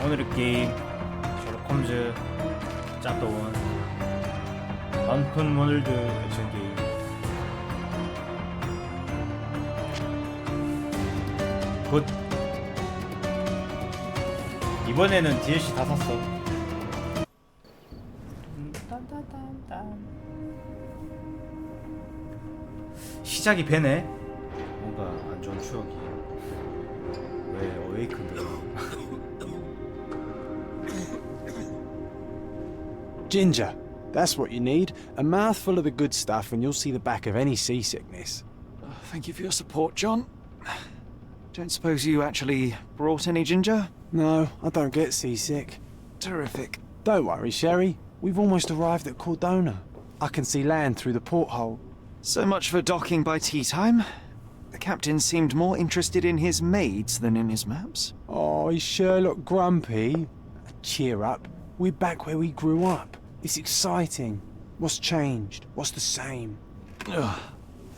오늘의 게임 셜록홈즈 챕터 1 반푼 월드 액션 게임. 굿. 이번에는 DLC 다 샀어. 시작이 배네. 뭔가 안 좋은 추억이. 왜 어웨이큰데? Ginger. That's what you need. A mouthful of the good stuff and you'll see the back of any seasickness. Thank you for your support, John. Don't suppose you actually brought any ginger? No, I don't get seasick. Terrific. Don't worry, Sherry. We've almost arrived at Cordona. I can see land through the porthole. So much for docking by tea time. The captain seemed more interested in his maids than in his maps. Oh, is Sherlock grumpy? Cheer up. We're back where we grew up. It's exciting. What's changed? What's the same? Ugh.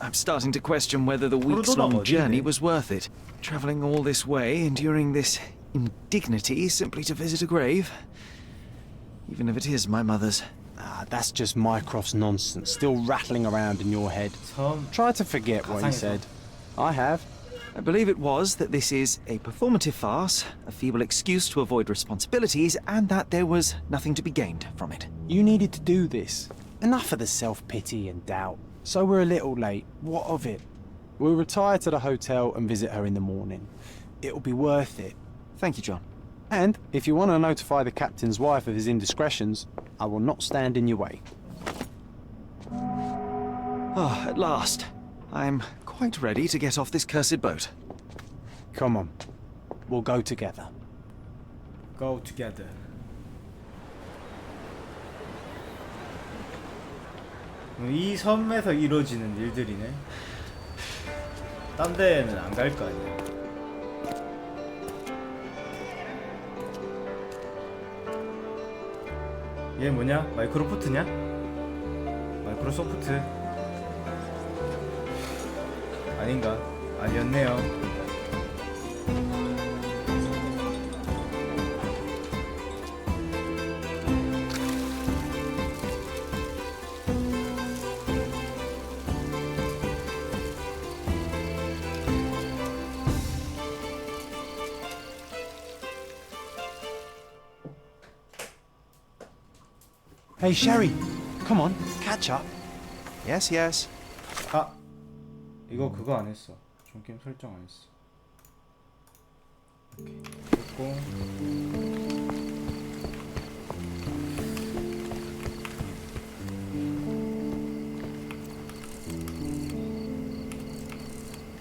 I'm starting to question whether the weeks-long journey was worth it. Travelling all this way, enduring this indignity simply to visit a grave. Even if it is my mother's. Ah, that's just Mycroft's nonsense, still rattling around in your head. Try to forget what he said. I have. I believe it was that this is a performative farce, a feeble excuse to avoid responsibilities, and that there was nothing to be gained from it. You needed to do this. Enough of the self-pity and doubt. So we're a little late. What of it? We'll retire to the hotel and visit her in the morning. It'll be worth it. Thank you, John. And if you want to notify the captain's wife of his indiscretions, I will not stand in your way. Ah, at last. I'm quite ready to get off this cursed boat. Come on. We'll go together. Go together. 이 섬에서 이루어지는 일들이네. 딴 데는 안 갈 거 아니야. 얘 뭐냐? 마이크로소프트냐? 마이크로소프트 아닌가? 아니었네요. Hey, Sherry. Come on, catch up. Yes, yes. 아! 이거 그거 안 했어. 종게임 설정 안 했어. 오케이. 됐고.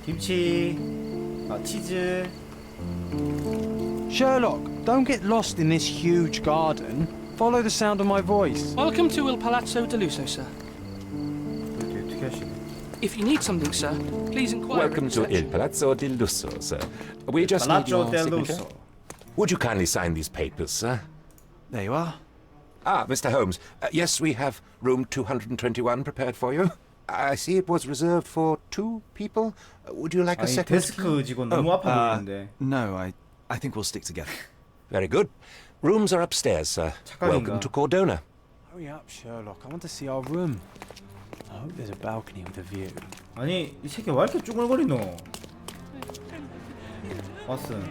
김치. 아, 치즈. Sherlock, don't get lost in this huge garden. Follow the sound of my voice. Welcome to Il Palazzo de Lusso, sir. 어떻게 하시네. If you need something, sir, please inquire. Welcome to Il Palazzo di Lusso, sir. We just need Palazzo your del signature. Lusso. Would you kindly sign these papers, sir? There you are. Ah, Mr. Holmes. Yes, we have room 221 prepared for you. I see it was reserved for 2 people. Would you like a 아니 second? 데스크 직원 너무 아파 보이는데. No, I think we'll stick together. Very good. Rooms are upstairs, sir. Welcome to Cordona. Hurry up, Sherlock. I want to see our room. I hope there's a balcony with a view. 아니 이 새끼 왜 이렇게 쭈글거리노? 왓슨.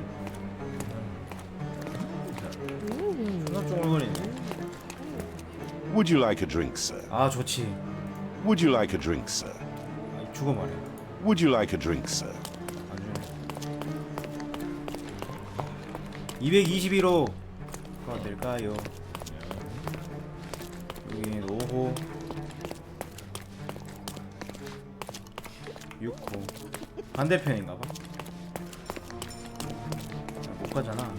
존나 쭈글거리네. Would you like a drink, sir? 아 좋지. Would you like a drink, sir? 아, 죽어 말해. Would you like a drink, sir? 안 주네. 221호. 가 될까요? 여기 5호. 6호. 반대편인가봐. 못 가잖아.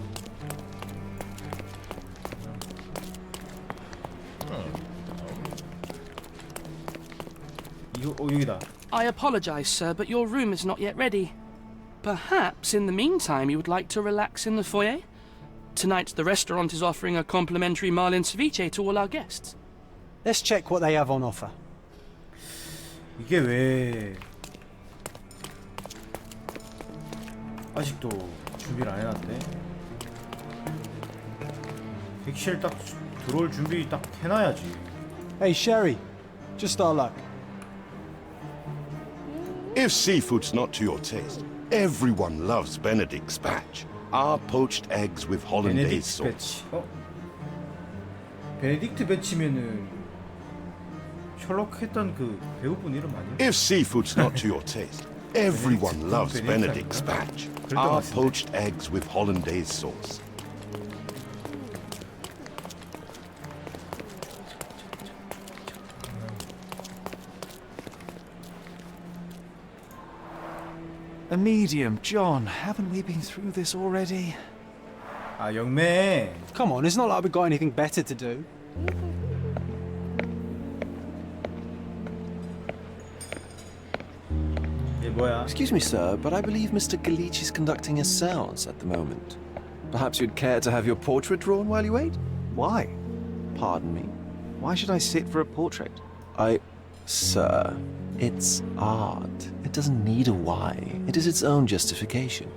여기다. I apologize, sir, but your room is not yet ready. Perhaps, in the meantime, you would like to relax in the foyer? Tonight, the restaurant is offering a complimentary marlin ceviche to all our guests. Let's check what they have on offer. 이게 왜 아직도 준비를 안 해놨대? 객실 딱 들어올 준비 딱 해놔야지. Hey, Sherry. Just our luck. If seafood's not to your taste, everyone loves Benedict's batch. Our poached eggs with hollandaise 베네딕트 sauce. 배치. 베네딕트 배치면은 셜록 했던 그 배우분 이름 아니야? If seafood's not to your taste, everyone loves Benedict's batch. Our poached eggs with hollandaise sauce. A medium, John. Haven't we been through this already? 아 영매. Come on, it's not like we've got anything better to do. 얘 뭐야? Excuse me, sir, but I believe Mr. Galici is conducting a séance at the moment. Perhaps you'd care to have your portrait drawn while you wait? Why? Pardon me? Why should I sit for a portrait? Sir, it's art. It doesn't need a why. It is its own justification.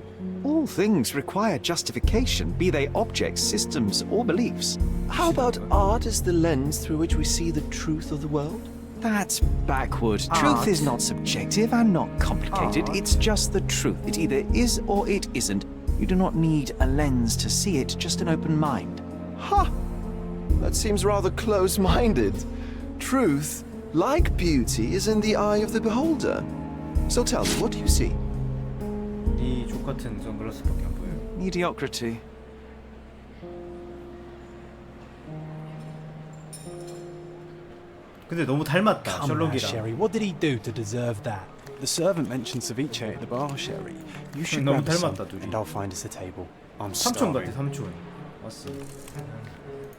All things require justification, be they objects, systems, or beliefs. How about art is the lens through which we see the truth of the world? That's backward. Truth is not subjective and not complicated. It's just the truth. It either is or it isn't. You do not need a lens to see it, just an open mind. Ha! That seems rather close-minded. Truth, like beauty, is in the eye of the beholder. So tell me, what do you see? 네 족같은 선글라스밖에 안 보여. Mediocrity. 근데 너무 닮았다. Come now, 셜록이랑. Sherry. What did he do to deserve that? The servant mentioned ceviche at the bar, Sherry. You should 너무 grab us some, 닮았다, 둘이. and I'll find us a table. I'm 삼촌 같아, starving. 삼촌. 왔어.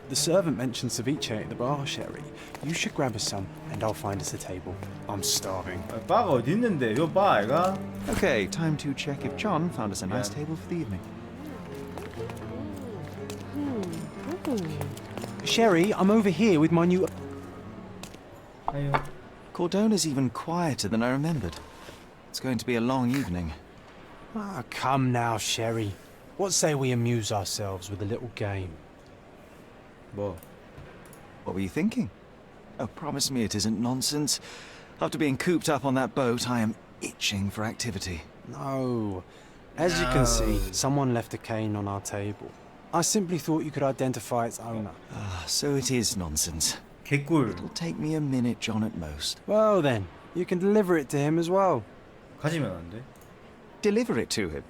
The servant mentioned ceviche at the bar, Sherry. You should grab us some, and I'll find us a table. I'm starving. 아, 바가 어디 있는데? 요 바, 아이가? Okay, time to check if John found us a nice Yeah. table for the evening. Sherry, I'm over here with my new... 아유. Cordona's even quieter than I remembered. It's going to be a long evening. Ah, come now, Sherry. What say we amuse ourselves with a little game? 뭐? What were you thinking? Oh, promise me it isn't nonsense. After being cooped up on that boat, I am itching for activity. No. As you can see, someone left a cane on our table. I simply thought you could identify its owner. Ah, so it is nonsense. 개꿀. It'll take me a minute, John, at most. Well then, you can deliver it to him as well. 가지면 안 돼? Deliver it to him.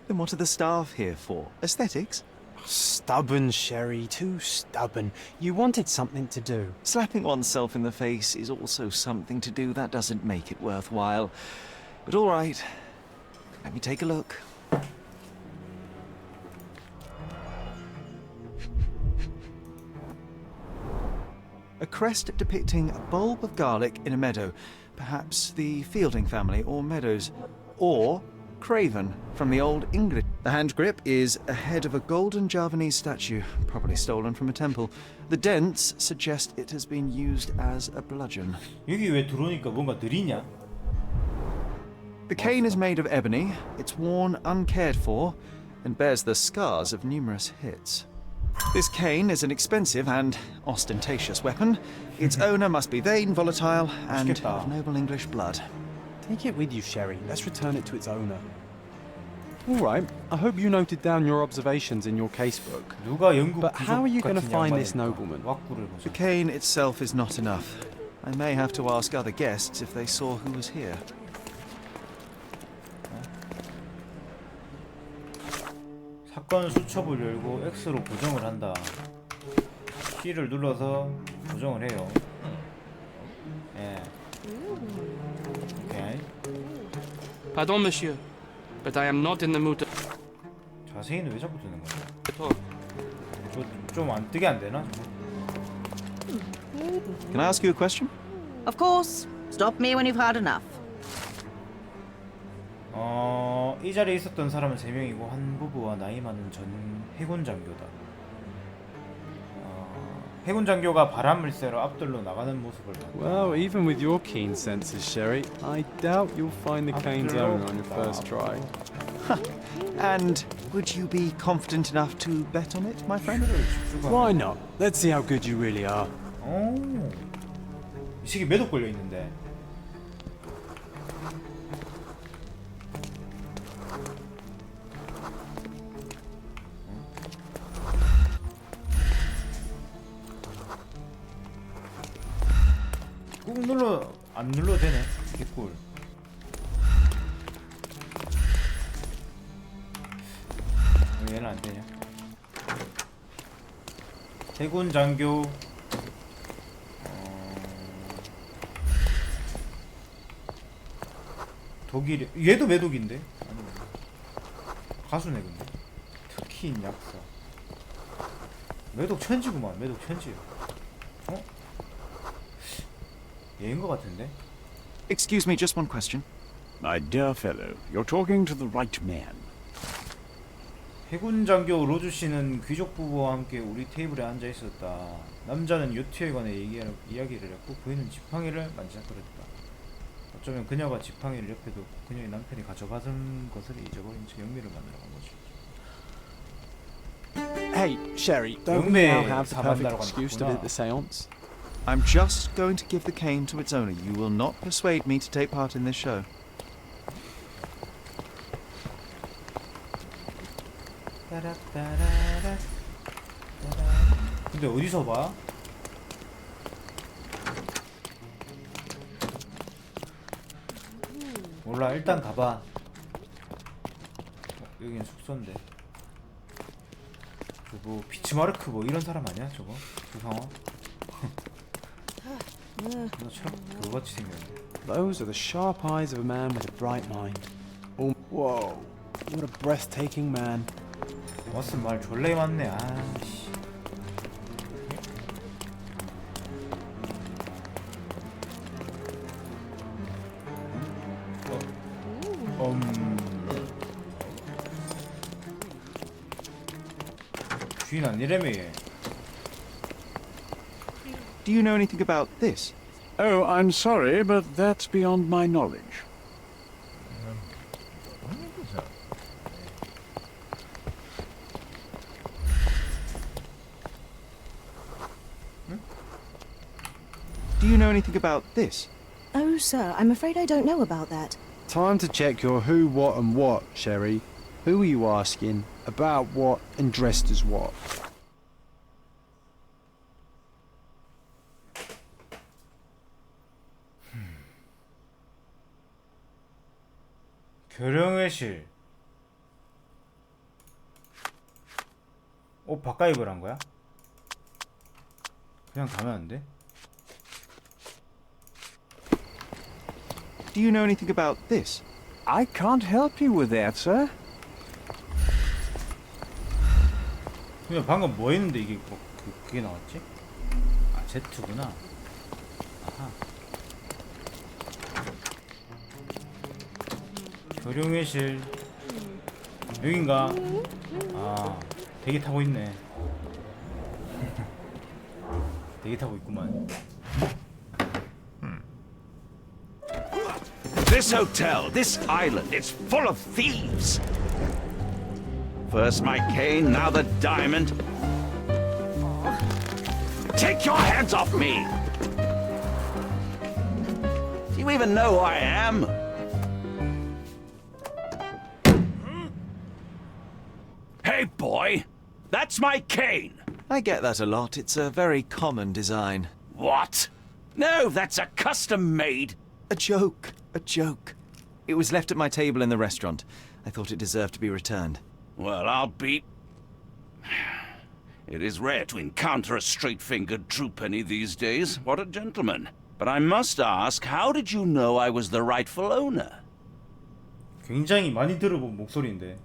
Then what are the staff here for? Aesthetics? Stubborn, Sherry, too stubborn. You wanted something to do. Slapping oneself in the face is also something to do. That doesn't make it worthwhile. But all right, let me take a look. A crest depicting a bulb of garlic in a meadow. Perhaps the Fielding family or Meadows. Or Craven from the Old English. The hand grip is a head of a golden Javanese statue, probably stolen from a temple. The dents suggest it has been used as a bludgeon. 여기 왜 들어오니까 뭔가 느리냐? The cane is made of ebony, it's worn uncared for, and bears the scars of numerous hits. This cane is an expensive and ostentatious weapon. Its owner must be vain, volatile, and 맛있겠다. of noble English blood. Take it with you, Sherry. Let's return it to its owner. All right. I hope you noted down your observations in your casebook. 누가 영국 But how are you 부족 gonna 같은 find this 양반일까? nobleman? 왁구를 The 보자. cane itself is not enough. I may have to ask other guests if they saw who was here. 사건 수첩을 열고 X로 고정을 한다. C를 눌러서 고정을 해요. 예. 오케이. Pardon, monsieur, but I am not in the mood to 자세히는 왜 자꾸 뜨는 거야? talk. 좀 안 뜨게 안 되나? Can I ask you a question? Of course. Stop me when you've had enough. 이 자리에 있었던 사람은 3명이고 한 부부와 나이 많은 전 해군 장교다. 해군 장교가 바람을 쐬러 앞들로 나가는 모습을 봤다. Well, even with your keen senses, Sherry, I doubt you'll find the cane's owner on your first try. And would you be confident enough to bet on it, my friend? Why not? Let's see how good you really are. 오, 이 새끼 매독 걸려 있는데. 꾹 눌러 안 눌러도 되네. 개꿀. 왜 얘는 안 되냐? 해군 장교. 독일 얘도 매독인데? 아니, 가수네 근데. 특히인 약사. 매독 천지구만. 매독 천지야. 어? 얘인 것 같은데? Excuse me, just one question. My dear fellow, you're talking to the right man. 해군 장교 로즈 씨는 귀족 부부와 함께 우리 테이블에 앉아 있었다. 남자는 요트에 관해 이야기를 했고 부인은 지팡이를 만지작거렸다. 어쩌면 그녀가 지팡이를 옆에 두고 그녀의 남편이 가져가던 것을 잊어버린 채 영미를 만나러 간 것이었죠. Hey, Sherry, don't we now 영매 have the 사만나러 perfect 간 excuse to 거구나. visit the seance? I'm just going to give the cane to its owner. You will not persuade me to take part in this show. 근데 어디서 봐? 몰라. 일단 가봐. 여기는 숙소인데. 그뭐 비츠마르크 뭐 이런 사람 아니야 저거? 주상어? 너참 그거같이 생겼네. Those are the sharp eyes of a man with a bright mind. Oh, whoa, what a breathtaking man. 왓슨 말 졸래 많네. 아씨. 주인 아니라며 얘. Do you know anything about this? Oh, I'm sorry, but that's beyond my knowledge. Do you know anything about this? Oh, sir, I'm afraid I don't know about that. Time to check your who, what, and what, Sherry. Who are you asking? About what and dressed as what? 교령회실. 옷 바꿔 입으란 거야? 그냥 가면 안 돼? Do you know anything about this? I can't help you with that, sir. 그냥 방금 뭐 했는데 이게 뭐 그게 나왔지? 아 Z구나. 아하. 교령회실 여긴가? 아 대기 타고 있네. 대기 타고 있구만. This hotel, this island, it's full of thieves. First my cane, now the diamond. Take your hands off me! Do you even know who I am? Hey, boy! That's my cane! I get that a lot. It's a very common design. What? No, that's a custom-made. A joke. A joke. It was left at my table in the restaurant. I thought it deserved to be returned. Well, I'll be... It is rare to encounter a straight-fingered true penny these days. What a gentleman. But I must ask, how did you know I was the rightful owner? 굉장히 많이 들어본 목소리인데.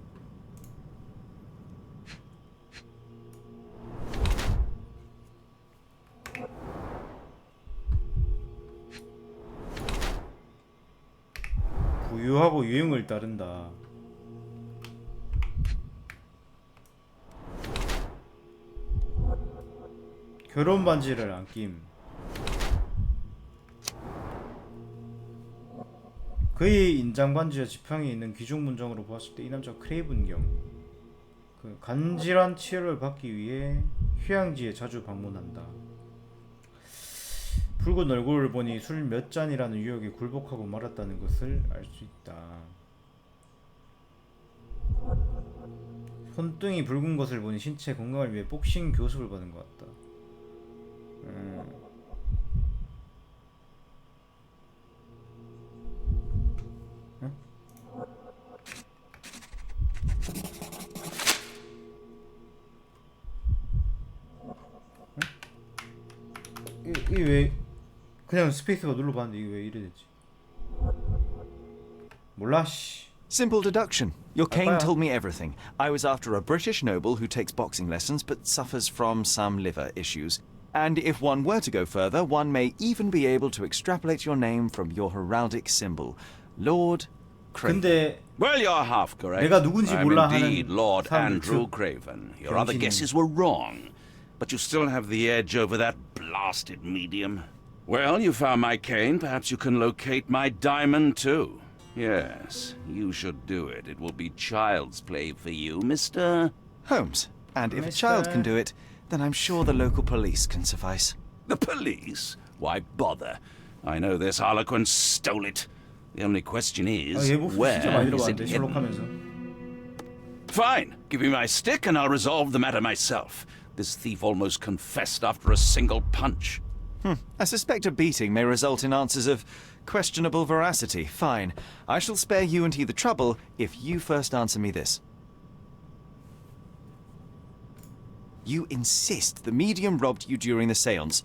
부유하고 유행을 따른다. 결혼 반지를 안 낌. 그의 인장 반지와 지팡이에 있는 귀족 문장으로 보았을 때 이 남자가 크레이븐경. 그 간질한 치료를 받기 위해 휴양지에 자주 방문한다. 붉은 얼굴을 보니 술 몇 잔이라는 유혹에 굴복하고 말았다는 것을 알 수 있다. 손등이 붉은 것을 보니 신체 건강을 위해 복싱 교습을 받은 것 같다. 이게 왜 그냥 스페이스바 눌러봤는데 이게 왜 이래 됐지? 몰라 씨. Simple deduction. Your cane 아빠야. told me everything. I was after a British noble who takes boxing lessons but suffers from some liver issues. And if one were to go further, one may even be able to extrapolate your name from your heraldic symbol, Lord Craven. 근데 Well, you're half correct. 내가 누군지 I'm 몰라 indeed 하는 Lord 사람들 Andrew 중 Craven. Your other 병신이- guesses were wrong. But you still have the edge over that blasted medium. Well, you found my cane. Perhaps you can locate my diamond, too. Yes, you should do it. It will be child's play for you, Mr. Holmes. And if a child can do it, then I'm sure the local police can suffice. The police? Why bother? I know this harlequin stole it. The only question is, 얘 목소리 where 진짜 많이 is it 들어봤는데 hidden? 셜록 하면서. Fine. Give me my stick and I'll resolve the matter myself. This thief almost confessed after a single punch. I suspect a beating may result in answers of questionable veracity. Fine. I shall spare you and he the trouble if you first answer me this. You insist the medium robbed you during the séance.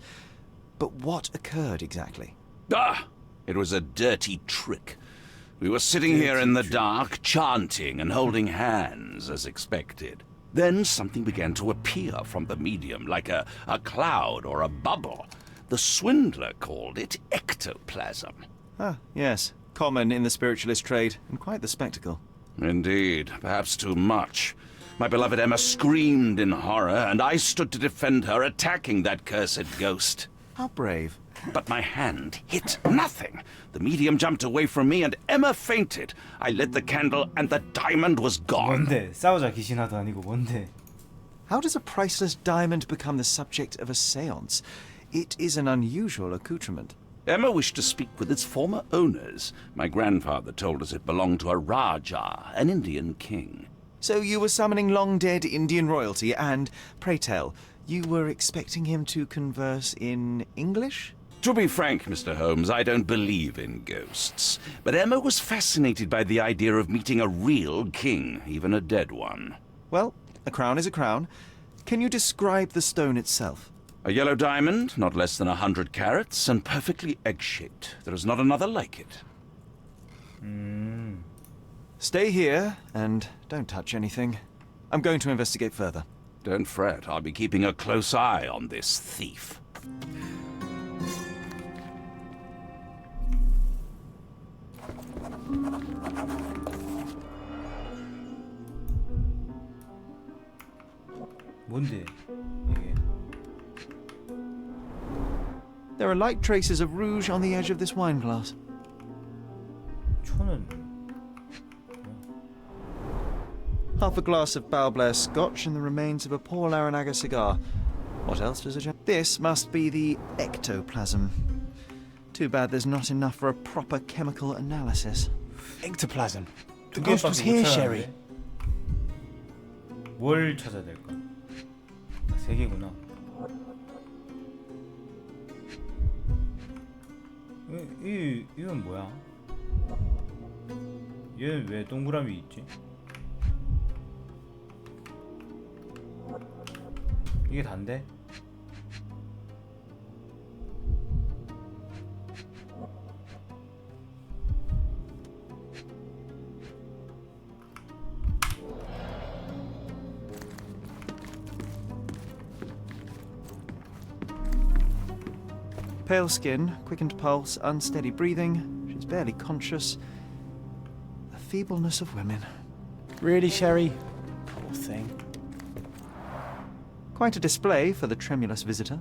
But what occurred exactly? Ah! It was a dirty trick. We were sitting here in the dark, chanting and holding hands, as expected. Then something began to appear from the medium, like a cloud or a bubble. The swindler called it ectoplasm. Ah, yes. Common in the spiritualist trade, and quite the spectacle. Indeed, perhaps too much. My beloved Emma screamed in horror, and I stood to defend her, attacking that cursed ghost. How brave. But my hand hit nothing. The medium jumped away from me, and Emma fainted. I lit the candle, and the diamond was gone. 뭔데? 싸우자 귀신하도 아니고 뭔데? How does a priceless diamond become the subject of a séance? It is an unusual accoutrement. Emma wished to speak with its former owners. My grandfather told us it belonged to a Raja, an Indian king. So you were summoning long-dead Indian royalty, and, pray tell, you were expecting him to converse in English? To be frank, Mr. Holmes, I don't believe in ghosts. But Emma was fascinated by the idea of meeting a real king, even a dead one. Well, a crown is a crown. Can you describe the stone itself? A yellow diamond, not less than 100 carats, and perfectly egg-shaped. There is not another like it. Stay here, and don't touch anything. I'm going to investigate further. Don't fret, I'll be keeping a close eye on this thief. 뭔데? 이게? There are light traces of rouge on the edge of this wine glass. 초는 Half a glass of Balblair Scotch and the remains of a Paul Aranaga cigar. What else does it? This must be the ectoplasm. Too bad there's not enough for a proper chemical analysis. Ectoplasm. The ghost was here, Sherry. 뭘 찾아야 될까? 세 개구나. 이건 뭐야? 얘는 왜 동그라미 있지? 이게 단데? Pale skin, quickened pulse, unsteady breathing. She's barely conscious. The feebleness of women. Really, Sherry? Poor thing. Quite a display for the tremulous visitor.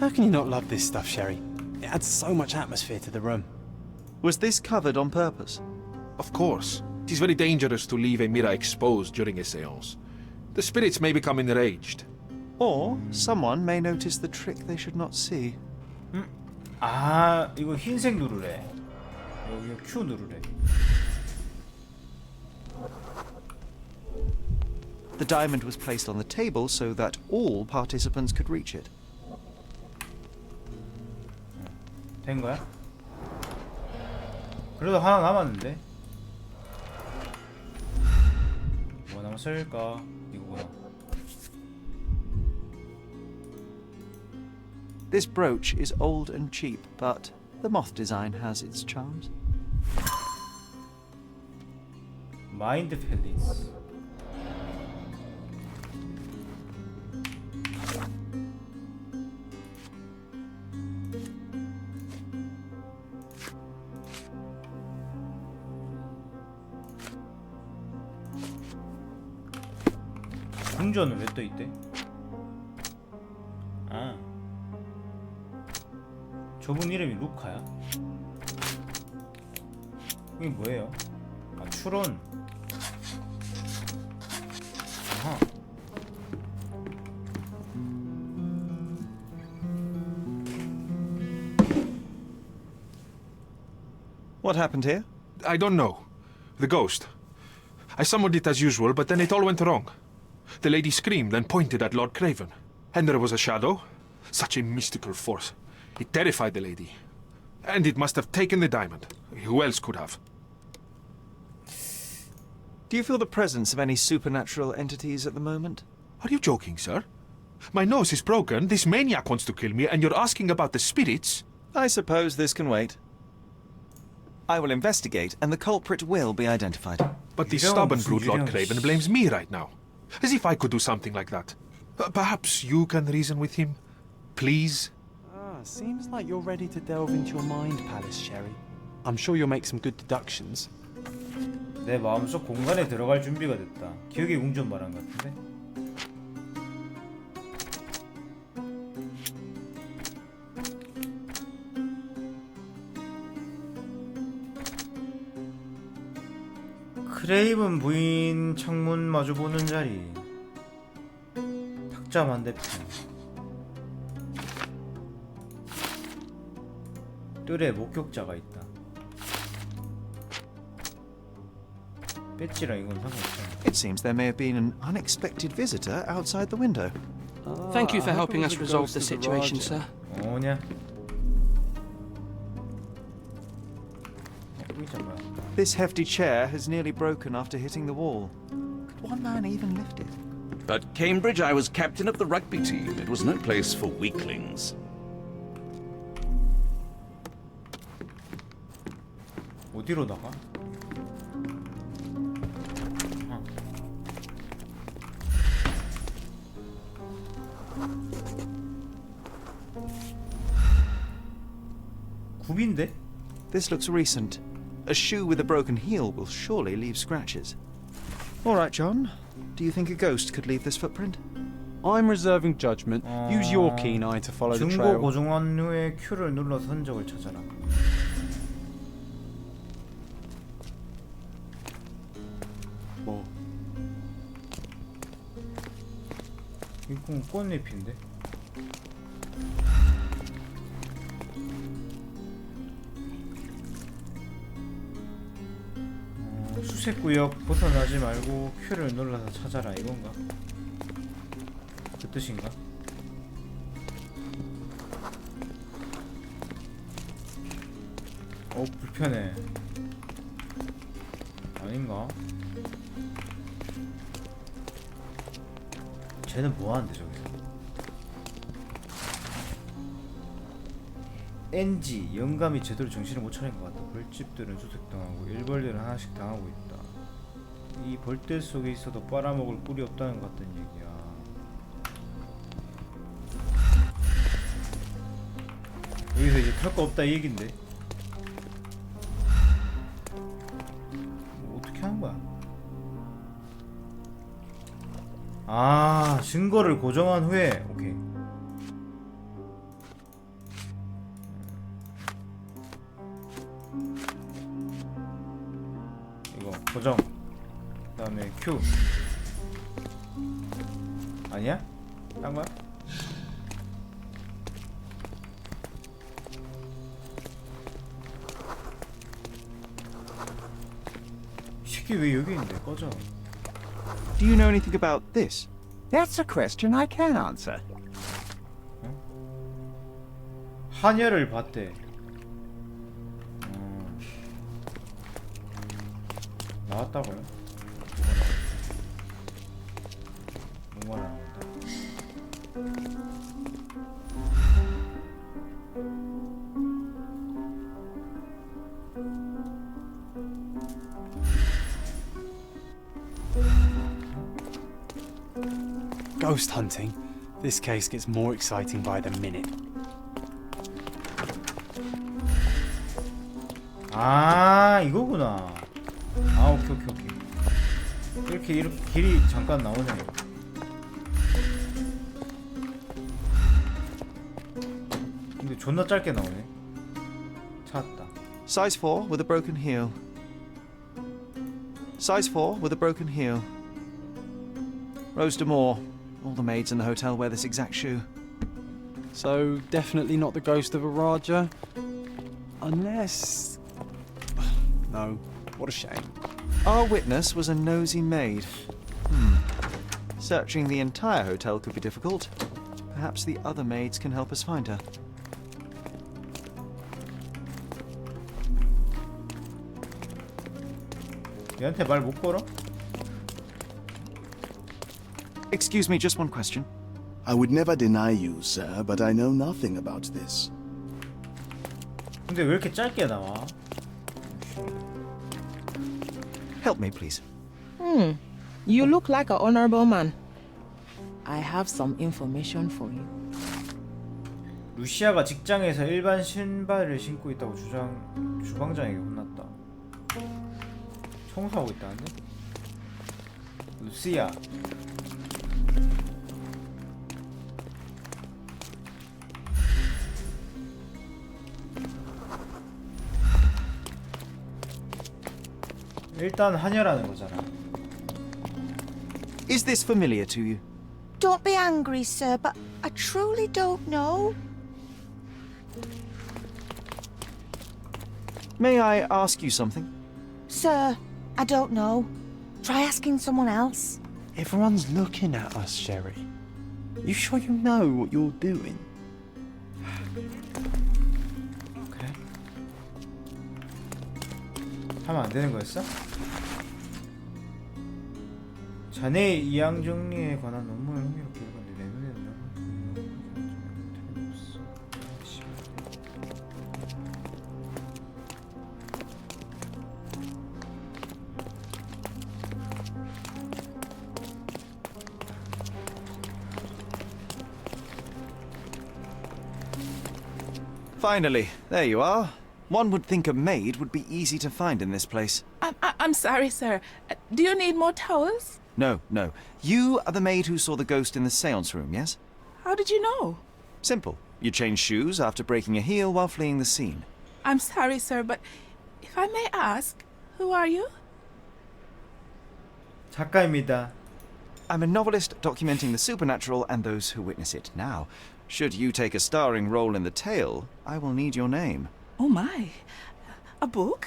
How can you not love this stuff, Sherry? It adds so much atmosphere to the room. Was this covered on purpose? Of course. It is very dangerous to leave a mirror exposed during a seance. The spirits may become enraged. Or someone may notice the trick they should not see. 아, 이거 흰색 누르래. 여기 Q 누르래. The diamond was placed on the table so that all participants could reach it. 된 거야? 그래도 하나 남았는데. 뭐 남았을까? 이거구나. This brooch is old and cheap, but the moth design has its charms. 마인드 팰리스. 궁전은 왜 또 있대? 아, 저분 이름이 루카야? 이게 뭐예요? 아, 추론. 아하. What happened here? I don't know. The ghost. I summoned it as usual, but then it all went wrong. The lady screamed and pointed at Lord Craven. And there was a shadow. Such a mystical force. It terrified the lady. And it must have taken the diamond. Who else could have? Do you feel the presence of any supernatural entities at the moment? Are you joking, sir? My nose is broken, this maniac wants to kill me, and you're asking about the spirits? I suppose this can wait. I will investigate, and the culprit will be identified. But the stubborn brute Lord Craven blames me right now. As if I could do something like that. Perhaps you can reason with him? Please? Ah, seems like you're ready to delve into your mind palace, Sherry. I'm sure you'll make some good deductions. 내 마음속 공간에 들어갈 준비가 됐다. 기억의 궁전 말한 것 같은데? 크레이븐 부인 창문 마주 보는 자리. 탁자 반대편. 뜰에 목격자가 있다. 배지랑 이건 상관없잖아. It seems there may have been an unexpected visitor outside the window. Thank you for helping us resolve the situation, sir. 뭐냐? 보이자 뭐야? This hefty chair has nearly broken after hitting the wall. Could one man even lift it? At Cambridge, I was captain of the rugby team. It was no place for weaklings. 어디로 나가? 굽인데? This looks recent. A shoe with a broken heel will surely leave scratches. All right, John. Do you think a ghost could leave this footprint? I'm reserving judgment. Use your keen eye to follow the 중고 trail. 고정한 후에 Q를 눌러서 흔적을 찾아라. 뭐? 이건 꽃잎인데? 수색구역 벗어나지 말고 Q를 눌러서 찾아라 이건가? 그 뜻인가? 불편해. 아닌가? 쟤는 뭐하는데 저기서? NG 영감이 제대로 정신을 못 차린 것 같다. 벌집들은 수색당하고 일벌들은 하나씩 당하고 있다. 이 벌들 속에 있어도 빨아먹을 꿀이 없다는 것 같다는 얘기야. 여기서 이제 털 거 없다 이 얘긴데. 뭐 어떻게 하는 거야? 아, 증거를 고정한 후에 오케이. 고정. 그다음에 Q. 아니야? 딴 거야? 이 새끼 왜 여기 있는데? 꺼져. Do you know anything about this? That's a question I can answer. 한여를 봤대. 나왔다고요? 뭐가 나왔다. Ghost hunting. This case gets more exciting by the minute. 아, 이거구나. 아, 오케이. 이렇게 길이 잠깐 나오네. 근데 존나 짧게 나오네. 찾았다. Size 4 with a broken heel. Size 4 with a broken heel. Rose D'Amour. All the maids in the hotel wear this exact shoe. So, definitely not the ghost of a Raja? Unless... No, what a shame. Our witness was a nosy maid. Searching the entire hotel could be difficult. Perhaps the other maids can help us find her. 얘한테 말 못 걸어? Excuse me, just one question. I would never deny you, sir, but I know nothing about this. 근데 왜 이렇게 짧게 나와? Help me, please. You look like an honorable man. I have some information for you. 루시아가 직장에서 일반 신발을 신고 있다고 주방장에게 혼났다. 청소하고 있다는데? 루시아. 일단 한여라는 거잖아. Is this familiar to you? Don't be angry, sir, but I truly don't know. May I ask you something? Sir, I don't know. Try asking someone else. Everyone's looking at us, Sherry. You sure you know what you're doing? 그래? 하면 안 되는 거였어? 자네의 이양 정리에 관한 논문을 흥미롭게 읽었는데 내 눈에는 없어. Finally, there you are. One would think a maid would be easy to find in this place. I'm sorry, sir. Do you need more towels? No. You are the maid who saw the ghost in the seance room, yes? How did you know? Simple. You changed shoes after breaking a heel while fleeing the scene. I'm sorry, sir, but if I may ask, who are you? 작가입니다. I'm a novelist documenting the supernatural and those who witness it. Now, should you take a starring role in the tale, I will need your name. Oh my. A book?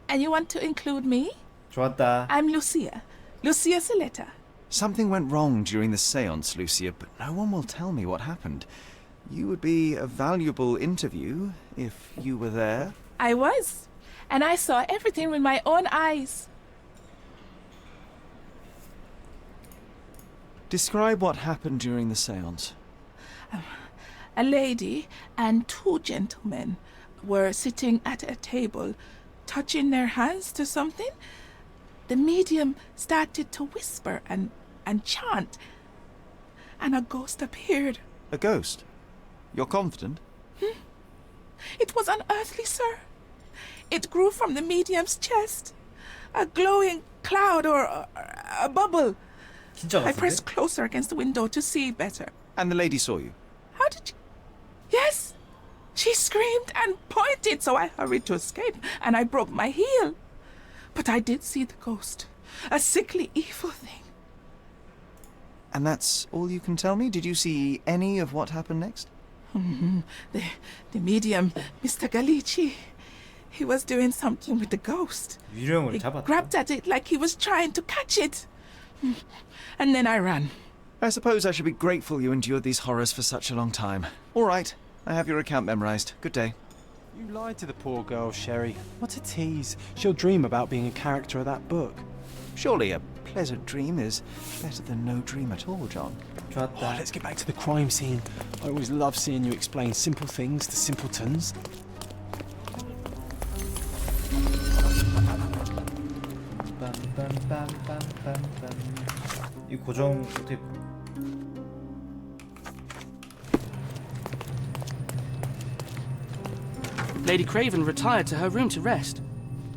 And you want to include me? 좋았다. I'm Lucia. Lucia Saletta. Something went wrong during the seance, Lucia, but no one will tell me what happened. You would be a valuable interview if you were there. I was. And I saw everything with my own eyes. Describe what happened during the seance. A lady and two gentlemen were sitting at a table, touching their hands to something. The medium started to whisper and chant, and a ghost appeared. A ghost? You're confident? It was unearthly, sir. It grew from the medium's chest. A glowing cloud or a bubble. 진짜 I 같은데? pressed closer against the window to see better. And the lady saw you? How did you... Yes! She screamed and pointed, so I hurried to escape, and I broke my heel. But I did see the ghost. A sickly, evil thing. And that's all you can tell me? Did you see any of what happened next? The medium, Mr. Galici, he was doing something with the ghost. 유령을 He 잡았다. grabbed at it like he was trying to catch it. And then I ran. I suppose I should be grateful you endured these horrors for such a long time. All right, I have your account memorized. Good day. You lied to the poor girl, Sherry. What a tease. She'll dream about being a character of that book. Surely a pleasant dream is better than no dream at all, John. Oh, let's get back to the crime scene. I always love seeing you explain simple things to simpletons. 이 고정 테이프. Lady Craven retired to her room to rest.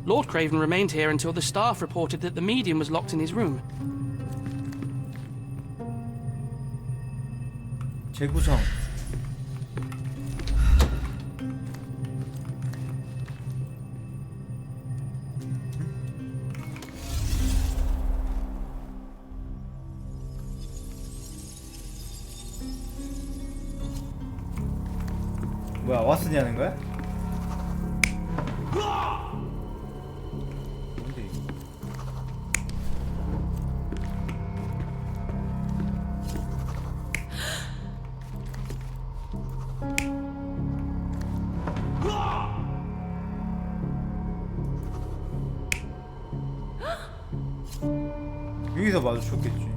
Lord Craven remained here until the staff reported that the medium was locked in his room. 재구성. 뭐야, 왓슨이 하는 거야? 뭔데 이거? 여기서 마주쳤겠지.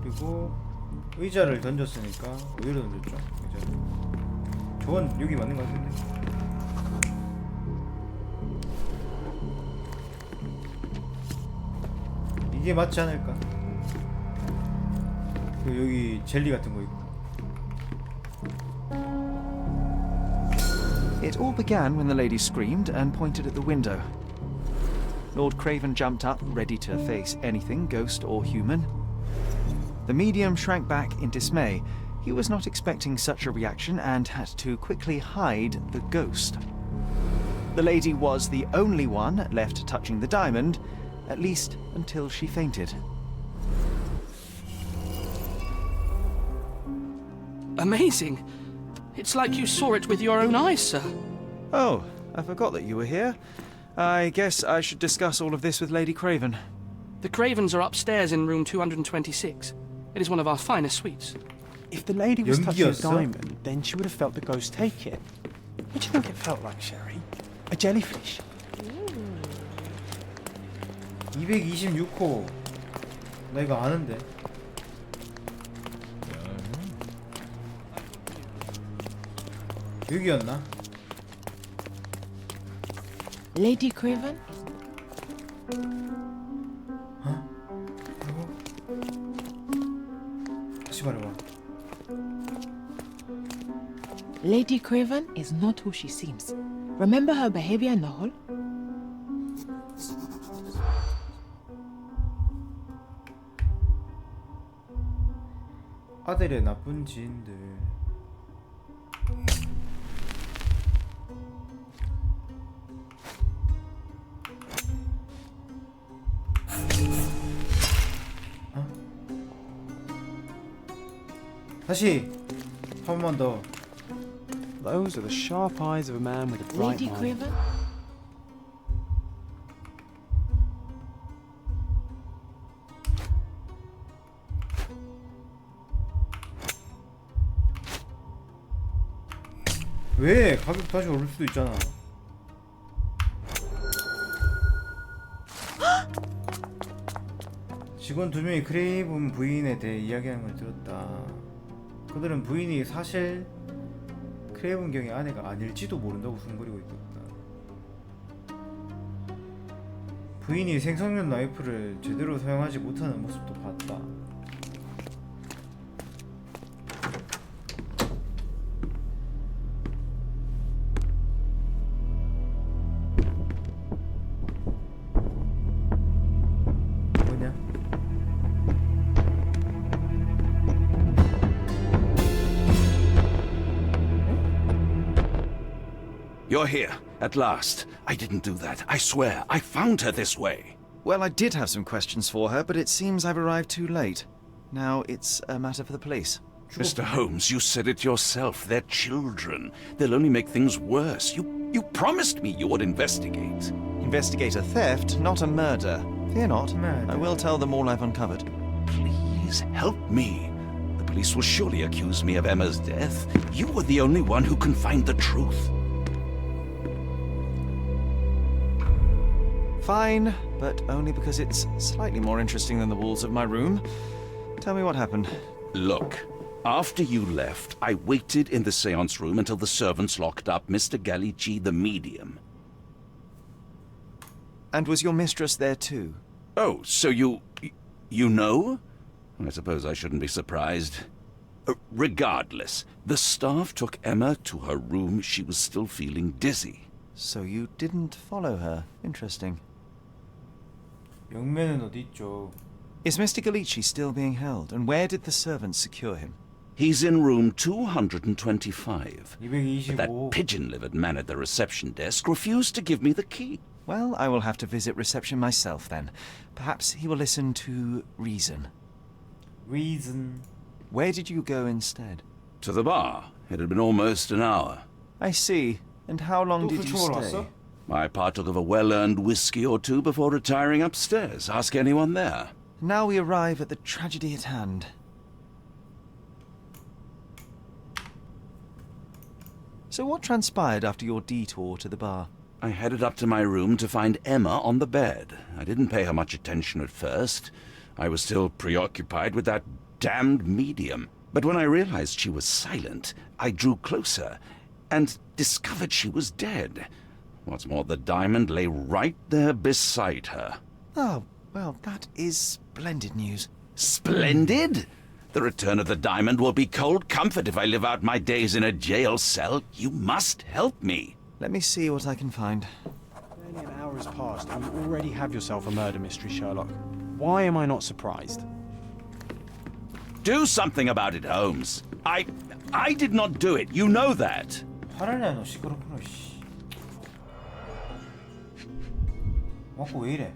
그리고 의자를 던졌으니까 어디로 던졌죠? 의자를. 저건 여기 맞는 것 같은데. 이게 맞지 않을까? 그리고 여기 젤리 같은 거 있고. It all began when the lady screamed and pointed at the window. Lord Craven jumped up, ready to face anything, ghost or human. The medium shrank back in dismay. He was not expecting such a reaction and had to quickly hide the ghost. The lady was the only one left touching the diamond, at least until she fainted. Amazing. It's like you saw it with your own eyes, sir. Oh, I forgot that you were here. I guess I should discuss all of this with Lady Craven. The Cravens are upstairs in room 226. It is one of our finest suites. If the lady was touching a 연기였어? diamond, then she would have felt the ghost take it. What do you think it felt like, Sherry? A jellyfish? 226호. 나 이거 아는데. 여기였나? Lady Craven? 다시 말해봐. Lady Craven is not who she seems. Remember her behavior in the hall? 아델의 나쁜 지인들. 다시 한 번만 더. Those are the sharp eyes of a man with a bright Lady mind. Craven? 왜? 가격 다시 오를 수도 있잖아. 직원 2명이 크레이븐 부인에 대해 이야기하는 걸 들었다. 그들은 부인이 사실 크레이븐 경의 아내가 아닐지도 모른다고 숨거리고 있었다. 부인이 생성용 나이프를 제대로 사용하지 못하는 모습도 봤다. 뭐냐? You're here. At last. I didn't do that. I swear. I found her this way. Well, I did have some questions for her, but it seems I've arrived too late. Now it's a matter for the police. Mr. Holmes, you said it yourself. They're children. They'll only make things worse. You promised me you would investigate. Investigate a theft, not a murder. Fear not. Murder. I will tell them all I've uncovered. Please help me. The police will surely accuse me of Emma's death. You are the only one who can find the truth. Fine, but only because it's slightly more interesting than the walls of my room. Tell me what happened. Look, after you left, I waited in the seance room until the servants locked up Mr. Gallici, the medium. And was your mistress there too? Oh, so you know? I suppose I shouldn't be surprised. Regardless, the staff took Emma to her room. She was still feeling dizzy. So you didn't follow her. Interesting. 영매는 어디 있죠? Is Mr. Gallici still being held? And where did the servants secure him? He's in room 225. 225. But that pigeon-livered man at the reception desk refused to give me the key. Well, I will have to visit reception myself then. Perhaps he will listen to reason. Reason. Where did you go instead? To the bar. It had been almost an hour. I see. And how long did you stay? I partook of a well-earned whiskey or two before retiring upstairs. Ask anyone there. Now we arrive at the tragedy at hand. So what transpired after your detour to the bar? I headed up to my room to find Emma on the bed. I didn't pay her much attention at first. I was still preoccupied with that damned medium. But when I realized she was silent, I drew closer and discovered she was dead. What's more, the diamond lay right there beside her. Oh, well, that is splendid news. Splendid? The return of the diamond will be cold comfort if I live out my days in a jail cell. You must help me. Let me see what I can find. Barely an hour has passed and you already have yourself a murder mystery, Sherlock. Why am I not surprised? Do something about it, Holmes. I did not do it. You know that. 화를 내, 너 시끄럽구나, 씨. 먹고 왜 이래?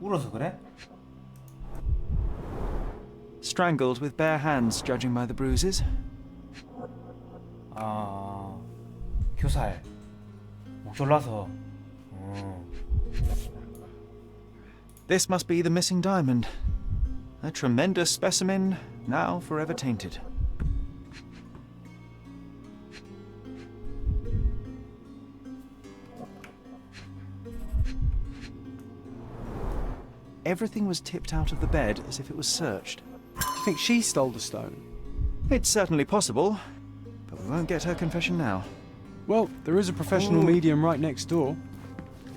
울어서 그래? Strangled with bare hands, judging by the bruises. 아, 교살. 목 졸라서. This must be the missing diamond. A tremendous specimen, now forever tainted. Everything was tipped out of the bed as if it was searched. Do you think she stole the stone? It's certainly possible, but we won't get her confession now. Well, there is a professional medium right next door.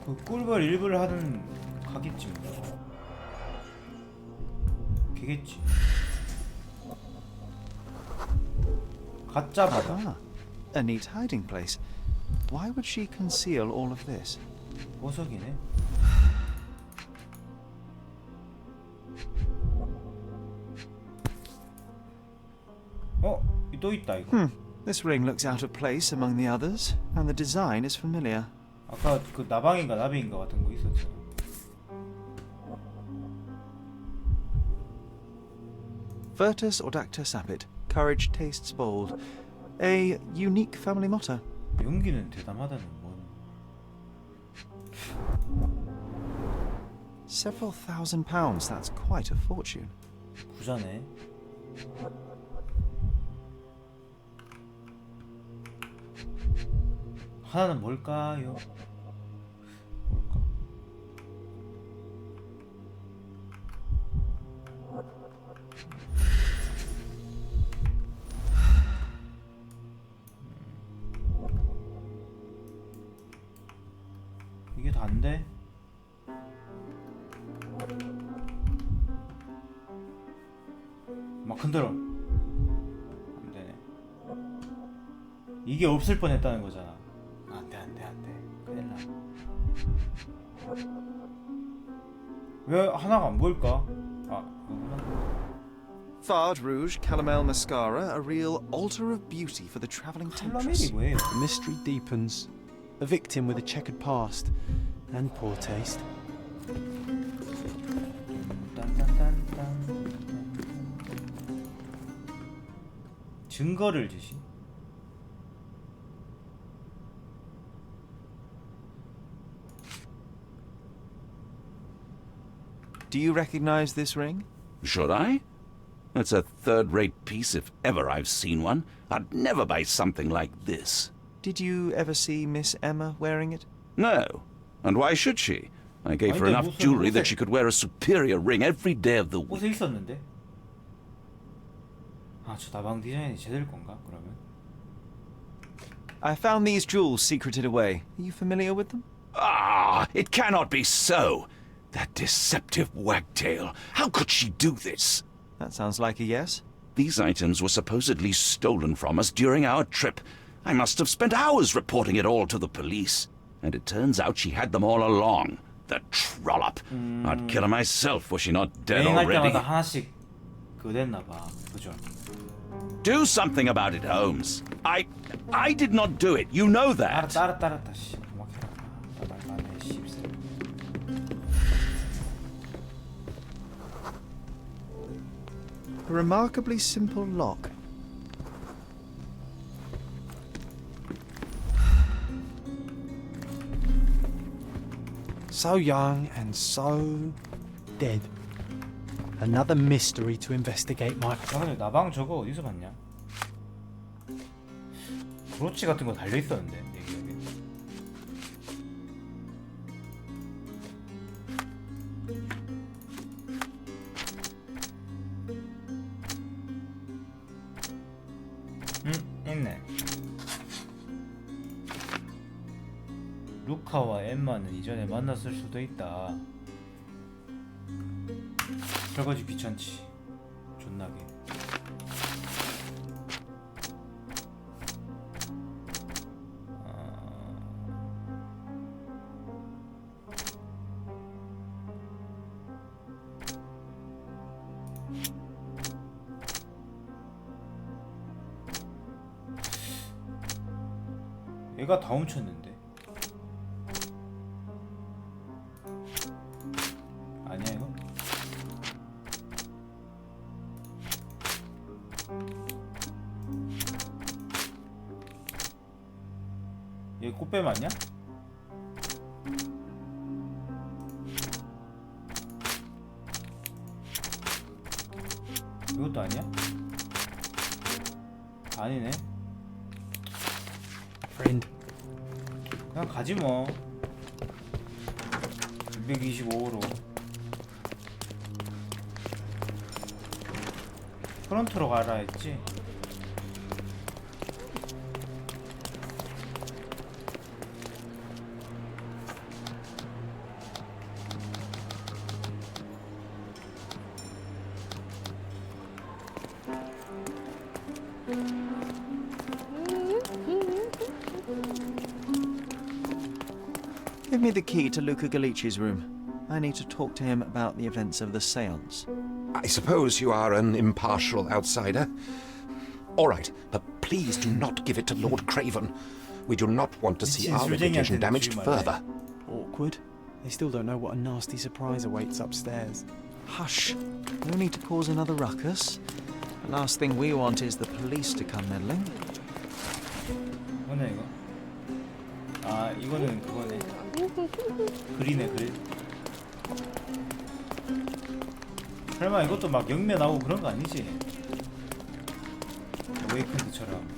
그 꿀벌 일부를 하는 가겠지 뭐. 개겠지. 가짜 바다. Ah, a neat hiding place. Why would she conceal all of this? 보석이네. 또 있다 이거. This ring looks out of place among the others, and the design is familiar. 아까 그 나방인가 나비인가 같은 거 있었잖아. Virtus Audacta sapit. Courage tastes bold. A unique family motto. 연기는 대담하다는 뭔. Several £1,000s, that's quite a fortune. 부자네. 하나는 뭘까요? 뭘까? 이게 다인데? 막 흔들어. 안 되네. 이게 없을 뻔했다는 거잖아. 안돼. 큰일 나. 왜 하나가 안 보일까? 아, 그거구나. Fard Rouge Calomel Mascara, a real altar of beauty for the travelling temptress. 칼라멜이 뭐예요? The mystery deepens. A victim with a checkered past and poor taste. 증거를 제시. Do you recognize this ring? Should I? It's a third-rate piece if ever I've seen one. I'd never buy something like this. Did you ever see Miss Emma wearing it? No. And why should she? I gave her enough jewelry that she could wear a superior ring every day of the week. 옷에 있었는데. 아, 저 나방 디자인이 제대로 건가? 그러면. I found these jewels secreted away. Are you familiar with them? Ah, it cannot be so. That deceptive wagtail. How could she do this? That sounds like a yes. These items were supposedly stolen from us during our trip. I must have spent hours reporting it all to the police. And it turns out she had them all along. The trollop. I'd kill her myself, was she not dead 여행할 already? 때마다 하나씩 그거 됐나 봐. 그죠? Do something about it, Holmes. I did not do it. You know that. 알았다. 씨. 고맙게라. 나 말만해. 씹새. A remarkably simple lock. So young and so dead. Another mystery to investigate, Michael. 아, 근데 나방 저거 어디서 봤냐? 브로치 같은 거 달려 있었는데 내 기억에. 있네. 루카와 엠마는 이전에 만났을 수도 있다. 설거지 귀찮지. 존나게. 얘가 다 훔쳤는데. 아니야 이거? 얘 꽃뱀 맞냐? 이것도 아니야? 아니네. Friend. 그냥 가지 뭐. 225호로. 프론트로 가라 했지. Give me the key to Luca Galici's room. I need to talk to him about the events of the séance. I suppose you are an impartial outsider. All right, but please do not give it to Lord Craven. We do not want to see our reputation damaged further. Awkward. They still don't know what a nasty surprise awaits upstairs. Hush. No need to cause another ruckus. The last thing we want is the police to come meddling. 뭐냐 이거? 아 이거는 그거네. 글이네 글. 설마 이것도 막 영매 나오고 그런 거 아니지? 웨이크엔드처럼.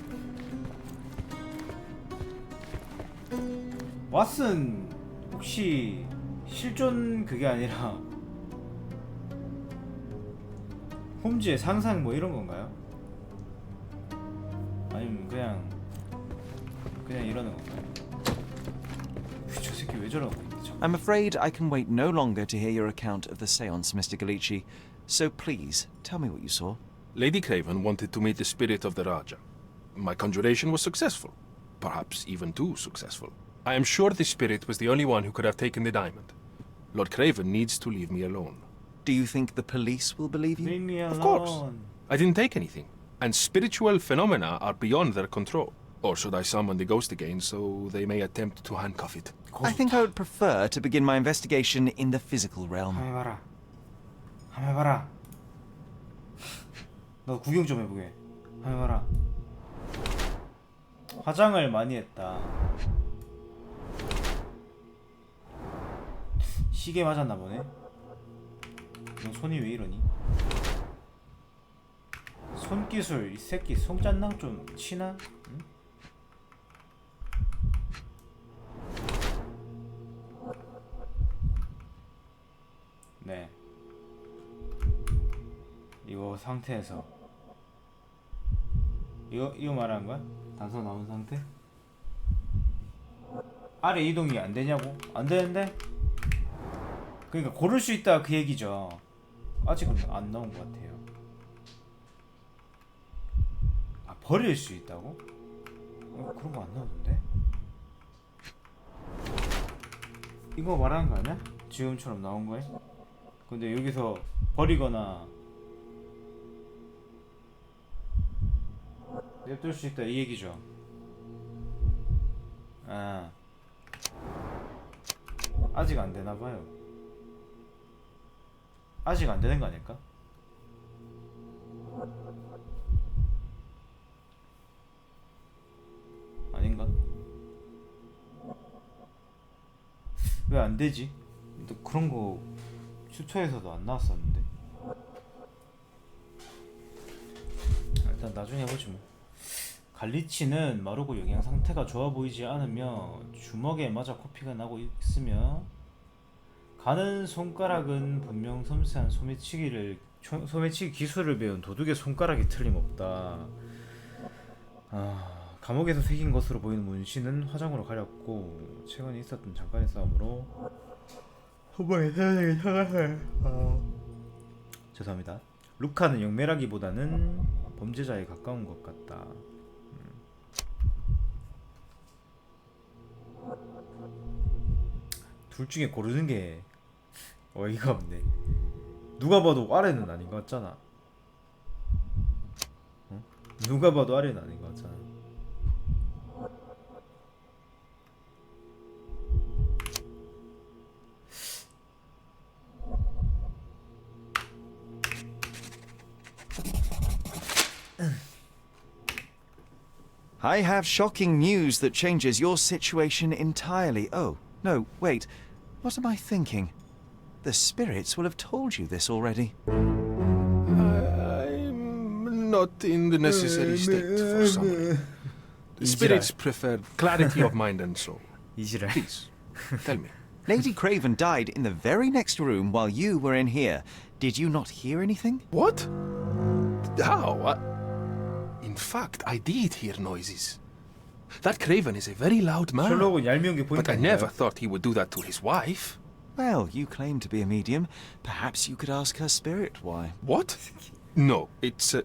왓슨 혹시 실존 그게 아니라 홈즈의 상상 뭐 이런 건가요? 아니면 그냥 이러는 건가요? 저 새끼 왜 저러고 있지? I'm afraid I can wait no longer to hear your account of the séance, Mr. Galici. So please, tell me what you saw. Lady Craven wanted to meet the spirit of the Raja. My conjuration was successful. Perhaps even too successful. I am sure the spirit was the only one who could have taken the diamond. Lord Craven needs to leave me alone. Do you think the police will believe you? Leave me alone. Of course. I didn't take anything. And spiritual phenomena are beyond their control. Or should I summon the ghost again so they may attempt to handcuff it? I think I would prefer to begin my investigation in the physical realm. 한번 해봐라. 한번 해봐라. 너 구경 좀 해보게. 한번 해봐라. 화장을 많이 했다. 시계 맞았나 보네. 너 손이 왜 이러니? 손기술 이 새끼 손짠낭 좀 치나? 응? 네. 이거 상태에서 이거 말하는 거야? 단서 나온 상태? 아래 이동이 안 되냐고? 안 되는데? 그러니까 고를 수 있다 그 얘기죠. 아직은 안 나온 것 같아요. 아, 버릴 수 있다고? 그런 거 안 나오던데? 이거 말하는 거 아니야? 지금처럼 나온 거에? 근데 여기서 버리거나 냅둘 수 있다 이 얘기죠. 아, 아직 안 되나 봐요. 아직 안 되는 거 아닐까? 아닌가? 왜 안 되지? 또 그런 거 튜토에서도 안 나왔었는데. 일단 나중에 해보지 뭐. 갈리치는 마르고 영양 상태가 좋아 보이지 않으며 주먹에 맞아 코피가 나고 있으며 가는 손가락은 분명 섬세한 소매치기 기술을 배운 도둑의 손가락이 틀림없다. 감옥에서 새긴 것으로 보이는 문신은 화장으로 가렸고 최근에 있었던 잠깐의 싸움으로 후보의 세상에 사과해. 죄송합니다. 루카는 영매라기보다는 범죄자에 가까운 것 같다. 둘 중에 고르는 게 어이가 없네. 누가 봐도 아래는 아닌 것 같잖아. 어? 누가 봐도 아래는 아닌 것 같잖아. I have shocking news that changes your situation entirely. Oh, no, wait. What am I thinking? The spirits will have told you this already. I'm not in the necessary state for summary. The spirits prefer clarity of mind and soul. Please, tell me. Lady Craven died in the very next room while you were in here. Did you not hear anything? What? How? In fact, I did hear noises. That Craven is a very loud man. 셜록은 얄미운 게 But I 보니까 never thought he would do that to his wife. Well, you claim to be a medium. Perhaps you could ask her spirit why. What? No, it's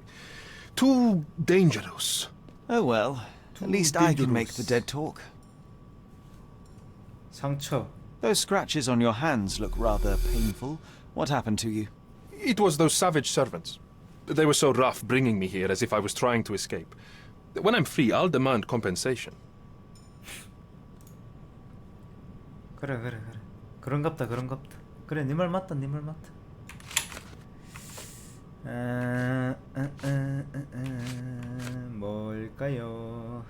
too dangerous. Oh well, at least I can make the dead talk. 상처. Those scratches on your hands look rather painful. What happened to you? It was those savage servants. They were so rough bringing me here as if I was trying to escape. When I'm free, I'll demand compensation. 그래. 그런갑다. 그래, 네 말 맞다. 뭘까요?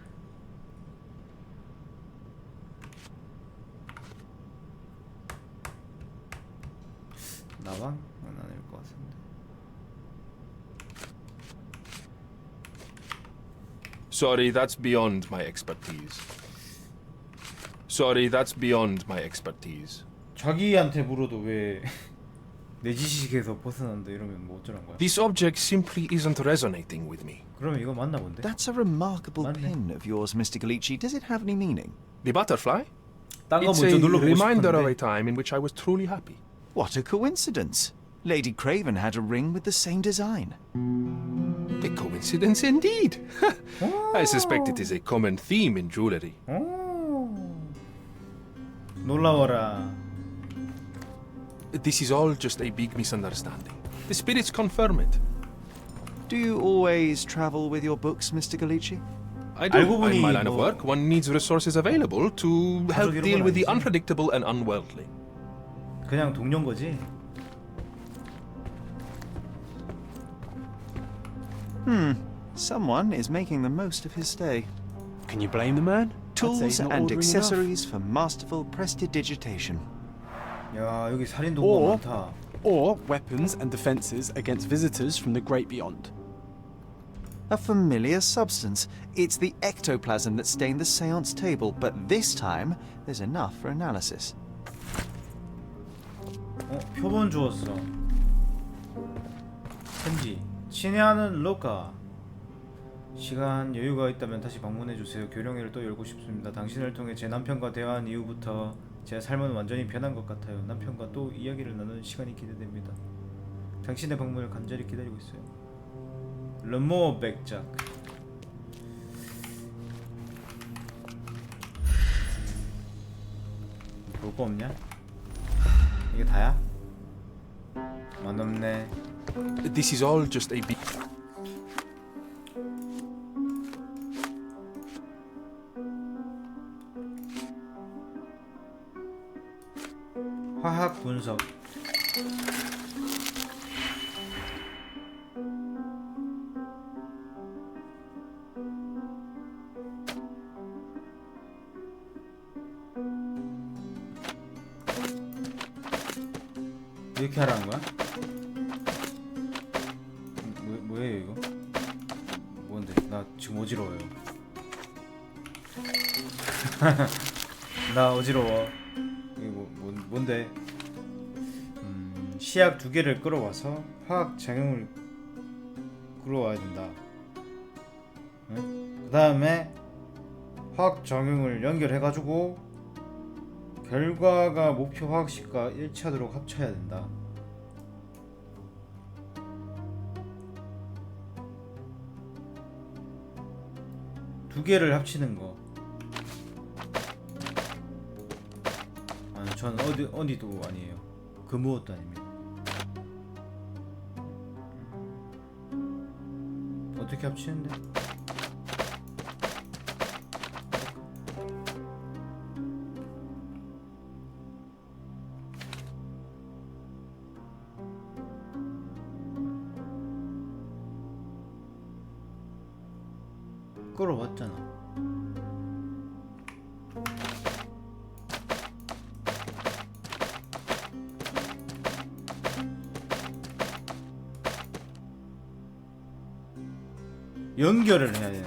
나왕? 아닐 것 같은데. Sorry, that's beyond my expertise. 자기한테 물어도 왜 내 지식에서 벗어난다 이러면 뭐 어쩌란 거야? This object simply isn't resonating with me. 그러면 이거 맞나 본데? That's a remarkable pin of yours, Mr. Galici. Does it have any meaning? The butterfly? 딴 거 It's 먼저 a 눌러보고 reminder of 싶은데. a time in which I was truly happy. What a coincidence. Lady Craven had a ring with the same design. A coincidence indeed. I suspect it is a common theme in jewelry. 놀라워라. This is all just a big misunderstanding. The spirits confirm it. Do you always travel with your books, Mr. Galici? I do. 알고 보니 In my line of 뭐 work, one needs resources available to help 가족 이런 deal 건 with the 아니지? unpredictable and unworldly. 그냥 동료인 거지. Someone is making the most of his stay. Can you blame the man? I'd say Tools he's not and ordering accessories for masterful prestidigitation. 야 여기 살인 도구가 Or, 많다. or weapons and defences against visitors from the great beyond. A familiar substance. It's the ectoplasm that stained the seance table, but this time there's enough for analysis. 표본 주었어. 편지. 친애하는 로카. 시간 여유가 있다면 다시 방문해 주세요. 교령회를 또 열고 싶습니다. 당신을 통해 제 남편과 대화한 이후부터 제 삶은 완전히 변한 것 같아요. 남편과 또 이야기를 나누는 시간이 기대됩니다. 당신의 방문을 간절히 기다리고 있어요. 르모 백작. 볼 거 없냐? 이게 다야? 맛없네. This is all just a 화학 분석. 이렇게 하라는 거야? 뭐예요 이거? 뭔데? 나 지금 어지러워요. 나 어지러워. 이거 뭔데? 시약 2개를 끌어와서 화학 작용을 끌어와야 된다. 응? 그 다음에 화학 작용을 연결해가지고 결과가 목표 화학식과 일치하도록 합쳐야 된다. 두 개를 합치는 거. 아니, 전 어디도 아니에요. 그 무엇도 아닙니다. 어떻게 합치는데? 끌어왔잖아. 연결을 해야 되네.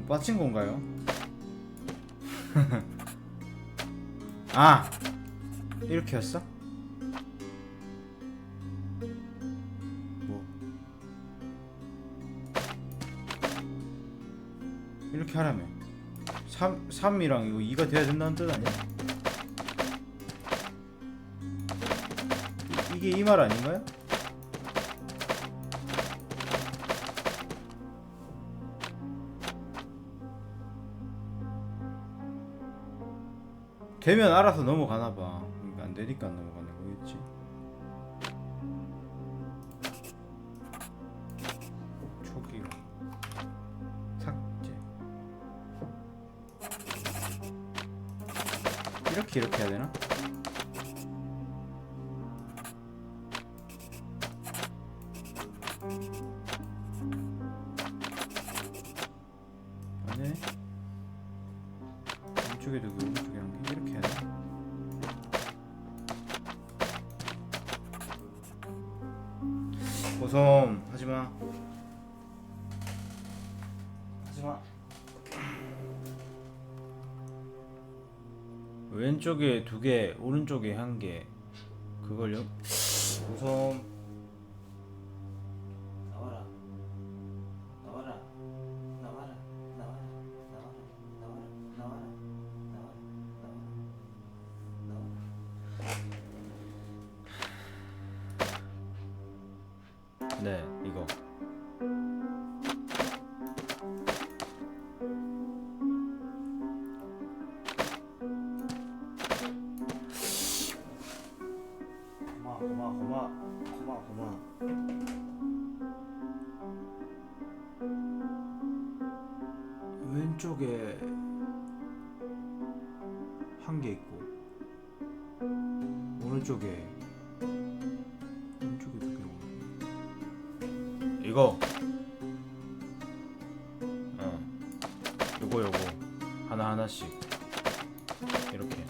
빠진 건가요? 아! 이렇게였어? 뭐 이렇게 하라며 3이랑 이거 2가 돼야 된다는 뜻 아니야? 이게 이 말 아닌가요? 되면 알아서 넘어가나봐. 안 되니까 안 넘어가는 거겠지. 초기화 삭제. 이렇게 해야 되나? 안 되네. 왼쪽에 두고 오른쪽에 한 개. 이렇게 해야 돼. 고som 하지마. 하지마. 왼쪽에 2개, 오른쪽에 1개. 그걸요? 고som. 나와라. 나와라. 나와라. 나와라. 나와라. 나와라. 나와라. 네, 이거 고마. 왼쪽에 한 개 있고 오른쪽에 두 개 오고 이거 요거 하나씩 이렇게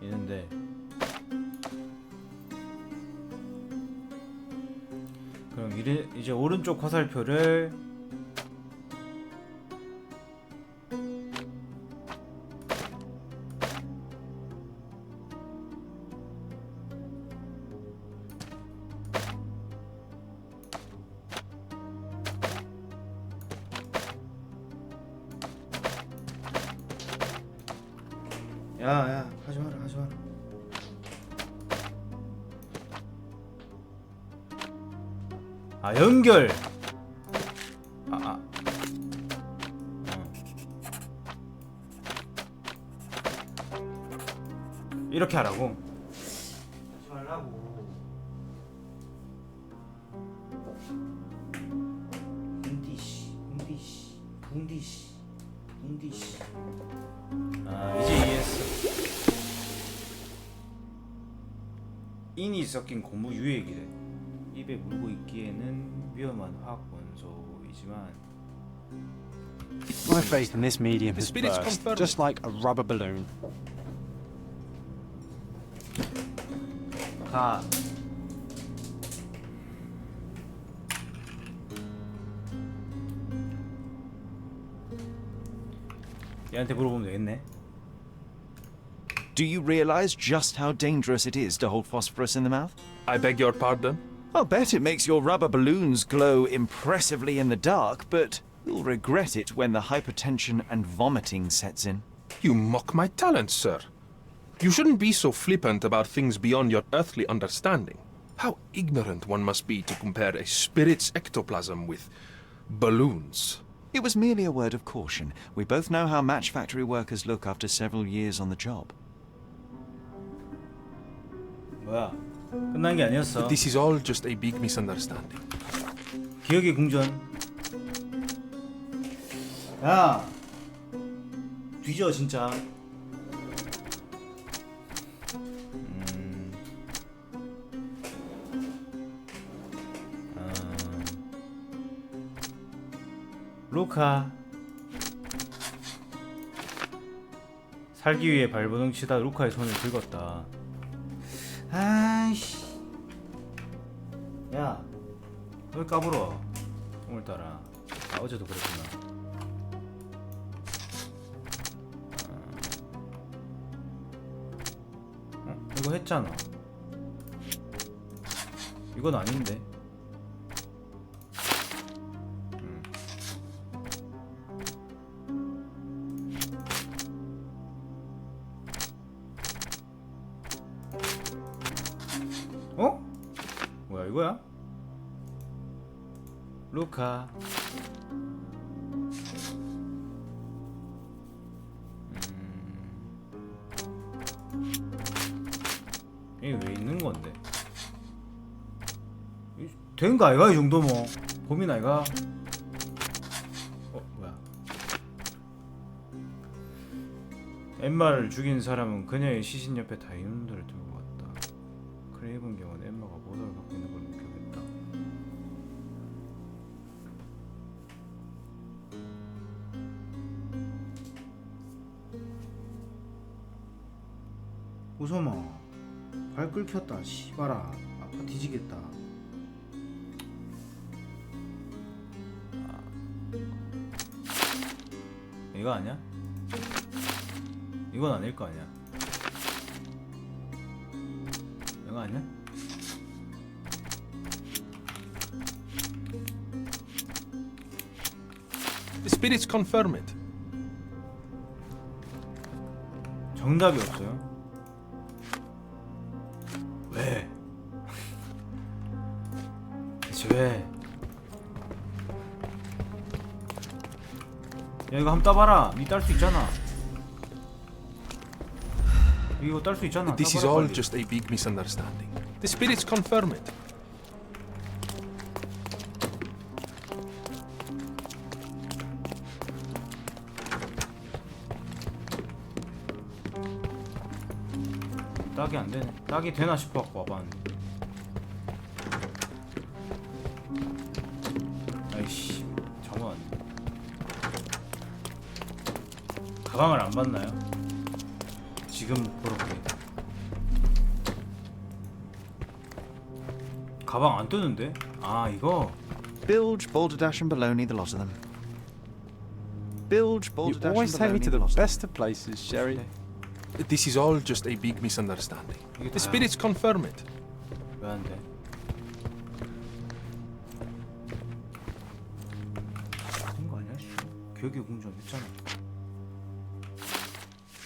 있는데 그럼 이제 오른쪽 화살표를 야 하지 마라. 아 연결. 이렇게 하라고. 하지 말라고. 붕디씨. 아 이제 이해했어. 인이 섞인 고무 유액이래. 입에 물고 있기에는 위험한 화학 원소이지만 My faith in this medium has burst, just like a rubber balloon. 가. 얘한테 물어보면 되겠네. Do you realize just how dangerous it is to hold phosphorus in the mouth? I beg your pardon? I'll bet it makes your rubber balloons glow impressively in the dark, but you'll regret it when the hypertension and vomiting sets in. You mock my talents, sir. You shouldn't be so flippant about things beyond your earthly understanding. How ignorant one must be to compare a spirit's ectoplasm with balloons. It was merely a word of caution. We both know how match factory workers look after several years on the job. 뭐야? 끝난 게 아니었어. But this is all just a big misunderstanding. 기억의 궁전. 야, 뒤져 진짜. 루카. 살기 위해 발버둥 치다 루카의 손을 긁었다. 아이씨. 야, 왜 까불어? 오늘따라. 아, 어제도 그랬구나. 이거 했잖아. 이건 아닌데. 어? 뭐야 이거야? 루카. 이게 왜 있는 건데? 된 거 아이가 이 정도 뭐 고민 아이가? 뭐야? 엠마를 죽인 사람은 그녀의 시신 옆에 다이아몬드를 들고 갔다. 크레이븐 경우는 엠마가 모자를 갖고 있는 걸 목격했다. 우소마 발 긁혔다. 씨발아 아파 뒤지겠다. 이거 아니야? 이건 아닐 거 아니야? 이거 아니야? The spirits confirm it. 정답이 없어요. 왜? 대체 왜? 야 이거 한번 따봐라. 니 딸 수 있잖아. 이거 딸 수 있잖아. This is 따봐라, all 빨리. just a big misunderstanding. The spirits confirm it. 딱이 안 되네. 딱이 되나 싶어 갖고 와봤는데. 아이씨, 잘못 왔네. 가방을 안 봤나요? 지금 보러 가게. 가방 안 뜨는데? 아, 이거. Bilge, balderdash, and baloney, the lot of them. Bilge, You balderdash, and always take me baloney, to the the lot of them. best of places, Sherry. This is all just a big misunderstanding. 이게 The 다야. spirits confirm it. 왜 안 돼? 된 거 아니야? 씨. 교육의 공전 했잖아.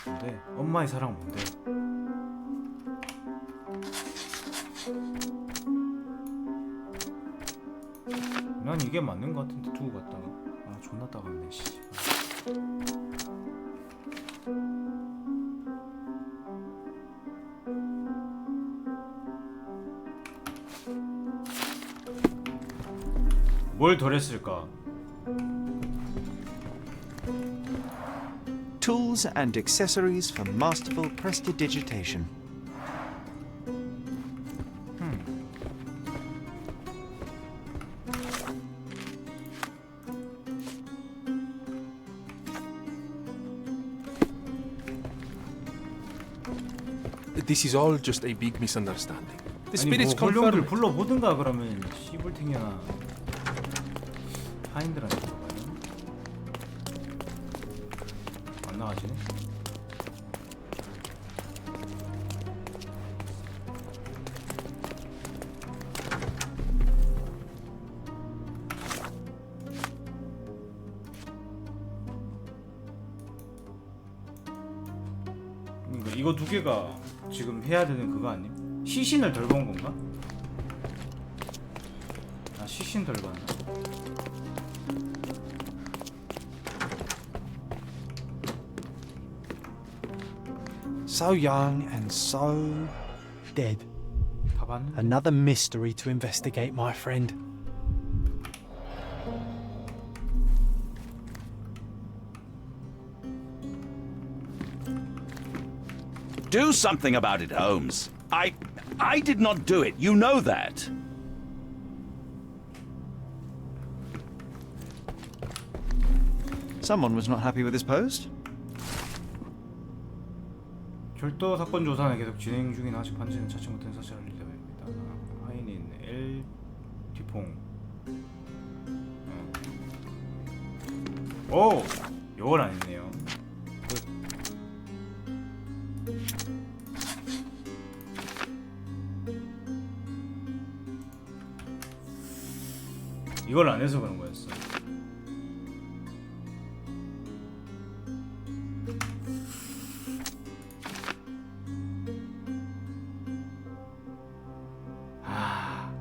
뭔데? 엄마의 사랑 뭔데? 난 이게 맞는 거 같은데 두고 갔다가 아 존나 따갑네 씨. 뭘 덜했을까? Tools and accessories for masterful prestidigitation. This is all just a big misunderstanding. The 아니 spirits 뭐 confirm 홀령들 it. 불러보든가 그러면 씨불탱이나 하인들한테 물어봐요. 안 나가지네. 그러니까 이거 두 개가 지금 해야 되는 그거 아님? 시신을 덜 본 건가? 아 시신 덜 봤나? So young and so dead. 다 봤는데? Another mystery to investigate, my friend. Do something about it, Holmes. I did not do it. You know that. Someone was not happy with his post. 별도 사건 조사는 계속 진행 중인 아직 반지는 찾지 못한 사실을 알려드립니다. 하인인 엘 디퐁. 오, 요걸 안 했네요. 이걸 안 해서 그런 거였어. 아,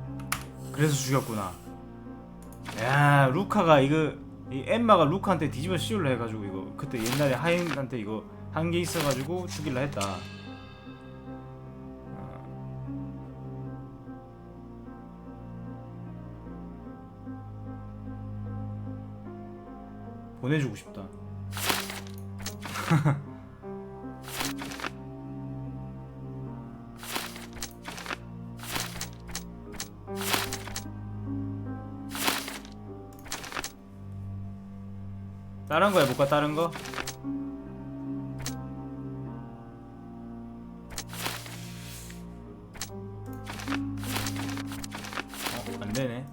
그래서 죽였구나. 야, 루카가 이 엠마가 루카한테 뒤집어 씌울라 해가지고 이거 그때 옛날에 하인한테 이거 한 게 있어가지고 죽일라 했다. 보내주고 싶다. 다른 거 해볼까? 다른 거? 안 되네.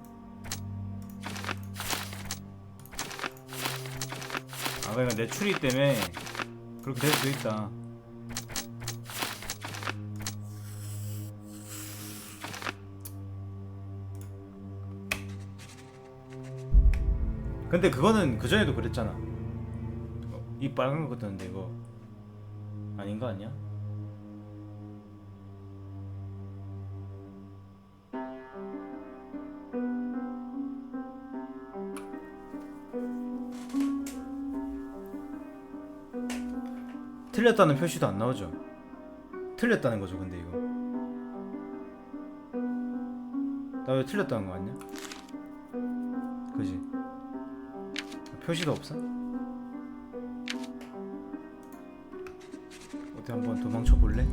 아, 그러니까 내 추리 때문에 그렇게 될 수도 있다. 근데 그거는 그 전에도 그랬잖아. 이 빨간 거 같던데 이거 아닌 거 아니야? 틀렸다는 표시도 안 나오죠. 틀렸다는 거죠. 근데 이거 나 왜 틀렸다는 거 아니야? 그지? 표시도 없어? 어디 한번 도망쳐 볼래?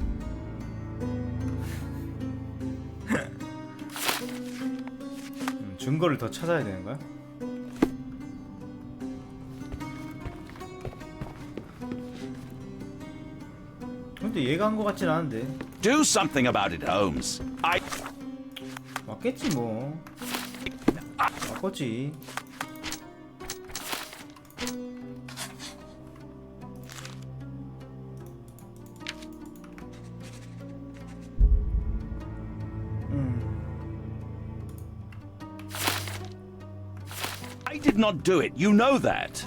증거를 더 찾아야 되는 거야? 근데 얘가 한 거 같진 않은데. Do something about it, Holmes. 맞겠지 뭐. 맞겠지. I did not do it. You know that.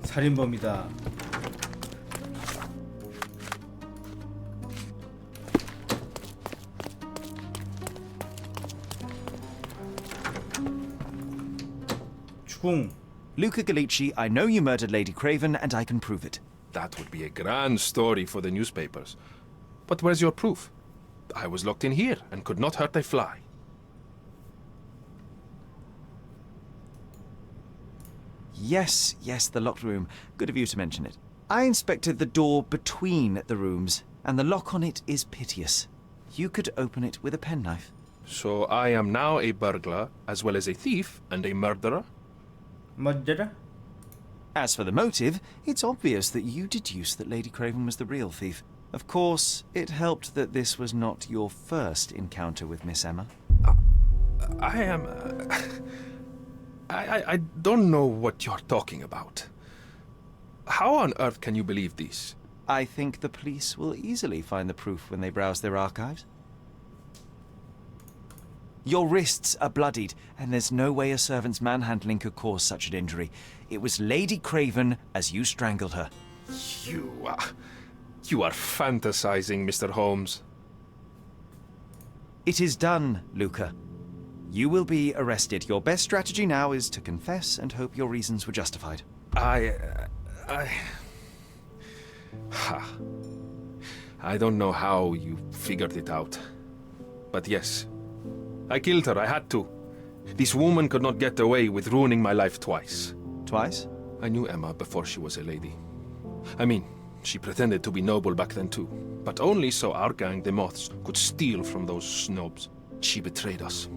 살인범이다. Luca Gallici, I know you murdered Lady Craven, and I can prove it. That would be a grand story for the newspapers. But where's your proof? I was locked in here and could not hurt a fly. Yes, the locked room. Good of you to mention it. I inspected the door between the rooms, and the lock on it is piteous. You could open it with a penknife. So I am now a burglar, as well as a thief and a murderer? Murderer? As for the motive, it's obvious that you deduced that Lady Craven was the real thief. Of course, it helped that this was not your first encounter with Miss Emma. I am... I don't know what you're talking about. How on earth can you believe this? I think the police will easily find the proof when they browse their archives. Your wrists are bloodied, and there's no way a servant's manhandling could cause such an injury. It was Lady Craven as you strangled her. You are fantasizing, Mr. Holmes. It is done, Luca. You will be arrested. Your best strategy now is to confess and hope your reasons were justified. I don't know how you figured it out. But yes, I killed her. I had to. This woman could not get away with ruining my life twice. Twice? I knew Emma before she was a lady. I mean, she pretended to be noble back then too. But only so our gang, the Moths, could steal from those snobs. She betrayed us,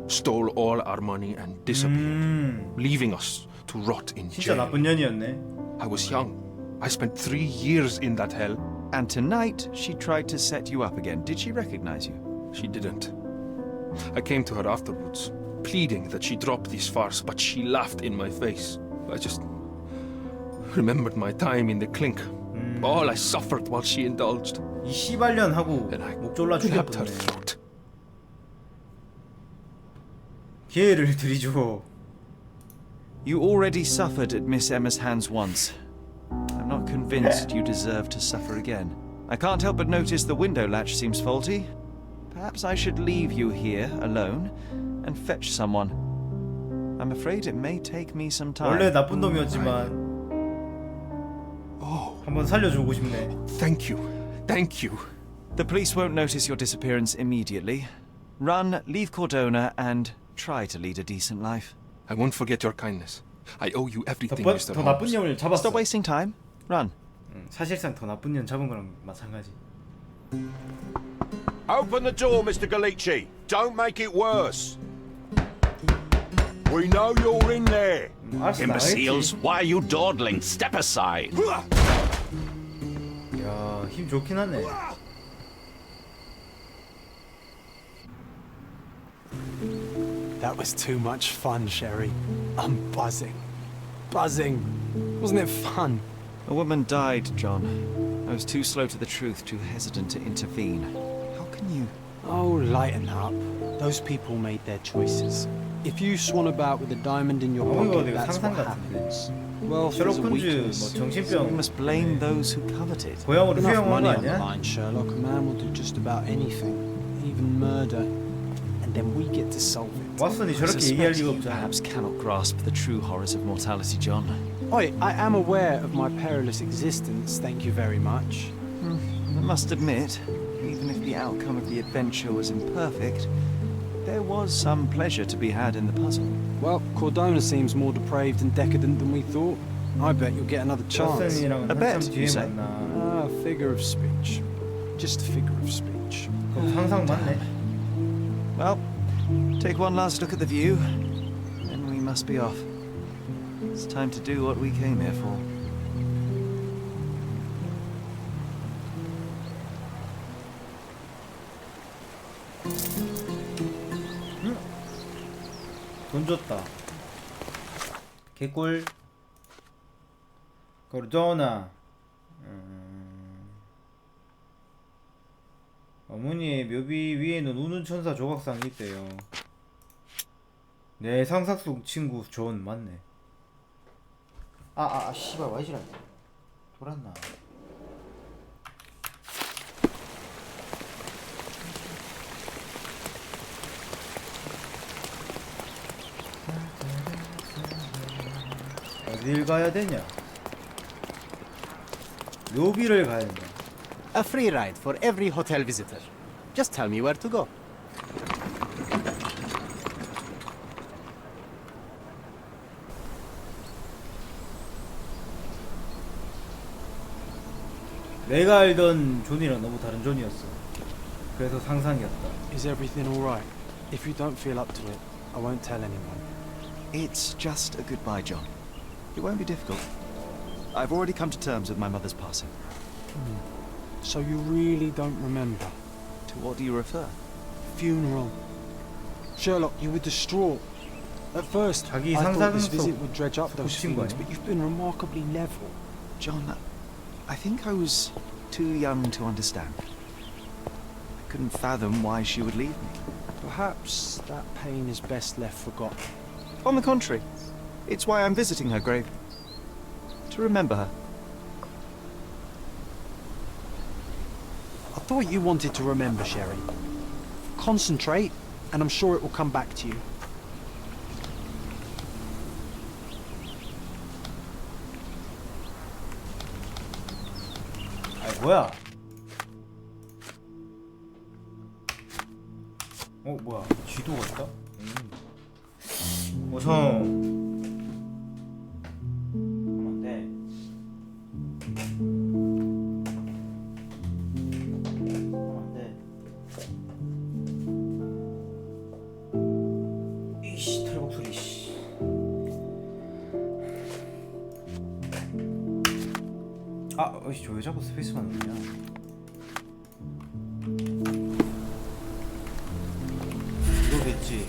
stole all our money and disappeared, leaving us to rot in 진짜 jail. 나쁜 년이었네. I was young. I spent 3 years in that hell. And tonight, she tried to set you up again. Did she recognize you? She didn't. I came to her afterwards, pleading that she drop this farce, but she laughed in my face. I just remembered my time in the clink. All I suffered while she indulged. 이 씨발년 하고 목 졸라 Grabbed her 죽였던데. throat. 기회를 드리죠. You already suffered at Miss Emma's hands once. I'm not convinced you deserve to suffer again. I can't help but notice the window latch seems faulty. Perhaps I should leave you here alone and fetch someone. I'm afraid it may take me some time. 원래 나쁜 놈이었지만 한번 살려주고 싶네. Thank you. Thank you. The police won't notice your disappearance immediately. Run, leave Cordona, and try to lead a decent life. I won't forget your kindness. I owe you everything, 더, Mr. 더 나쁜 Holmes. 놈을 잡았어. Stop wasting time. Run. 사실상 더 나쁜 년 잡은 거랑 마찬가지. Open the door, Mr. Gallici. Don't make it worse. We know you're in there. 알았어, Imbeciles, 나가겠지. why are you dawdling? Step aside. 야, 힘 좋긴 하네. That was too much fun, Sherry. I'm buzzing. Buzzing. Wasn't it fun? A woman died, John. I was too slow to the truth, too hesitant to intervene. How can you... Oh, lighten up. Those people made their choices. If you swan about with a diamond in your 이거 pocket, 되게 that's what 상상 happens. 같은데. Well, there's a 셜록홈즈 뭐 weakness. So we 정신병 must blame those who covet it. 고향으로 Enough 휴양한 money 거 on the 아니야? line, Sherlock. A man will do just about anything, even murder. And then we get to solve it. 왓슨이 I 저렇게 얘기할 suspect 리가 you 없잖아. perhaps cannot grasp the true horrors of mortality, John. Oi, I am aware of my perilous existence, thank you very much. I must admit, even if the outcome of the adventure was imperfect, there was some pleasure to be had in the puzzle. Well, Cordona seems more depraved and decadent than we thought. I bet you'll get another chance. 여선이랑은 A bet, 한참 you 뒤에 say? 만나. Figure of speech. Just a figure of speech. 그럼 상상 맞네. Well, take one last look at the view, then we must be off. It's time to do what we came here for. 돈 줬다. 개꿀. 거르조나. 어머니의 묘비 위에는 우는 천사 조각상이 있대요. 내 상상 속 친구 존 맞네. 씨발 와이지랄. 돌았나. 어딜 가야 되냐? 묘비를 가야 된다. A free ride for every hotel visitor. Just tell me where to go. 내가 알던 존이랑 너무 다른 존이었어. 그래서 상상이었다. Is everything all right? If you don't feel up to it, I won't tell anyone. It's just a goodbye, John. It won't be difficult. I've already come to terms with my mother's passing. So you really don't remember? To what do you refer? Funeral. Sherlock, you were distraught. At first, 자기 I thought this 상상 visit 속 would dredge up those 붙인 거 feelings, 아니야? but you've been remarkably level. John, I think I was too young to understand. I couldn't fathom why she would leave me. Perhaps that pain is best left forgotten. On the contrary, it's why I'm visiting her grave. To remember her. I thought you wanted to remember, Sherry. Concentrate, and I'm sure it will come back to you. 뭐야? 뭐야? 쥐도가 있다? 어성. 안돼. 안돼. 이씨 털복 소리. 씨. 저 왜 자꾸 스페이스만 누르냐? 이거겠지.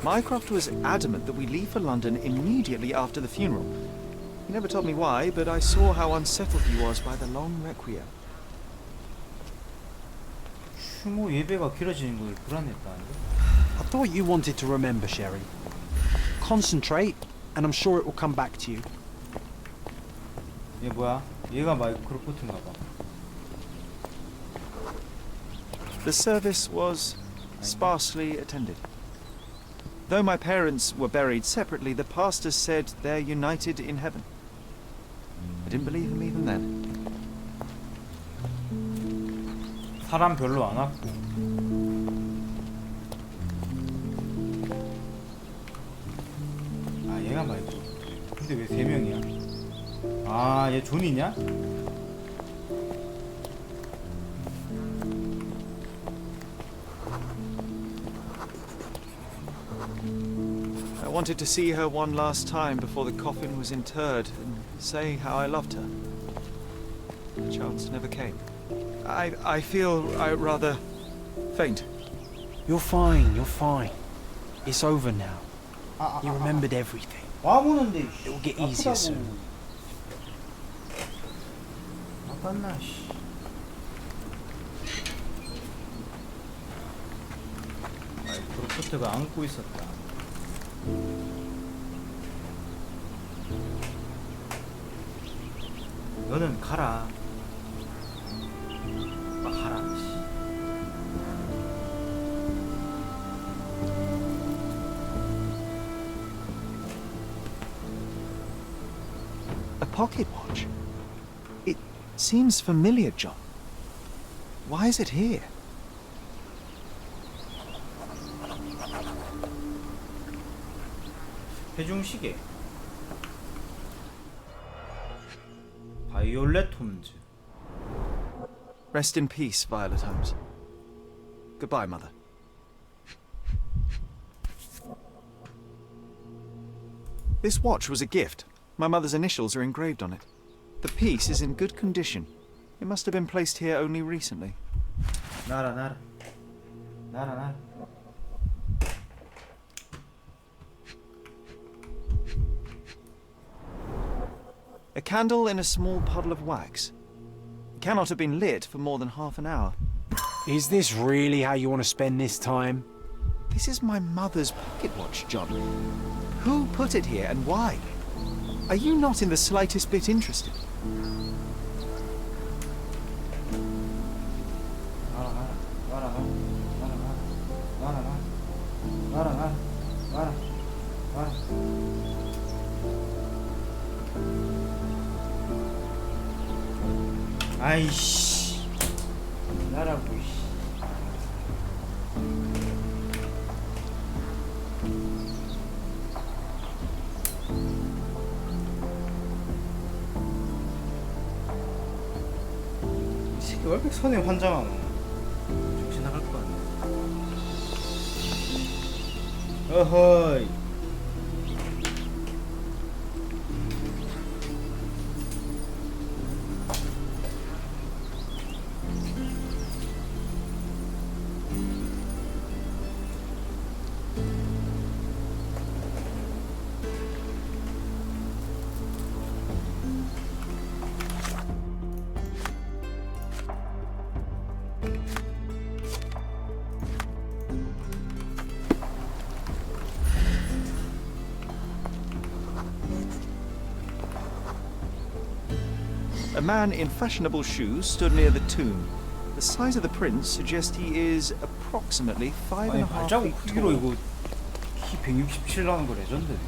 Mycroft was adamant that we leave for London immediately after the funeral. He never told me why, but I saw how unsettled he was by the long requiem. 추모 예배가 길어지는 걸 불안했다는데? I thought you wanted to remember, Sherry. Concentrate, and I'm sure it will come back to you. 얘 뭐야? 얘가 마이크로포트인가 봐. The service was sparsely attended. Though my parents were buried separately, the pastor said they're united in heaven. I didn't believe him even then. 사람 별로 안 왔고. 얘가 마이크로포트. 근데 왜 3명이야? 얘 존이냐? I wanted to see her one last time before the coffin was interred and say how I loved her. The chance never came. I feel rather faint. You're fine, you're fine. It's over now. You remembered everything. It will get easier soon. 아팠나 씨. 마이크로포트가 안고 있었다. 너는 가라. 가라. A pocket watch? It seems familiar, John. Why is it here? 체중시계. 바이올렛 홈즈. Rest in peace, Violet Holmes. Goodbye, Mother. This watch was a gift. My mother's initials are engraved on it. The piece is in good condition. It must have been placed here only recently. 나라. A candle in a small puddle of wax. It cannot have been lit for more than half an hour. Is this really how you want to spend this time? This is my mother's pocket watch, John. Who put it here and why? Are you not in the slightest bit interested? 아이씨. 나라고. 이 새끼 왜 이렇게 선에 환장하노? 정신 나갈 것 같네. 어허이. A man in fashionable shoes stood near the tomb. The size of the print suggests he is approximately 5.5 아니 발자국 feet 크기로 tall. 이거 키 167 나는 거 레전드네.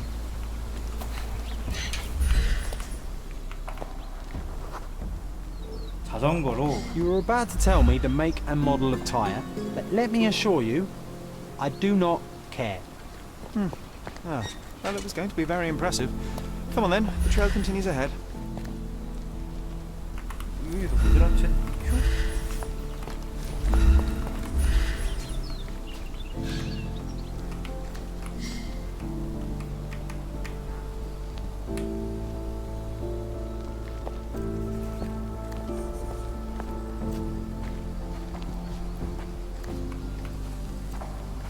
자전거로. You were about to tell me the make and model of tyre, but let me assure you, I do not care. Ah, well, it was going to be very impressive. Come on then, the trail continues ahead. 여기도 부드럽지?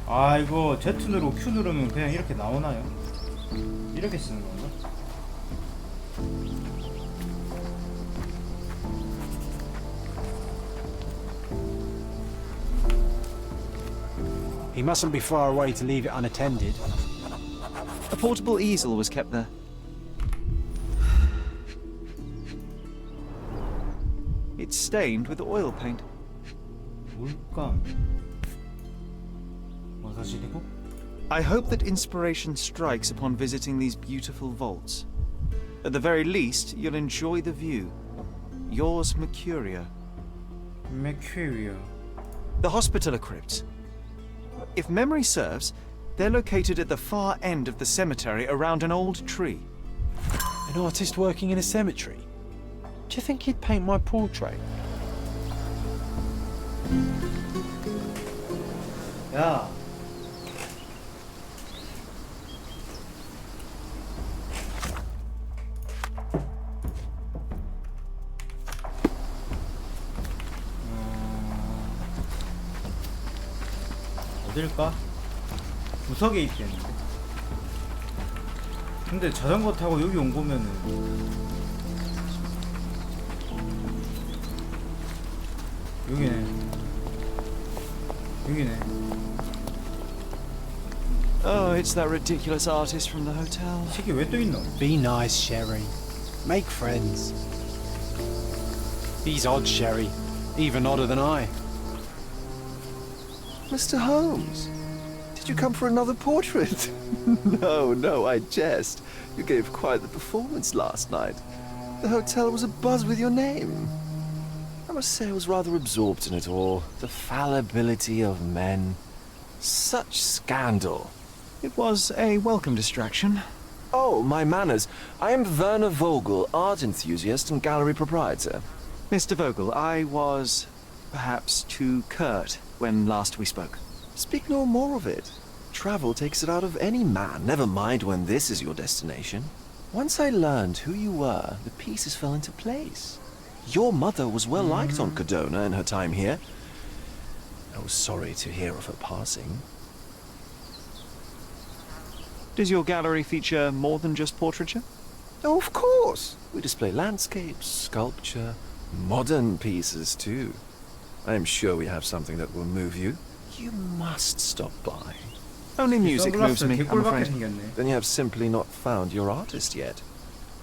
아 이거 Z 누르고 Q 누르면 그냥 이렇게 나오나요? 이렇게 쓰는 건가? He mustn't be far away to leave it unattended. A portable easel was kept there. It's stained with oil paint. 물감. 사실이고? I hope that inspiration strikes upon visiting these beautiful vaults. At the very least, you'll enjoy the view. Yours, Mercuria. Mercuria. The Hospitaller crypts. If memory serves, they're located at the far end of the cemetery around an old tree. An artist working in a cemetery? Do you think he'd paint my portrait? 야. 어딜까? 구석에 있겠는데. 근데 자전거 타고 여기 온 거면은 여기네. 여기네. Oh, it's that ridiculous artist from the hotel. 이 새끼 왜 또 있노? Be nice, Sherry. Make friends. He's odd, Sherry. Even odder than I. Mr. Holmes, did you come for another portrait? No, I jest. You gave quite the performance last night. The hotel was abuzz with your name. I must say I was rather absorbed in it all. The fallibility of men. Such scandal. It was a welcome distraction. Oh, my manners. I am Werner Vogel, art enthusiast and gallery proprietor. Mr. Vogel, I was perhaps too curt when last we spoke. Speak no more of it. Travel takes it out of any man, never mind when this is your destination. Once I learned who you were, the pieces fell into place. Your mother was well liked on Codona in her time here. I was sorry to hear of her passing. Does your gallery feature more than just portraiture? Oh, of course. We display landscapes, sculpture, modern pieces too. I am sure we have something that will move you. You must stop by. Only music moves me, I'm afraid. Then you have simply not found your artist yet.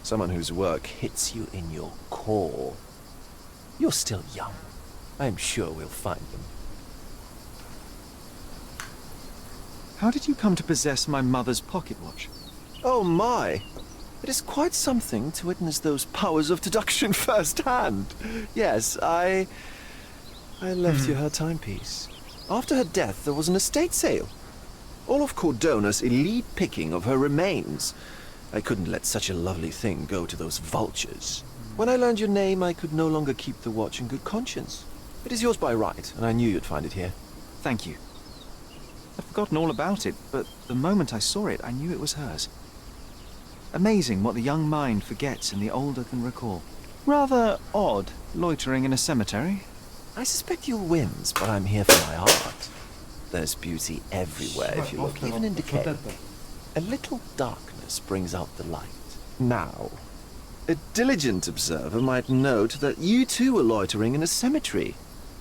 Someone whose work hits you in your core. You're still young. I am sure we'll find them. How did you come to possess my mother's pocket watch? Oh my! It is quite something to witness those powers of deduction firsthand. Yes, I left you her timepiece. After her death, there was an estate sale. All of Cordona's elite picking of her remains. I couldn't let such a lovely thing go to those vultures. When I learned your name, I could no longer keep the watch in good conscience. It is yours by right, and I knew you'd find it here. Thank you. I'd forgotten all about it, but the moment I saw it, I knew it was hers. Amazing what the young mind forgets and the older can recall. Rather odd, loitering in a cemetery. I suspect you'll win, but I'm here for my art. There's beauty everywhere if you look, even in decay. A little darkness brings out the light. Now, a diligent observer might note that you too were loitering in a cemetery.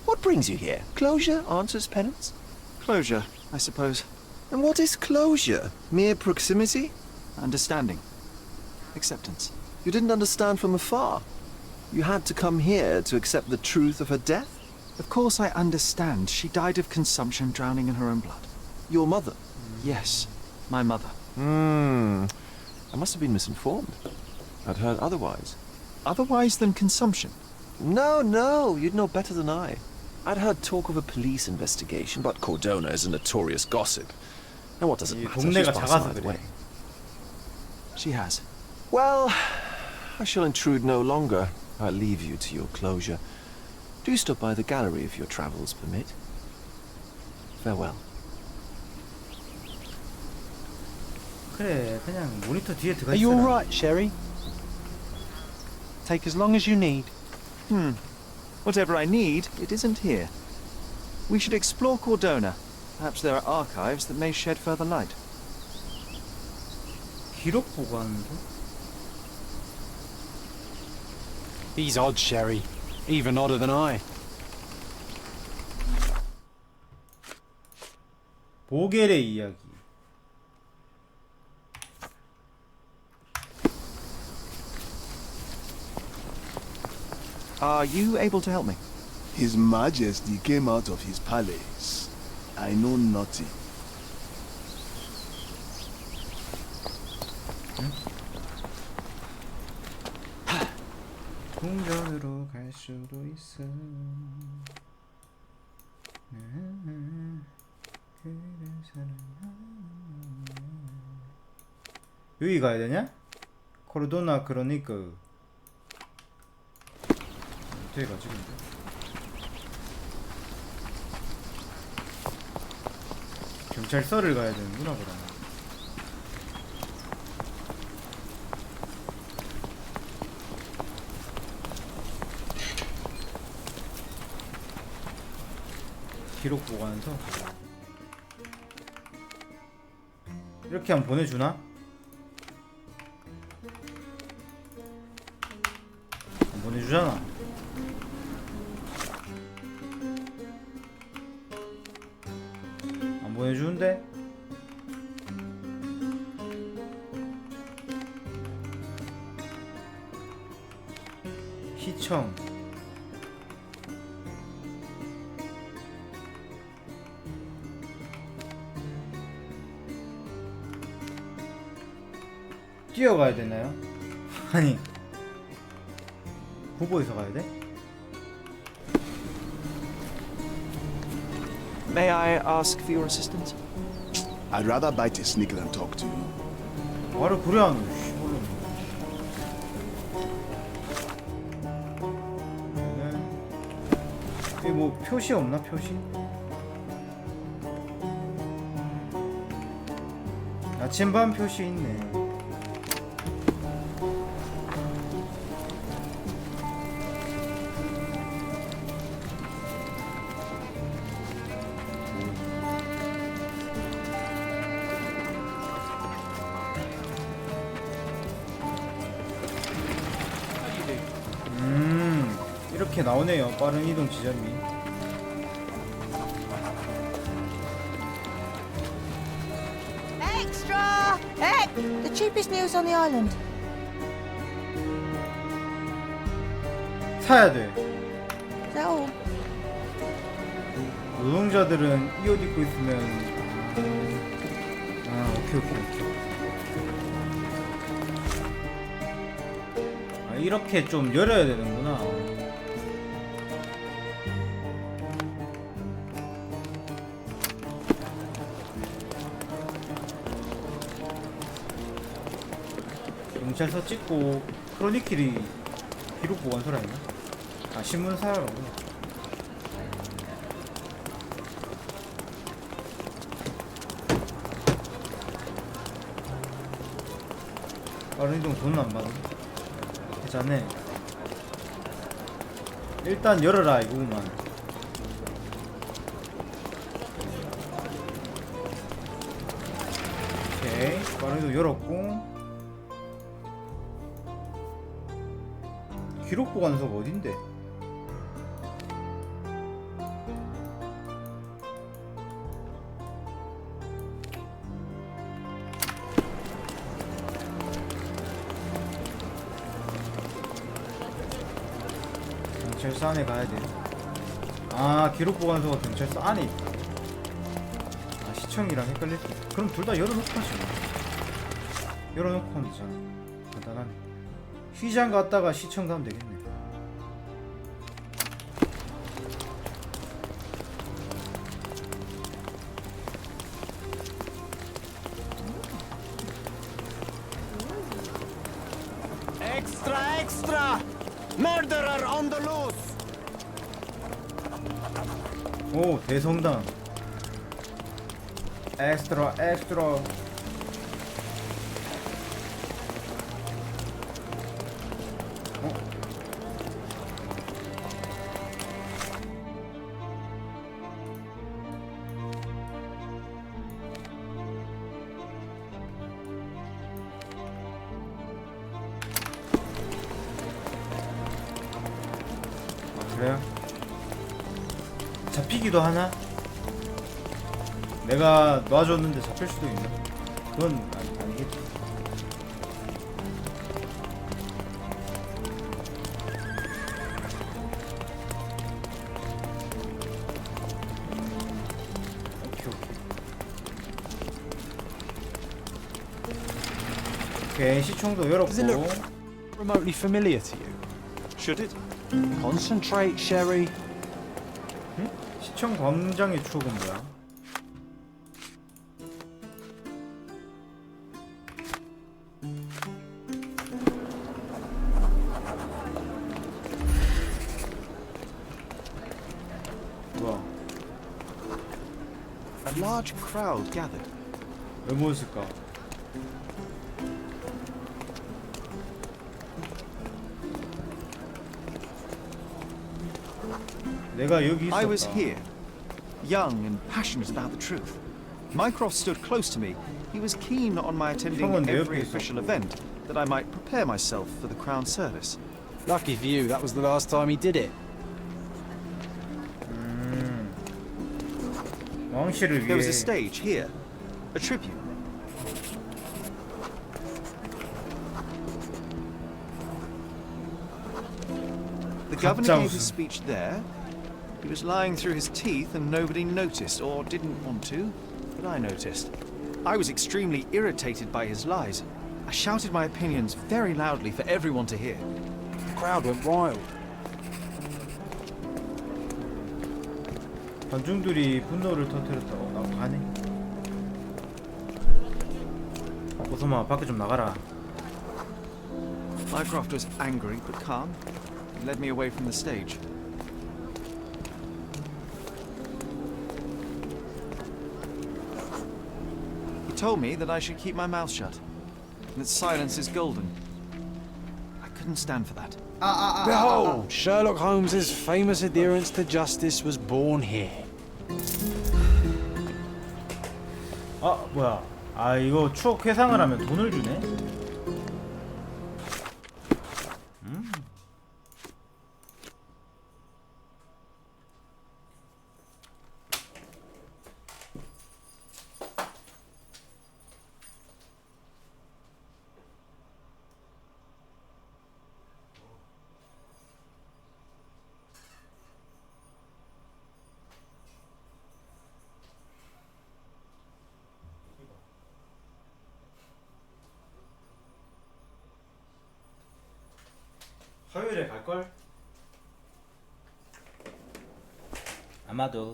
What brings you here? Closure answers penance? Closure, I suppose. And what is closure? Mere proximity? Understanding. Acceptance. You didn't understand from afar. You had to come here to accept the truth of her death? Of course I understand. She died of consumption, drowning in her own blood. Your mother? Yes, my mother. I must have been misinformed. I'd heard otherwise. Otherwise than consumption? No, you'd know better than I. I'd heard talk of a police investigation, but Cordona is a notorious gossip. And what does it matter? She's passed either way. She has. Well, I shall intrude no longer. I'll leave you to your closure. Do stop by the gallery if your travels permit. Farewell. 그래, 그냥 모니터 뒤에 들어가 있어라. Are you all right, Sherry? Take as long as you need. Whatever I need, it isn't here. We should explore Cordona. Perhaps there are archives that may shed further light. 기록 보관소? He's odd, Sherry. Even odder than I. 보겔의 이야기. Are you able to help me? His Majesty came out of his palace. I know nothing. 궁전으로 갈 수도 있어. 여기 가야 되냐? 코르도나 크로니크. 어떻게 가지 근데? 경찰서를 가야 되는구나 그러면. 기록 보관서. 이렇게 하면 보내주나? 안 보내주잖아. 안 보내주는데? 시청. 뛰어가야 되나요? 아니 후보에서 가야 돼? May I ask for your assistance? I'd rather bite a snake than talk to you. 말을 그래 하노. 여기 뭐 표시 없나 표시? 나침반 표시 있네. 이렇게 나오네요. 빠른 이동 지점이. Extra! Hey! The cheapest meals on the island. 사야 돼. Is that all? 노동자들은 이 옷 입고 있으면 오케이. 이렇게 좀 열어야 되는구나. 경찰서 찍고 크로니클이 기록 보관소라 했나? 신문사라고. 빠른 이동 돈은 안 받아. 괜찮네. 일단 열어라 이거구만. 오케이. 빠른 이동 열었고. 기록 보관소가 어딘데? 경찰서 안에 가야 돼. 기록 보관소가 경찰서 안에 있다. 시청이랑 헷갈릴 때. 그럼 둘 다 열어놓고 하지. 열어놓고 하면 되잖아. 간단하네. 휘장 갔다가 시청 가면 되겠네. Extra, extra! Murderer on the loose! 오, 대성당. 엑스트라, 엑스트라. 그래요? 잡히기도 하나? 내가 놔줬는데 잡힐 수도 있나? 그건 아니겠지. 오케이, 시청도 열었고. Does it look remotely familiar to you? Should it? Concentrate, Sherry. 응? 시청 광장의 추억은 뭐야? 뭐야? A large crowd gathered. 왜 모였을까? 내가 여기 있었다. I was here, young and passionate about the truth. Mycroft stood close to me. He was keen on my attending every official event, that I might prepare myself for the Crown service. Lucky for you, that was the last time he did it. 왕실을 위해. There was a stage here, a tribune. The governor gave his speech there. He was lying through his teeth and nobody noticed, or didn't want to, but I noticed. I was extremely irritated by his lies. I shouted my opinions very loudly for everyone to hear. The crowd went wild. 관중들이 분노를 터뜨렸다고. 나 가네. 오소마 밖에 좀 나가라. Mycroft was angry but calm. He led me away from the stage. He told me that I should keep my mouth shut, and that silence is golden. I couldn't stand for that. Behold, Sherlock Holmes's famous adherence to justice was born here. 아 뭐야? 아 이거 추억 회상을 하면 돈을 주네? 화요일에 갈걸? 아마도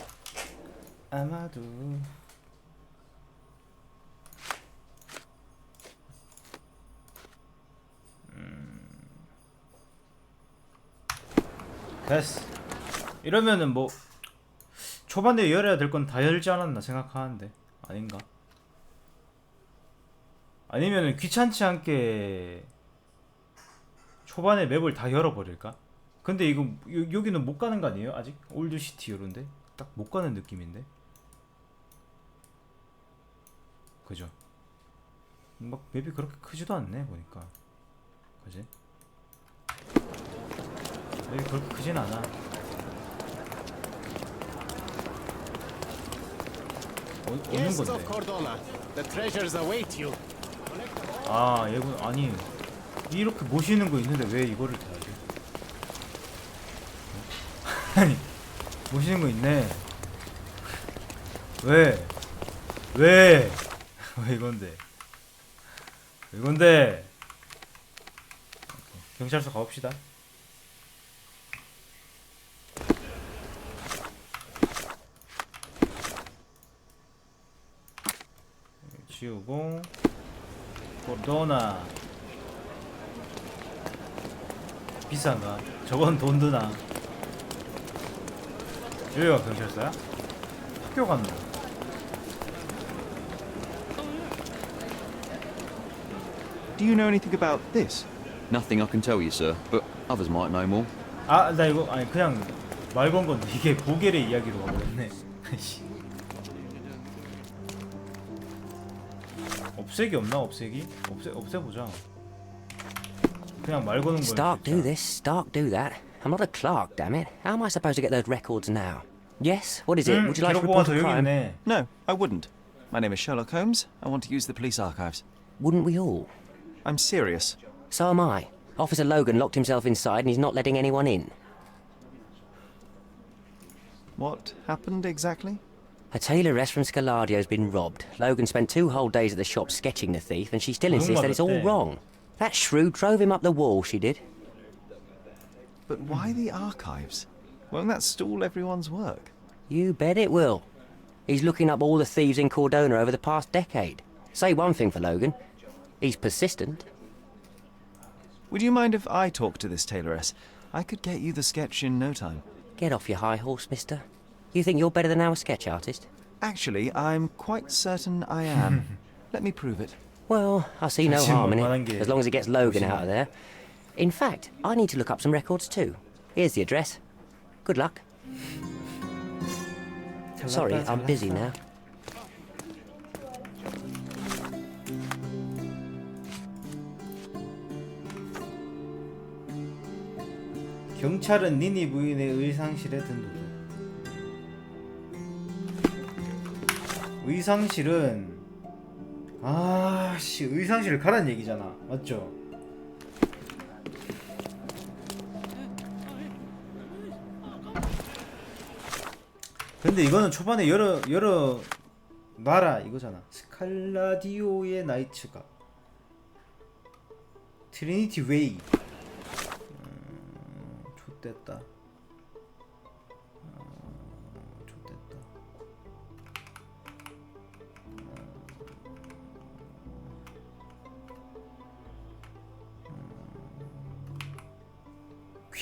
됐어. 이러면은 뭐 초반에 열어야 될 건 다 열지 않았나 생각하는데 아닌가? 아니면은 귀찮지 않게 초반에 맵을 다 열어버릴까? 근데 이거 여기는 못 가는 거 아니에요? 아직? 올드시티 요런데? 딱 못 가는 느낌인데? 그죠? 막 맵이 그렇게 크지도 않네 보니까. 그지? 맵이 그렇게 크진 않아. 오는 건데. 아 얘군 아니 이렇게 모시는 거 있는데 왜 이거를 타야지? 아니 모시는 거 있네. 왜? 왜 이건데? 왜 이건데? 경찰서 가봅시다. 지우고 코르도나 비싼가? 저건 돈 드나? 여기가 경찰서야? 학교 갔나? Do you know anything about this? Nothing I can tell you, sir, but others might know more. 아, 나 이거 아니 그냥 말 건 건데 이게 보겔의 이야기로 가버렸네. 없애기 없나? 없애기? 없애보자. 그냥 말 거는 거. Stark do this, Stark do that. I'm not a clerk, damn it. How am I supposed to get those records now? Yes, what is it? Would you like to report a crime? No, I wouldn't. My name is Sherlock Holmes. I want to use the police archives. Wouldn't we all? I'm serious. So am I. Officer Logan locked himself inside and he's not letting anyone in. What happened exactly? A tailoress from Scaladio's been robbed. Logan spent 2 whole days at the shop sketching the thief and she still insists that it's all wrong. That shrew drove him up the wall, she did. But why the archives? Won't that stall everyone's work? You bet it will. He's looking up all the thieves in Cordona over the past decade. Say one thing for Logan. He's persistent. Would you mind if I talk to this tailoress? I could get you the sketch in no time. Get off your high horse, mister. You think you're better than our sketch artist? Actually, I'm quite certain I am. Let me prove it. Well, I see no harm in it, as long as it gets Logan out of there. In fact, I need to look up some records too. Here's the address. Good luck. Sorry, I'm busy now. 경찰은 니니 부인의 의상실에 든 도둑. 의상실은 아씨 의상실을 가란 얘기잖아, 맞죠? 근데 이거는 초반에 열어 놔라 이거잖아. 스칼라디오의 나이츠가 트리니티 웨이. 좆됐다. 좆됐다.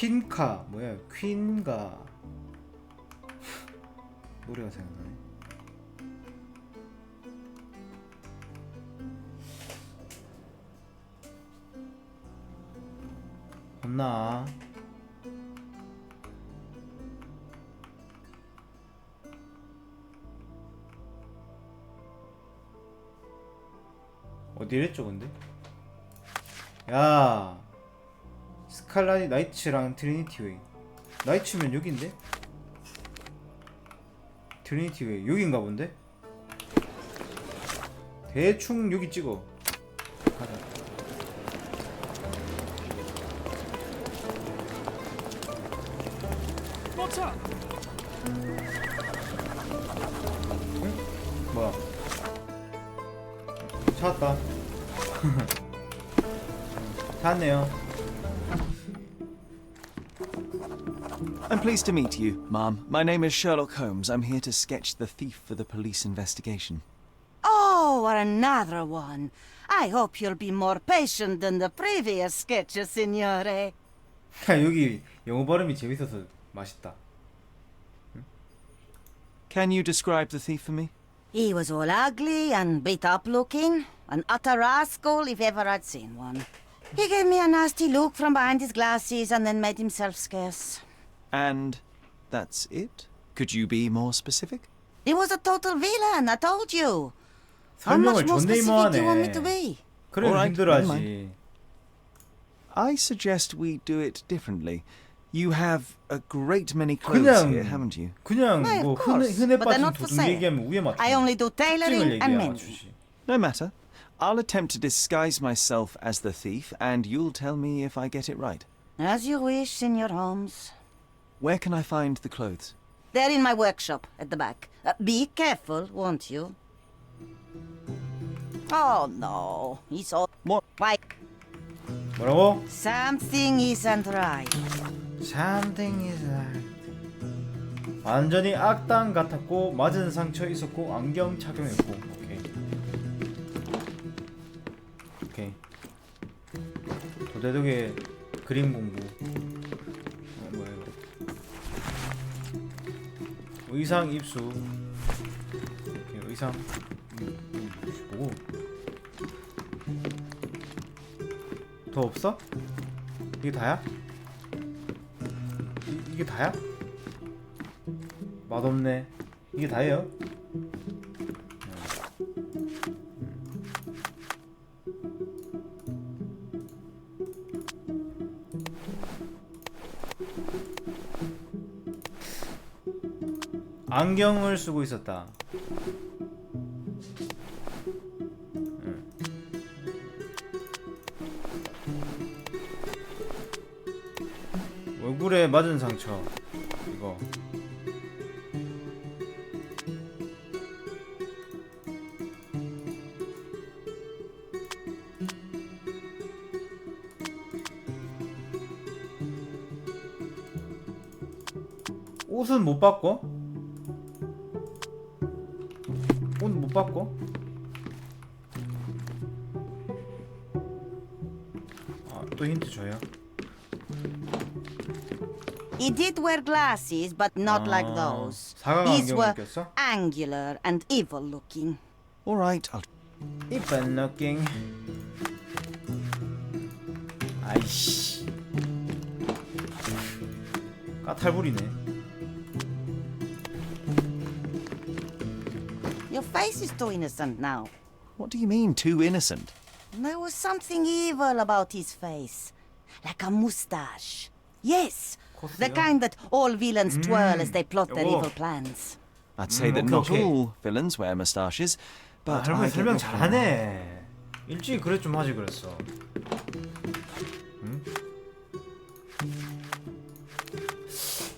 퀸카 뭐야? 퀸가 노래가 생각나네. 혼나. 어디랬죠 근데? 야 스칼라니 나이츠랑 트리니티 웨이. 나이츠면 여긴데? 트리니티 웨이 여긴가 본데? 대충 여기 찍어. 가자. 응? 뭐야? 찾았다. 찾았네요. I'm pleased to meet you, Ma'am. My name is Sherlock Holmes. I'm here to sketch the thief for the police investigation. Oh, another one. I hope you'll be more patient than the previous sketches, signore. 여기 영어 발음이 재밌어서 맛있다. Can you describe the thief for me? He was all ugly and beat up looking. An utter rascal if ever I'd seen one. He gave me a nasty look from behind his glasses and then made himself scarce. And that's it? Could you be more specific? He was a total villain, I told you. How much 설명을 more 존내 specific do you want me to 이모하네. be? 그래 Alright, 힘들어하지. I suggest we do it differently. You have a great many clothes here, haven't you? 그냥 Why, 뭐 of course, 흔해 but they're 빠진 not for 도둑 sale. 얘기하면 우에 맞추. I only do tailoring and mending. 맞추지. No matter. I'll attempt to disguise myself as the thief, and you'll tell me if I get it right. As you wish, Signor Holmes. Where can I find the clothes? They're in my workshop at the back. Be careful, won't you? Oh no, he's all... What? Why? 뭐라고? Something isn't right. Something is right. 완전히 악당 같았고 맞은 상처 있었고 안경 착용했고. 오케이. 도대독의 그림 공부. 뭐야 이거? 의상 입수. 오케이, 의상. 뭐고? 더 없어? 이게 다야? 이게 다야? 맛없네. 이게 다예요? 안경을 쓰고 있었다. 얼굴에 맞은 상처. 이거. 옷은 못 바꿔? 옷 못 바꿔? 아, 또 힌트 줘요. He did wear glasses, but not like those. 사각 These were 안경을 꼈어? angular and evil looking. All right, I'll... Evil looking. 아이씨. 까탈부리네. Your face is too innocent now. What do you mean, too innocent? There was something evil about his face. Like a mustache. Yes, the kind that all villains twirl as they plot their evil plans. I'd say that not all villains wear moustaches, but 할머니 I get 설명 your point. 잘하네. 일찍 그래 좀 하지 그랬어. 응?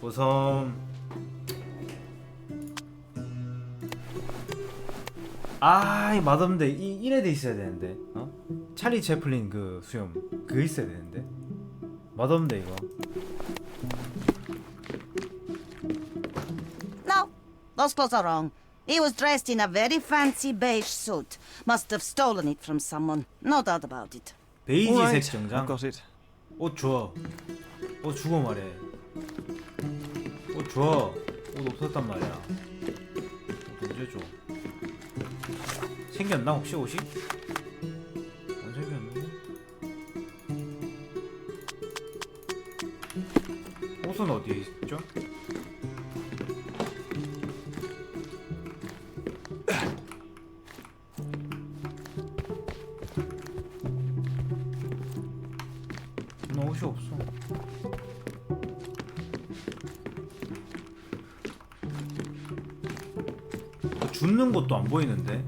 우선 아, 이 맛없는데 이래 돼 있어야 되는데. 어? 찰리 채플린 그 수염 그거 있어야 되는데. 맛없는데 이거. No, those clothes are wrong. He was dressed in a very fancy beige suit. Must have stolen it from someone. No doubt about it. 베이지색 Alright, 정장. I've got it. 옷 줘. 옷 주고 말해. 옷 줘. 옷 없었단 말이야. 옷 언제 줘? 생겼나 혹시 옷이? 안 생겼는데? 옷은 어디에 있죠? 나 옷이 없어. 줍는 것도 안 보이는데.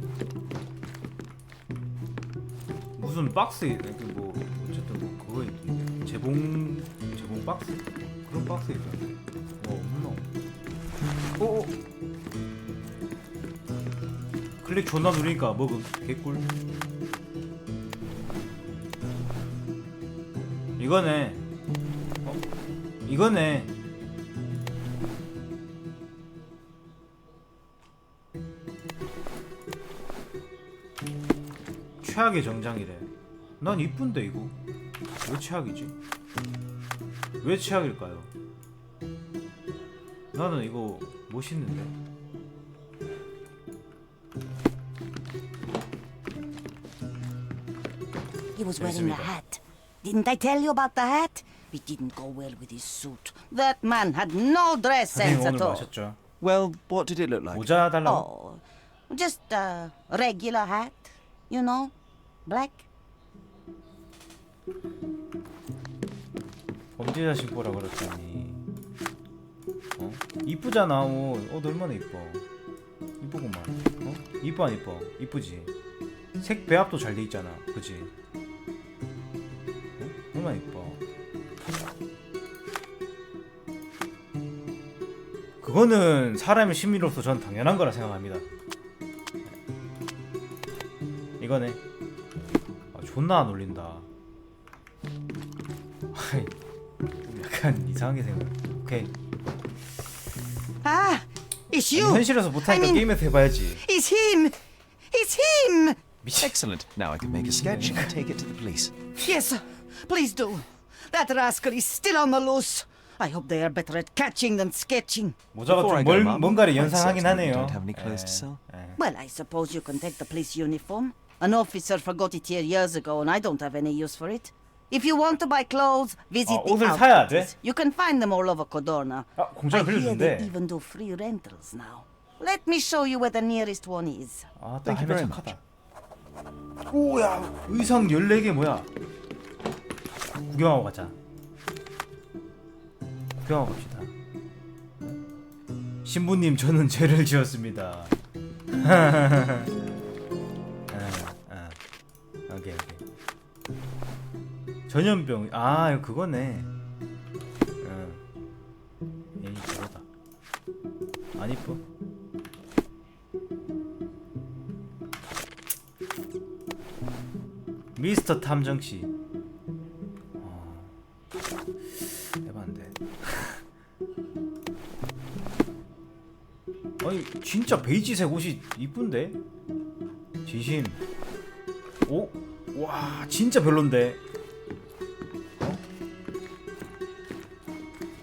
무슨 박스에 뭐 어쨌든 뭐 그거 있던데. 제봉 박스? 그런 박스 있던데. 뭐 없나? 오. 클릭 존나 누르니까 먹음. 개꿀. 이거네. 이거네. 최악의 정장이래. 난 이쁜데 이거 왜 최악이지? 왜 최악일까요? 나는 이거 멋있는데. He was wearing a hat. Didn't I tell you about the hat? It didn't go well with his suit. That man had no dress sense at all. 마셨죠. Well, what did it look like? 모자 달라고. Oh, just a regular hat, you know, black. 범죄자 신고라 그랬더니 이쁘잖아. 옷 얼마나 이뻐. 이쁘구만. 이뻐 안 이뻐? 이쁘지. 색 배합도 잘 돼 있잖아. 그지? 얼마나 이뻐. 그거는 사람의 심리로서 전 당연한 거라 생각합니다. 이거네. 존나 안 어울린다. 좀 약간 이상하게 생각. 오케이. Ah, it's you. 현실에서 못하니까 게임에서 해봐야지. It's him. It's him. Excellent. Now I can make a sketch and take it to the police. Yes, sir. Please do. That rascal is still on the loose. I hope they are better at catching than sketching. 모자가 좀 뭔가를 연상하긴 하네요. Don't have any clothes to sell. Well, I suppose you can take the police uniform. An officer forgot it here years ago, and I don't have any use for it. If you want to buy clothes, visit the 옷을 사야 돼? outlets. You can find them all over Codorna. 공짜로 I hear they 빌려준대. even do free rentals now. Let me show you where the nearest one is. Thank you very much. 오야, 의상 14개 뭐야? 구경하고 가자. 구경하고 갑시다. 신부님, 저는 죄를 지었습니다. 오케이. 전염병. 이거 그거네. 에이, 저거다. 안 이뻐. 미스터 탐정씨. 해봤는데. 아니 진짜 베이지색 옷이 이쁜데? 진심. 오? 와 진짜 별론데.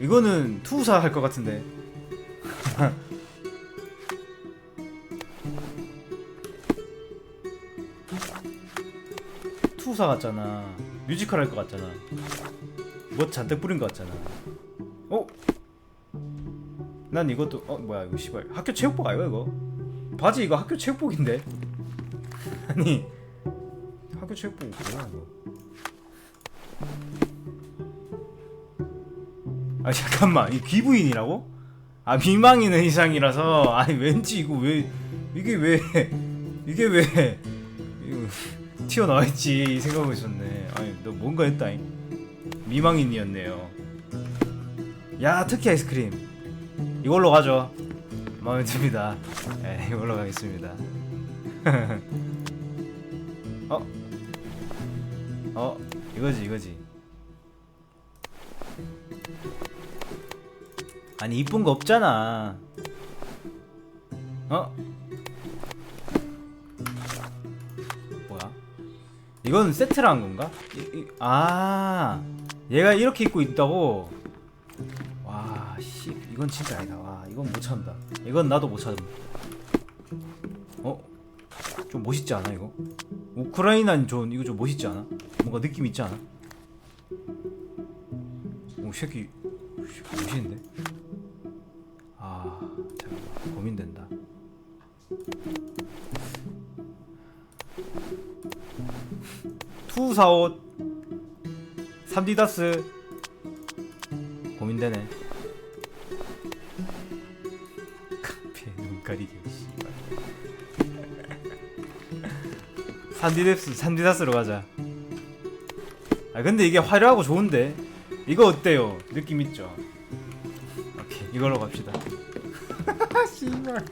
이거는 투사 할 것 같은데. 투사 같잖아. 뮤지컬 할 것 같잖아. 뭐 잔뜩 뿌린 것 같잖아. 난 이것도 뭐야 이거 씨발 학교 체육복 아이가 이거? 바지 이거 학교 체육복인데? 아니 학교 체육복 뭐야 이거? 잠깐만 이 귀부인이라고? 미망인 의상이라서 왠지 이거 왜 이게 왜 이거 튀어나와있지 생각하고 있었네. 너 뭔가 했다잉. 미망인이었네요. 야 특히 아이스크림 이걸로 가죠. 마음에 듭니다. 네, 이걸로 가겠습니다. 이거지. 아니 이쁜 거 없잖아. 뭐야? 이건 세트를 한 건가? 얘가 이렇게 입고 있다고? 와, 씨, 이건 진짜 아니다. 와, 이건 못 참다. 이건 나도 못 참다. 좀 멋있지 않아 이거? 우크라이나는 이거 좀 멋있지 않아? 뭔가 느낌 있지 않아? 오, 새끼 멋있는데? 아, 잠깐만, 고민된다. 투사옷 3D 다스 고민되네. 카페 눈 가리기 씨발. 3D 다스로 가자. 아 근데 이게 화려하고 좋은데 이거 어때요? 느낌 있죠? 오케이 이걸로 갑시다. 씨발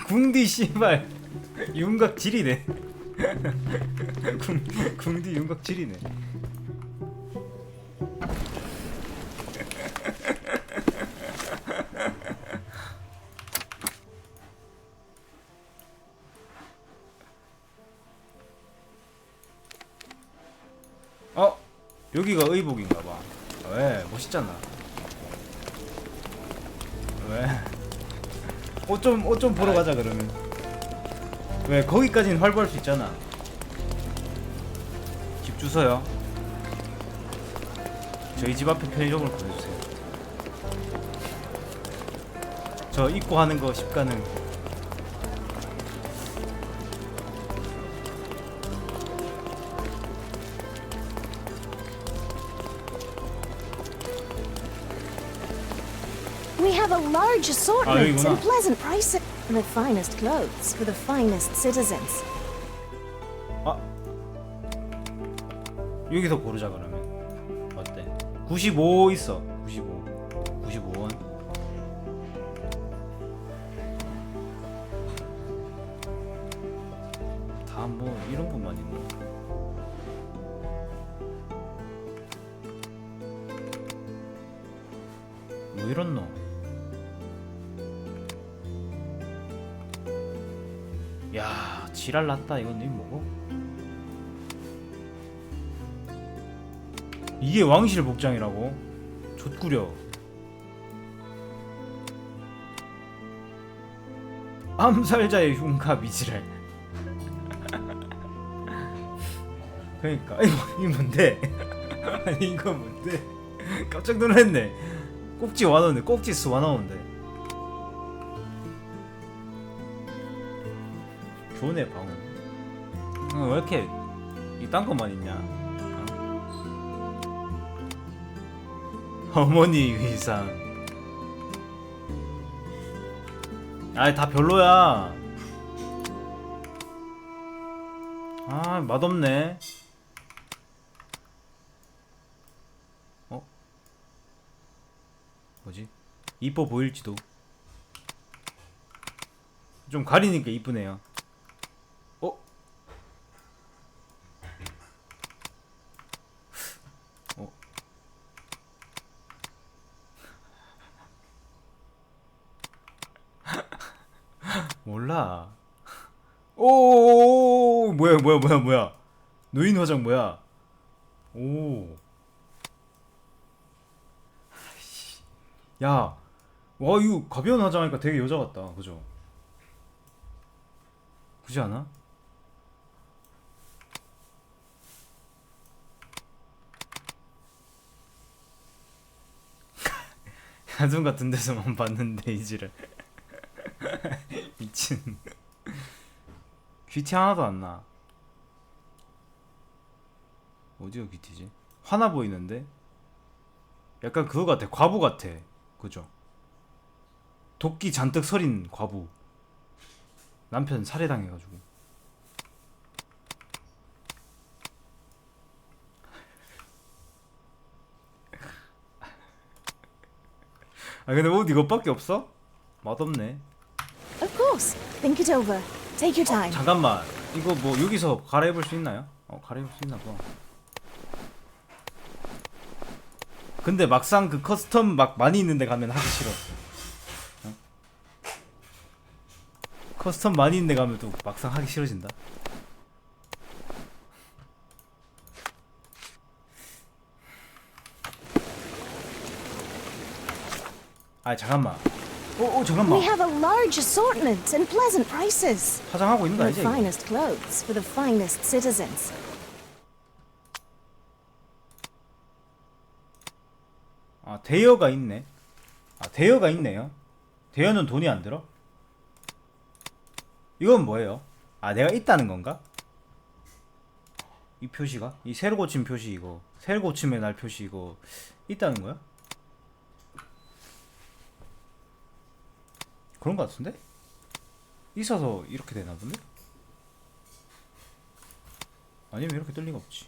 궁디 씨발 윤곽 지리네. 궁디 윤곽 지리네. 여기가 의복인가봐. 왜? 멋있잖아. 왜? 옷 좀 보러 가자 그러면. 왜? 거기까지는 활보할 수 있잖아. 집 주소요. 저희 집 앞에 편의점으로 보내주세요. 저 입고 하는 거 십가능. We have a large assortment 여기구나. and pleasant prices. The finest clothes for the finest citizens. 여기서 고르자 그러면. 어때? 95 있어. 95원. 다 뭐 이런 것만 있나? 뭐 이런 너? 야, 지랄 났다. 이건 니 뭐고? 이게 왕실 복장이라고? 좆구려. 암살자의 흉가 미지랄. 그러니까 이거 뭔데? 아니 이거 뭔데? 깜짝 놀랐네. 꼭지 와나오네. 꼭지스 와나오는데. 좋네 방어. 왜 이렇게 이딴 것만 있냐? 어머니 의상. 아이 다 별로야. 아 맛없네. 뭐지? 이뻐 보일지도. 좀 가리니까 이쁘네요. 몰라. 오 뭐야 노인 화장 뭐야. 오 야, 와 이거 가벼운 화장하니까 되게 여자 같다. 그죠? 그지 않아? 야동 같은 데서만 봤는데 이지를. 미친. 귀티 하나도 안 나. 어디가 귀티지? 화나 보이는데? 약간 그거 같아. 과부 같아. 그죠? 도끼 잔뜩 서린 과부. 남편 살해당해가지고. 아 근데 옷 이것밖에 없어? 맛없네. Of course. Think it over. Take your time. 잠깐만. 이거 뭐 여기서 갈아입을 수 있나요? 갈아입을 수 있나 봐. 근데 막상 그 커스텀 막 많이 있는데 가면 하기 싫어. 커스텀 많이 있는데 가면 또 막상 하기 싫어진다. 아 잠깐만. 잠깐만. We have a large assortment and pleasant prices. 화장하고 있는 거 The 아니지? 이거? finest clothes for the finest citizens. 아 대여가 있네. 아 대여가 있네요. 대여는 돈이 안 들어? 이건 뭐예요? 아 내가 있다는 건가? 이 표시가? 이 새로 고친 표시 이거 새로 고침의 날 표시 이거 있다는 거야? 그런 거 같은데? 있어서 이렇게 되나 본데? 아니면 이렇게 뜰 리가 없지.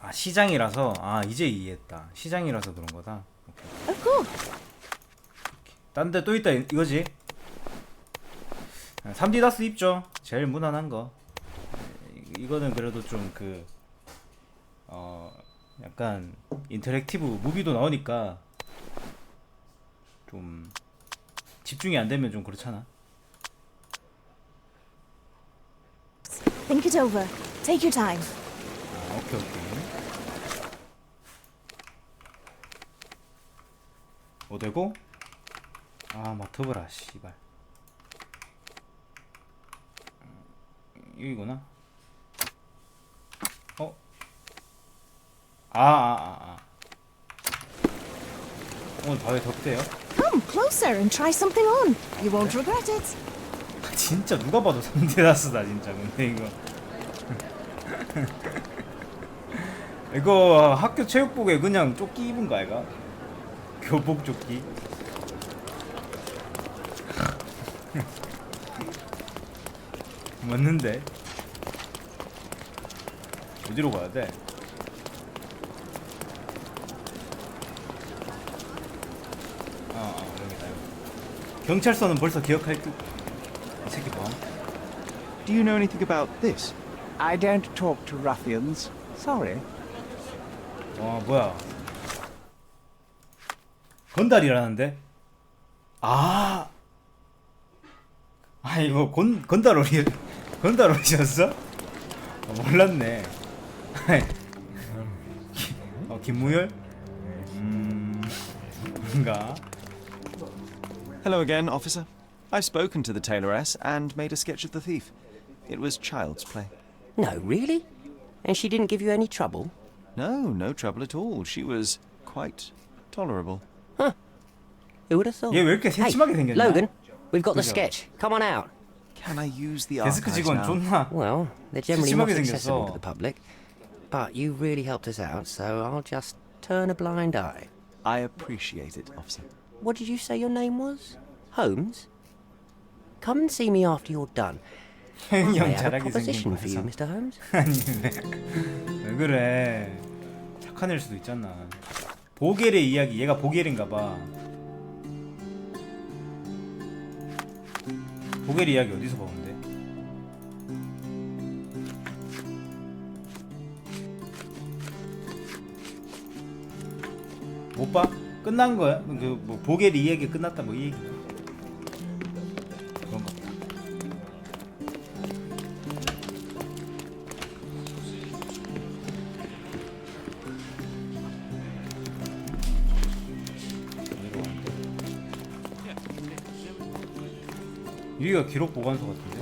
아 시장이라서 아 이제 이해했다. 시장이라서 그런 거다. Of course. 딴 데 또 있다 이거지. 3D 다스 입죠. 제일 무난한 거. 이거는 그래도 좀 약간 인터랙티브 무비도 나오니까 좀 집중이 안 되면 좀 그렇잖아. Think it over. Take your time. 아, 오케이. 되고? 아 마트브라 씨발. 여기구나. 오늘 밤에 덥대요? Come closer and try something on. You won't regret it. 진짜 누가 봐도 3D 다스다 진짜. 근데 이거 학교 체육복에 그냥 조끼 입은 거 아이가? 교복 조끼. 맞는데? 어디로 가야 돼? 여기다. 경찰서는 벌써 기억할 듯. 이 새끼 뭐? Do you know anything about this? I don't talk to ruffians. Sorry. 뭐야? 건달이라는데? 이거 건달올이었어? 몰랐네. 김무열? 뭔가. Hello again, officer. I've spoken to the tailoress and made a sketch of the thief. It was child's play. No, really? And she didn't give you any trouble? No trouble at all. She was quite tolerable. Huh. Who would have thought? 얘 왜 이렇게 새침하게 Hey, 생겼냐? Logan, we've got the 그죠? sketch. Come on out. Can I use the 데스크 archives 직원 now? 존나 Well, they're generally not 새침하게 accessible to 생겼어. the public. But you really helped us out, so I'll just turn a blind eye. I appreciate it, officer. What did you say your name was? Holmes? Come and see me after you're done. I 형 have a 잘하게 proposition 생긴 for you, 거라서. Mr. Holmes. 아니 왜 그래? 착한 일 수도 있잖아. 보겔의 이야기. 얘가 보겔인가봐. 보겔 이야기 어디서 보는데? 못 봐? 끝난 거야? 뭐 보겔 이야기 끝났다 뭐 이 얘기? 그런 거. 여기가 기록 보관소 같은데?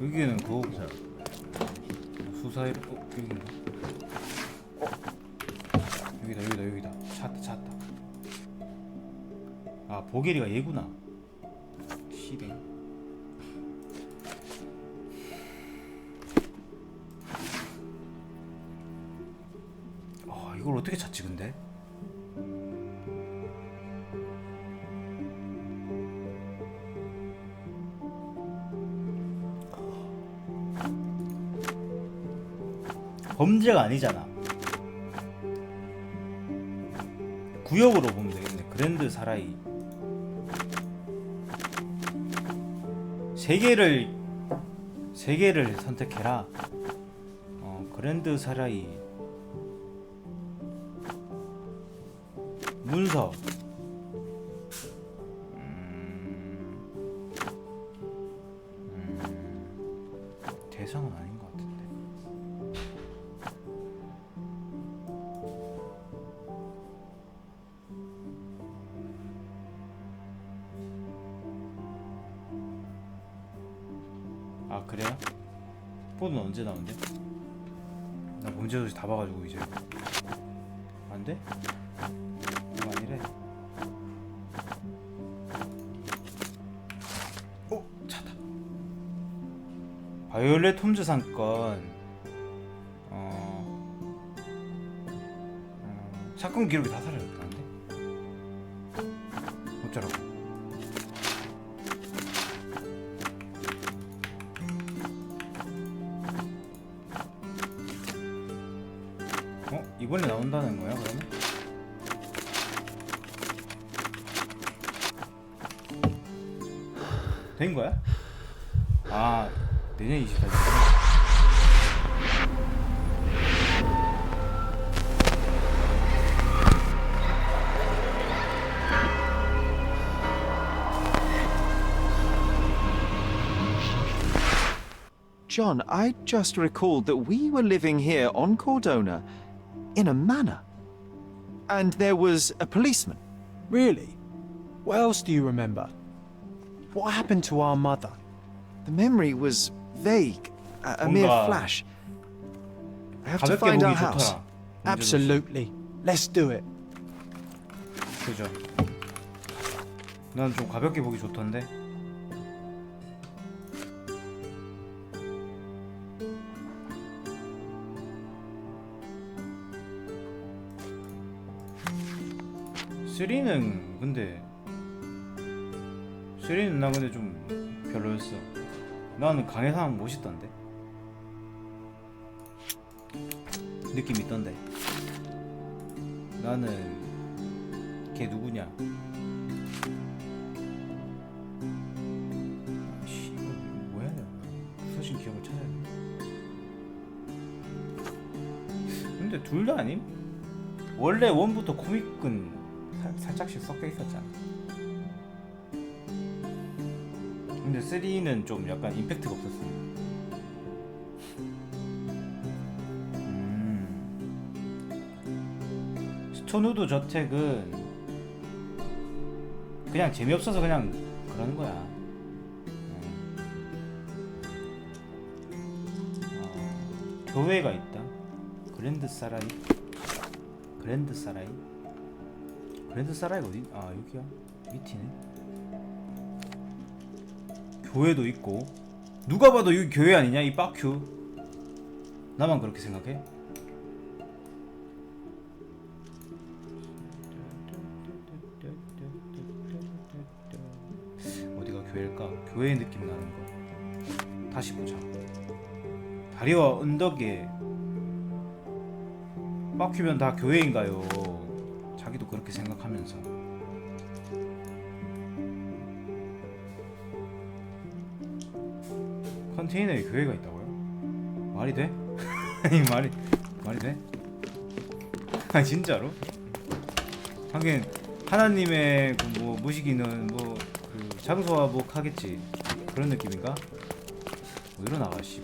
여기는 그거고 수사일 여기인가? 여기다 찾았다. 아 보게리가 얘구나. 시댕. 이걸 어떻게 찾지 근데? 범죄가 아니잖아. 구역으로 보면 되겠네. 그랜드 사라이. 세 개를 선택해라. 그랜드 사라이. 문서. 대상은 아닌 것 같은데. 아 그래요? 폰은 언제 나온대? 나 범죄도시 다 봐가지고 이제 안 돼? 이거 아니래. 차다. 바이올렛 홈즈 사건. 사건 기록이 다 사라졌다는데? 어쩌라고? 이번에 나온다는 거야 그러면? 된 거야? 아 내년 24일. John, I just recalled that we were living here on Cordona in a manor. And there was a policeman. Really? What else do you remember? What happened to our mother? The memory was vague, a mere flash. I have to find our house. Absolutely. Let's do it. 그죠. 난 좀 가볍게 보기 좋던데. 쓰리는 근데 쓰리는 나 근데 좀 별로였어. 나는 강해상 멋있던데. 느낌 있던데. 나는 걔 누구냐? 아씨 이거 뭐 해야 되나? 부서진 기억을 찾아야 돼. 근데 둘 다 아님? 원래 원부터 코믹은 살짝씩 섞여 있었잖아. 근데 3는 좀 약간 임팩트가 없었어. 스톤우드 저택은 그냥 재미없어서 그냥 그러는 거야. 교회가 있다. 그랜드 사라이. 그랜드 사라이? 그랜드 사라이가 어디? 아 여기야? 밑이네. 교회도 있고. 누가 봐도 여기 교회 아니냐? 이 빡큐. 나만 그렇게 생각해? 어디가 교회일까? 교회 느낌 나는 거. 다시 보자. 다리와 언덕에 빡큐면 다 교회인가요? 자기도 그렇게 생각하면서. 컨테이너에 교회가 있다고요? 말이 돼? 아니 말이 돼? 아니 진짜로? 하긴 하나님의 그 뭐 무시기는 뭐 그 장소와 뭐 하겠지. 그런 느낌인가? 뭐 이런 아가씨.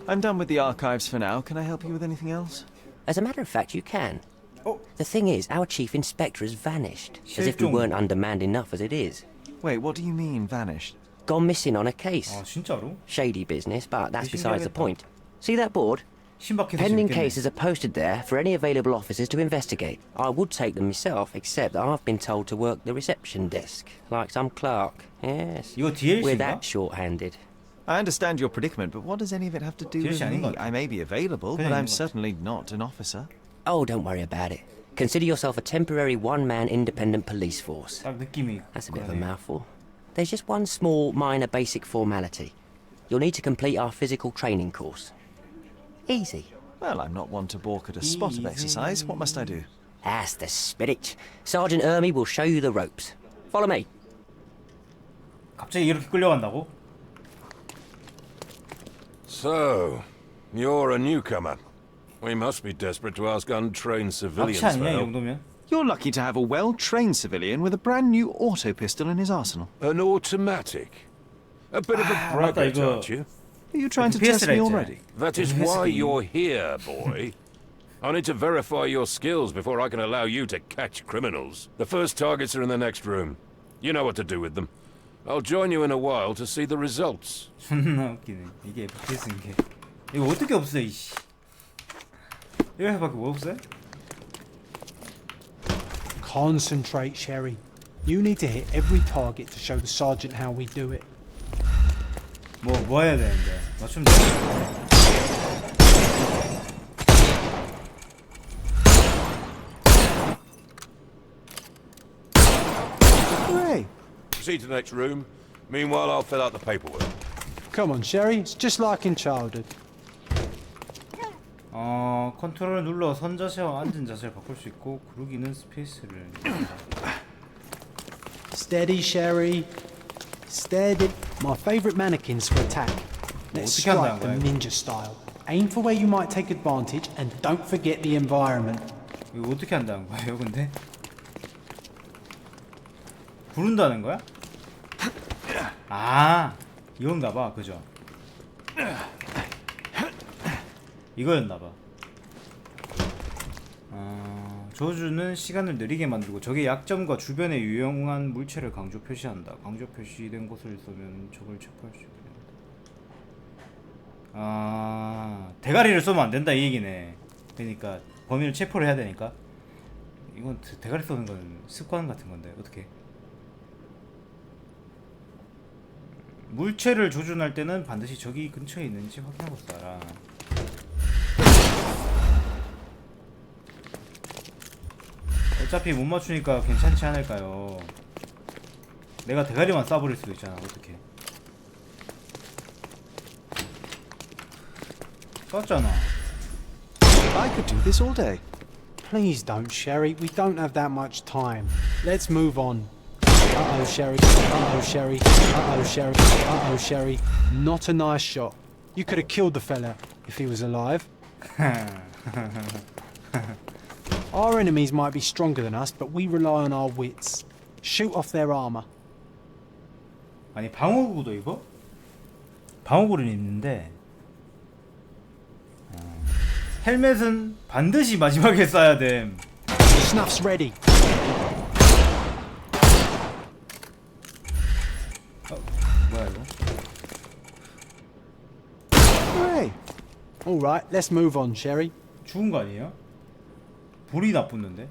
I'm done with the archives for now. Can I help you with anything else? As a matter of fact, you can. The thing is, our chief inspector has vanished, as if we weren't undermanned enough as it is. Wait, what do you mean, vanished? Gone missing on a case. 아 진짜로? Shady business, but that's besides the point. See that board? Pending cases are posted there for any available officers to investigate. I would take them myself, except that I've been told to work the reception desk, like some clerk. Yes. 이거 DLC인가? We're that short-handed. I understand your predicament, but what does any of it have to do with me? I may be available, but I'm certainly not an officer. Oh, don't worry about it. Consider yourself a temporary one-man independent police force. That's a bit of a mouthful. There's just one small, minor basic formality. You'll need to complete our physical training course. Easy. Well, I'm not one to balk at a spot of exercise. What must I do? That's the spirit. Sergeant Ermy will show you the ropes. Follow me. 갑자기 이렇게 끌려간다고? So, you're a newcomer. We must be desperate to ask untrained civilians 납치 for 아니냐 이 help. 정도면? You're lucky to have a well-trained civilian with a brand new auto pistol in his arsenal. An automatic? A bit of a braggart, aren't you? Are you trying to test me already? That is why you're here, boy. I need to verify your skills before I can allow you to catch criminals. The first targets are in the next room. You know what to do with them. I'll join you in a while to see the results. 존나 웃기네. 이게 FPS인 게. 이거 어떻게 없어 이씨. 이거밖에 뭐 없어요? Concentrate, Sherry. You need to hit every target to show the sergeant how we do it. 뭐 해야 되는데? 맞추면 돼. Hooray! Proceed to the next room. Meanwhile, I'll fill out the paperwork. Come on, Sherry. It's just like in childhood. 컨트롤을 눌러 선 자세와 앉은 자세를 바꿀 수 있고 구르기는 스페이스를. Steady, Sherry. Steady. My favourite mannequins for attack. Let's strike them ninja style. Aim for where you might take advantage and don't forget the environment. 이거 어떻게 한다는 거예요, 근데? 구른다는 거야? 아, 이건가 봐, 그죠? 이거였나 봐. 저주는 시간을 느리게 만들고 적의 약점과 주변에 유용한 물체를 강조 표시한다. 강조 표시된 곳을 쏘면 적을 체포할 수 있게 된다. 대가리를 쏘면 안 된다 이 얘기네. 그러니까 범인을 체포를 해야 되니까. 이건 대가리 쏘는 건 습관 같은 건데 어떻게? 물체를 조준할 때는 반드시 적이 근처에 있는지 확인하고 쏴라. 어차피 못 맞추니까 괜찮지 않을까요? 내가 대가리만 쏴버릴 수도 있잖아. 어떻게? 쐈잖아. I could do this all day. Please don't, Sherry. We don't have that much time. Let's move on. Uh-oh, Sherry. Uh-oh, Sherry. Uh-oh, Sherry. Uh-oh, Sherry. Not a nice shot. You could have killed the fella if he was alive. Our enemies might be stronger than us, but we rely on our wits. Shoot off their armor. 아니 방어구도 입어? 방어구를 입는데 헬멧은 반드시 마지막에 쏴야 됨. Snuff's ready. 뭐야 이거? Hooray! All right, let's move on, Sherry. 죽은 거 아니에요? 불이 나쁘는데?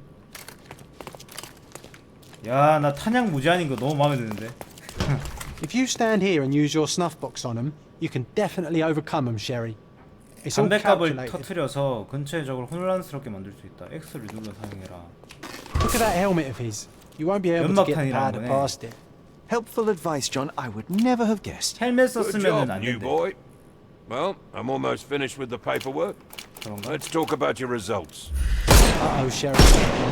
야, 나 탄약 무제한인 거 너무 마음에 드는데. If you stand here and use your snuff box on them, you can definitely overcome them, Sherry. It's all 담배갑을 calculated. 터트려서 근처의 적을 혼란스럽게 만들 수 있다. X를 눌러 사용해라. Look at that helmet of his. You won't be able to get the powder 연막탄이라는 거네. past it. Helpful advice, John. I would never have guessed. 헬멧 Good 썼으면은 job, 안 new 된대. boy. Well, I'm almost finished with the paperwork. Let's talk about your results. Uh-oh, Sherry.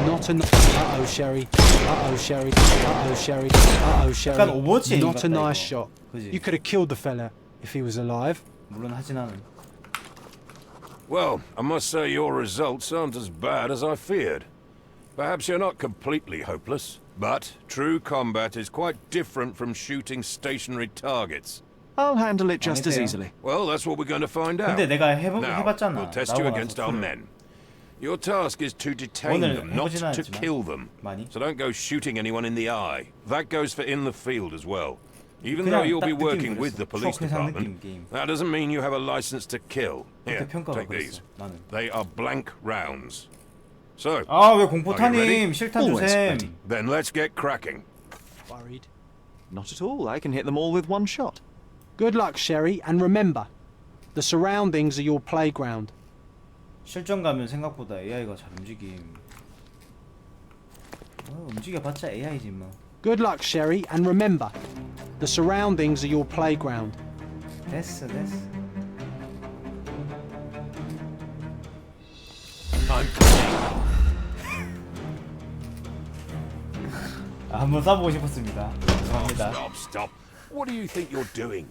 Not a... Uh-oh, Sherry. Uh-oh, Sherry. Uh-oh, Sherry. Uh-oh, Sherry. 약간 오버워치 Not a 같다, nice 이거. shot. 그지? You could have killed the fella if he was alive. 물론 하진 않은. Well, I must say your results aren't as bad as I feared. Perhaps you're not completely hopeless, but true combat is quite different from shooting stationary targets. I'll handle it just as easily. Well, that's what we're going to find out. 근데 내가 Now, 해봤잖아. we'll test you 나오고 against 나서 our 풀을. men. Your task is to detain 오늘 them, not 해보지는 to 않았지만 kill them. 많이. So don't go shooting anyone in the eye. That goes for in the field as well. Even though 그냥 you'll 딱 be working 느낌이 with the 그랬어. police 추억 회상 department, 느낌 게임. that doesn't mean you have a license to kill. Here, 그렇게 평가가 take these. 그랬어. 나는. They are blank rounds. So, 아, 왜 are you ready? 공포타님 실탄 Always 주셈. ready. Then let's get cracking. Worried. Not at all. I can hit them all with one shot. Good luck, Sherry, and remember, the surroundings are your playground. 실전 가면 생각보다 AI가 잘 움직임. 움직여봤자 AI지 뭐. Good luck, Sherry, and remember, the surroundings are your playground. 됐어. 한번 쏴보고 싶었습니다. 죄송합니다. Stop. What do you think you're doing?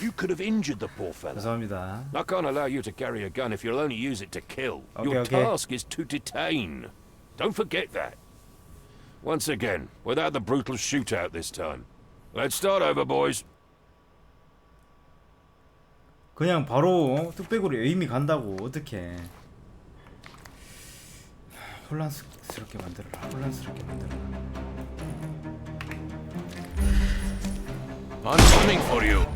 You could have injured the poor fella. 죄송합니다. I can't allow you to carry a gun if you'll only use it to kill. Okay, Your okay. task is to detain. Don't forget that. Once again, without the brutal shootout this time. Let's start over, boys. 그냥 바로 뚝배기로 에임이 간다고. 어떡해. 혼란스럽게 만들어라. 혼란스럽게 만들어라. I'm coming for you.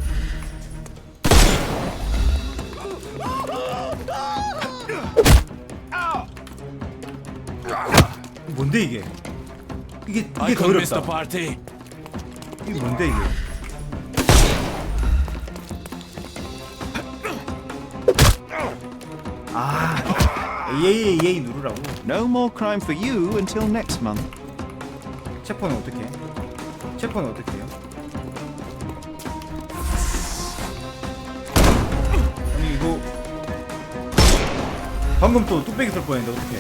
뭔데 이게? 이게 더 어렵다. 이게 뭔데 이게? 아, AA 누르라고. No more crime for you until next month. 체포는 어떻게 해? 체포는 어떻게 해요? 아니 이거 방금 또 뚝배기 쏠 뻔했는데 어떻게?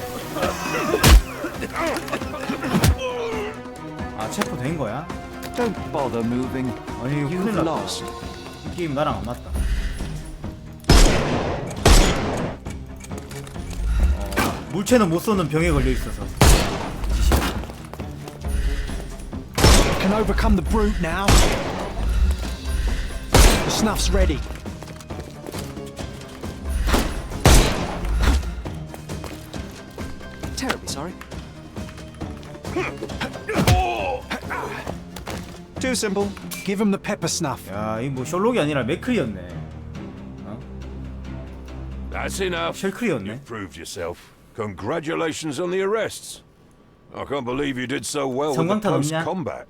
아 체포 된 거야? Don't bother moving. 아니 이거 큰일 You've 났다. lost. 이 게임 나랑 안 맞다. 물체는 못 쏘는 병에 걸려 있어서. Can overcome the brute now. The snuff's ready. Terribly sorry. Too simple. Give him the pepper snuff. 야, 이 뭐 셜록이 아니라 맥클이었네. 어? That's enough. 셜클이었네. You've proved yourself. Congratulations on the arrests. I can't believe you did so well with the 성광탄 close 없냐? combat.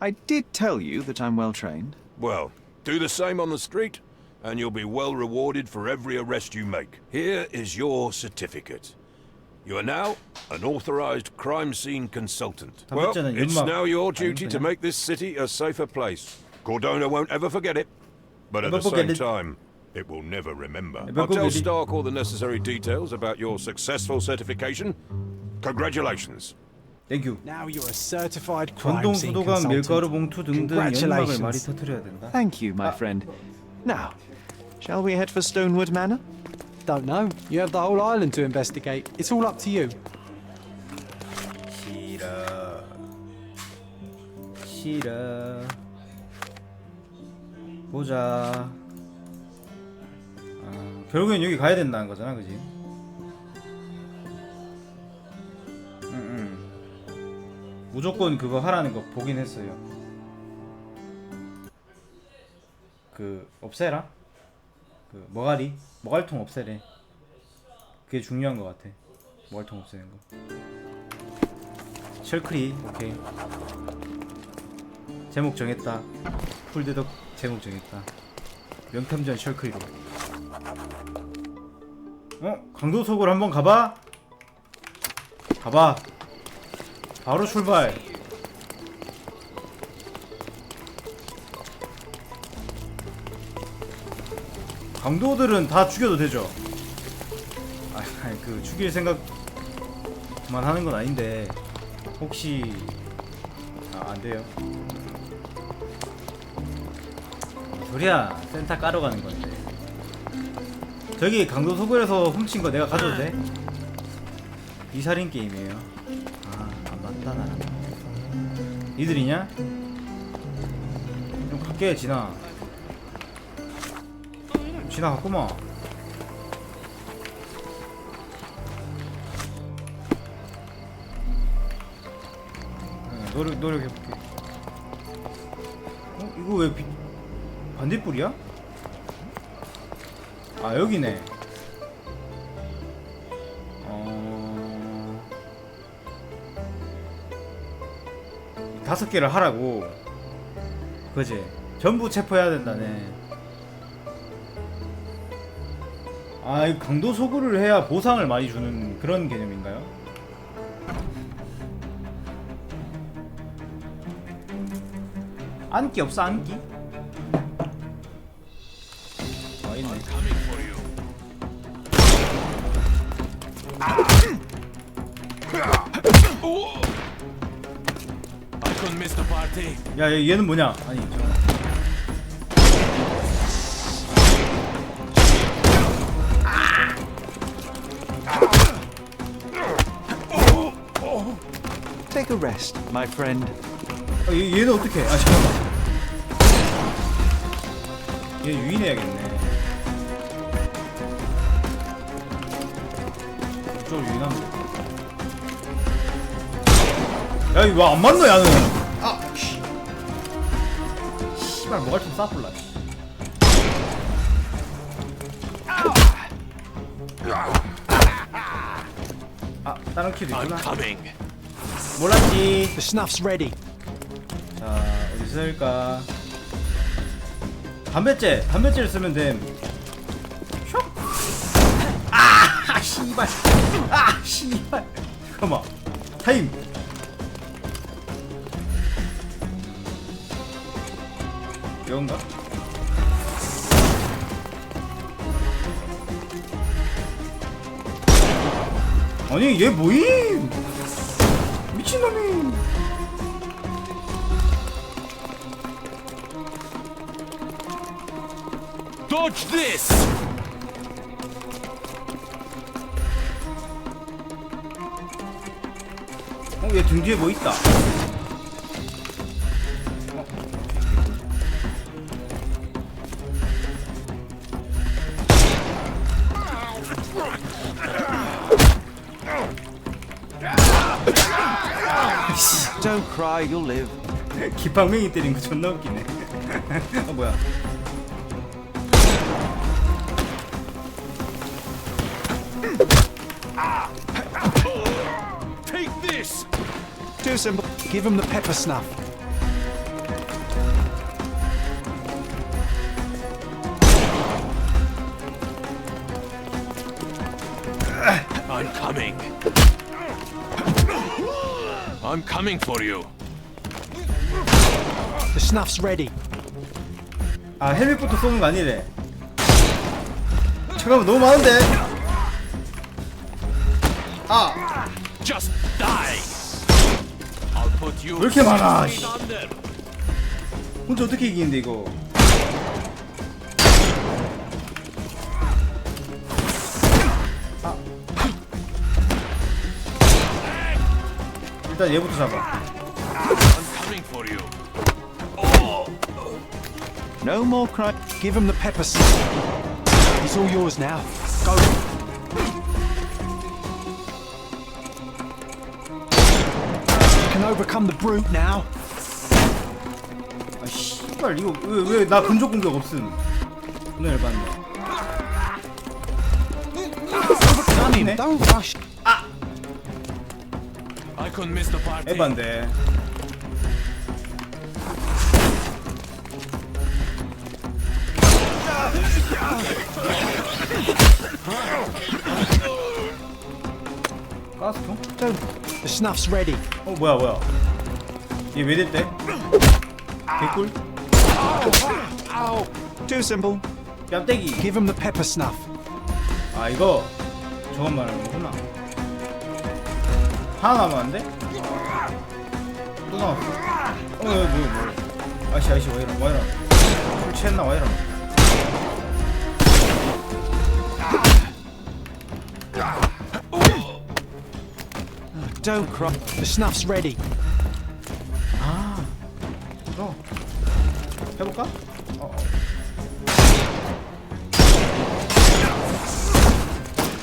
I did tell you that I'm well trained. Well, do the same on the street, and you'll be well rewarded for every arrest you make. Here is your certificate. You are now an authorized crime scene consultant. Well, it's now your duty to make this city a safer place. Cordona won't ever forget it, but at the same time, it will never remember. I'll tell Stark all the necessary details about your successful certification. Congratulations. Thank you. Now you're a certified crime 전동 scene 수도관, consultant. 밀가루 봉투 등등 연막을 Congratulations. 많이 터뜨려야 된다. Thank you, my friend. Now, shall we head for Stonewood Manor? Don't know. You have the whole island to investigate. It's all up to you. 싫어. 싫어. 보자. 결국엔 여기 가야 된다는 거잖아, 그지? 무조건 그거 하라는 거 보긴 했어요. 그 없애라. 그 머갈통 없애래. 그게 중요한 것 같아. 머갈통 없애는 거. 셜크리 오케이. 제목 정했다. 풀대덕 제목 정했다. 명탐정 셜크리로. 강도 속으로 한번 가봐. 가봐. 바로 출발. 강도들은 다 죽여도 되죠. 그 죽일 생각만 하는 건 아닌데 혹시 안 돼요. 소리야, 센터 까러 가는 건데. 저기 강도 소굴에서 훔친 거 내가 가져도 돼? 이살인 게임이에요. 안 맞다 나랑. 니들이냐? 좀 갈게 진아. 지나갔구만. 노력해볼게. 이거 왜 반딧불이야? 여기네. 5개를 하라고. 그지? 전부 체포해야 된다네. 이 강도 소구를 해야 보상을 많이 주는 그런 개념인가요? 안기 없어, 안기? 있네. 야, 얘는 뭐냐? 아니, the rest, my friend. 얘는 어떻게? 아 잠깐만. 얘 유인해야겠네. 이쪽으로 유인하면 돼. 야 이거 왜 안 맞노 야는? 아 씨. 씨발 뭐가 좀 싸불라. 아 다른 킬도 있구나. 몰랐지. The snuff's ready. 자 어디서 쓸까? 담배째를 쓰면 됨. 슉. 아 씨발. 아 씨발. 잠깐만. 타임. 이건가? 아니 얘 뭐임? 미친놈이. Dodge this! 얘 등 뒤에 뭐 있다. Don't cry, you'll live. 기팡맹이 때린 거 존나 웃기네. 아 뭐야? Take this! Too simple. Give him the pepper snuff. I'm coming. I'm coming for you. The snuff's ready. 아 헬멧부터 쏘는 거 아니래. 잠깐만 너무 많은데. 아. Just die. I'll put you. 왜 이렇게 많아? straight under. 혼자 어떻게 이기는데 이거? 아. 일단 얘부터 잡아. I'm coming for you. No more cry. Give him the pepper snuff. He's all yours now. Go. You can overcome the brute now. 아 씨발 이거 왜 나 근접 공격 없음? 존나 열받네. Overcome him. Don't rush. I couldn't miss the party. 에반데. 가스통? The snuff's ready. 뭐야? 얘 왜 됐대? 개꿀? Too simple. 뺨때기. Give him the pepper snuff. 아 이거 저건 말하는 거구나. 하나 남으면 안 돼? 또 나왔어. 뭐. 아이씨 와 이러. 술 취했나 와 이러. Don't cry. The snuff's ready. 아 이거 해볼까?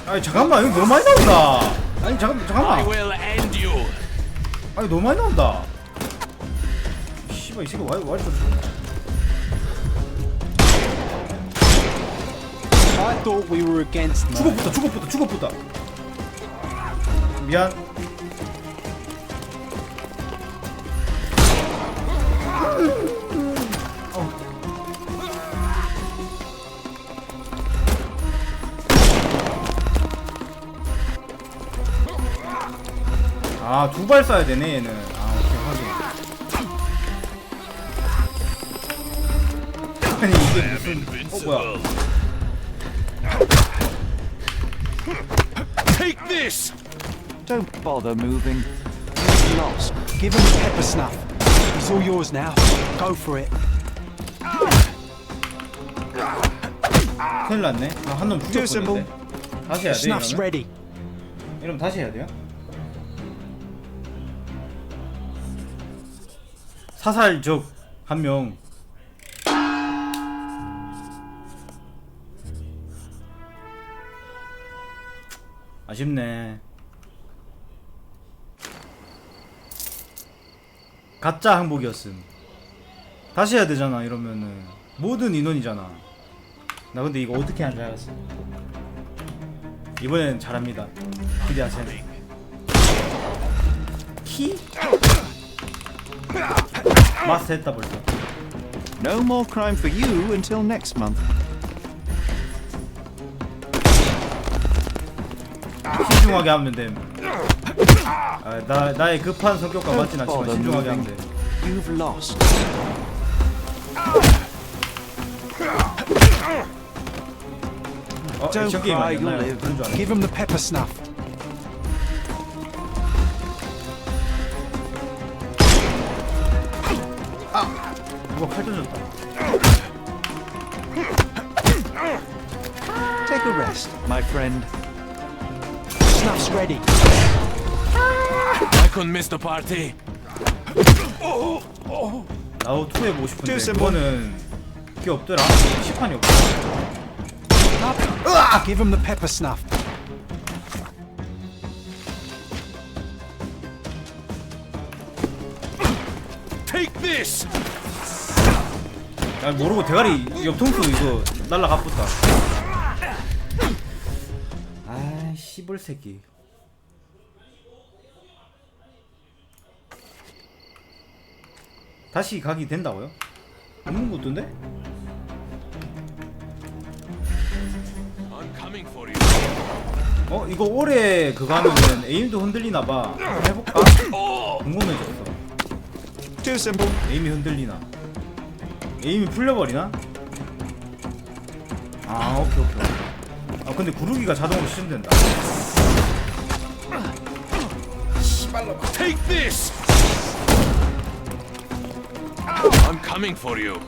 아니 잠깐만 이거 너무 많이 나온다. 아니 잠깐만. I will end you. 아니 너무 많이 나온다. 씨발 이 새끼 와 이렇게. I thought we were against. 죽어붙다. 미안. 아, 두 발 쏴야 되네, 얘는. 아, 오케이, 확인. 아니, 이게 무슨. 뭐야. Take this! Don't bother moving. He's lost. Give him the pepper snuff. He's all yours now. Go for it. 큰일 났네. 아, 한 놈 죽였거든요. 다시 해야 돼, Snuff's 이러면? ready. 이러면 다시 해야 돼요? 사살적 한 명. 아쉽네. 가짜 항복이었음. 다시 해야 되잖아. 이러면은 모든 인원이잖아. 나 근데 이거 어떻게 하는지 알았어. 이번엔 잘합니다. 기대하세요. 키? 마스터 했다 벌써. No more crime for you until next month. 신중하게 하면 됨. 나의 급한 성격과 맞진 않지만 신중하게 하면 돼. You've lost. Don't 액션 게임 cry, you'll 아니었나요? live. 그런 줄 알았네. Give him the pepper snuff. 누가 칼 던졌다. Take a rest, my friend. Snuff's ready. I couldn't miss the party. 나도 2 해보고 싶은데 Too simple. 그거는 그게 없더라. 시판이 없어. Give him the pepper snuff. Take this. 야 모르고 대가리 옆통수 이거 날라가붙다. 아이 씨벌 새끼. 다시 가기 된다고요? 없는 것도인데? I'm coming for you. 이거 오래 그거 하면은 에임도 흔들리나봐. 해볼까? 궁금해졌어. Too simple. 에임이 흔들리나? 에임이 풀려버리나? 아 오케이. 아 근데 구르기가 자동으로 시전된다. Take this. I'm coming for you.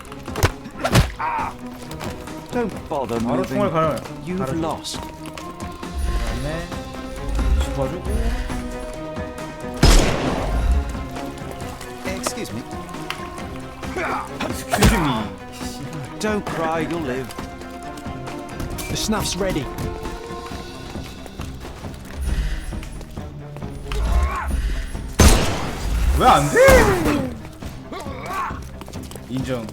Don't bother 바로 총알 moving. 가려. You've lost. 그다음에 짚어주고. Excuse me. Excuse me. Don't cry, you'll live. The snuff's ready. 왜 안 돼? 인정.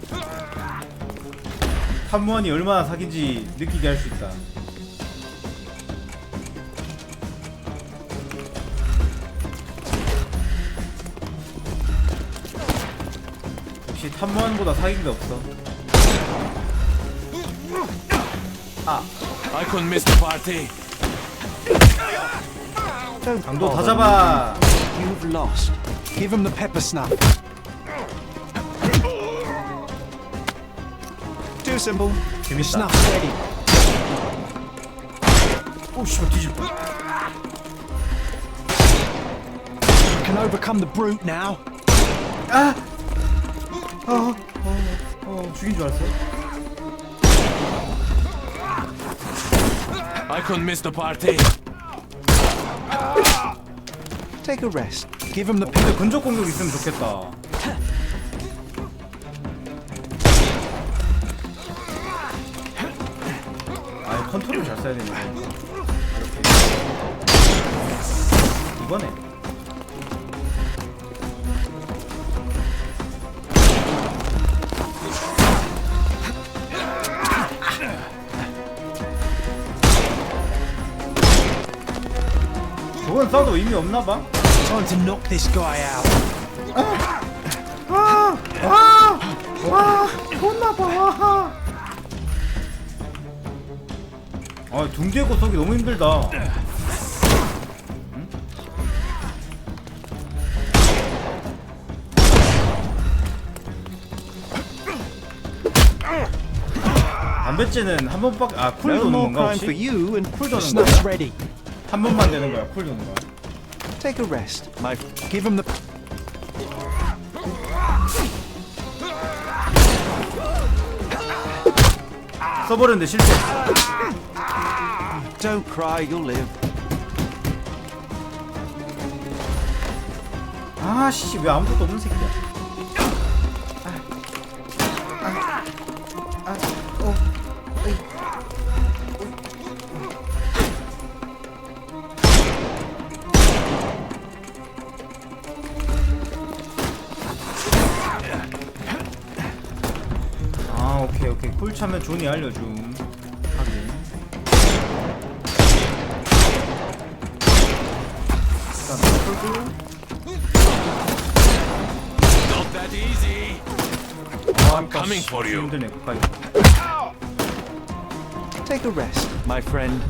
탐무원이 얼마나 사기인지 느끼게 할 수 있다. 역시 탐무원보다 사기인 게 없어. I couldn't miss the party. Don't 강도 다 bother 잡아. moving. You've lost. Give him the pepper snuff. Too simple. The 재밌다. snuff's ready. 오 씨발 뒤질 뻔. You can overcome the brute now. 죽인 줄 알았어. I couldn't miss the party. Take a rest. Give him the 근데 pepper. 근접 공격 있으면 좋겠다. 아 컨트롤 잘 써야 되네. 이렇게. 이거네. 저건 싸도 의미 없나 봐. Time to knock this guy out. 혼나봐. 둥개고 쏘기 너무 힘들다. 응? 담배째는 한 번밖에 쿨 No 도는 more 건가 crime for 혹시? you and 쿨 The 도는 snuff's 거야? ready. 한 번만 되는 거야. 쿨 도는 거야. take a rest, my Give him the. 써버렸는데 실패. Don't cry, you'll live. 아씨 왜 아무것도 없는 새끼야. 차면 존이 알려줌. 하긴. Not that easy. I'm coming for you. 힘드네, 가까이. Take a rest, my friend.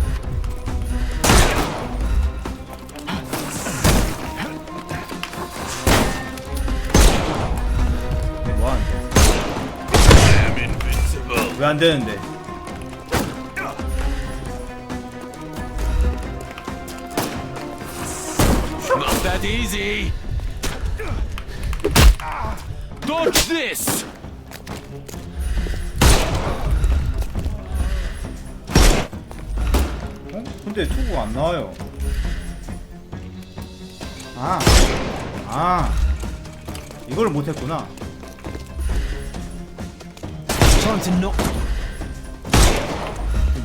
왜 안 되는데? Not that easy. Dodge this. 어? 근데 투구가 안 나와요. 이걸 못했구나.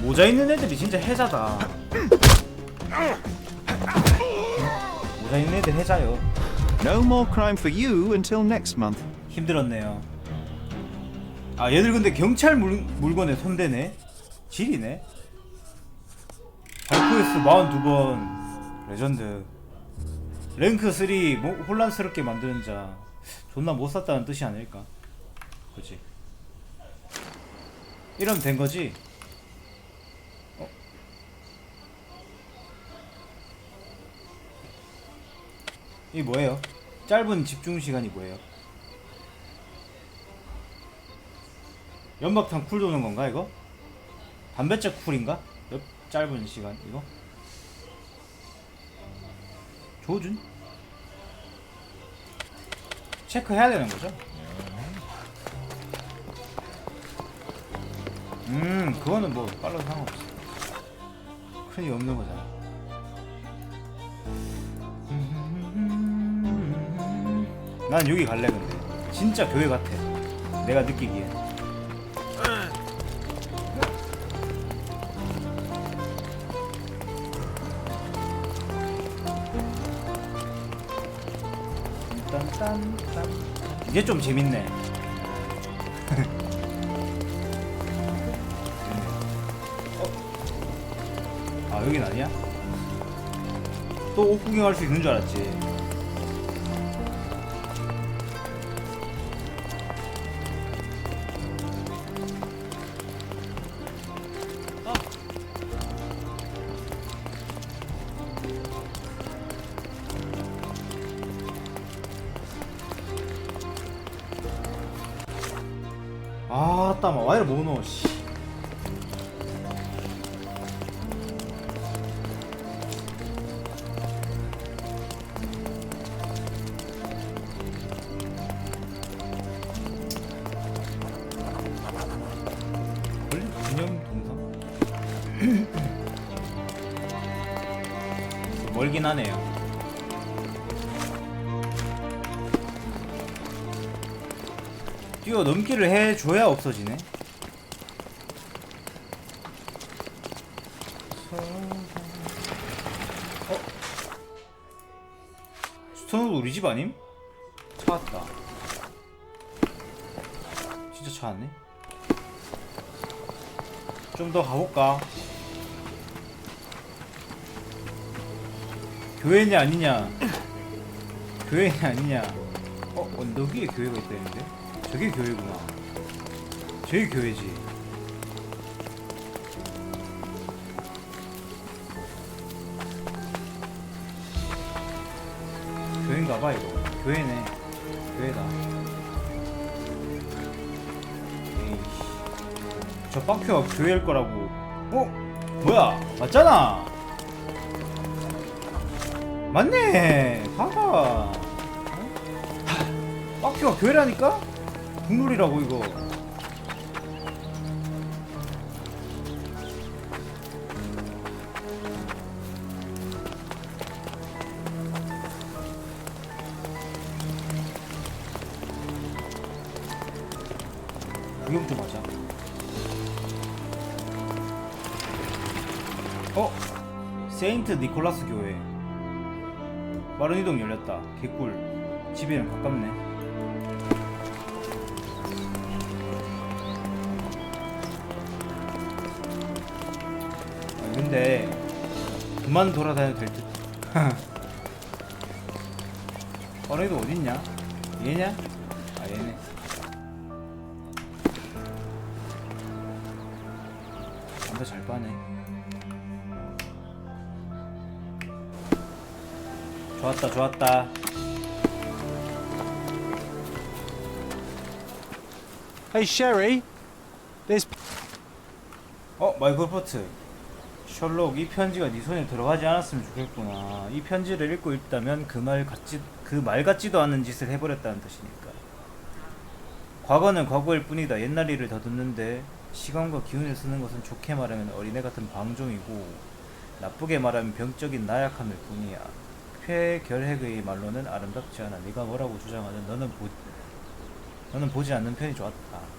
모자 있는 애들이 진짜 해자다. 모자 있는 애들 해자요. No more crime for you until next month. 힘들었네요. 아, 얘들 근데 경찰 물건에 손대네. 질이네. 발코에스 42번 레전드. 랭크 3 혼란스럽게 만드는 자. 존나 못 샀다는 뜻이 아닐까. 그치. 이러면 된 거지. 이게 뭐예요? 짧은 집중 시간이 뭐예요? 연막탄 쿨 도는 건가 이거? 담배째 쿨인가? 짧은 시간 이거? 조준? 체크해야 되는 거죠? 그거는 뭐 빨라도 상관없어. 큰일 없는 거잖아. 난 여기 갈래. 근데 진짜 교회 같아 내가 느끼기에. 이게 좀 재밌네. 아, 여긴 아니야? 또 옷 구경할 수 있는 줄 알았지. 아따마 와이를 못 넣어. 씨. 기념 동상? 멀긴 하네요. 뛰어넘기를 해줘야 없어지네. 스톤우드 우리 집 아님? 찾았다. 진짜 찾았네. 좀 더 가볼까? 교회냐 아니냐? 교회냐 아니냐? 언덕 위에 교회가 있다는데? 저게 교회구나. 저게 교회지. 교회인가봐 이거. 교회네. 교회다. 에이씨. 저 빵표가 교회일 거라고. 뭐야? 맞잖아. 맞네. 봐봐. 빵표가 교회라니까? 국룰이라고 이거. 구경 좀 하자. 세인트 니콜라스 교회. 빠른 이동 열렸다. 개꿀. 집이랑 가깝네. 근데 그만 돌아다녀도 될 듯. 어레이도 어딨냐? 얘냐? 아 얘네. 남자 잘 빠네. 좋았다 좋았다. Hey, Sherry. There's... 마이크로포트. 셜록, 이 편지가 네 손에 들어가지 않았으면 좋겠구나. 이 편지를 읽고 있다면 그 말 같지도 않은 짓을 해버렸다는 뜻이니까. 과거는 과거일 뿐이다. 옛날 일을 더듬는데 시간과 기운을 쓰는 것은 좋게 말하면 어린애 같은 방종이고 나쁘게 말하면 병적인 나약함일 뿐이야. 폐결핵의 말로는 아름답지 않아. 네가 뭐라고 주장하든 너는 보지 않는 편이 좋았다.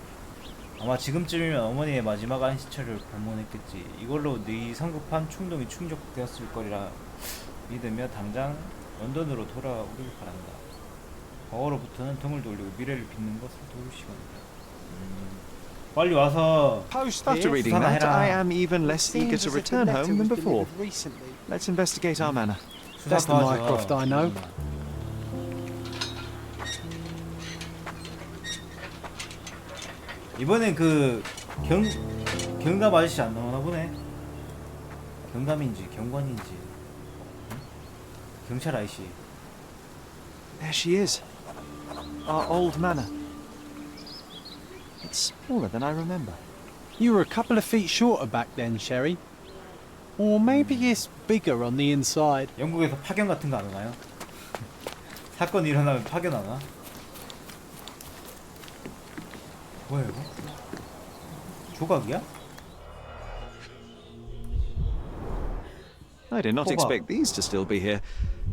아마 지금쯤이면 어머니의 마지막 안식처를 방문했겠지. 이걸로 네 성급한 충동이 충족되었을 거리라 믿으며 당장 런던으로 돌아오길 바란다. 과거로부터는 등을 돌리고 미래를 빚는 것을 도울 시간이다. 빨리 와서 After reading that, I am even less eager to return home than before. Let's investigate our manor. That's the Mycroft I know. 이번엔 그 경감 아저씨 안 나오나 보네. 경감인지 경관인지. 응? 경찰 아저씨. There she is. Our old manor. It's smaller than I remember. You were a couple of feet shorter back then, Sherry. Or maybe it's bigger on the inside. 영국에서 파견 같은 거 안 오나요? 사건 일어나면 파견하나? 뭐야 이거? 조각이야? I did not expect these to still be here.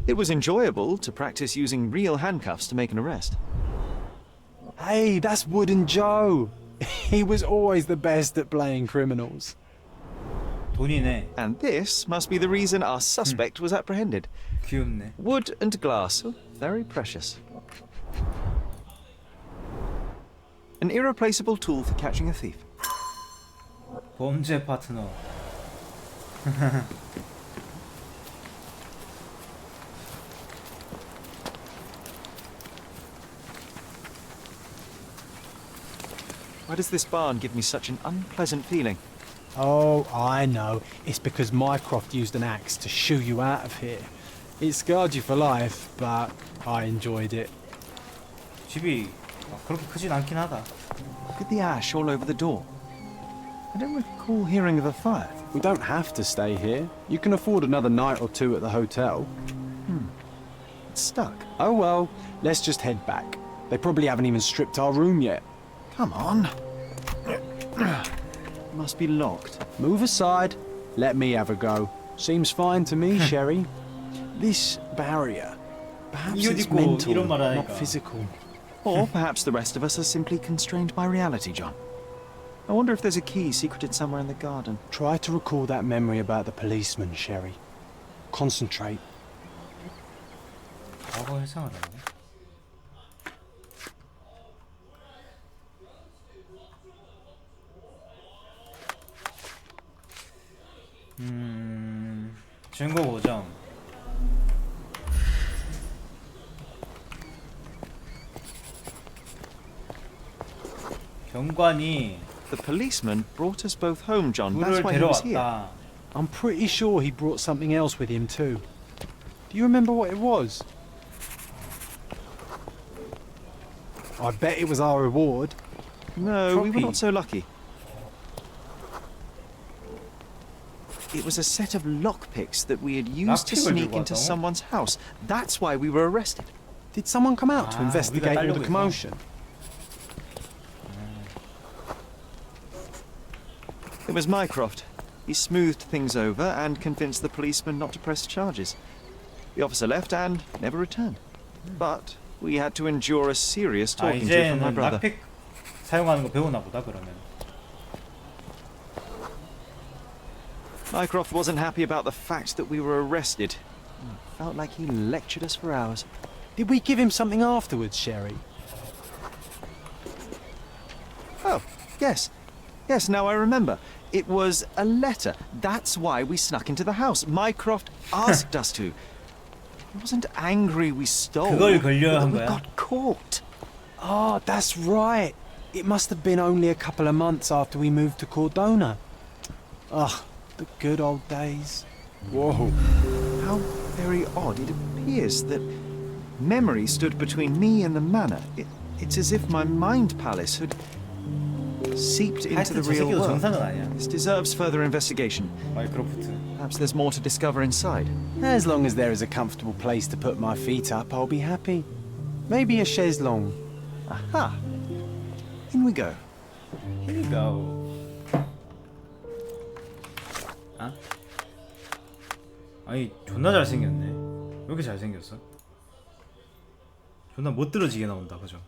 It was enjoyable to practice using real handcuffs to make an arrest. Hey, that's Wooden Joe. He was always the best at playing criminals. 돈이네. And this must be the reason our suspect was apprehended. 귀엽네. Wood and glass, very precious. An irreplaceable tool for catching a thief. 범죄 파트너. Why does this barn give me such an unpleasant feeling? Oh, I know. It's because Mycroft used an axe to shoo you out of here. It scarred you for life, but I enjoyed it. 집이 그렇게 크진 않긴 하다. Look at the ash all over the door. I don't recall hearing of a fire. We don't have to stay here. You can afford another night or two at the hotel. It's stuck. Oh well, let's just head back. They probably haven't even stripped our room yet. Come on. Must be locked. Move aside. Let me have a go. Seems fine to me, Sherry. This barrier. Perhaps it's mental, not physical. Or perhaps the rest of us are simply constrained by reality, John. I wonder if there's a key secreted somewhere in the garden. Try to recall that memory about the policeman, Sherry. Concentrate. 과거 회상하라고? 증거 보정. 경관이 The policeman brought us both home, John. 불을 That's why he was here. 데려왔다. I'm pretty sure he brought something else with him too. Do you remember what it was? I bet it was our reward. No, we were Trophy. not so lucky. It was a set of lockpicks that we had used to 락픽을 sneak 들고 into 왔다고? someone's house. That's why we were arrested. Did someone come out to 우리가 investigate all the 딸려고 commotion? It was Mycroft. He smoothed things over and convinced the policeman not to press charges. The officer left and never returned. But we had to endure a serious 아 talking to from my 이제는 brother. 락픽 사용하는 거 배우나 보다 그러면. Mycroft wasn't happy about the fact that we were arrested. Felt like he lectured us for hours. Did we give him something afterwards, Sherry? Oh, yes. Yes, now I remember. It was a letter. That's why we snuck into the house. Mycroft asked us to. He wasn't angry we stole. 그걸 걸려 but 한 we 거야? got caught. Ah, that's right. It must have been only a couple of months after we moved to Cordona. Ah, the good old days. Whoa. How very odd. It appears that memory stood between me and the manor. It's as if my mind palace had seeped into the 하여튼 저 real 새끼도 world. 정상은 아니야. This deserves further investigation. 마이크로프트. Perhaps there's more to discover inside. As long as there is a comfortable place to put my feet up, I'll be happy. Maybe a chaise longue. Aha! In we go. Here we go. 아? 아니 존나 잘생겼네. 왜 이렇게 잘생겼어? 존나 멋들어지게 나온다, 그죠?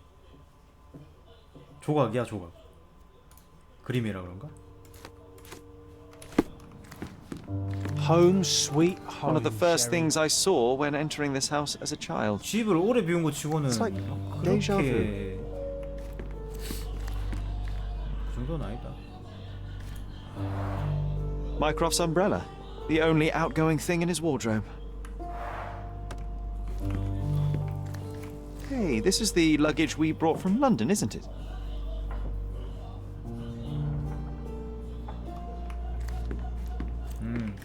조각이야, 조각. 그림이라 그런가? Home sweet home. One of the first things I saw when entering this house as a child. 집을 오래 비운 거 치고는 It's like deja vu. 그렇게 그 정도는 아니다. Mycroft's umbrella, the only outgoing thing in his wardrobe. Hey, this is the luggage we brought from London, isn't it?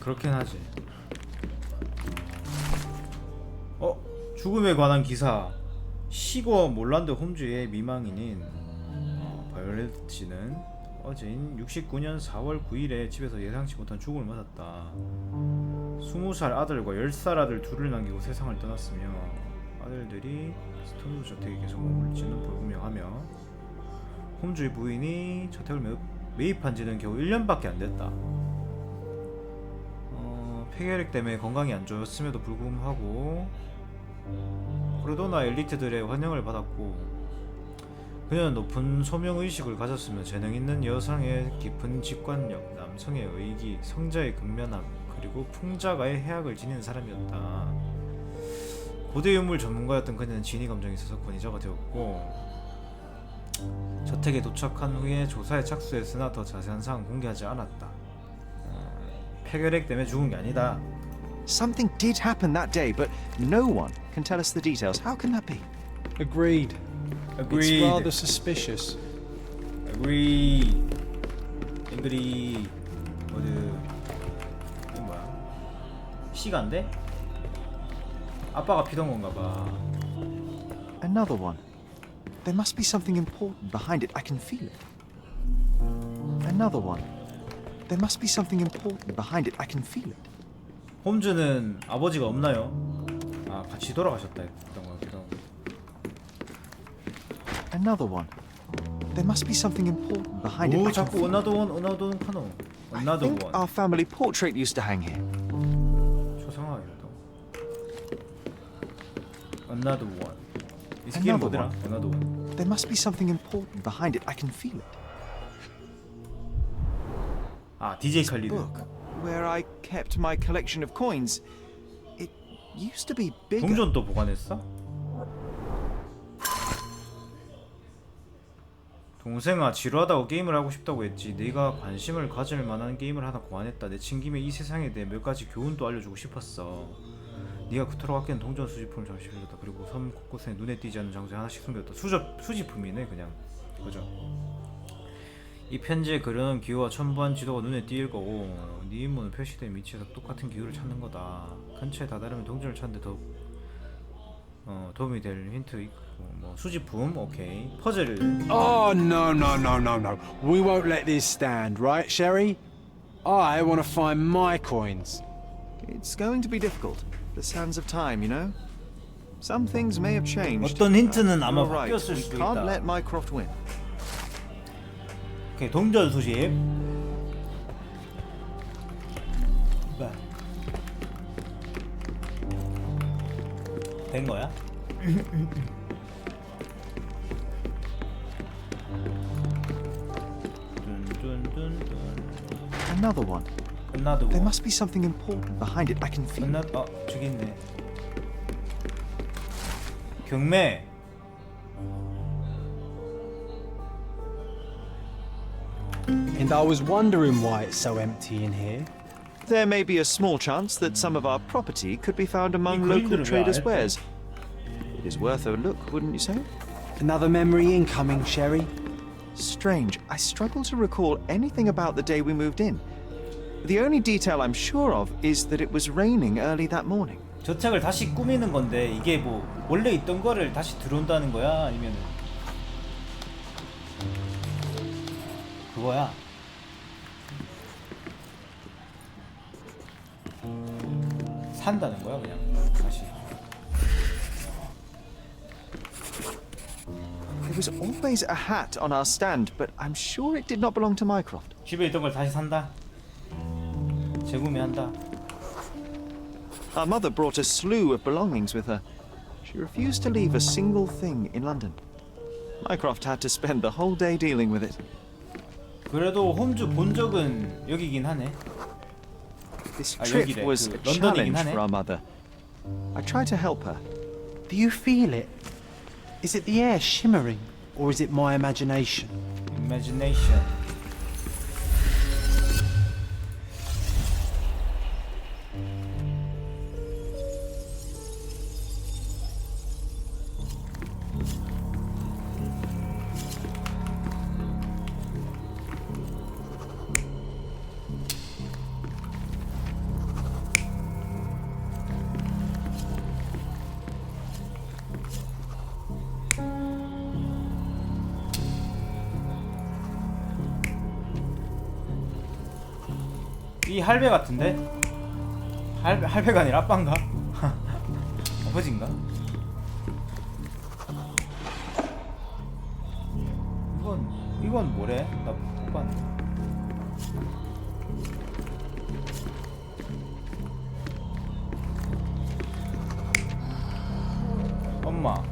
그렇긴 하지. 죽음에 관한 기사. 시거 몰란드 홈즈의 미망인인 바이올렛씨는 어제인 69년 4월 9일에 집에서 예상치 못한 죽음을 맞았다. 20살 아들과 10살 아들 둘을 남기고 세상을 떠났으며 아들들이 스톤우드 저택에 계속 머물지는 불분명하며 홈즈의 부인이 저택을 매입한 지는 겨우 1년밖에 안 됐다. 폐결핵 때문에 건강이 안 좋았음에도 불구하고 코르도나 엘리트들의 환영을 받았고 그녀는 높은 소명의식을 가졌으며 재능 있는 여성의 깊은 직관력, 남성의 의기, 성자의 근면함, 그리고 풍자가의 해악을 지닌 사람이었다. 고대 유물 전문가였던 그녀는 진위 감정이 있어서 권위자가 되었고 저택에 도착한 후에 조사에 착수했으나 더 자세한 사항은 공개하지 않았다. 폐결핵 때문에 죽은 게 아니다. Something did happen that day, but no one can tell us the details. How can that be? Agreed. Agreed. It's rather suspicious. Agreed. Agree. 이게 뭐야? 시간대? 아빠가 피던 건가 봐. Another one. There must be something important behind it. I can feel it. Another one. There must be something important behind it. I can feel it. 홈즈는 아버지가 없나요? 아, 같이 돌아가셨다 했던 것 같기도 하고. Another one. There must be something important behind it. 오, I can 자꾸 feel it. another one 카노. I Another think one. our family portrait used to hang here. 초상화이라도. Another one. 이 새끼는 Another 뭐더라? one. Another one. There must be something important behind it. I can feel it. 아, DJ 칼리드. Book where I kept my collection of coins. It used to be bigger. 동전 또 보관했어? 동생아, 지루하다고 게임을 하고 싶다고 했지. 네가 관심을 가질 만한 게임을 하나 고안했다. 내친 김에 이 세상에 대해 몇 가지 교훈도 알려주고 싶었어. 네가 그토록 아끼는 동전 수집품을 잠시 빌렸다. 그리고 섬 곳곳에 눈에 띄지 않는 장소에 하나씩 숨겼다. 수집품이네 그냥. 그죠? 이 편지에 그려놓은 기호와 첨부한 지도가 눈에 띄일 거고 네 임무는 표시된 위치에서 똑같은 기호를 찾는 거다. 근처에 다다르면 동전을 찾는데 더 도움이 될 힌트 있고 뭐 수집품 오케이 퍼즐. Oh, no. We won't let this stand, right, Sherry? I want to find my coins. It's going to be difficult. The sands of time, you know. Some things may have changed. 어떤 힌트는 아마 You're right. 바뀌었을 We 수도 can't 있다. let Mycroft win. 오케이 동전 수집. 된 거야? Another one. Another There one. must be something important behind it. I can feel it. 저기 있네. 경매. In mind, I was wondering why it's so empty in here. There may be a small chance that some of our property could be found among local traders' wares. It is worth a look, wouldn't you say? Another memory incoming, Sherry. Strange. I struggle to recall anything about the day we moved in. The only detail I'm sure of is that it was raining early that morning. 저 책을 다시 꾸미는 건데 이게 뭐 원래 있던 거를 다시 들어온다는 거야? 아니면 그거야? 산다는 거야 그냥 다시. There was always a hat on our stand, but I'm sure it did not belong to Mycroft. 집에 있던 걸 다시 산다. 재구매한다. Our mother brought a slew of belongings with her. She refused to leave a single thing in London. Mycroft had to spend the whole day dealing with it. 그래도 홈즈 본 적은 여기긴 하네. This trip was a challenge for our mother. I tried to help her. Do you feel it? Is it the air shimmering, or is it my imagination? Imagination. 이 할배 같은데? 할배가 아니라 아빠인가? 아버지인가? 이건 뭐래? 나 못 봤네. 엄마.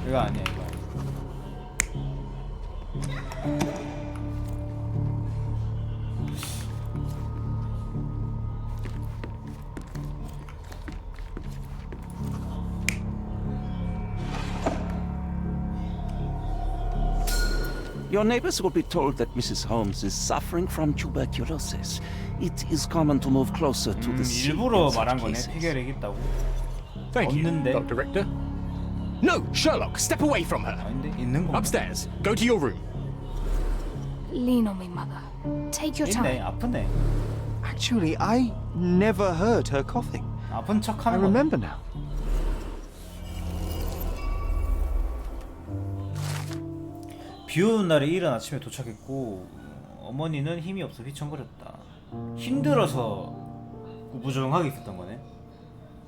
이거 아니야 이거. Your neighbors will be told that Mrs. Holmes is suffering from tuberculosis. It is common to move closer to the scene 일부러 in such 말한 거네. cases. 해결해야겠다고. Thank 없는데. you, Dr. Richter. No, Sherlock, step away from her. 아닌데 있는 거. Upstairs. Go to your room. Lean on me, Mother. Take your 있네. time. 아프네. Actually, I never heard her coughing. 아픈 I 척하는 거. remember now. 비 오는 날에 이른 아침에 도착했고 어머니는 힘이 없어 휘청거렸다. 힘들어서 구부정하게 있었던 거네.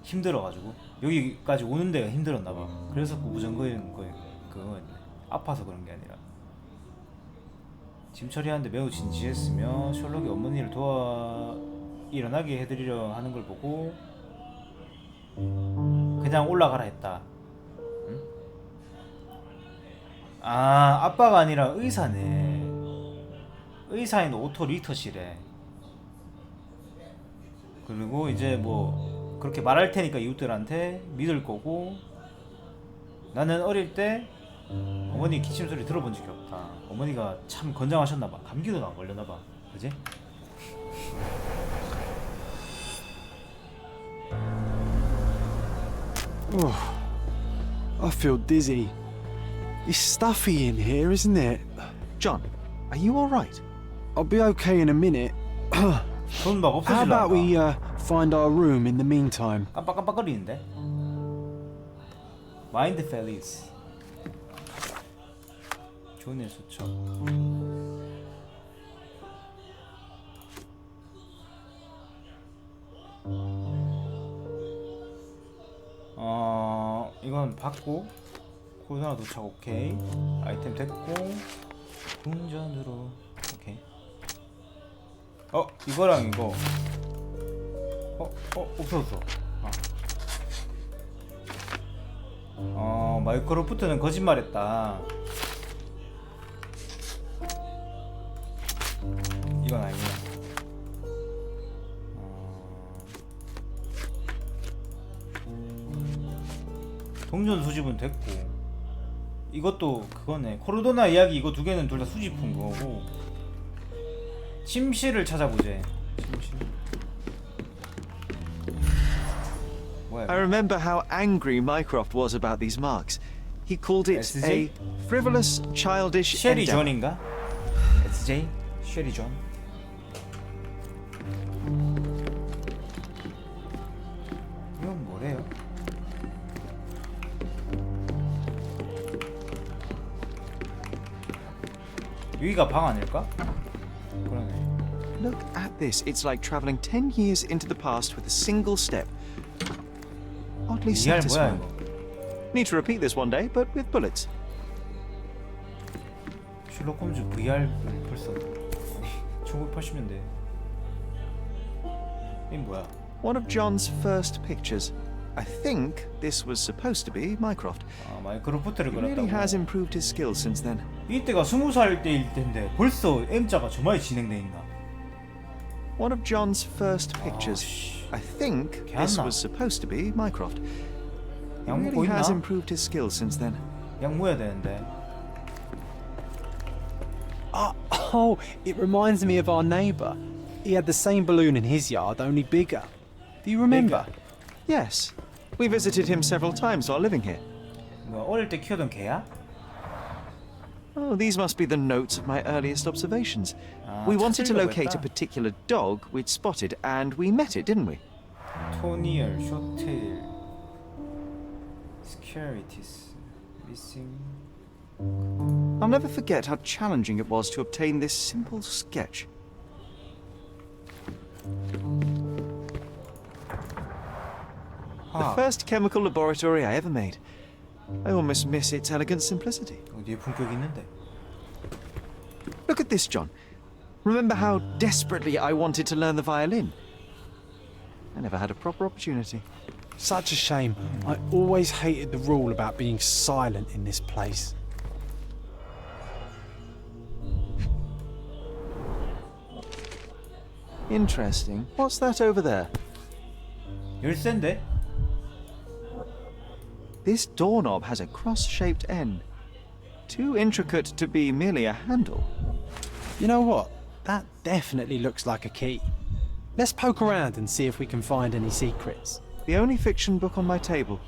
힘들어가지고 여기까지 오는 데가 힘들었나 봐. 그래서 구부정거리는 거예요. 그거 아파서 그런 게 아니라. 짐 처리하는데 매우 진지했으며 셜록이 어머니를 일어나게 해드리려 하는 걸 보고 그냥 올라가라 했다. 응? 아, 아빠가 아니라 의사네. 의사인 오토 리터시래. 그리고 이제 뭐 그렇게 말할 테니까 이웃들한테 믿을 거고, 나는 어릴 때 어머니 기침 소리 들어본 적이 없다. 어머니가 참 건장하셨나봐. 감기도 안 걸렸나봐. 그지? Oh, I feel dizzy. It's stuffy in here, isn't it? John, are you all right? I'll be okay in a minute. 돈 막 How about 없어질란다. we find our room in the meantime? 깜빡깜빡거리는데? 마인드 펠리스. 좋은 일 좋죠. 이건 받고 코드나 도착. 오케이. 아이템 됐고 운전으로. 오케이. 이거랑 이거 없어졌어. 마이크로프트는 거짓말했다. 이건 아니야. 동전 수집은 됐고 이것도 그거네. 코르도나 이야기 이거 두 개는 둘 다 수집한 거고. 침실을 찾아보재. 침실. 뭐야? I remember how angry Mycroft was about these marks. He called it SJ? a frivolous, childish 쉐리 endeavor. 존인가? SJ? 쉐리 존. 이건 뭐래요? 여기가 방 아닐까? 그러네. Look at this. It's like traveling 10 years into the past with a single step. Oddly VR 뭐야 satisfying. 이거? Need to repeat this one day, but with bullets. 셜록홈즈 VR 벌써 1980년대. 이 뭐야? One of John's first pictures. I think this was supposed to be Mycroft. 아, 마이크로프트를 He really has 그렸다고. improved his skills since then. 이때가 20살 때일 텐데 벌써 M자가 저만이 진행돼 있나? One of John's first pictures. I think this was supposed to be Mycroft. He 양 really has 보이나? improved his skills since then. 양모해야 되는데. Oh, it reminds me of our neighbour. He had the same balloon in his yard, only bigger. Do you remember? Yes. We visited him several times while living here. 뭐 어릴 때 키우던 개야? Oh, these must be the notes of my earliest observations. We wanted to 찾으려고 locate a 했다. particular dog we'd spotted, and we met it, didn't we? 토니얼, 쇼테일, 스케리티스, 미싱. I'll never forget how challenging it was to obtain this simple sketch. The first chemical laboratory I ever made. I almost miss its elegant simplicity. 어디에 품격 있는데? Look at this, John. Remember how desperately I wanted to learn the violin? I never had a proper opportunity. Such a shame. I always hated the rule about being silent in this place. Interesting. What's that over there? 열쇠인데? This doorknob has a cross-shaped end. Too intricate to be merely a handle. You know what? That definitely looks like a key. Let's poke around and see if we can find any secrets. The only fiction book on my table.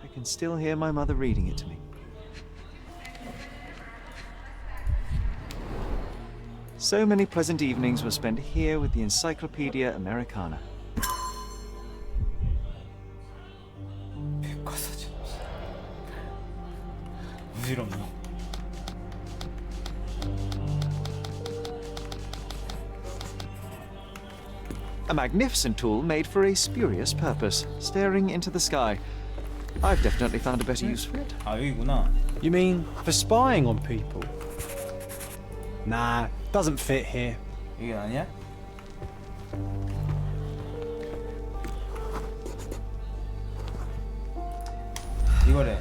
I can still hear my mother reading it to me. So many pleasant evenings were spent here with the Encyclopedia Americana. 백과사전. 부질없네. A magnificent tool made for a spurious purpose, staring into the sky. I've definitely found a better use for it. 아 여기구나. You mean for spying on people? Nah, doesn't fit here. 이게 아니야? 이거래.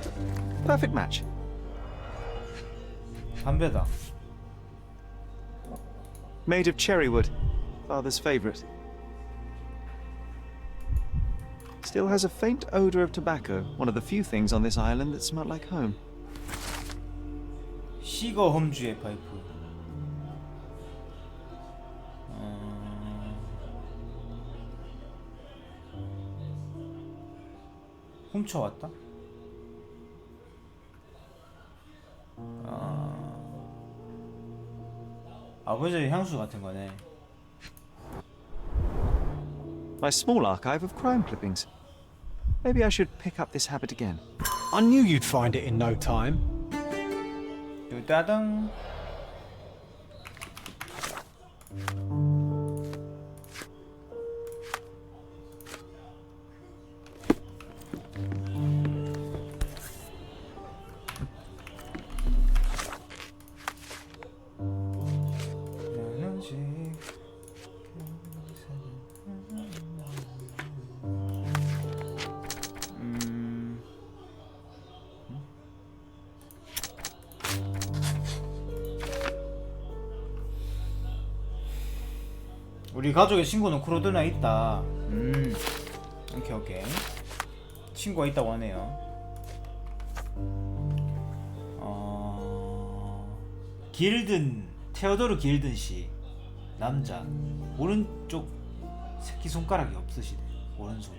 Perfect match. 담배다. Made of cherry wood, father's favorite. Still has a faint odor of tobacco, one of the few things on this island that smelled like home. 시거 홈즈의 파이프. 훔쳐왔다? 아버지의 향수 같은 거네. My small archive of crime clippings. Maybe I should pick up this habit again. I knew you'd find it in no time. 따당. 우리 가족의 친구는 크로드나 있다. 오케이 오케이. 친구가 있다고 하네요. 테오도르 길든 씨 남자 오른쪽 새끼손가락이 없으시대. 오른손.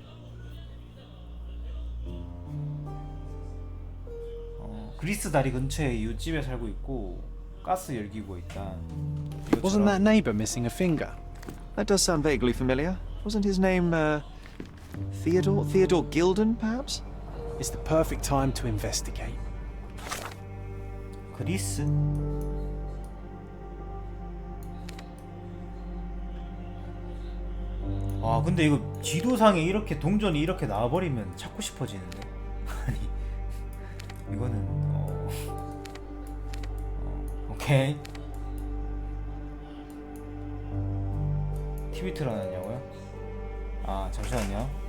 그리스 다리 근처에 이웃집에 살고 있고 가스 열기구가 있다. Wasn't that neighbour missing a finger? That does sound vaguely familiar. Wasn't his name, Theodore? Theodore Gilden, perhaps? It's the perfect time to investigate. 그리스? 아 근데 이거 지도상에 이렇게 동전이 이렇게 나와버리면 찾고 싶어지는데. 아니 이거는 오케이. TV 틀어놨냐고요? 아 잠시만요.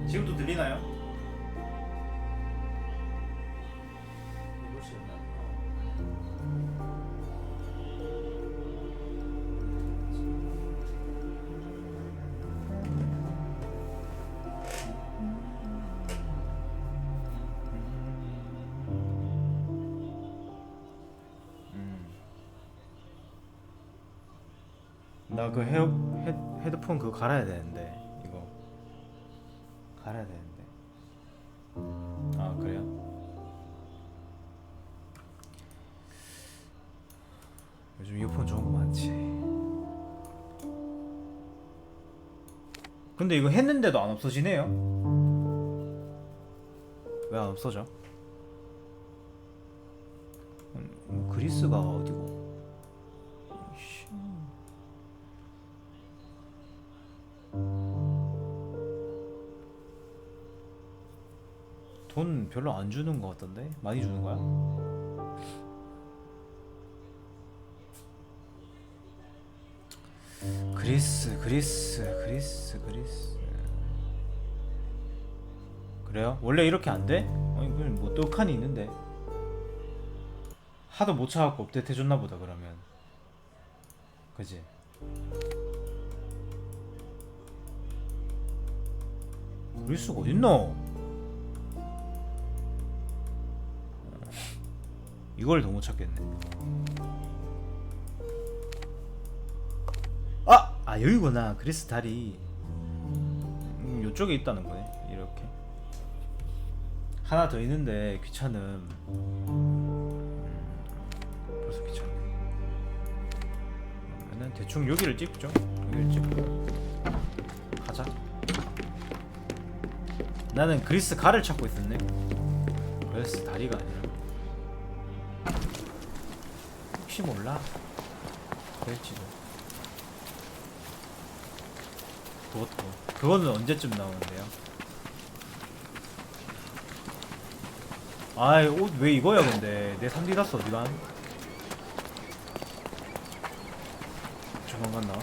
지금도 들리나요? 나 그 헤드폰 그거 갈아야 되는데 이거 갈아야 되는데. 아 그래요? 요즘 이어폰 좋은 거 많지. 근데 이거 했는데도 안 없어지네요. 왜 안 없어져? 그리스가 어디고? 돈 별로 안 주는 거 같던데? 많이 주는 거야? 그리스 그래요? 원래 이렇게 안 돼? 아니 그럼 뭐 떡하니 있는데 하도 못 찾아갖고 업데이트 해줬나 보다. 그러면 그지? 그리스가 어딨노? 이걸 더 못 찾겠네. 아 여기구나. 그리스 다리. 요쪽에 있다는 거네. 이렇게 하나 더 있는데 귀찮음. 벌써 귀찮네. 그러면은 대충 여기를 찍죠. 여기를 찍고 가자. 나는 그리스 가를 찾고 있었네. 그리스 다리가 아니라. 혹시 몰라? 그럴지도. 그거는 언제쯤 나오는데요? 아이 옷 왜 이거야 근데. 내 3D 다스 어디간? 조만간 나와.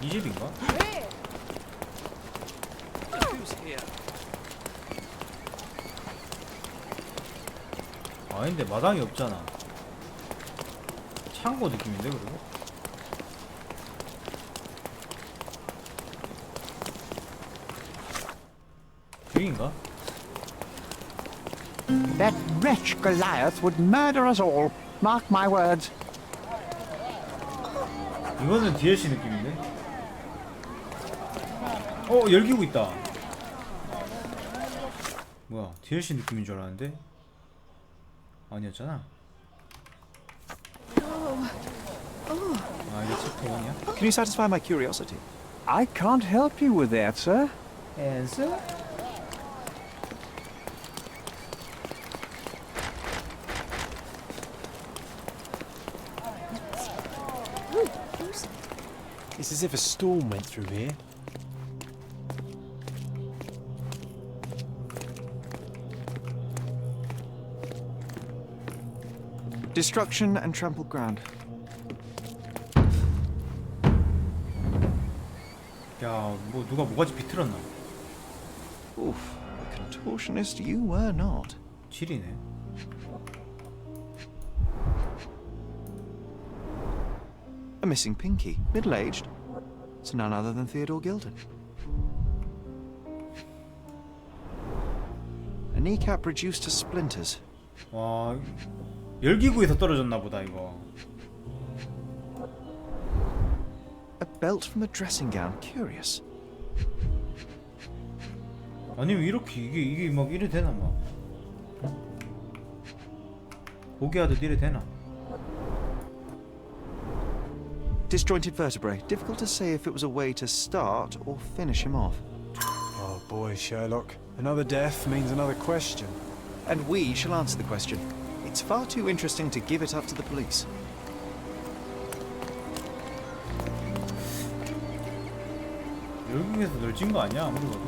이 집인가? 아닌데 마당이 없잖아. 창고 느낌인데 그리고? 여긴가? That wretch Goliath would murder us all. Mark my words. 이거는 DLC 느낌인데? 열기구 있다. 뭐야 DLC 느낌인 줄 알았는데? 아니었잖아. 아 이게 챕터 1이야? Can you satisfy my curiosity? I can't help you with that, sir. Answer? It's as if a storm went through here. Destruction and trampled ground. 야, 뭐 누가 뭐가지 비틀었나? Oof, a contortionist you were not. 지리네. A missing pinky, middle-aged. It's none other than Theodore Gilden. A kneecap reduced to splinters. 와, 열기구에서 떨어졌나 보다 이거. A belt from a dressing gown. Curious. 아니면 이렇게 이게 막 이래 되나 막. 고개하듯 이래 되나? Disjointed vertebrae. Difficult to say if it was a way to start or finish him off. Oh boy, Sherlock. Another death means another question. And we shall answer the question. It's far too interesting to give it up to the police. 열기구에서 널진 거 아니야 아무리 봐도?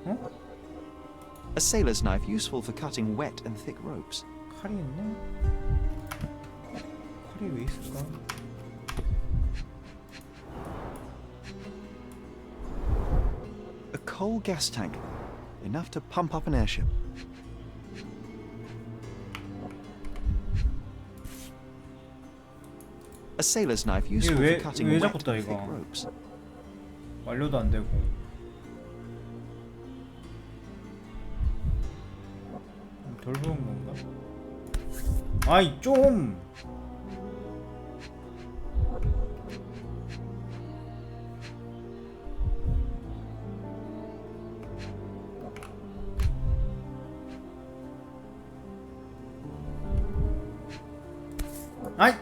어? A sailor's knife useful for cutting wet and thick ropes. 칼이 있네? 칼이 왜 있을까? A coal gas tank. Enough to pump up an airship. A sailor's knife useful for cutting 왜 wet 자꾸 떠 and thick 이거? ropes. 완료도 안 되고. 덜 좋은 건가? 아이 좀. 아이.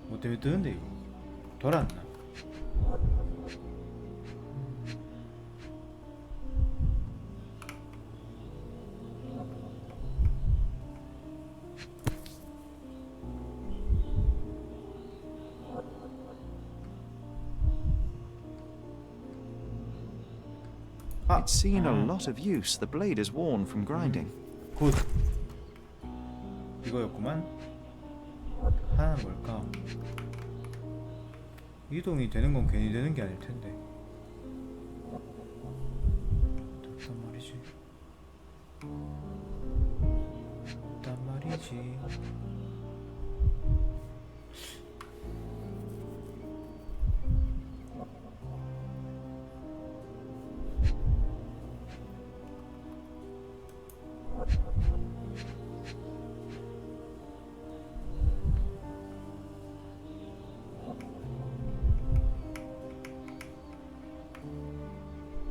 뭐 때문에 뜨는데 이거? 돌았나? It's seen a lot of use. The blade is worn from grinding. 굿. 이거였구만. 하나는 뭘까? 이동이 되는 건 괜히 되는 게 아닐 텐데. 됐단 말이지. 됐단 말이지.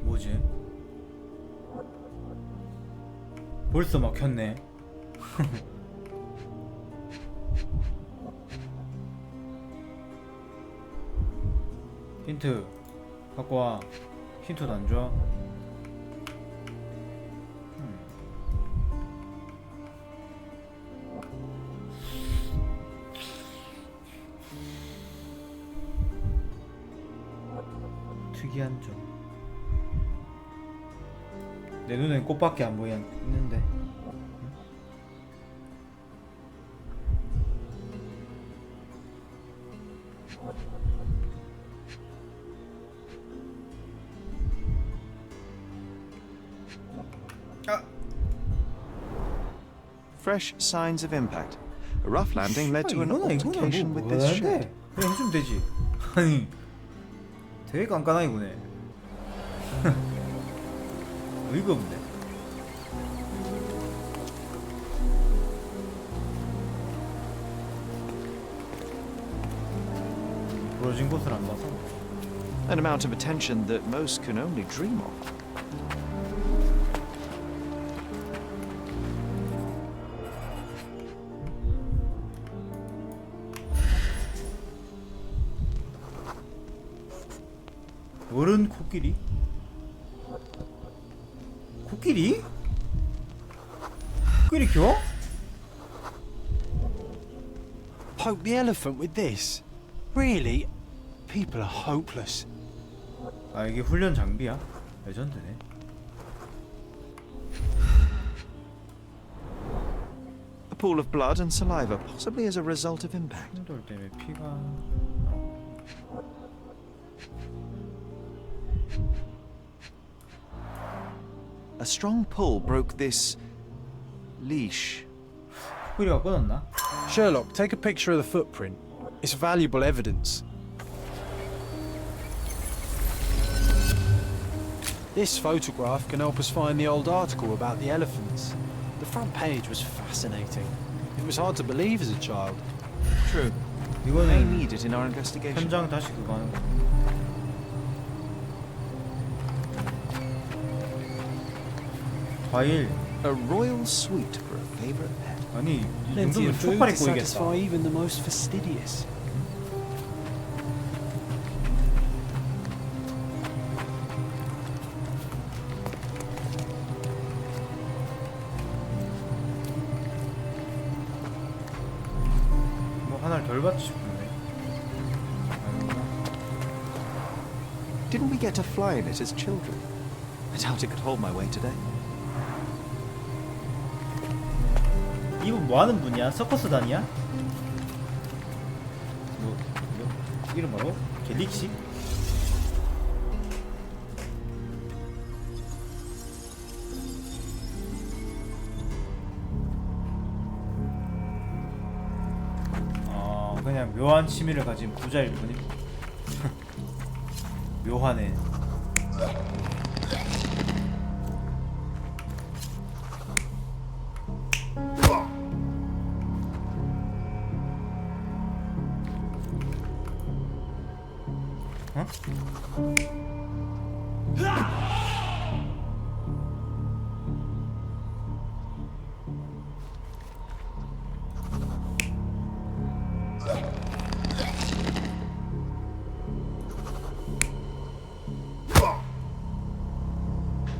뭐지? 벌써 막혔네. 힌트 갖고 와. 힌트도 안 줘. 특이한 점. 내 눈엔 꽃밖에 안 보이는데. Fresh signs of impact. A rough landing led to an altercation with this shed. 그래 해주면 되지. 아니 되게 깐깐하게 보네. 어이가 없네. 부러진 곳을 안 봐서. An amount of attention that most can only dream of. 어른 코끼리? 코끼리? 코끼리 켜? Poke the elephant with this? Really? People are hopeless. 아 이게 훈련 장비야? 레전드네. A pool of blood and saliva, possibly as a result of impact. 충돌 때문에 피가. A strong pull broke this leash. 코끼리가 끊었나? Sherlock, take a picture of the footprint. It's valuable evidence. This photograph can help us find the old article about the elephants. The front page was fascinating. It was hard to believe as a child. True. We may need it in our investigation. 현장 다시 그거 하는 거. 과일. A royal sweet for a favorite pet. 아니, 이 Plenty 정도면 of food 족발이 to 꼬이겠다. satisfy even the most fastidious. 뭐 하나를 덜 받지 싶은데. Didn't we get to fly in it as children? I doubt it could hold my weight today. 이분 뭐 하는 분이야? 서커스 단이야? 뭐 이름 뭐라고? 갤릭시? 그냥 묘한 취미를 가진 부자일 뿐임. 묘하네.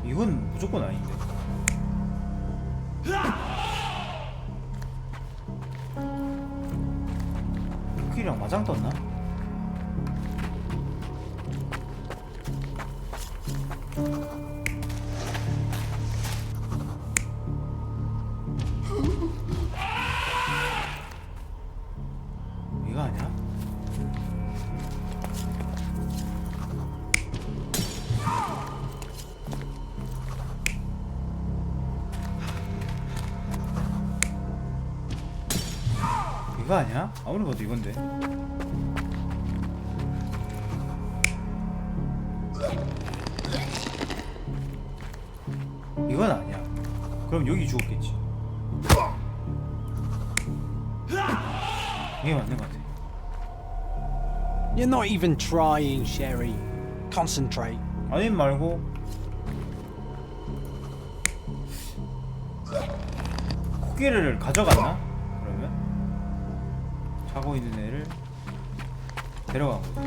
이건 무조건 아닌데. 코끼리랑 마장 떴나? 이거 아니야? 이거 아니야? 아무리 봐도 이건데. 이건 아니야. 그럼 여기 죽었겠지. 이게 맞는 것 같아. You're not even trying, Sherry. Concentrate. 아님 말고. 코끼리를 가져갔나? 그러면 자고 있는 애를 데려간 거지.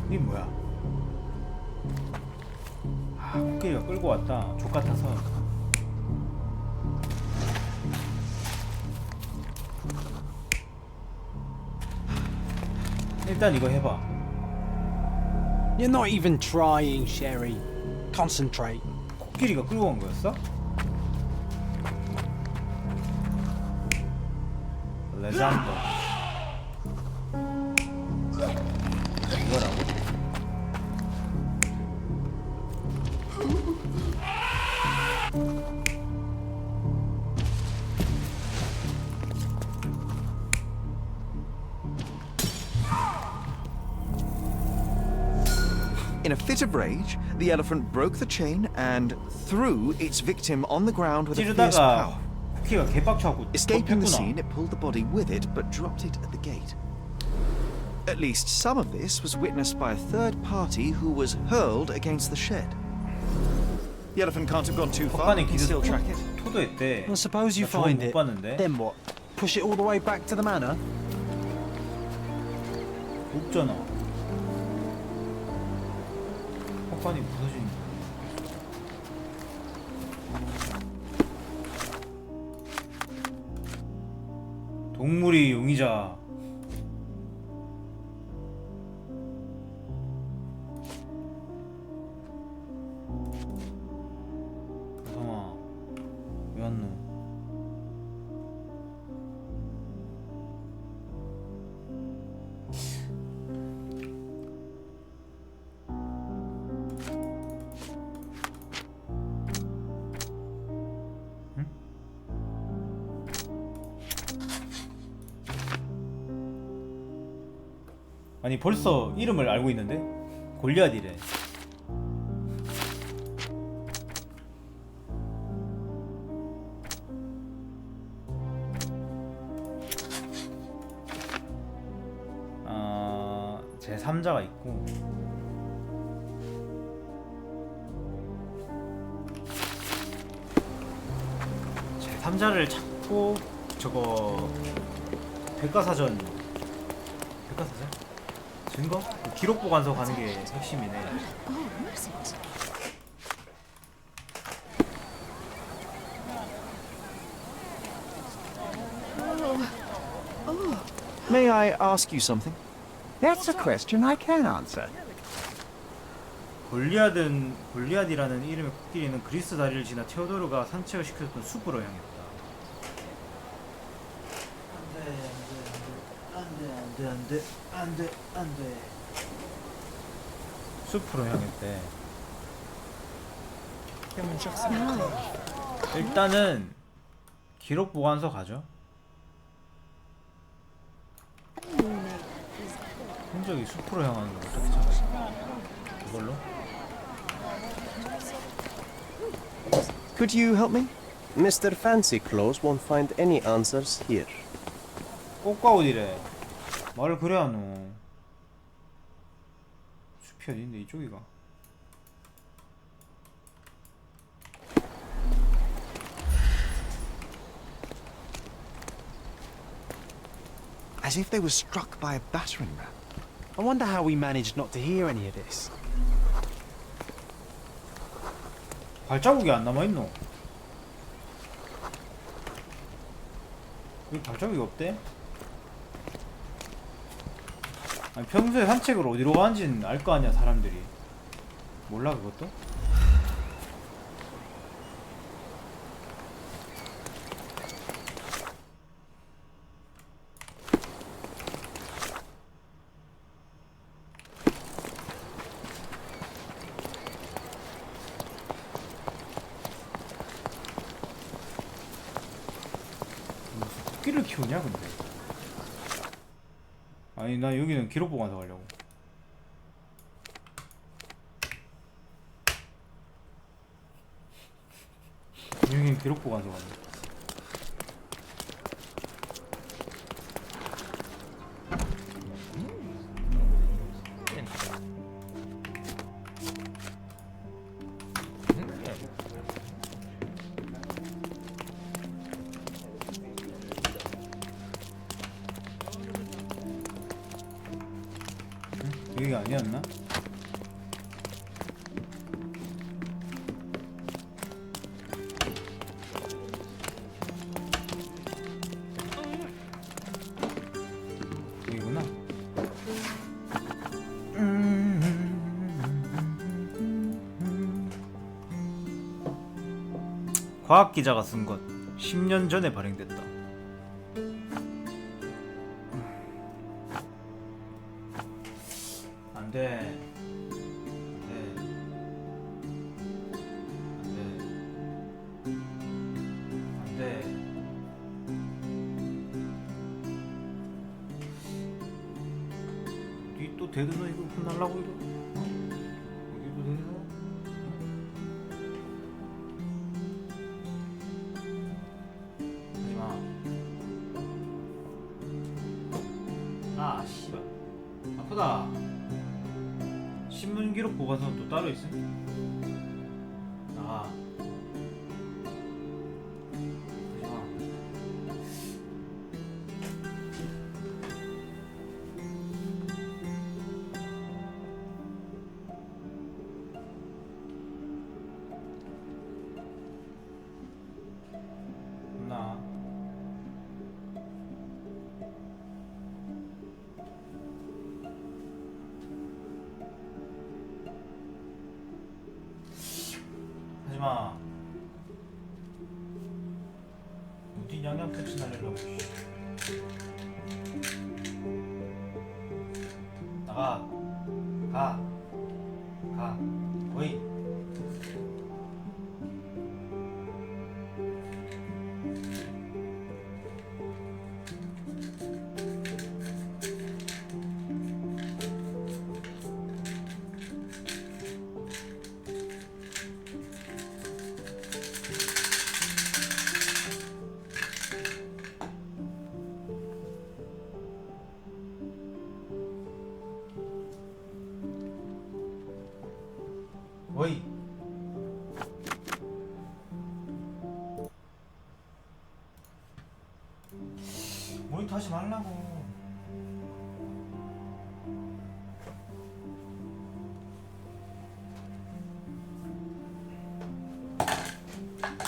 이게 뭐야? 아, 코끼리가 끌고 왔다. 족 같아서. 일단 이거 해봐. You're not even trying, Sherry. Concentrate. 코끼리가 끌고 온 거였어? 레전드. 이거라고? In a fit of rage, the elephant broke the chain and threw its victim on the ground with a fierce power. 코끼리가 개빡쳐갖고 Escaping the scene, it pulled the body with it, but dropped it at the gate. At least some of this was witnessed by a third party who was hurled against the shed. The elephant can't have gone too far. You can still track it. 토도했대. I suppose you find it. Then what? Push it all the way back to the manor? 없잖아. 헛간이 부서진. 동물이 용의자. 아니 벌써 이름을 알고 있는데? 골리앗이래. 제3자가 있고 제3자를 찾고 저거 백과사전 증거? 그 기록 보관소 가는 게 핵심이네. May I ask you something? That's a question I can answer. 골리앗이라는 이름의 코끼리는 그리스 다리를 지나 테오도르가 산책을 시켜줬던 숲으로 향했다. 안돼. 숲으로 향했대. 일단은 기록 보관소 가죠. 흔적이 숲으로 향하는 거 어떻게 찾아? 이걸로? Could you help me? Mr. Fancy Clothes won't find any answers here. 꽃과 어디래? 말을 그래 하노. 숲이 어딘데 이쪽이가? As if they were struck by a battering ram. I wonder how we managed not to hear any of this. 발자국이 안 남아있노? 왜 발자국이 없대? 아니 평소에 산책을 어디로 가는지는 알 거 아니야 사람들이. 몰라 그것도? 토끼를 키우냐 근데? 아니 나 여기는 기록 보관소 가려고. 여기는 기록 보관소 가려고. 여기가 아니었나? 여기구나. 과학기자가 쓴 것. 10년 전에 발행됐다. 안돼. 니 또 대드너 이거 혼날라고 이거? 여기도 대드너? 하지마. 아 씨발 아프다. 신문 기록 보관소는 또 따로 있어? 나가. 나. 하지마. 어디 양양특수 날리려고. 나가. 가. 거의. 어이. 모니터 하지 말라고.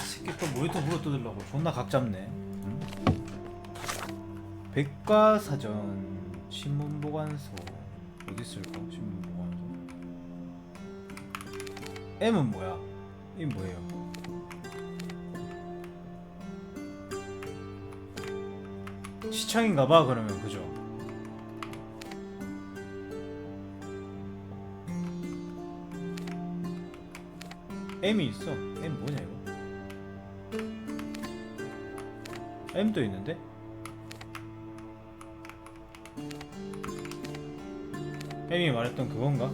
새끼 또 모니터 물어뜯으려고 존나 각 잡네. 응? 백과사전 신문보관소 어디 있을까? 신문보관소. M은 뭐야? 이 뭐예요? 시청인가봐. 그러면 그죠? M이 있어. M 뭐냐 이거? M도 있는데? M이 말했던 그건가?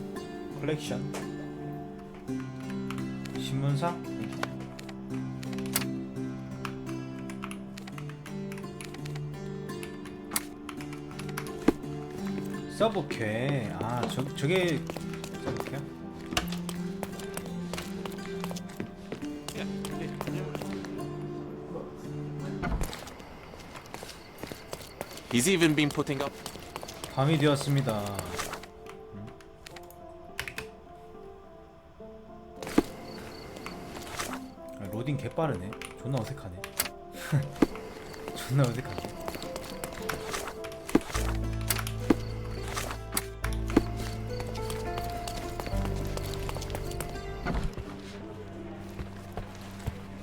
컬렉션 신문사? 서브캐. 아, 저게 서브캐야? He's even been putting up. 밤이 되었습니다. 로딩 개빠르네. 존나 어색하네. 존나 어색하네.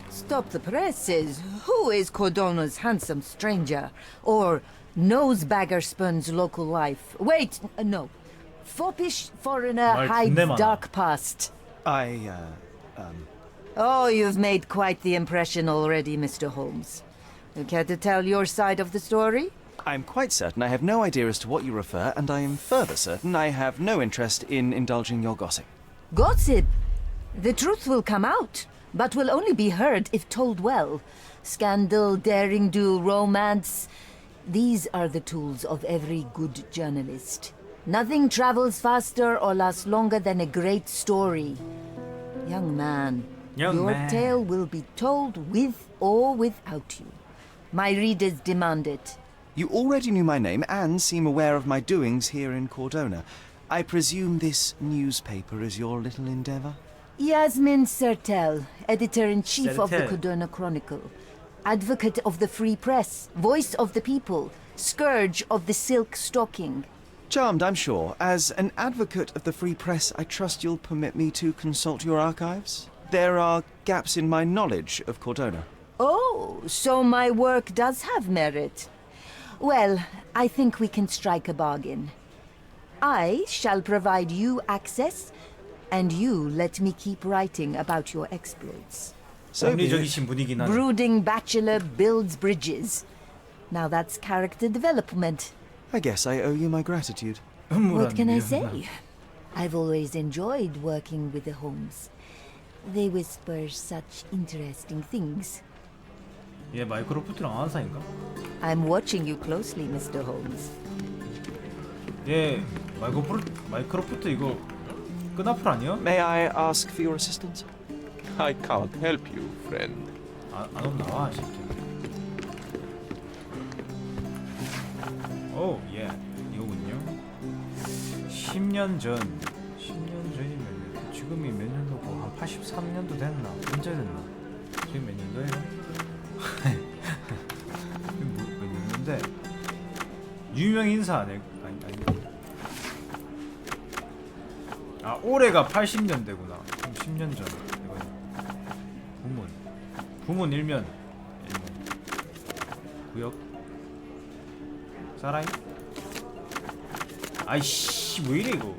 Stop the presses. Who is Cordona's handsome stranger? Or Nosebaggerspon's local life? Wait, no. Foppish foreigner hides dark past. Oh, you've made quite the impression already, Mr. Holmes. You care to tell your side of the story? I'm quite certain I have no idea as to what you refer, and I am further certain I have no interest in indulging your gossip. Gossip? The truth will come out, but will only be heard if told well. Scandal, daring-do, romance. These are the tools of every good journalist. Nothing travels faster or lasts longer than a great story. Young man, your tale will be told with or without you. My readers demand it. You already knew my name and seem aware of my doings here in Cordona. I presume this newspaper is your little endeavor? Yasmin Sertel, editor-in-chief of the Sertel. Cordona Chronicle. Advocate of the free press, voice of the people, scourge of the silk stocking. Charmed, I'm sure. As an advocate of the free press, I trust you'll permit me to consult your archives? There are gaps in my knowledge of Cordona. Oh, so my work does have merit. Well, I think we can strike a bargain. I shall provide you access, and you let me keep writing about your exploits. 합리적이신 분이긴 하네. Brooding bachelor builds bridges. Now that's character development. I guess I owe you my gratitude. What can I say? I've always enjoyed working with the Holmes. They whisper such interesting things. 얘 마이크로프트랑 아는 사이인가? I'm watching you closely, Mr. Holmes. 얘 마이크로프트 이거 끈앞을 아니야? May I ask for your assistance? I can't help you, friend. 안 오면 나와, 이 새끼. 오, 예. 이거군요. 10년 전이면 지금이 몇 년도고 한 83년도 됐나? 언제 됐나? 지금 몇 년도예요? 몇 년도인데 유명 인사 아니. 아, 올해가 80년대구나. 그럼 10년 전. 부문 일면 구역 사라이? 아이씨 왜 이래 이거.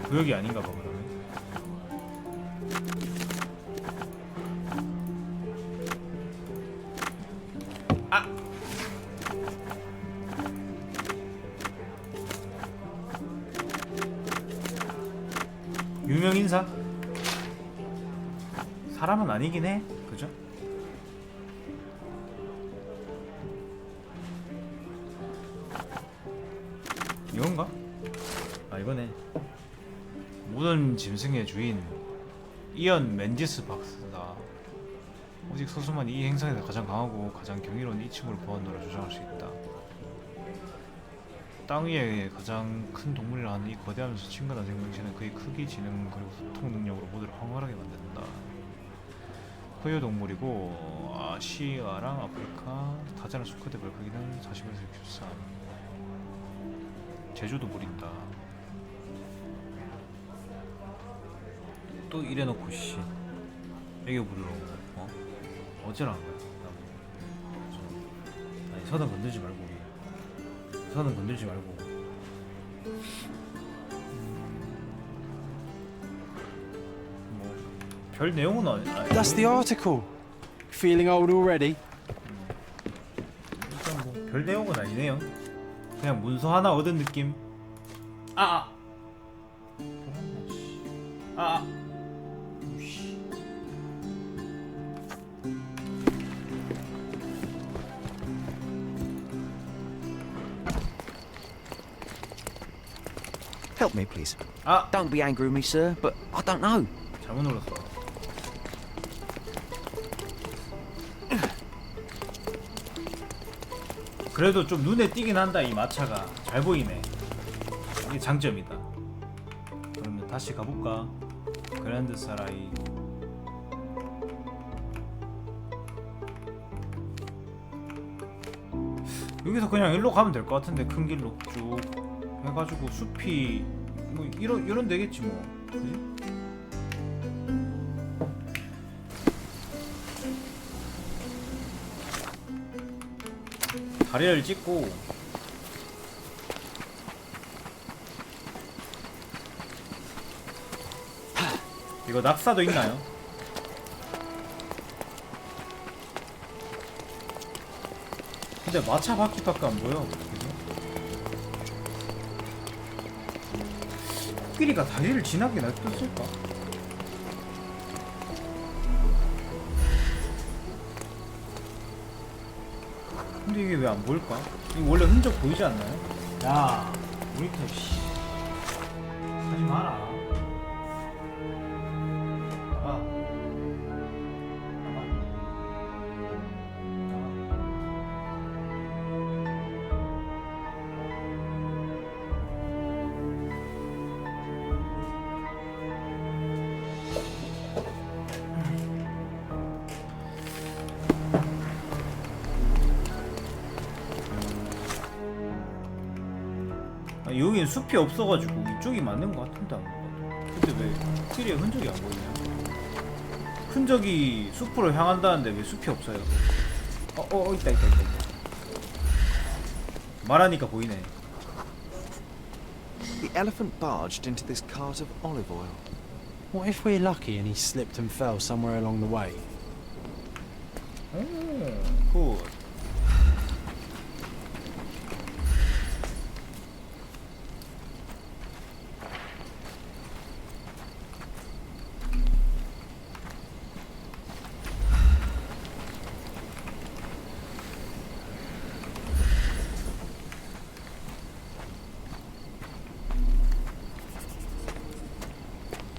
구역이 아닌가 봐 그러면. 유명 인사? 사람은 아니긴 해. 그죠? 이거네. 모든 짐승의 주인 이언 맨디스 박스다. 오직 소수만 이 행성에서 가장 강하고 가장 경이로운 이 친구를 보았노라 주장할 수 있다. 땅 위에 가장 큰 동물이라 하는 이 거대하면서 친근한 생명체는 그의 크기, 지능, 그리고 소통 능력으로 모두를 황홀하게 만든다. 포유동물이고 아시아랑 아프리카, 다자는 수컷의 크기는 40에서 63. 제주도 물인다. 또 이래놓고 씨 애교 부르러 어쩌라는 거야. 아니 선은 건들지 말고 선은 건들지 말고 뭐 별 내용은 That's the article. Feeling old already? 일단 뭐 별 내용은 아니네요. 그냥 문서 하나 얻은 느낌. 아. Help me, please. Ah. Don't be angry with me, sir, but I don't know. 잘못 눌렀어. 그래도 좀 눈에 띄긴 한다. 이 마차가 잘 보이네. 이게 장점이다. 그러면 다시 가볼까? 그랜드 사라이. 여기서 그냥 일로 가면 될 것 같은데. 큰 길로 쭉 해가지고 숲이 뭐 이런 되겠지 뭐. 그지? 다리를 찍고 이거 낙사도 있나요? 근데 마차 바퀴밖에 안 보여. 코끼리가 다리를 지나게 놔뒀을까? 근데 이게 왜 안 보일까? 이거 원래 흔적 보이지 않나요? 야, 모니터 씨. 하지 마라. 나가. 여긴 숲이 없어가지고 이쪽이 맞는 것 같은데 안 봐도. 근데 왜 코끼리의 흔적이 안 보이냐? 흔적이 숲으로 향한다는데 왜 숲이 없어요? 있다. 말하니까 보이네. The elephant barged into this cart of olive oil. What if we're lucky and he slipped and fell somewhere along the way? 굿.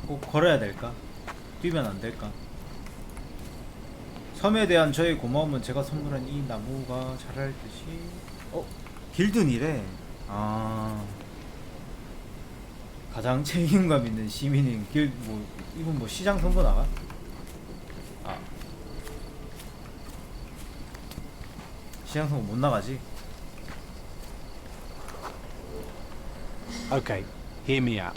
꼭 걸어야 될까? 뛰면 안 될까? 섬에 대한 저의 고마움은 제가 선물한 이 나무가 자랄 듯이. 길든이래. 가장 책임감 있는 시민인 이분 뭐 시장 선거 나가? 시장 선거 못 나가지? Okay, hear me out.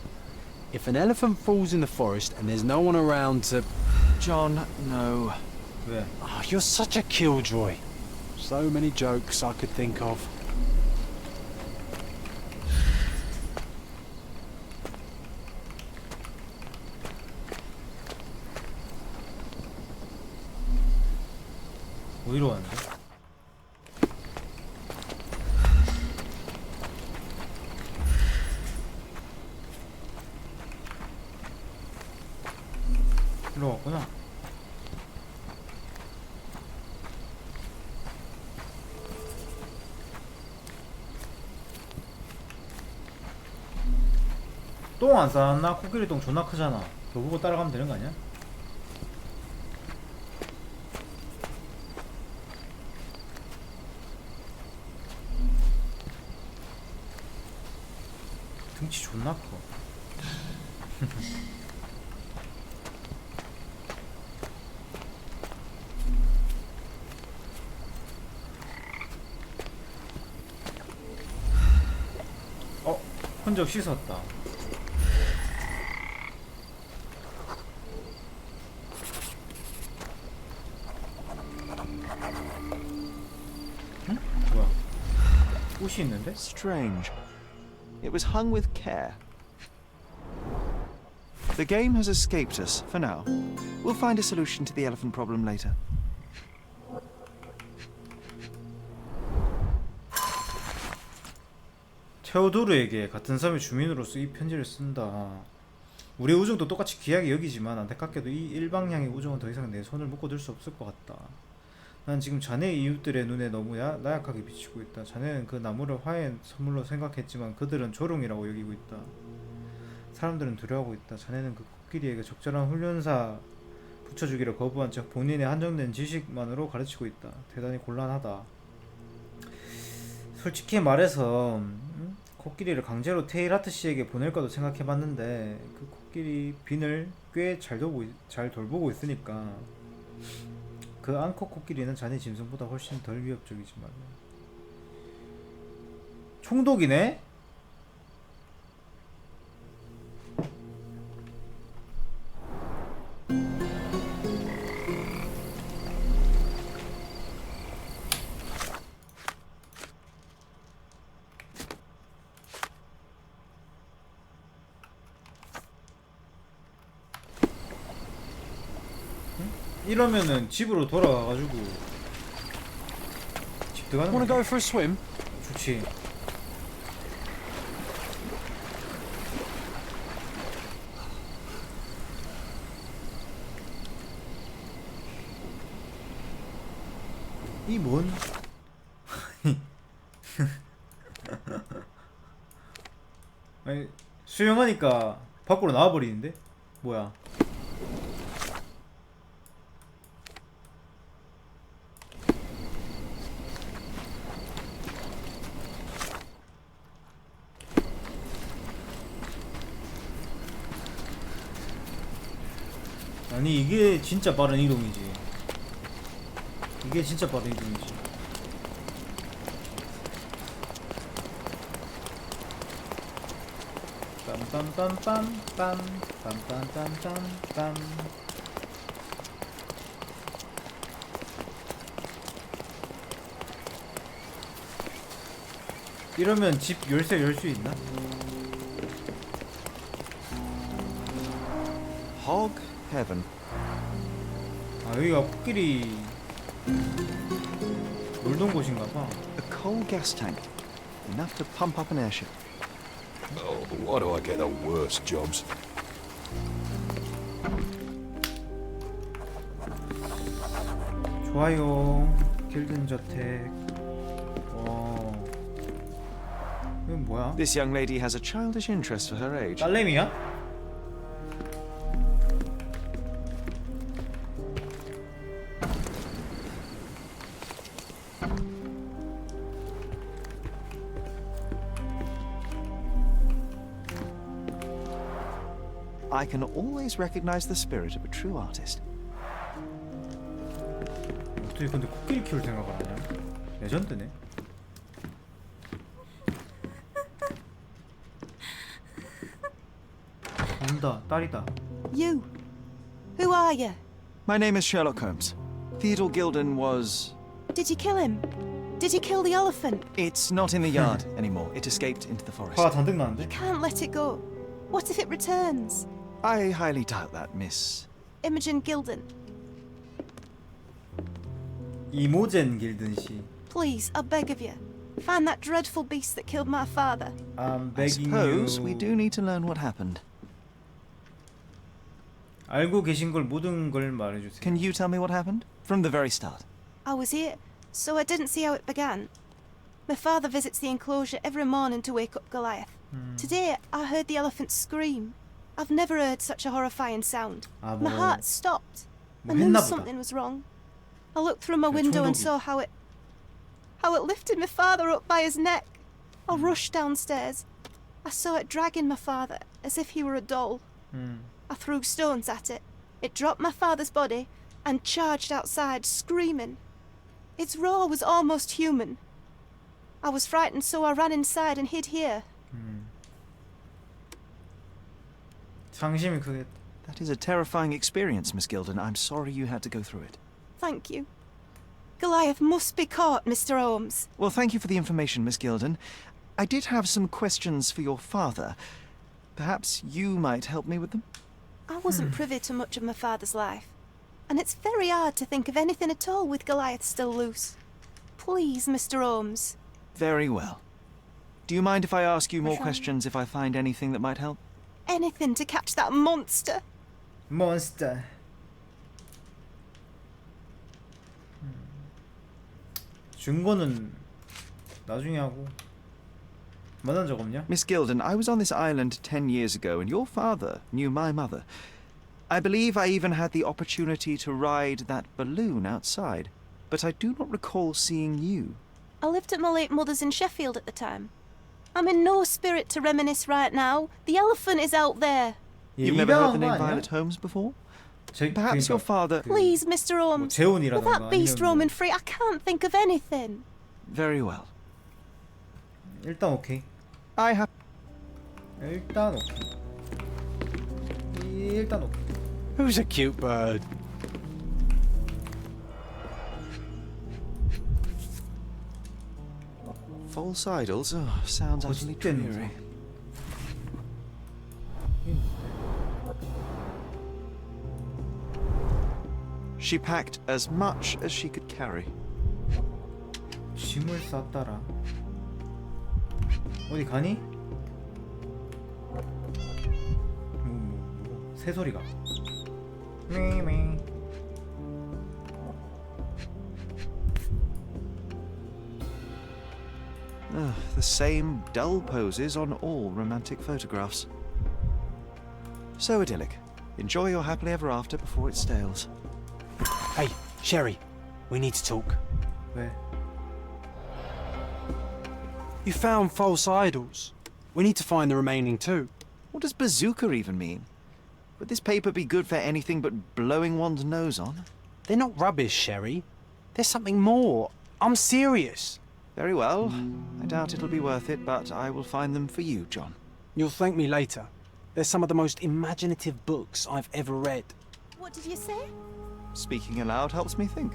If an elephant falls in the forest and there's no one around to... John, no. 왜? Oh, you're such a killjoy. So many jokes I could think of. 어디로 가는데? 일로 갔구나. 똥 안 싸놨나? 코끼리 똥 존나 크잖아. 그거 보고 따라가면 되는 거 아니야? 등치 존나 커. 흔적 씻었다. 응? 뭐야? 옷이 있는데? Strange. It was hung with care. The game has escaped us for now. We'll find a solution to the elephant problem later. 테오도르에게 같은 섬의 주민으로서 이 편지를 쓴다. 우리의 우정도 똑같이 귀하게 여기지만 안타깝게도 이 일방향의 우정은 더 이상 내 손을 묶어둘 수 없을 것 같다. 난 지금 자네의 이웃들의 눈에 너무 나약하게 비치고 있다. 자네는 그 나무를 화해의 선물로 생각했지만 그들은 조롱이라고 여기고 있다. 사람들은 두려워하고 있다. 자네는 그 코끼리에게 적절한 훈련사 붙여주기를 거부한 척 본인의 한정된 지식만으로 가르치고 있다. 대단히 곤란하다. 솔직히 말해서 코끼리를 강제로 테일하트 씨에게 보낼까도 생각해봤는데 그 코끼리 빈을 꽤 잘 돌보고 있으니까 그 앙컷 코끼리는 자네 짐승보다 훨씬 덜 위협적이지만 총독이네? 이러면은 집으로 돌아가가지고 집 들어가는 Wanna go for a swim? 좋지. 이 뭔? 아니 수영하니까 밖으로 나와버리는데? 뭐야? 아니 이게 진짜 빠른 이동이지. 이게 진짜 빠른 이동이지. 빰빰빰빰빰 빰빰빰빰빰. 이러면 집 열쇠 열 수 있나? Hog Heaven. 아 여기가 코끼리 놀던 곳인가봐. A coal gas tank, enough to pump up an airship. Oh, why do I get the worst jobs? 좋아요. 길든 저택. 와. 이건 뭐야? This young lady has a childish interest for her age. 딸내미야? I can always recognize the spirit of a true artist. 어떻게 근데 코끼리 키울 생각을 하냐? 레전드네. 온다, 딸이다. You. Who are you? My name is 셜록홈즈. Theodore Gilden was... Did you kill him? Did you kill the elephant? It's not in the yard anymore. It escaped into the forest. 화가 잔뜩 나는데? You can't let it go. What if it returns? I highly doubt that, Miss. Imogen Gilden. 이모젠 길든 씨. Please, I beg of you. Find that dreadful beast that killed my father. I'm I begging suppose you. we do need to learn what happened. 알고 계신 걸 모든 걸 말해주세요. Can you tell me what happened? From the very start. I was here, so I didn't see how it began. My father visits the enclosure every morning to wake up Goliath. Today, I heard the elephant scream. I've never heard such a horrifying sound. My heart stopped. I knew something was wrong. I looked through my window and saw how it lifted my father up by his neck. I rushed downstairs. I saw it dragging my father as if he were a doll. I threw stones at it. It dropped my father's body and charged outside, screaming. Its roar was almost human. I was frightened, so I ran inside and hid here. 상심이 크겠다. That is a terrifying experience, Miss Gilden. I'm sorry you had to go through it. Thank you. Goliath must be caught, Mr. Holmes. Well, thank you for the information, Miss Gilden. I did have some questions for your father. Perhaps you might help me with them? I wasn't privy to much of my father's life, and it's very hard to think of anything at all with Goliath still loose. Please, Mr. Holmes. Very well. Do you mind if I ask you more questions if I find anything that might help? Anything to catch that monster. Monster. 증거는 나중에 하고. 만난 적 없냐? Miss Gilden, I was on this island 10 years ago, and your father knew my mother. I believe I even had the opportunity to ride that balloon outside, but I do not recall seeing you. I lived at my late mother's in Sheffield at the time. I'm in no spirit to reminisce right now. The elephant is out there. You've never heard the name Violet Holmes before? Perhaps your father... Please, Mr. Holmes. With that beast roaming free, I can't think of anything. Very well. 일단 오케이. I have... 일단 오케이. 일단 오케이. Who's a cute bird? False idols? Oh, sounds utterly dreary. She packed as much as she could carry. 짐을 쌌다라. 어디 가니? 새소리가. The same dull poses on all romantic photographs. So idyllic. Enjoy your happily ever after before it stales. Hey, Sherry, we need to talk. 왜? You found false idols. We need to find the remaining two. What does bazooka even mean? Would this paper be good for anything but blowing one's nose on? They're not rubbish, Sherry. There's something more. I'm serious. Very well. I doubt it'll be worth it, but I will find them for you, John. You'll thank me later. They're some of the most imaginative books I've ever read. What did you say? Speaking aloud helps me think.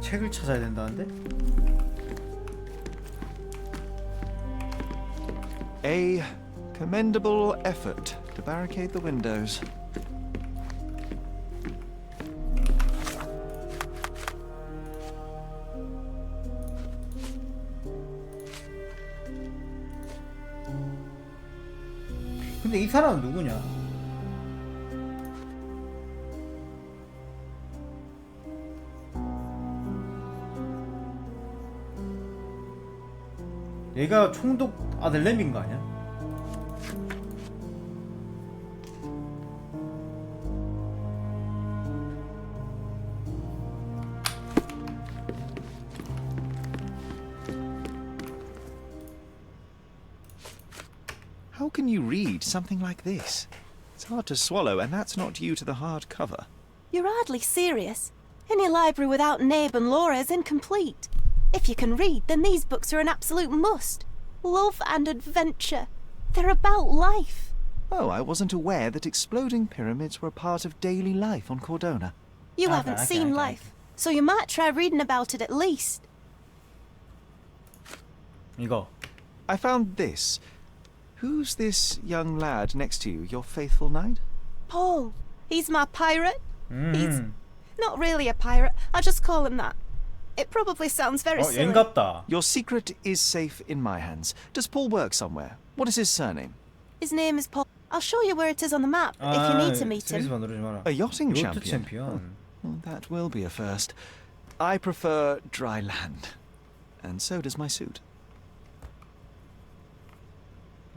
책을 찾아야 된다는데? A commendable effort to barricade the windows. 근데 이 사람은 누구냐? 얘가 총독 아들 램인 거 아니야? How can you read something like this? It's hard to swallow, and that's not due to the hard cover. You're hardly serious. Any library without Nabe and Laura is incomplete. If you can read, then these books are an absolute must. Love and adventure. They're about life. Oh, I wasn't aware that exploding pyramids were a part of daily life on Cordona. You haven't seen life, so you might try reading about it at least. 이거. I found this. Who's this young lad next to you, your faithful knight? Paul. He's my pirate. He's not really a pirate. I just call him that. It probably sounds very silly. Your secret is safe in my hands. Does Paul work somewhere? What is his surname? His name is Paul. I'll show you where it is on the map if you need to meet him. A yachting champion? Oh, well, that will be a first. I prefer dry land. And so does my suit.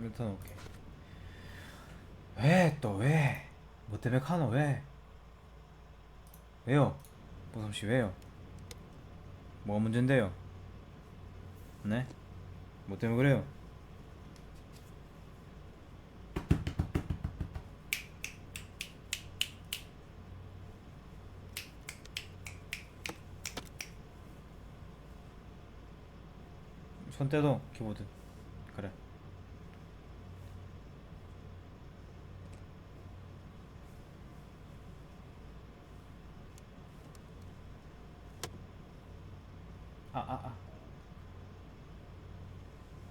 일단 오케이. 왜 또 왜? 뭐 때문에 카노 왜? 왜요? 보섬씨 왜요? 뭐가 문제인데요? 네? 뭐 때문에 그래요? 손 떼도 키보드. 그래.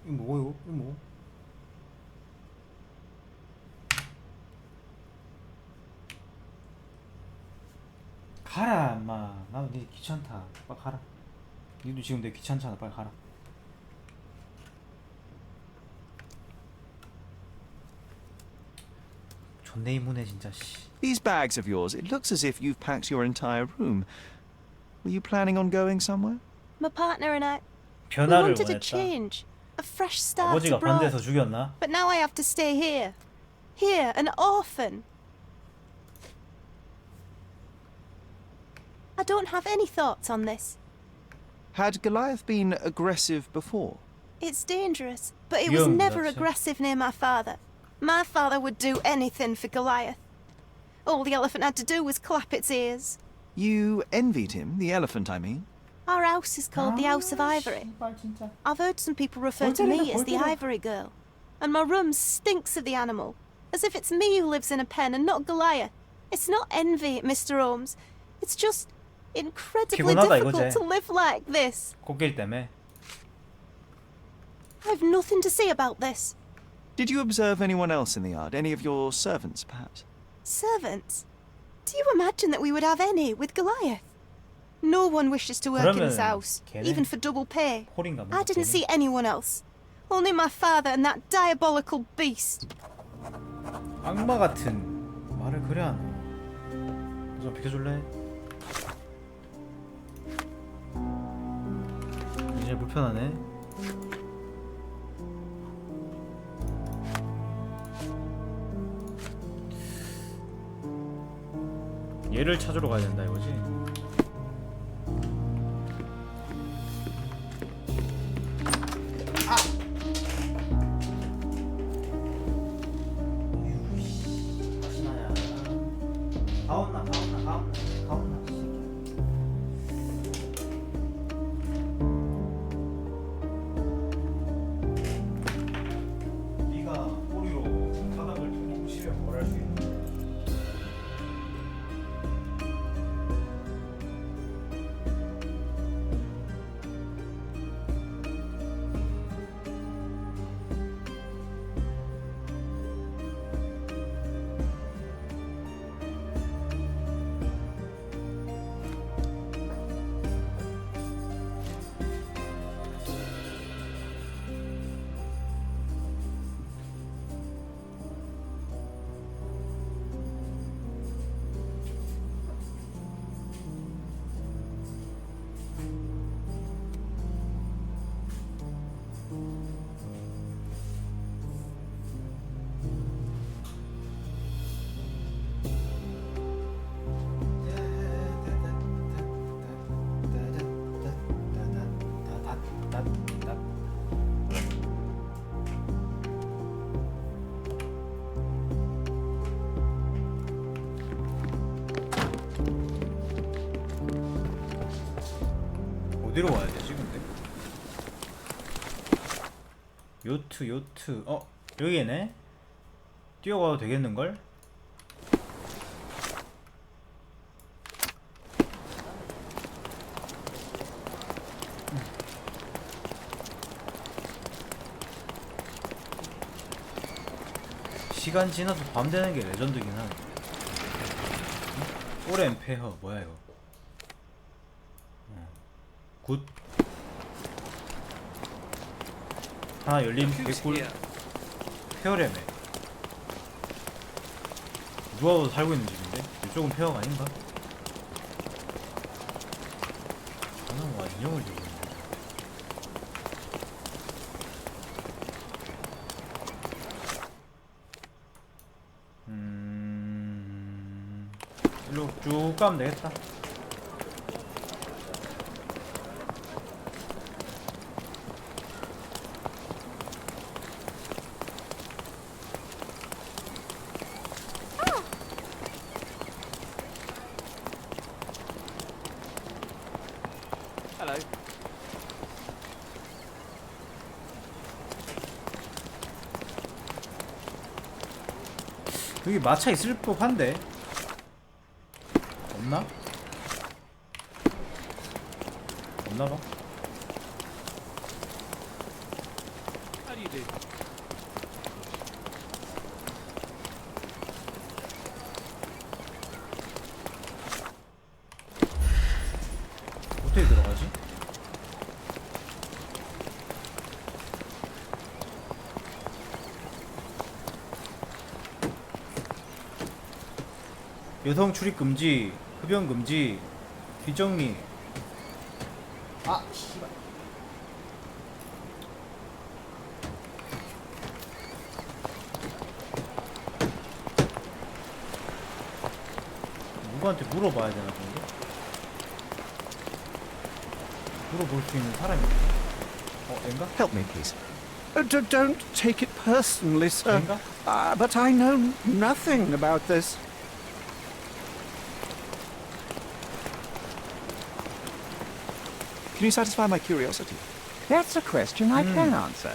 이거 뭐고 이거? 이거 뭐? 가라 인마. 나도 니 귀찮다. 빨리 가라. 니도 지금 되게 귀찮잖아. 빨리 가라. 존내 이문해 진짜 씨. These bags of yours, it looks as if you've packed your entire room. Were you planning on going somewhere? My partner and I, we 변화를 wanted a 원했다. change, a fresh start 아버지가 abroad. 반대해서 죽였나? But now I have to stay here. Here, an orphan. I don't have any thoughts on this. Had Goliath been aggressive before? It's dangerous, but it was never 위험하다, aggressive near my father. My father would do anything for Goliath. All the elephant had to do was clap its ears. You envied him, the elephant, I mean? Our house is called the House of Ivory. I've heard some people refer to me as the Ivory Girl. And my room stinks of the animal, as if it's me who lives in a pen and not Goliath. It's not envy, Mr. Holmes. It's just incredibly 피곤하다, difficult 이거지. to live like this. 코끼리 때문에. I've nothing to say about this. Did you observe anyone else in the yard? Any of your servants, perhaps? Servants? Do you imagine that we would have any with Goliath? No one wishes to work in his house, even for double pay. I didn't see anyone else. Only my father and that diabolical beast. 악마 같은 말을 그래 하나? 좀 비켜줄래? 이제 불편하네. 얘를 찾으러 가야 된다 이거지? 어디로 와야 되지 근데? 요트 여기네? 뛰어가도 되겠는걸? 시간 지나서 밤 되는 게 레전드긴 하네. 오랜 폐허 뭐야 이거? 굿. 하나 열린 개꿀. 폐허래매. 누가 살고 있는 집인데? 이쪽은 폐허가 아닌가? 하나 뭐 안녕을 주고 있네. 일로 쭉 가면 되겠다. Hello. 여기 마차 있을 법한데. 없나? 없나봐. How do you do? 어떻게 들어가지? 여성 출입 금지, 흡연 금지, 뒷정리. 아, 씨발. 누구한테 물어봐야 되나 정도? 물어볼 수 있는 사람이 없나? 엥가? Help me, please. Don't take it personally, sir. 엥가? But I know nothing about this. Can you satisfy my curiosity? That's a question I can answer.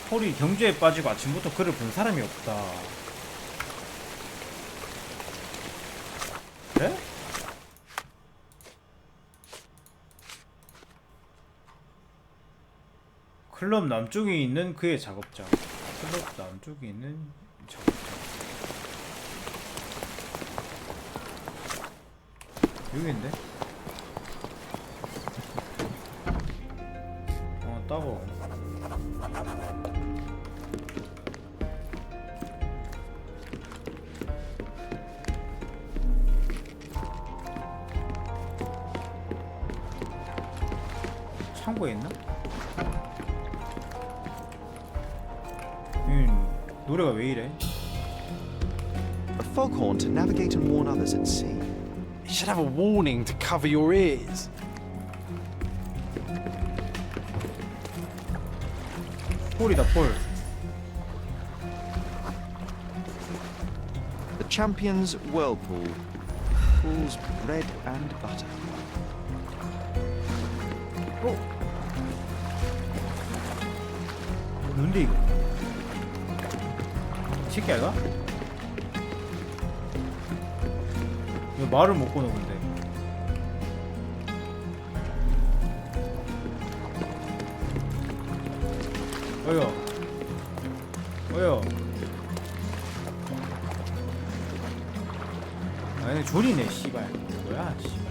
폴이 경주에 빠지고 아침부터 그를 본 사람이 없다. 그래? 클럽 남쪽에 있는 그의 작업장. 클럽 남쪽에 있는 작업장. 여기인데? 따고. 창고에 있나? 노래가 왜 이래? A foghorn to navigate and warn others at sea. You should have a warning to cover your ears. 폴이다, 폴. The Champion's Whirlpool. Pools bread and butter. 뭔데 이거? 새끼 아이가? 왜 말을 못 꺼내 근데? 어여 어여 아 얘네 졸이네 씨발. 뭐야 씨발.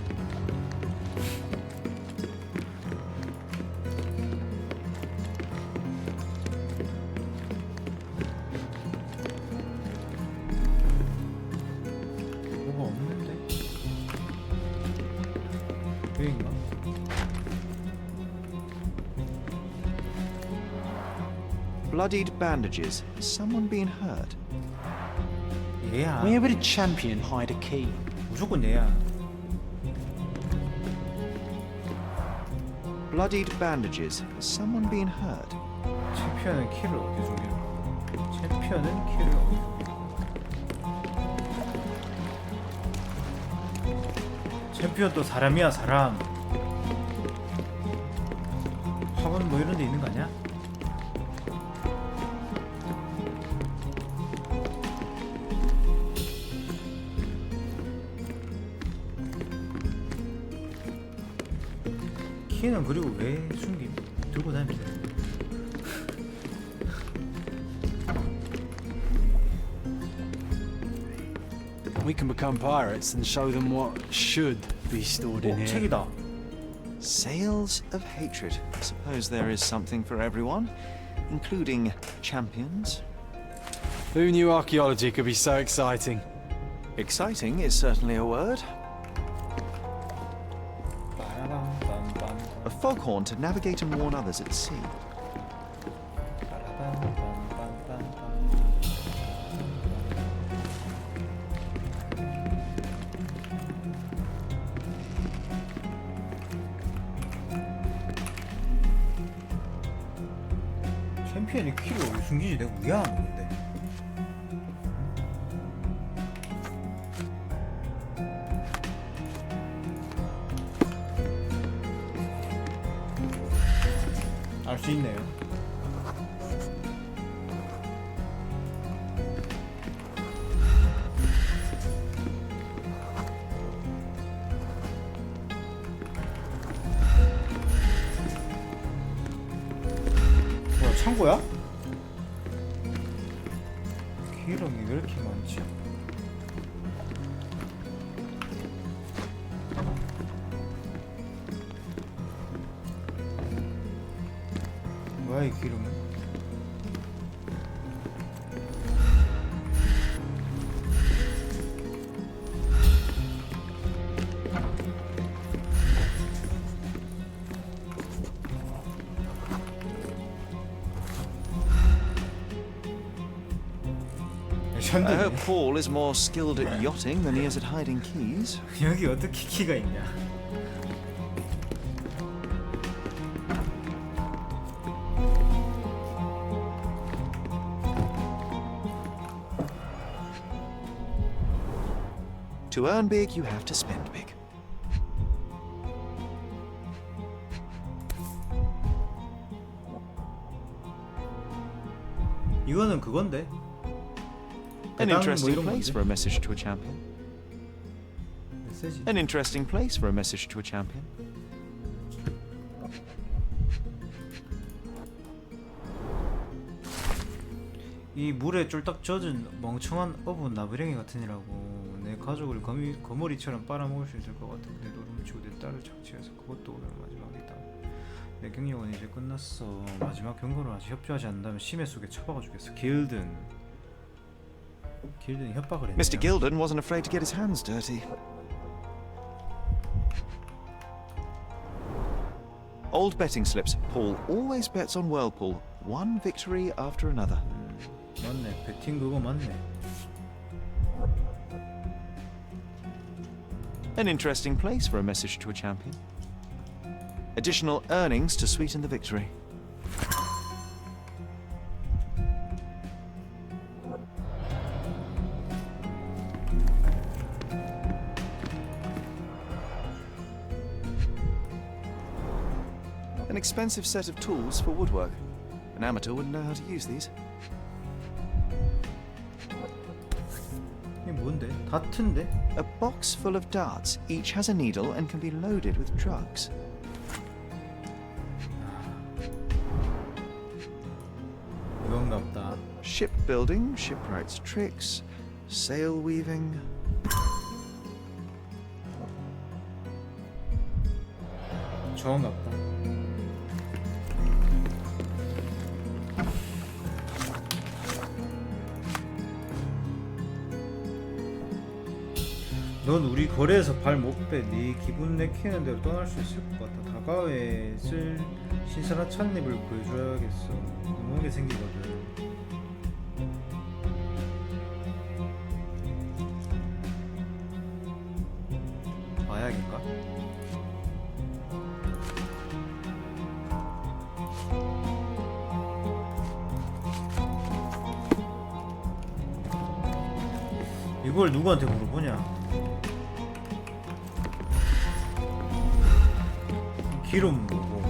뭐가 없는데? 여긴가? Bloodied bandages. Has someone been hurt? 얘야. Where would a champion hide a key? 무조건 얘야. Bloodied bandages. Has someone been hurt? 챔피언은 키를 어디서 줍니까? 챔피언은 키를 어디서 줍니까? 챔피언 또 사람이야 사람. 학원 뭐 이런 데 있는 거 아니야? 키는 그리고 왜 숨김? 들고 다니면 돼. We can become pirates and show them what should be stored in here. 책이다. Sails of hatred. I suppose there is something for everyone, including champions. Who knew archaeology could be so exciting? Exciting is certainly a word. A foghorn to navigate and warn others at sea. 챔피언이 키를 왜 숨기지? 내가 왜 안 보는데? 알 수 있네요. 뭐야, 창고야? 기름이 왜 이렇게 많지? 뭐야 이 기름은? I hope Paul is more skilled at yachting than he is at hiding keys. 여기 어떻게 키가 있냐? To earn big, you have to spend big. 이거는 그건데. An interesting place for a message to a champion. 메시지. An interesting place for a message to a champion. 이 물에 쫄딱 젖은 멍청한 어부 나부랭이 같은 이라고. 내 가족을 거머리처럼 빨아먹을 수 있을 것 같은데 노름치고 내 딸을 착취해서 그것도 오늘 마지막이다. 내 경력은 이제 끝났어. 마지막 경고를 아직 협조하지 않는다면 심해 속에 처박아 주겠어. 길든이 협박을 했네요. Mr. Gilden wasn't afraid to get his hands dirty. Old betting slips. Paul always bets on Whirlpool. One victory after another. 맞네. 배팅 그거 맞네. An interesting place for a message to a champion. Additional earnings to sweeten the victory. An expensive set of tools for woodwork. An amateur wouldn't know how to use these. 이게 뭔데? 다트인데? A box full of darts. Each has a needle and can be loaded with drugs. 무겁다. Shipbuilding, shipwrights tricks, sail weaving. 정갑다. 넌 우리 거리에서 발 못 빼. 네 기분 내키는 대로 떠날 수 있을 것 같아. 다가오에 쓸 신선한 찻잎을 보여줘야겠어. 너무하게 생기거든. 마약인가? 이걸 누구한테 물어보냐? 기름 보고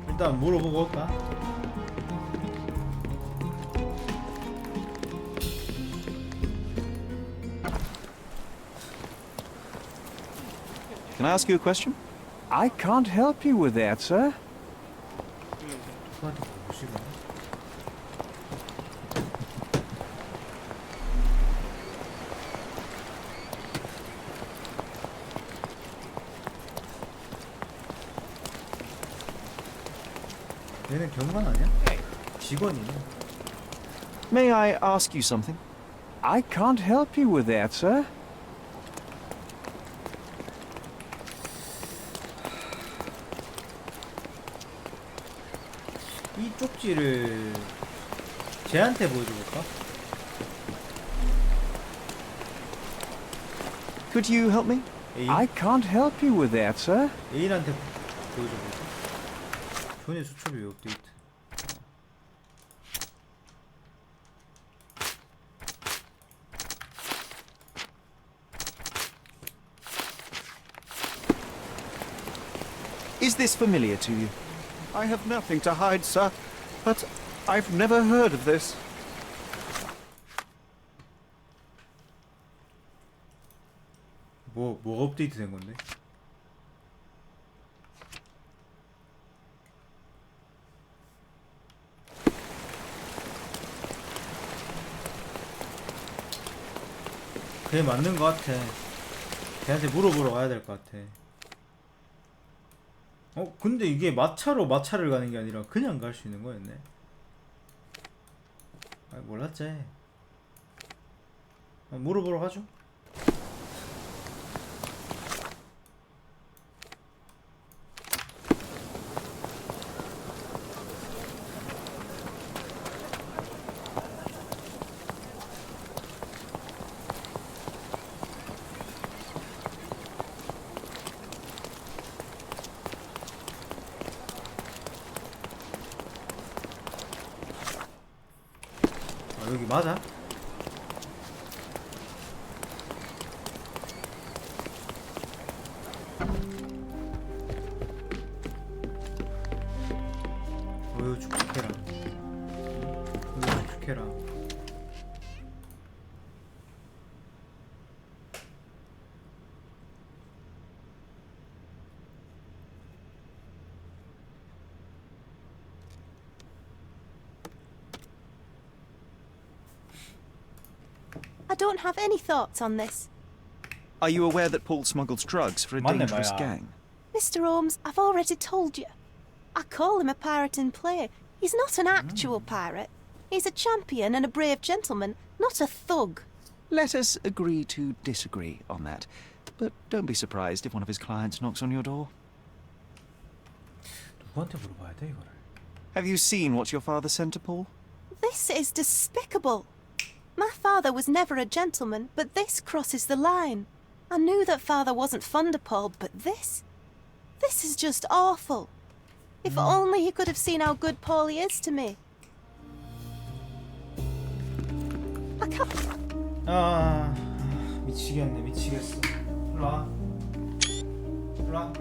일단 물어보고 올까? Can I ask you a question? I can't help you with that, sir. 누구한테 물어보시고? 얘는 경관 아니야? 직원이네. May I ask you something? I can't help you with that, sir. 이 쪽지를 쟤한테 보여줘볼까? Could you help me? I can't help you with that, sir. 애인한테 보여줘볼까? 존의 수첩이 왜 업데이트? Is this familiar to you? I have nothing to hide, sir, but I've never heard of this. 뭐가 업데이트 된 건데? 그게 맞는 것 같아. 걔한테 물어보러 가야 될 것 같아. 근데 이게 마차로 마차를 가는 게 아니라 그냥 갈 수 있는 거였네. 몰랐지. 물어보러 가죠. 여기 맞아? 어휴 축축해라. 어휴 축축해라. I don't have any thoughts on this. Are you aware that Paul smuggles drugs for a dangerous gang? Mr. Holmes, I've already told you. I call him a pirate in play. He's not an actual pirate. He's a champion and a brave gentleman, not a thug. Let us agree to disagree on that. But don't be surprised if one of his clients knocks on your door. 누구한테 물어봐야 돼 이거를? Have you seen what your father sent to Paul? This is despicable. My father was never a gentleman, but this crosses the line. I knew that father wasn't fond of Paul, but this is just awful. If only he could have seen how good Paulie is to me. I can't... 미치겠네, 미치겠어. 일로 와. 일로 와.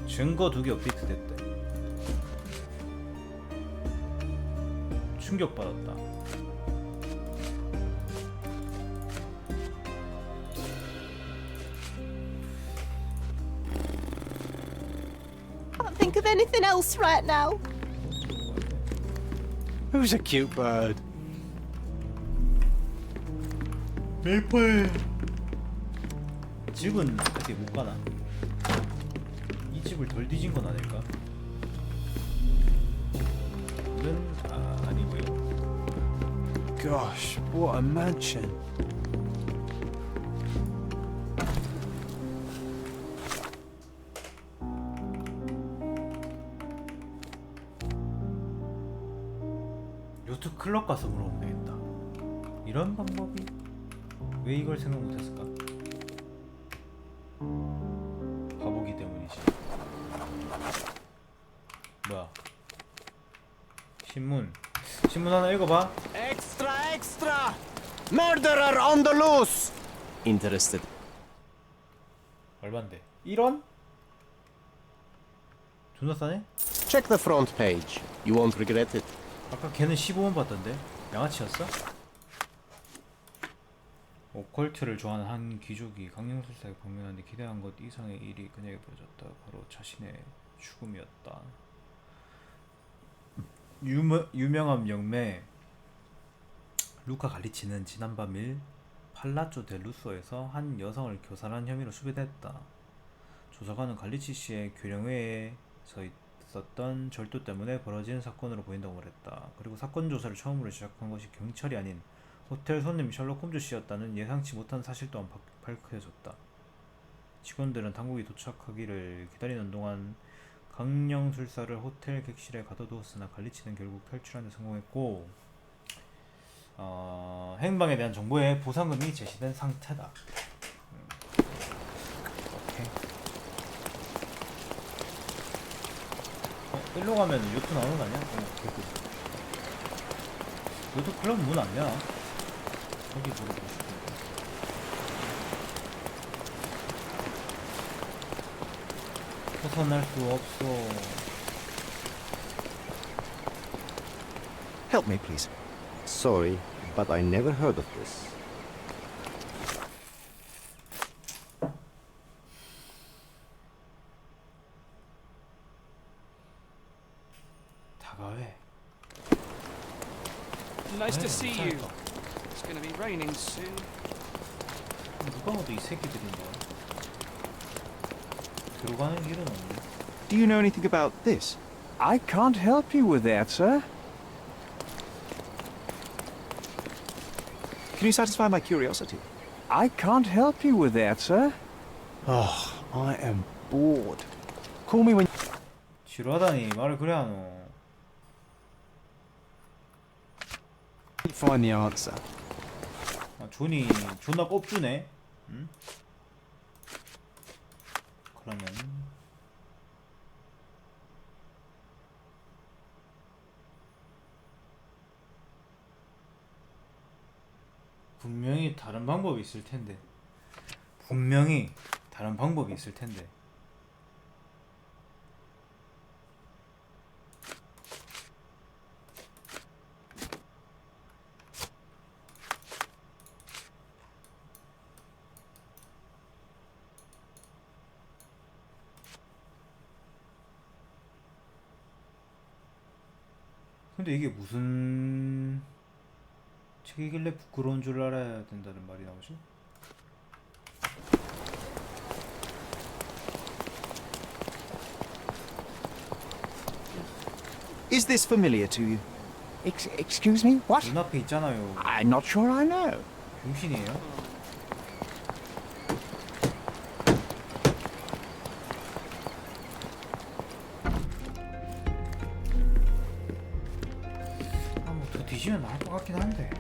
증거 2개 업데이트 됐대. 충격받았다. Can't think of anything else right now. Who's a cute bird? 메이플. 집은 어떻게 못 가나? 이 집을 덜 뒤진 건 아닐까? 이건 아니고요. Gosh, what a mansion. 요트 클럽 가서 물어보면 되겠다. 이런 방법이 왜 이걸 생각 못했을까? 바보기 때문이지. 뭐야? 신문 하나 읽어봐. Extra, extra! Murderer on the loose! Interested. 얼만데? 1원? 존나 싸네? Check the front page. You won't regret it. 아까 걔는 15원 받던데? 양아치였어? 오컬트를 좋아하는 한 귀족이 강령술사에 방문하는데 기대한 것 이상의 일이 그녀에게 벌어졌다. 바로 자신의 죽음이었다. 유명한 영매 루카 갈리치는 지난밤 일 팔라조 델 루소에서 한 여성을 교살한 혐의로 수배됐다. 조사관은 갈리치 씨의 교령회에서 있었던 절도 때문에 벌어진 사건으로 보인다고 말했다. 그리고 사건 조사를 처음으로 시작한 것이 경찰이 아닌 호텔 손님 셜록홈즈 씨였다는 예상치 못한 사실 또한 밝혀졌다. 직원들은 당국이 도착하기를 기다리는 동안 강령술사를 호텔 객실에 가둬두었으나 갈리치는 결국 탈출하는 데 성공했고 행방에 대한 정보에 보상금이 제시된 상태다. 오케이. 일로 가면 요트 나오는 거 아니야? 개꿀. 요트 클럽 문 안 되나? 저기 물어보고 싶은데. 벗어날 수 없어. Help me, please. Sorry, but I never heard of this. 다가해. Nice to see you. It's gonna be raining soon. 누가 봐도 이 새끼들인데. 들어가는 길은 없네. Do you know anything about this? I can't help you with that, sir. Can you satisfy my curiosity? I can't help you with that, sir. Oh, I am bored. Call me when... 지루하다니 말을 그래 하노. Find the answer. 아, 존이 존나 꼽주네. 응? 그러면 분명히 다른 방법이 있을 텐데. 분명히 다른 방법이 있을 텐데. 근데 이게 무슨 책이길래 부끄러운 줄 알아야 된다는 말이 나오지? Is this familiar to you? Excuse me? What? 눈앞에 있잖아요. I'm not sure I know. 병신이에요? 더 뒤지면 나을 것 같긴 한데.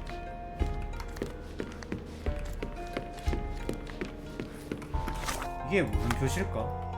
이게 무슨 표시일까?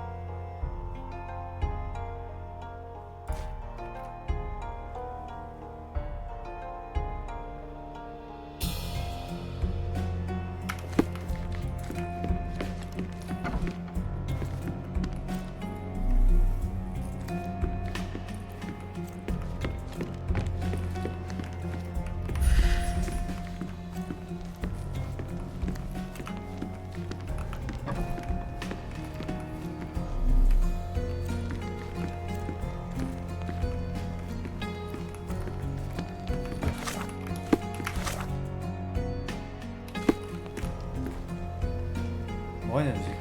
뭐하냐 이 새끼.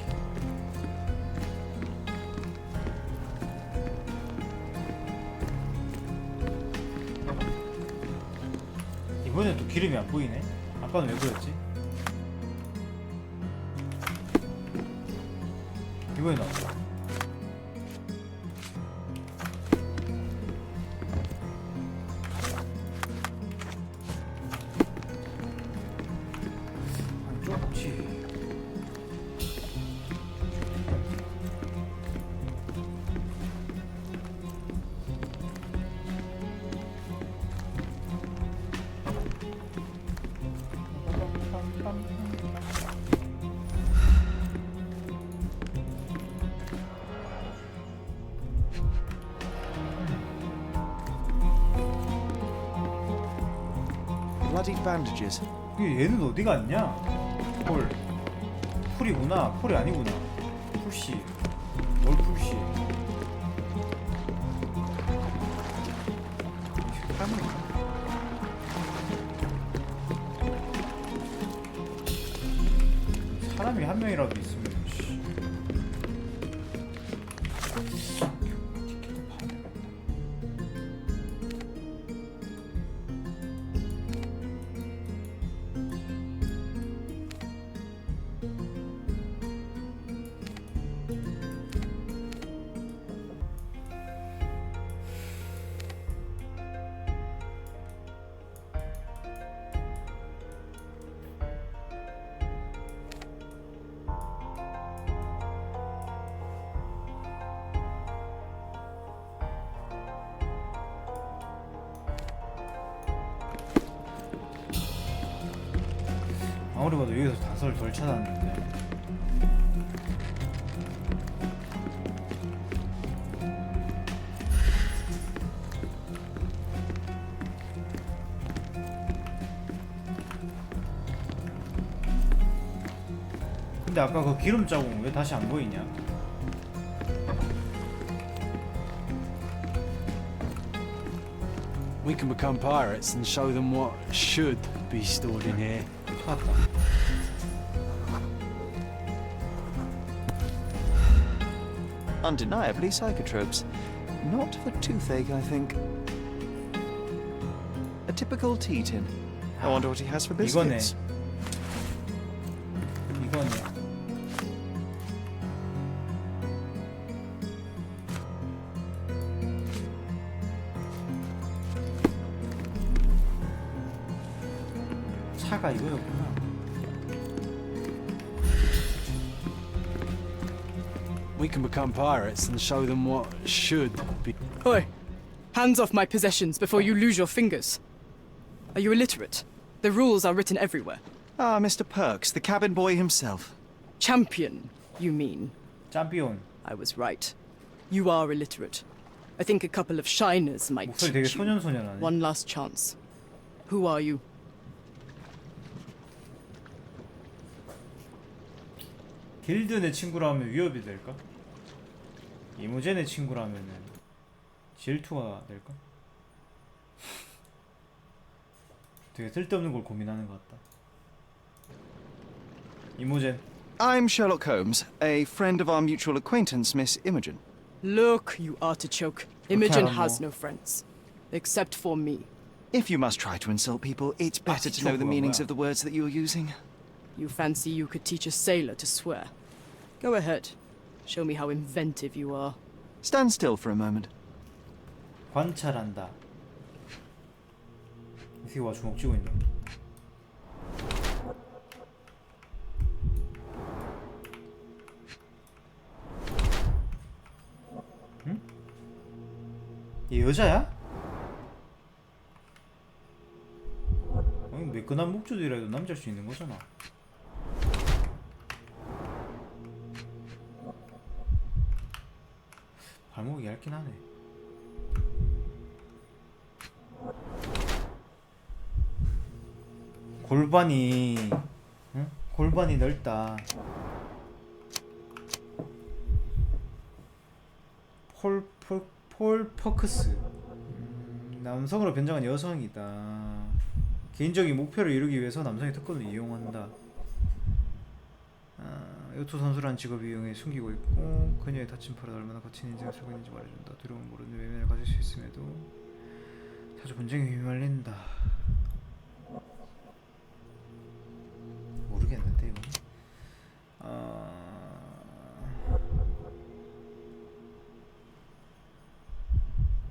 이번엔 또 기름이 안 보이네. 아까는 왜 보였지? 이번에 나왔어. 쪽지. Bloody bandages. 얘는 어디 갔냐? 헐. 풀이구나. 풀이 아니구나. 풀씨. 뭘 풀씨. 사람이 한 명이라도 있으면 씨. 아무리 봐도 여기서 다섯을 덜 찾았는데. 근데 아까 그 기름 자국 왜 다시 안 보이냐? We can become pirates and show them what should be stored in here. Undeniably psychotropes. Not for toothache, I think. A typical tea tin. I wonder what he has for biscuits. 이거네. 차가 이거였구나. We can become pirates and show them what should be. Oi! Hands off my possessions before you lose your fingers. Are you illiterate? The rules are written everywhere. Ah, Mr. Perks, the cabin boy himself. Champion, you mean? Champion. I was right. You are illiterate. I think a couple of shiners might 목소리 되게 teach you. 소년소년하네. One last chance. Who are you? 길드 내 친구라면 위협이 될까? 이모제 내 친구라면은 질투가 될까? 되게 쓸데없는 걸 고민하는 것 같다. 이모젠. I'm Sherlock Holmes, a friend of our mutual acquaintance, Miss Imogen. Look, you artichoke. Imogen has no friends. Except for me. If you must try to insult people, it's better to know the meanings of the words that you're using. You fancy you could teach a sailor to swear? Go ahead. Show me how inventive you are. Stand still for a moment. 관찰한다. 이 새끼 와 주먹 쥐고 있네. 응? 얘 여자야? 아니 매끈한 목줄이라도 남자일 수 있는 거잖아. 발목이 얇긴 하네. 골반이 응? 골반이 넓다. 폴 퍼크스. 남성으로 변장한 여성이다. 개인적인 목표를 이루기 위해서 남성의 특권을 이용한다. 요트 선수라는 직업을 이용해 숨기고 있고 그녀의 다친 팔을 얼마나 거친 인생을 살고 있는지 말해준다. 두려움 모르는 외면을 가질 수 있음에도 자주 분쟁에 휘말린다. 모르겠는데 이거.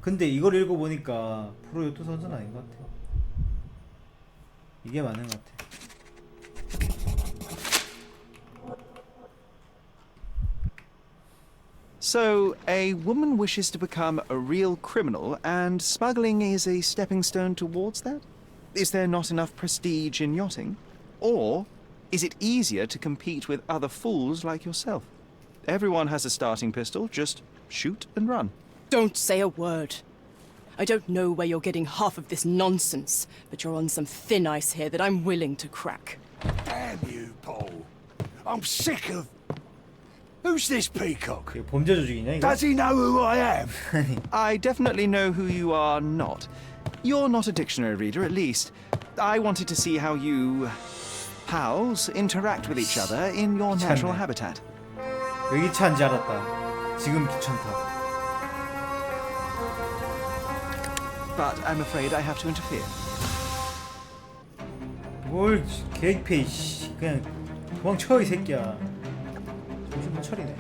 근데 이걸 읽어보니까 프로 요트 선수는 아닌 것 같아. 이게 맞는 것 같아. So, a woman wishes to become a real criminal, and smuggling is a stepping stone towards that? Is there not enough prestige in yachting? Or is it easier to compete with other fools like yourself? Everyone has a starting pistol, just shoot and run. Don't say a word. I don't know where you're getting half of this nonsense, but you're on some thin ice here that I'm willing to crack. Damn you, Paul. I'm sick of... Who's this peacock? 범죄 조직이냐 이거? Does he know who I am? I definitely know who you are not. You're not a dictionary reader, at least. I wanted to see how you... pals interact with each other in your natural habitat. 왜 귀찮은지 알았다. 지금 귀찮다. But I'm afraid I have to interfere. 뭘 계획패 그냥 도망쳐 이 새끼야. 정신 못 차리네.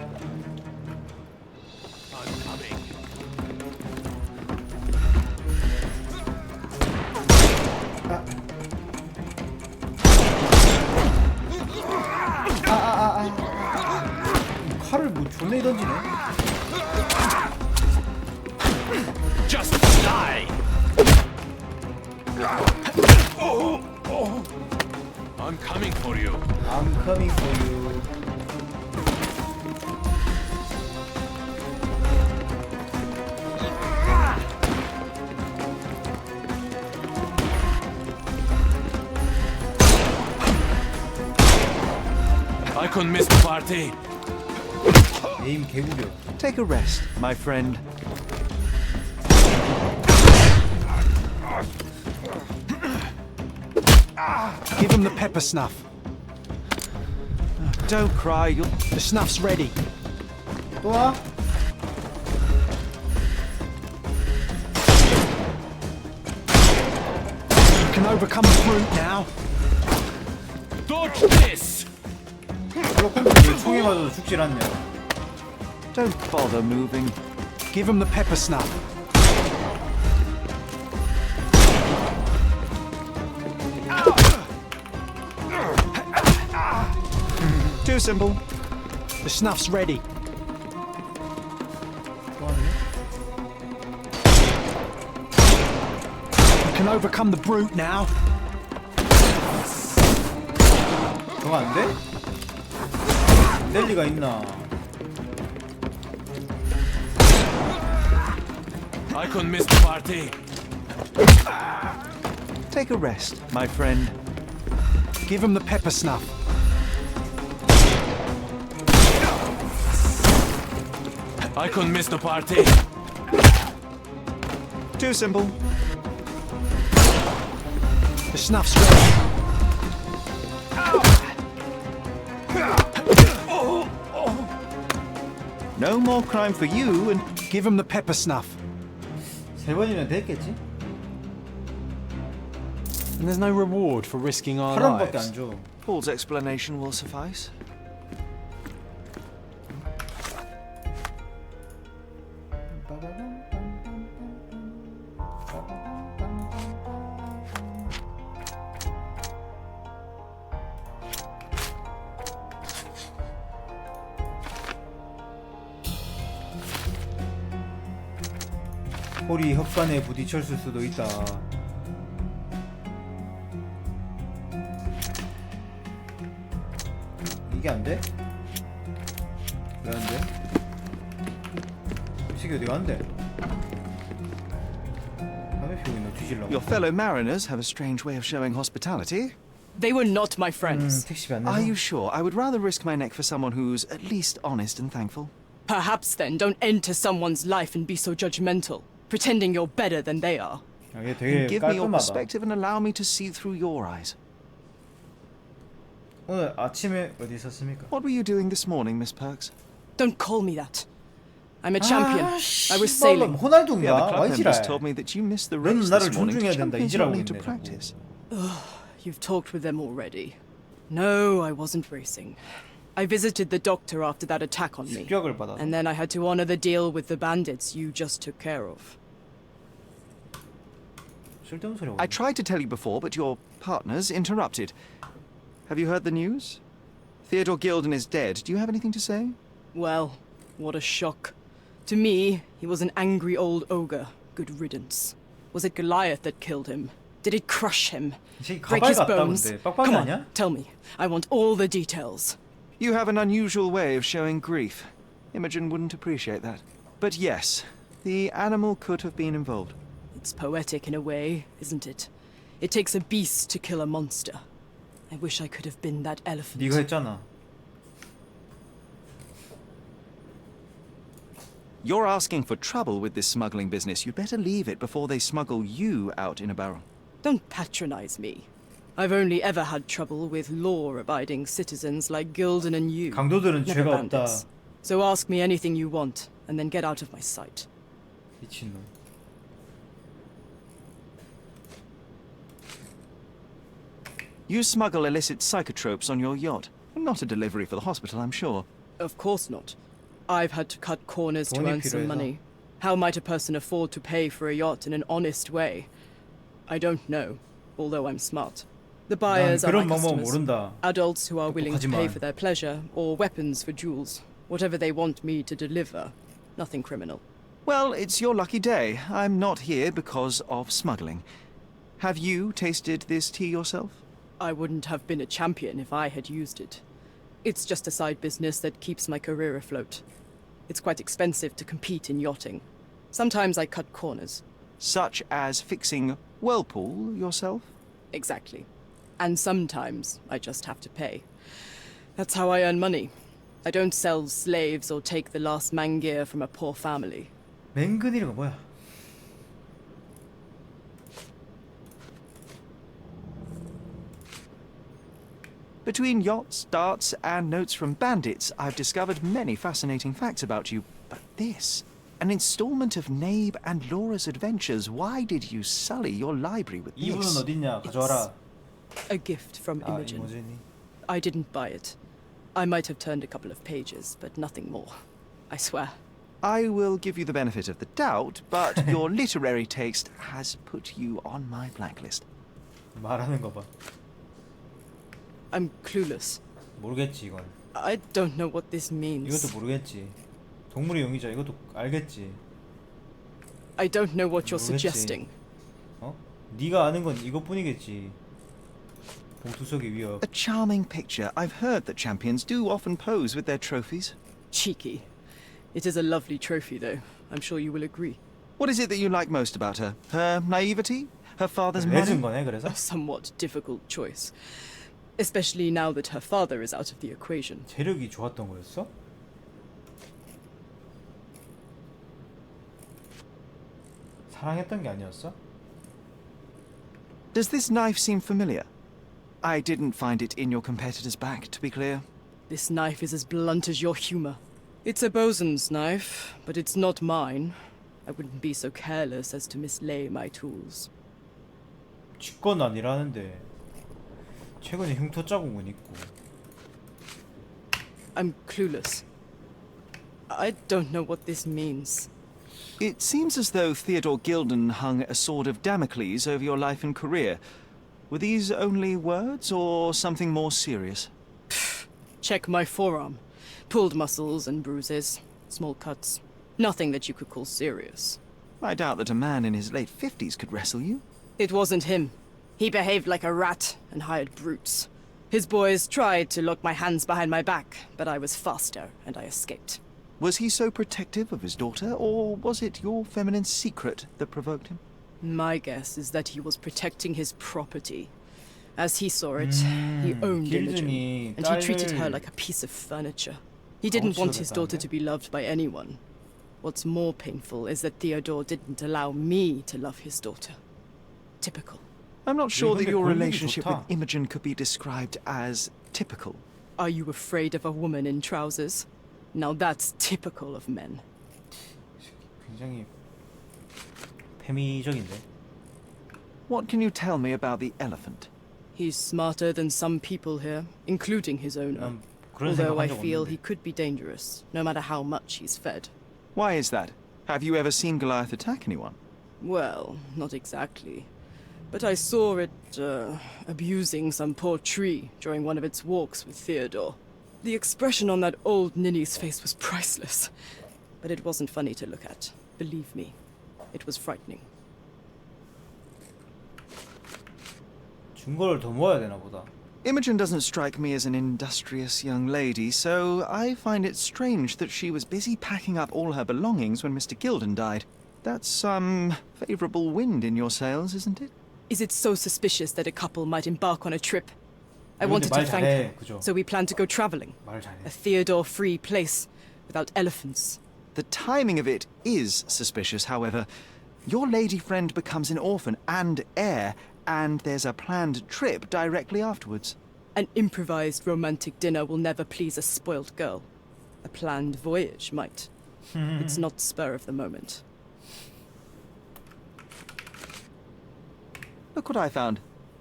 칼을 뭐 존내 던지네. Just die. I'm coming for you. I'm coming for you. I couldn't miss the party. 에임 개구려. Take a rest, my friend. Give him the pepper snuff. Don't cry, The snuff's ready. 또 와? You can overcome the brute now. Dodge this! 셜록홈즈 왜 총에 맞아도 죽질 않냐? Don't bother moving. Give him the pepper snuff. Too simple. The snuff's ready. You can overcome the brute now. 저거 안 돼? 안 될 리가 있나? I couldn't miss the party. Take a rest, my friend. Give him the pepper snuff. I couldn't miss the party. Too simple. The snuff's ready. No more crime for you and give him the pepper snuff. 세 번이면 됐겠지? And there's no reward for risking our 8원밖에 lives. 안 줘. Paul's explanation will suffice. 홀이 혁관에 부딪혔을 수도 있다. 이게 안 돼? 왜 안 돼? 이 새끼 어디 간대? 담배 피우고 있나 뒤질라고. Your fellow mariners have a strange way of showing hospitality. They were not my friends. 택시비 안 Are 내서? you sure? I would rather risk my neck for someone who's at least honest and thankful. Perhaps then don't enter someone's life and be so judgmental, pretending you're better than they are. 아, 얘 되게 Give me your 깔끔하다. perspective and allow me to see through your eyes. 오늘 아침에 어디 있었습니까? What were you doing this morning, Miss Perks? Don't call me that. I'm a champion. 아, I was 씨발놈, sailing. The 호날두인가? other club members 와이지랄. told me that you missed the 너는 race 나를 this morning. 존중해야 된다. Champions 이지라고 will need to 있네, 자꾸. practice. You've talked with them already. No, I wasn't racing. I visited the doctor after that attack on me. 습격을 받아서. And then I had to honor the deal with the bandits you just took care of. 쓸데없는 소리 하고 I 있네. tried to tell you before, but your partners interrupted. Have you heard the news? Theodore Gilden is dead. Do you have anything to say? Well, what a shock. To me, he was an angry old ogre. Good riddance. Was it Goliath that killed him? Did it crush him? 이 새끼 Break 가발 his 같다 bones? 근데 빡빡이 Come on, 아니야? tell me. I want all the details. You have an unusual way of showing grief. Imogen wouldn't appreciate that. But yes, the animal could have been involved. It's poetic in a way, isn't it? It takes a beast to kill a monster. I wish I could have been that elephant. 네가 했잖아. You're asking for trouble with this smuggling business. You'd better leave it before they smuggle you out in a barrel. Don't patronize me. I've only ever had trouble with law-abiding citizens like Gilden and you. 강도들은 Never 죄가 bandits. 없다. So ask me anything you want, and then get out of my sight. 미친놈. You smuggle illicit psychotropes on your yacht. Not a delivery for the hospital, I'm sure. Of course not. I've had to cut corners to 돈이 earn some 필요해서. money. How might a person afford to pay for a yacht in an honest way? I don't know, although I'm smart. The buyers are my 그런 방법 customers. 모른다. Adults who are willing to pay 똑똑하지만. for their pleasure, or weapons for jewels. Whatever they want me to deliver. Nothing criminal. Well, it's your lucky day. I'm not here because of smuggling. Have you tasted this tea yourself? I wouldn't have been a champion if I had used it. It's just a side business that keeps my career afloat. It's quite expensive to compete in yachting. Sometimes I cut corners. Such as fixing whirlpool yourself? Exactly. And sometimes I just have to pay. That's how I earn money. I don't sell slaves or take the last man gear from a poor family. 맹근이가 뭐야? Between yachts, darts, and notes from bandits, I've discovered many fascinating facts about you. But this, an installment of Nabe and Laura's adventures. Why did you sully your library with this? 이분은 어딨냐? 가져와라. A gift from Imogen. I didn't buy it. I might have turned a couple of pages, but nothing more. I swear. I will give you the benefit of the doubt, but your literary taste has put you on my blacklist. 말하는 거 봐. I'm clueless. 모르겠지 이건. I don't know what this means. 이것도 모르겠지. 동물의 용의자 이것도 알겠지. I don't know what you're 모르겠지. suggesting. 어? 네가 아는 건 이것뿐이겠지. 봉투 속의 위협. A charming picture. I've heard that champions do often pose with their trophies. Cheeky. It is a lovely trophy, though. I'm sure you will agree. What is it that you like most about her? Her naivety? Her father's money? 거네, 그래서? A somewhat difficult choice. Especially now that her father is out of the equation. 재력이 좋았던 거였어? 사랑했던 게 아니었어? Does this knife seem familiar? I didn't find it in your competitor's back, to be clear. This knife is as blunt as your humor. It's a bosun's knife, but it's not mine. I wouldn't be so careless as to mislay my tools. 쥐건 아니라는데 최근에 흉터 자국은 있고. I'm clueless. I don't know what this means. It seems as though Theodore Gilden hung a sword of Damocles over your life and career. Were these only words or something more serious? Check my forearm. Pulled muscles and bruises. Small cuts. Nothing that you could call serious. I doubt that a man in his late 50s could wrestle you. It wasn't him. He behaved like a rat and hired brutes. His boys tried to lock my hands behind my back, but I was faster and I escaped. Was he so protective of his daughter, or was it your feminine secret that provoked him? My guess is that he was protecting his property. As he saw it, he owned Imogen, and he treated her like a piece of furniture. He didn't want his daughter to be loved by anyone. What's more painful is that Theodore didn't allow me to love his daughter. Typical. I'm not sure that your relationship with Imogen could be described as typical. Are you afraid of a woman in trousers? Now that's typical of men. 굉장히 페미적인데. What can you tell me about the elephant? He's smarter than some people here, including his owner. Although I feel he could be dangerous, no matter how much he's fed. Why is that? Have you ever seen Goliath attack anyone? Well, not exactly. But I saw it, abusing some poor tree during one of its walks with Theodore. The expression on that old ninny's face was priceless. But it wasn't funny to look at. Believe me, it was frightening. 중고를 더 모아야 되나 보다. Imogen doesn't strike me as an industrious young lady, so I find it strange that she was busy packing up all her belongings when Mr. Gilden died. That's some favorable wind in your sails, isn't it? Is it so suspicious that a couple might embark on a trip? I wanted to thank her, so we planned to go traveling. A Theodore-free place, without elephants. The timing of it is suspicious, however. Your lady friend becomes an orphan and heir, and there's a planned trip directly afterwards. An improvised romantic dinner will never please a spoiled girl. A planned voyage might. It's not spur of the moment. Look what I found.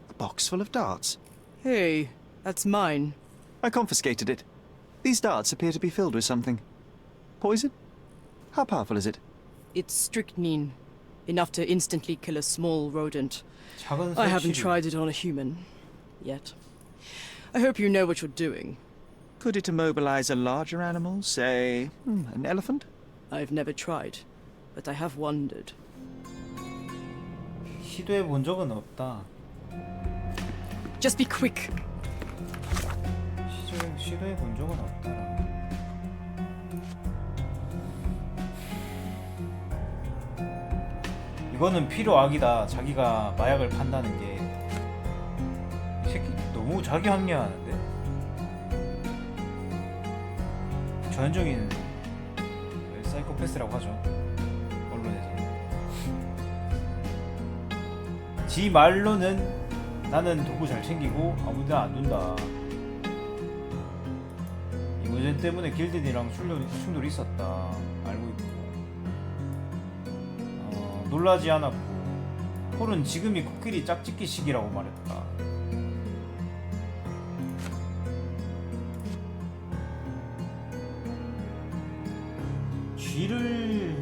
A box full of darts. Hey, that's mine. I confiscated it. These darts appear to be filled with something. Poison? How powerful is it? It's strychnine. Enough to instantly kill a small rodent. I haven't tried it on a human. Yet. I hope you know what you're doing. Could it immobilize a larger animal? Say, an elephant? I've never tried, but I have wondered. 시도해 본 적은 없다. Just be quick. 시도해 본 적은 없다. 이거는 필요악이다. 자기가 마약을 판다는 게 이 새끼 너무 자기 합리화하는데. 전형적인 사이코패스라고 하죠. 언론에서. 지 말로는 나는 도구 잘 챙기고 아무데나 안 둔다. 이모젠 때문에 길든이랑 충돌이 있었다. 알고 있고. 놀라지 않았고. 폴은 지금이 코끼리 짝짓기 시기라고 말했다. 쥐를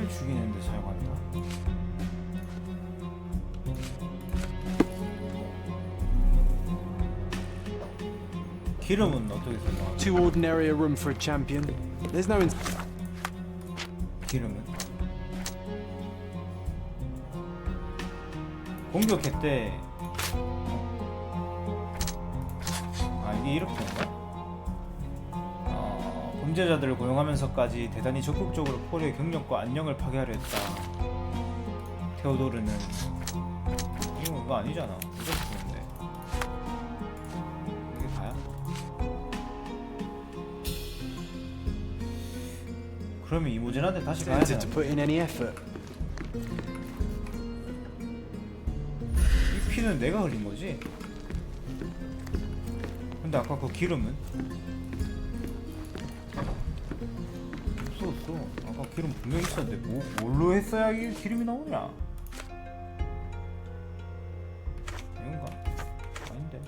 죽이는데 사용한다. 기름은 어떻게 생각하세요? Too ordinary a room for a champion. There's no. 기름은 공격했대. 아 이게 이렇게인가? 범죄자들을 고용하면서까지 대단히 적극적으로 폴의 경력과 안녕을 파괴하려 했다. 테오도르는 이거 그거 아니잖아. 이렇게 쓰는데 이게 다야? 그러면 이모진한테 다시 가야 되나? To put in any effort. 이 피는 내가 흘린 거지? 근데 아까 그 기름은? 없어. 아까 기름 분명히 있었는데 뭘로 했어야 이 기름이 나오냐? 이건가? 아닌데.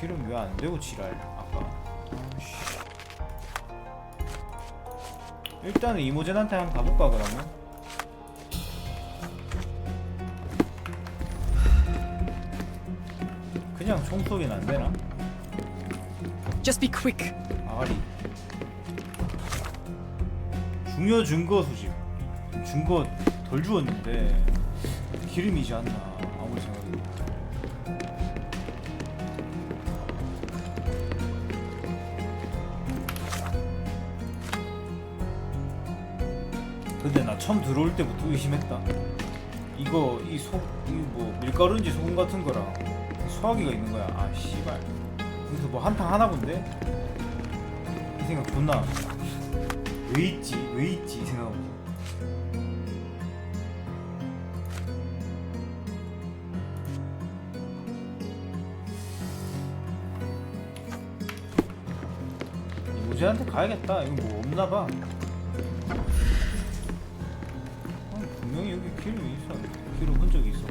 기름 왜 안 되고 지랄? 아까. 일단은 이모젠한테 한번 가볼까 그러면? 그냥 총 쏘기는 안 되나? Just be quick. 아가리. 중요 증거 수집. 증거 덜 주었는데 기름이지 않나 아무리 생각해도. 근데 나 처음 들어올 때부터 의심했다. 이거 뭐 밀가루인지 소금 같은 거랑 소화기가 있는 거야. 아 씨발. 여기서 뭐 한탕 하나 본데? 이 생각 존나. 왜 있지 이 생각하고. 이모지한테 가야겠다. 이거 뭐 없나봐. 분명히 여기 기름이 있어. 기름 흔적이 있어.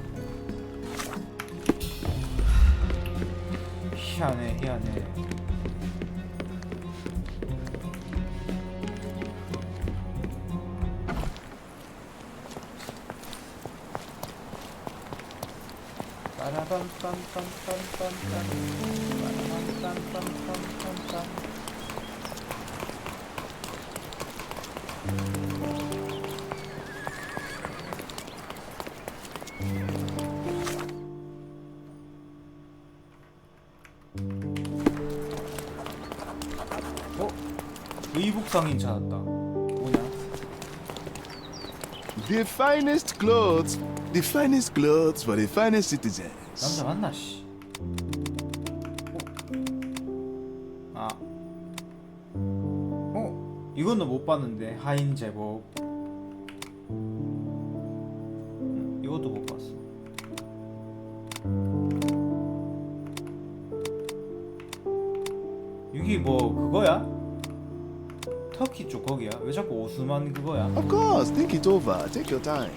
희한해. 의복상인 찾았다. 뭐냐? The finest clothes for the finest citizens. 남자 맞나 씨. 이거는 못 봤는데 하인 제복. 이것도 못 봤어. 여기 뭐 그거야? 터키 쪽 거기야? 왜 자꾸 오스만 그거야? Of course, think it over. Take your time.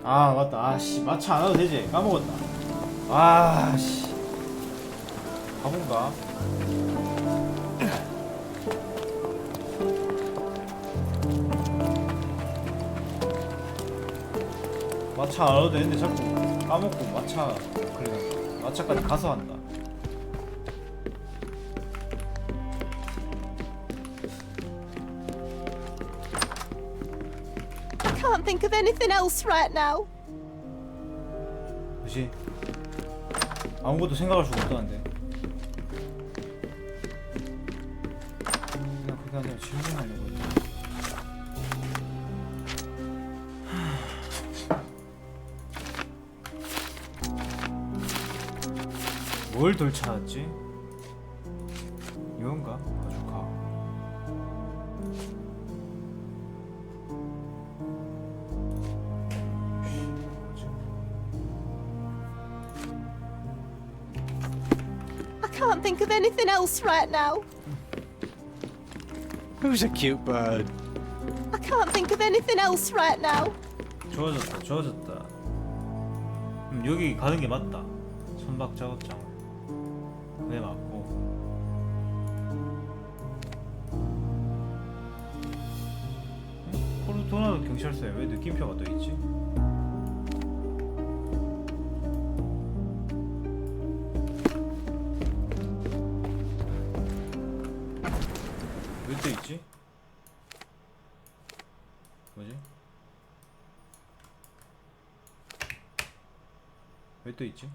아 맞다. 아씨 마차 안 와도 되지. 까먹었다. 아씨 바본가? 마차 안 와도 되는데 자꾸 까먹고 마차 그래 마차까지 가서 한다. I can't think of anything else right now. 그치? 아무것도 생각할 수가 없다는데. 그냥 그게 아니라 질문하려고 했지. 뭘 돌 찾았지? 이건가? 바주카. I can't think of anything else right now. Who's a cute bird? I can't think of anything else right now. 좋아졌다, 좋아졌다. 여기 가는 게 맞다. 선박 작업장. 그게 맞고. 포르토나도 경찰서에 왜 느낌표가 떠 있지? 왜 떠 있지? 뭐지? 왜 떠 있지?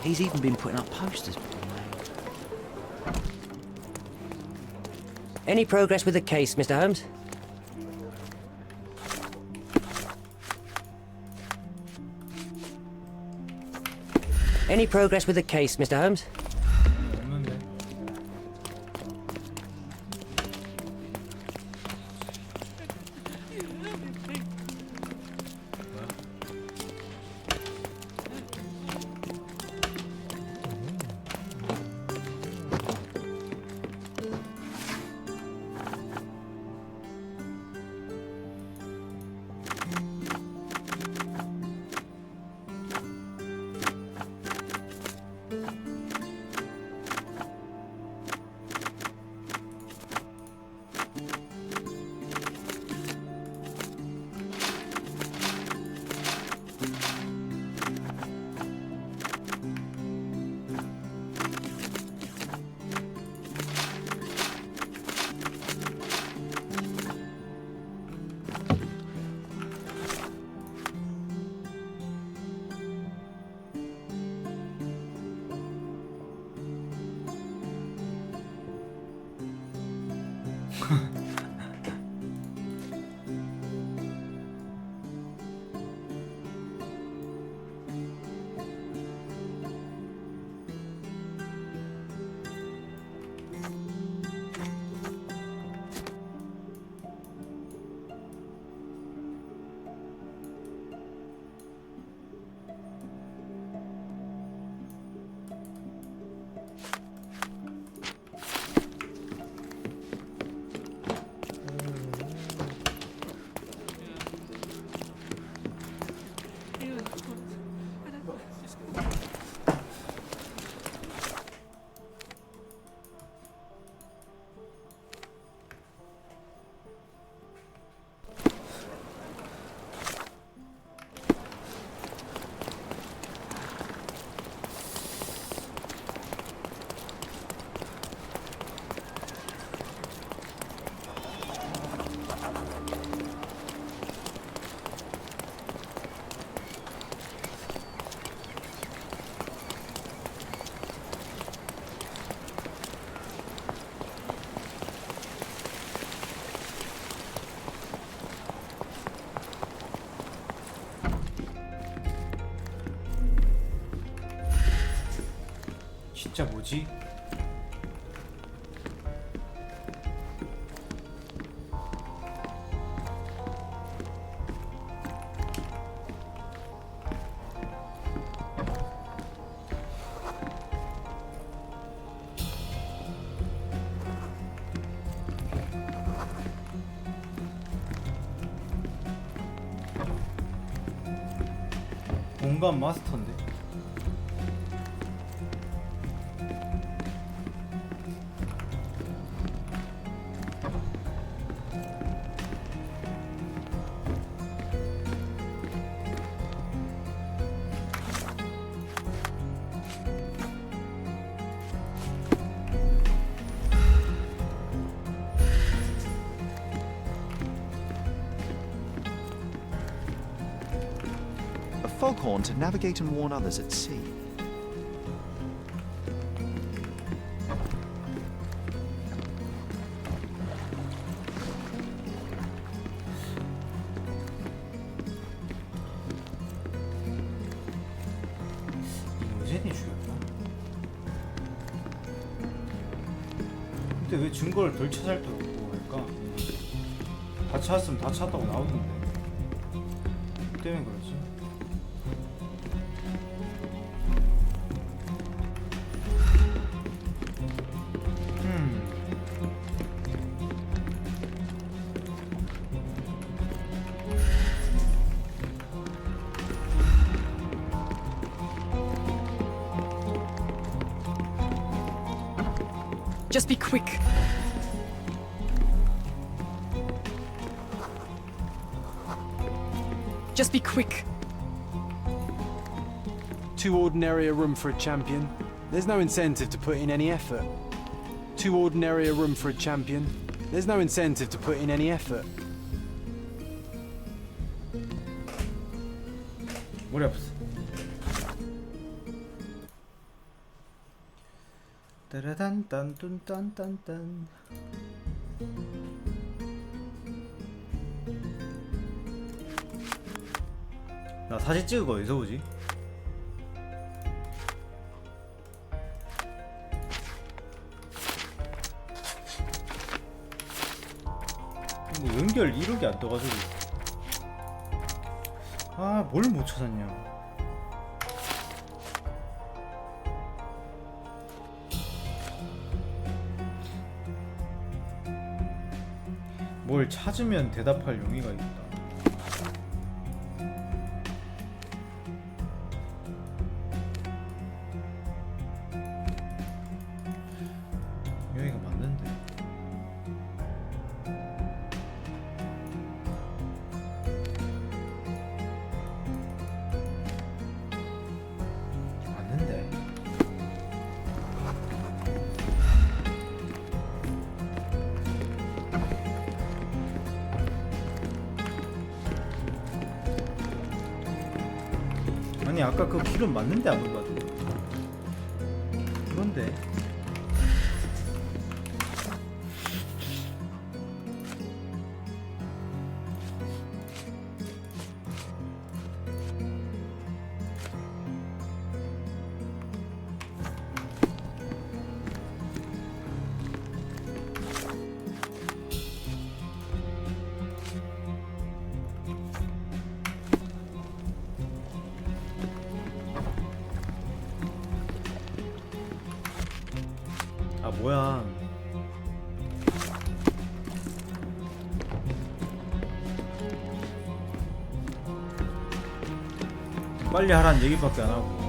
He's even been putting up posters. Any progress with the case, Mr. Holmes? Any progress with the case, Mr. Holmes? 없는데. 진짜 뭐지? 공간 마스터인데? foghorn to navigate and warn others at sea. 여전히 죽였다. 근데 왜 증거를 덜 찾을 때 없고 할까? 다 찾았으면 다 찾았다고 나오는데 뭐 때문에 그러지? Just be quick. Just be quick. Too ordinary a room for a champion. There's no incentive to put in any effort. Too ordinary a room for a champion. There's no incentive to put in any effort. 머리 아프다. 따라단딴뚠딴딴딴. 나 사진 찍은 거 어디서 보지? 뭐 연결 이력이 안 떠가지고. 아, 뭘 못 찾았냐. 뭘 찾으면 대답할 용의가 있다. 여기가 맞는데. 맞는데. 아니 아까 그 길은 맞는데 아무리 봐도. 그런데. 아 뭐야. 빨리 하라는 얘기밖에 안 하고.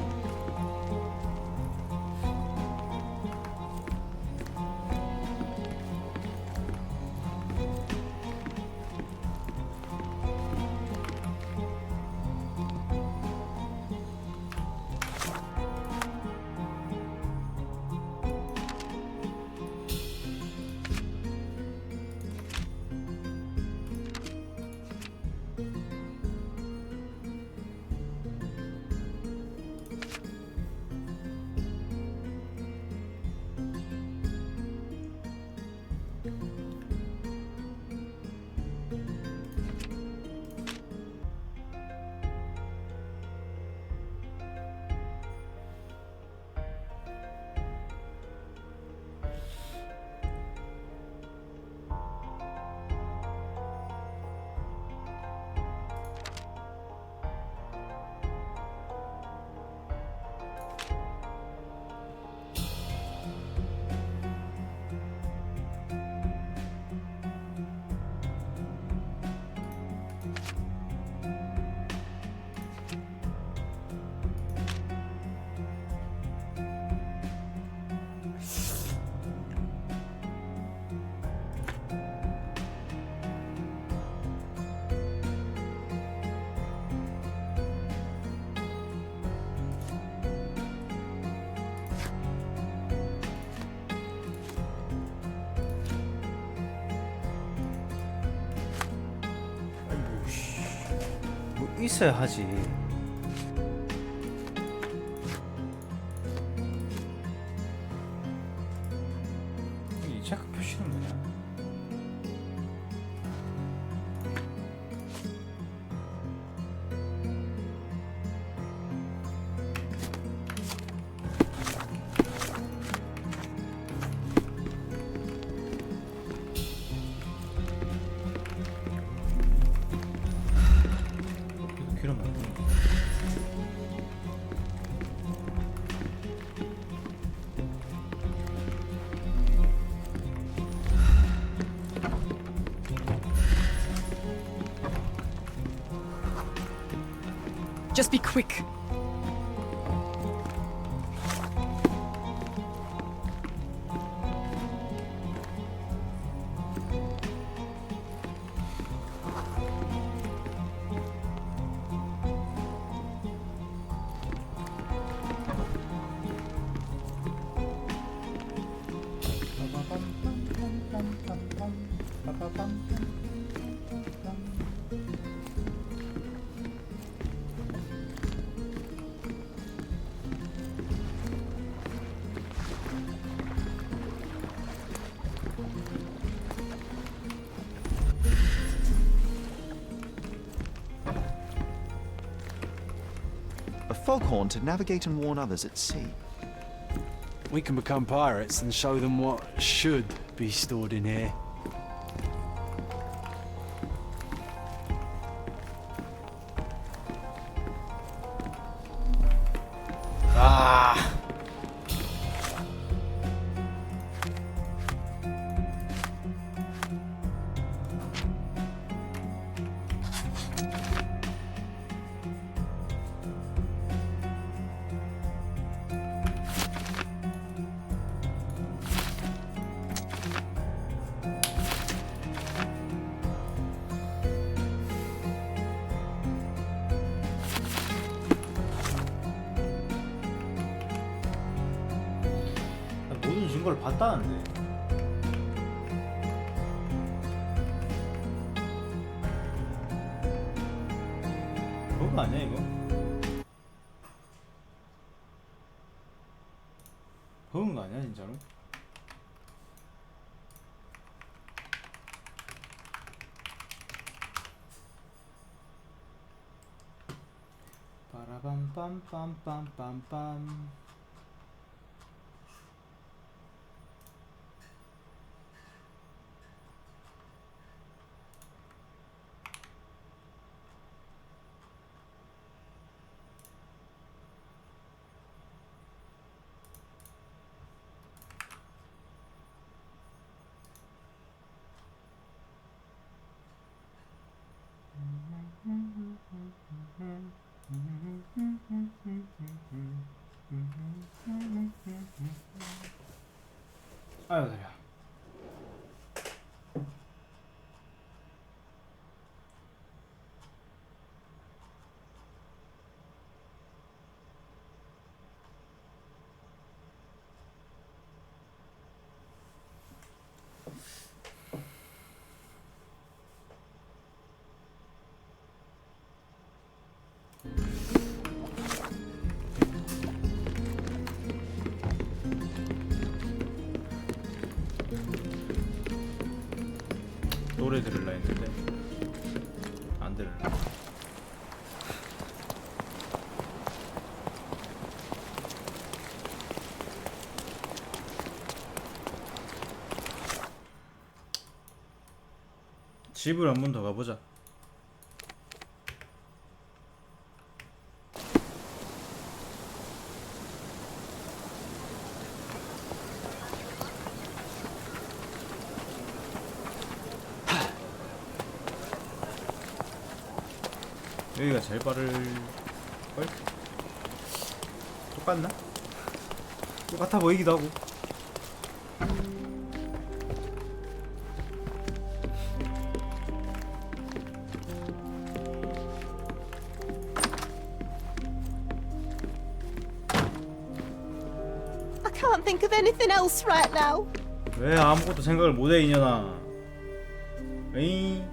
있어야 하지. 체크 표시는 뭐냐? 기름 많구나. Just be quick. A foghorn to navigate and warn others at sea. We can become pirates and show them what should be stored in here. 아. 모든 증거를 봤다는데. 그거 아니야 이거? 버은 거 아니야 진짜로? 빠라밤빰빰빰빰빰. 아유 다리야. 노래 들을라 했는데 안 들을래. 집을 한 번 더 가보자. 여기가 제일 빠를 걸? 똑같나? 똑같아 보이기도 하고. I can't think of anything else right now. 왜 아무것도 생각을 못해 이년아. 에이.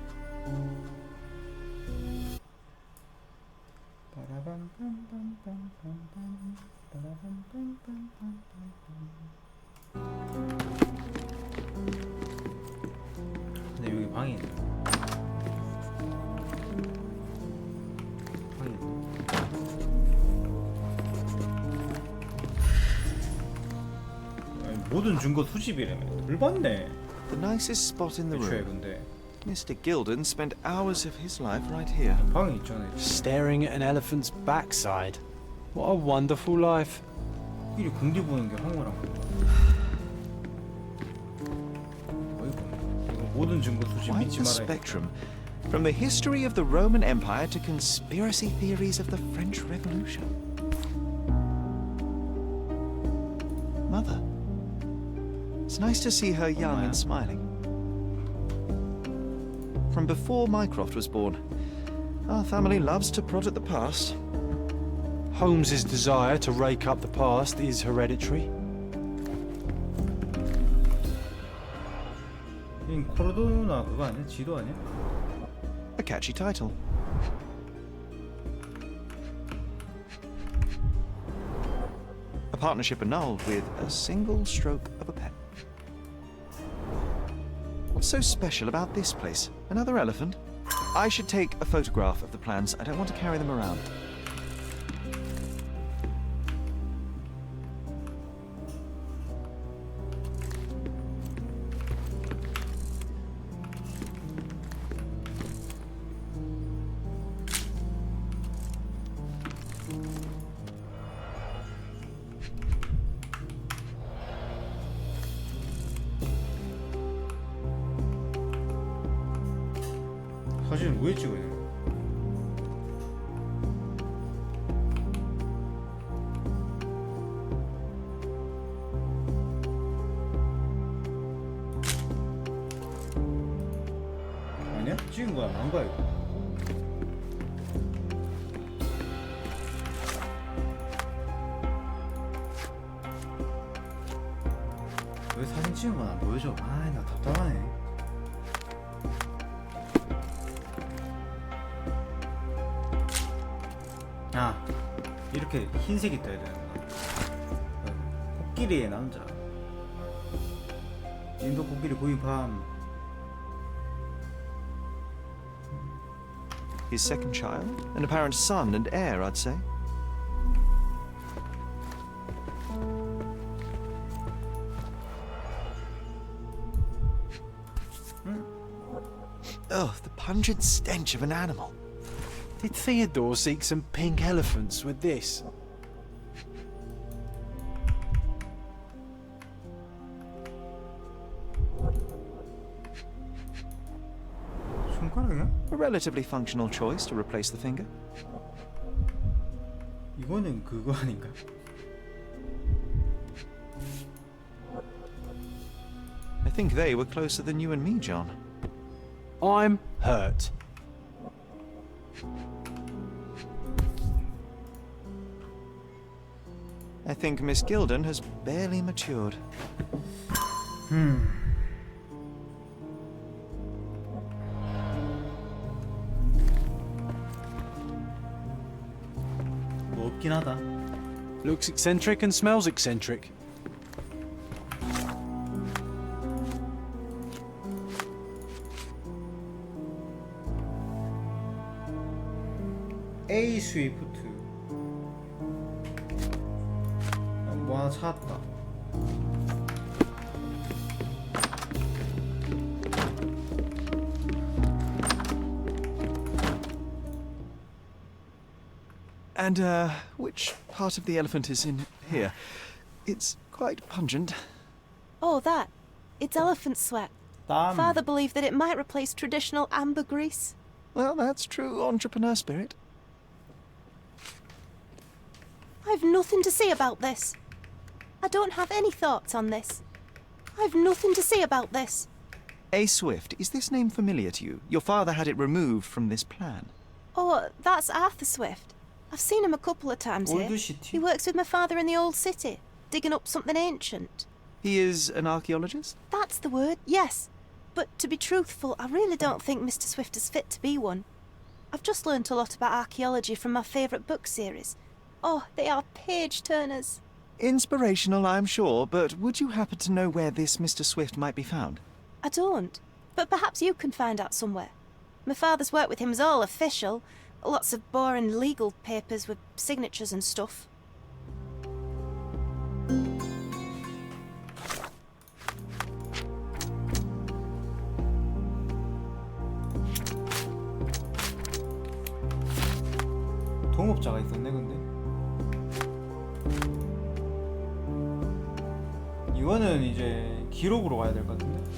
모든 증거 수집이라며. 열받네. The nicest spot in the 애초에 room. 근데 Mr. Gilden spent hours of his life right here. 방에 있잖아요. Staring at an elephant's backside. What a wonderful life. 이리 궁디 보는 게 황홀한 건가? 어이구, 모든 증거 수집 Quite 믿지 the 말아야. spectrum. From the history of the Roman Empire to conspiracy theories of the French Revolution. Mother. It's nice to see her young and smiling. From before Mycroft was born, our family loves to prod at the past. Holmes's desire to rake up the past is hereditary. 이 코르도나 그거 아니야? 지도 아니야? A catchy title. A partnership annulled with a single stroke of a pen. What's so special about this place? Another elephant? I should take a photograph of the plans. I don't want to carry them around. 사진을 왜 찍어야 되나? 아니야? 찍은 거야? 안 거야 이거? 왜 사진 찍은 건 안 보여줘? 아, 나 답답하네. 아, 이렇게 흰색이 떠야 되는구나. 코끼리의 남자. 인도 코끼리 구입함. His second child? An apparent son and heir, I'd say. Oh, the pungent stench of an animal. Did Theodore seek some pink elephants with this? 손가락이야? A relatively functional choice to replace the finger. 이거는 그거 아닌가? I think they were closer than you and me, John. I'm hurt. I think Miss Gilden has barely matured. 뭐 없긴 하다. Looks eccentric and smells eccentric. A 스위프트. 뭐 하나 찾았다. And, which part of the elephant is in here? It's quite pungent. Oh, that. It's elephant sweat. 땀. Father believed that it might replace traditional ambergris. Well, that's true entrepreneur spirit. I've nothing to say about this. I don't have any thoughts on this. I've nothing to say about this. A. Swift, is this name familiar to you? Your father had it removed from this plan. Oh, that's Arthur Swift. I've seen him a couple of times Old here. city? He works with my father in the old city, digging up something ancient. He is an archaeologist? That's the word, yes. But to be truthful, I really don't think Mr. Swift is fit to be one. I've just learnt a lot about archaeology from my favourite book series. Oh, they are page-turners. Inspirational, I'm sure, but would you happen to know where this Mr. Swift might be found? I don't. But perhaps you can find out somewhere. My father's work with him is all official. Lots of boring legal papers with signatures and stuff. 동업자가 있었네. 근데 이거는 이제 기록으로 가야 될 것 같은데.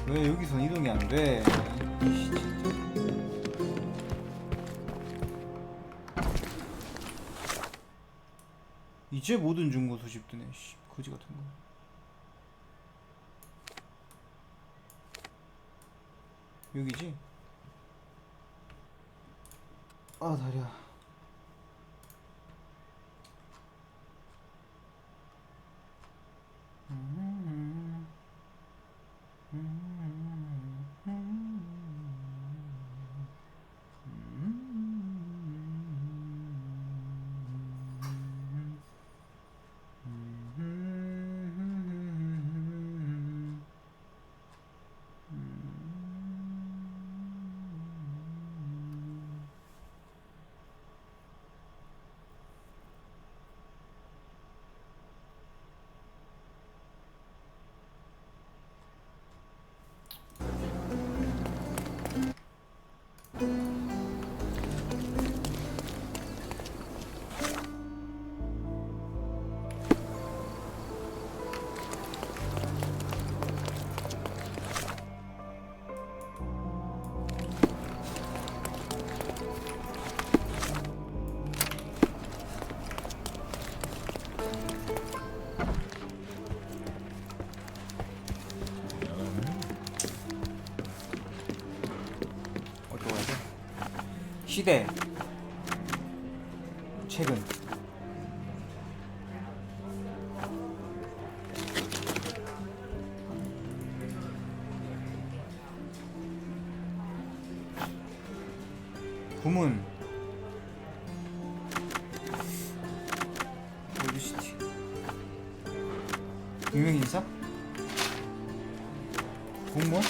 왜 여기선 이동이 안 돼? 이씨, 진짜. 이제 모든 중고 소식 뜨네. 씨, 거지 같은 거. 여기지? 아, 다리야. 시대 최근 부문 올드시티 유명인사 공무원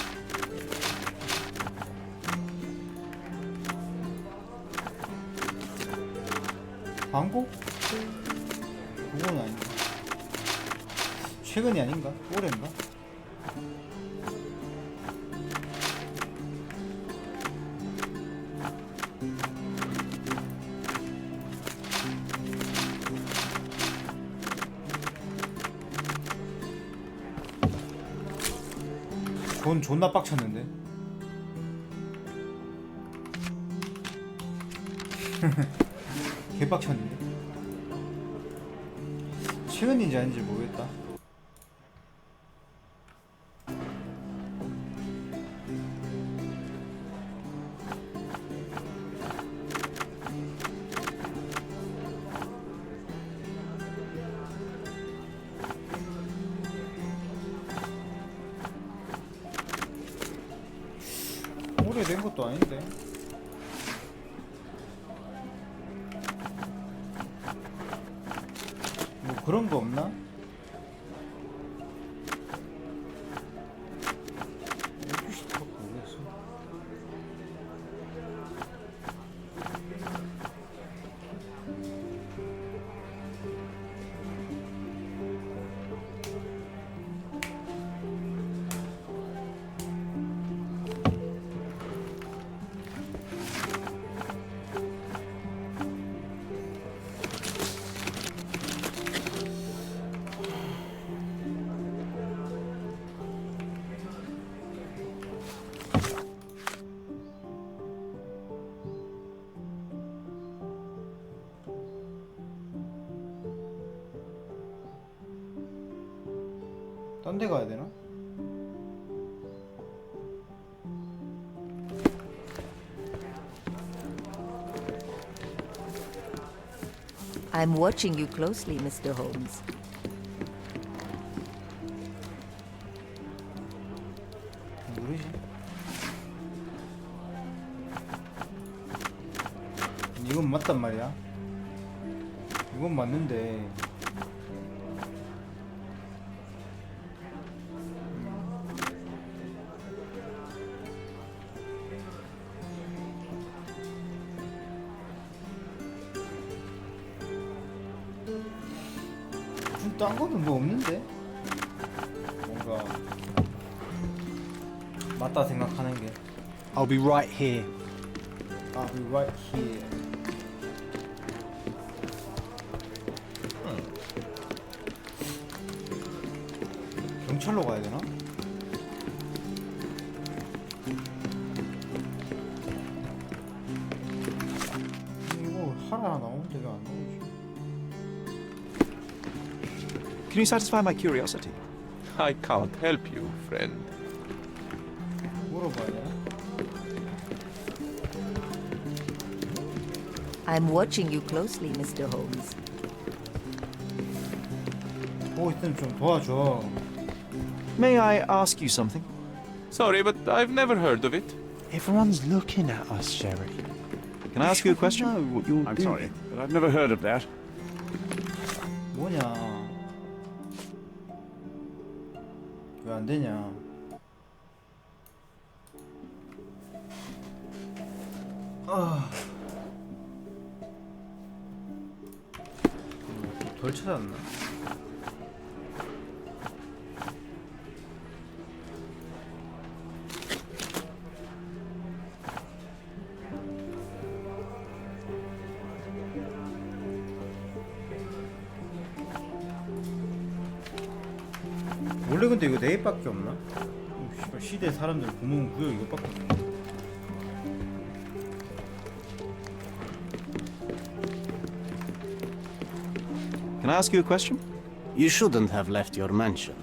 광고? 그건 아닌가? 최근이 아닌가? 올해인가? 돈 존나 빡쳤는데. 개빡쳤는데. 최근인지 아닌지 모르겠다. 오래된 것도 아닌데. 뭐 그런 거 없나? 모르겠어. 딴 데 가야 되나? I'm watching you closely, Mr. Holmes. 누구지? 이건 맞단 말이야. 이건 맞는데. 딴 거는 뭐 없는데? 낫다 생각하는 게. I'll be right here. I'll be right here. 경찰로 가야 되나? 이거 하라 나오는데 왜 안 나오지? Can you satisfy my curiosity? I can't help you, friend. 물어봐야 되나? I'm watching you closely, Mr. Holmes. 보고 있으면 좀 도와줘. May I ask you something? Sorry, but I've never heard of it. Everyone's looking at us, Sherry. Can I ask you a question? Know what you're I'm doing. sorry, but I've never heard of that. 뭐냐? 왜 안 되냐? 아, 덜 찾았나? 원래 근데 이거 4개밖에 없나? 씨발 시대 사람들 구멍 구역 이것밖에 없네. Can I ask you a question? You shouldn't have left your mansion.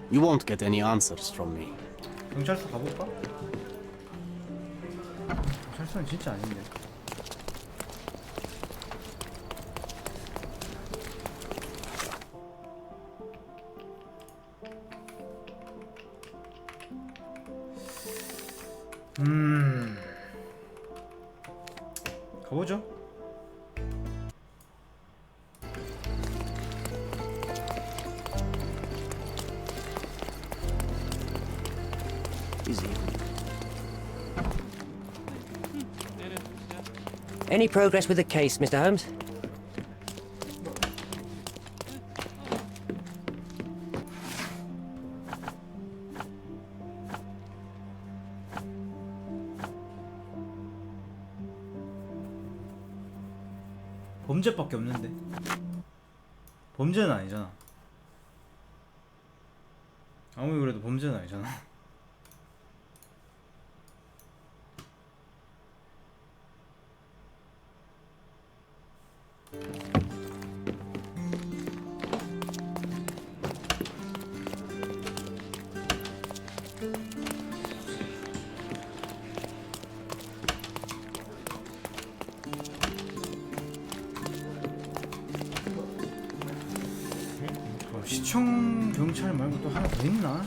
You won't get any answers from me. 경찰서 가볼까? 경찰서는 진짜 아닌데. 가보죠. Any progress with the case, Mr. Holmes? 범죄밖에 없는데. 범죄는 아니잖아. 아무리 그래도 범죄는 아니잖아. 시청 경찰 말고 또 하나 더 있나?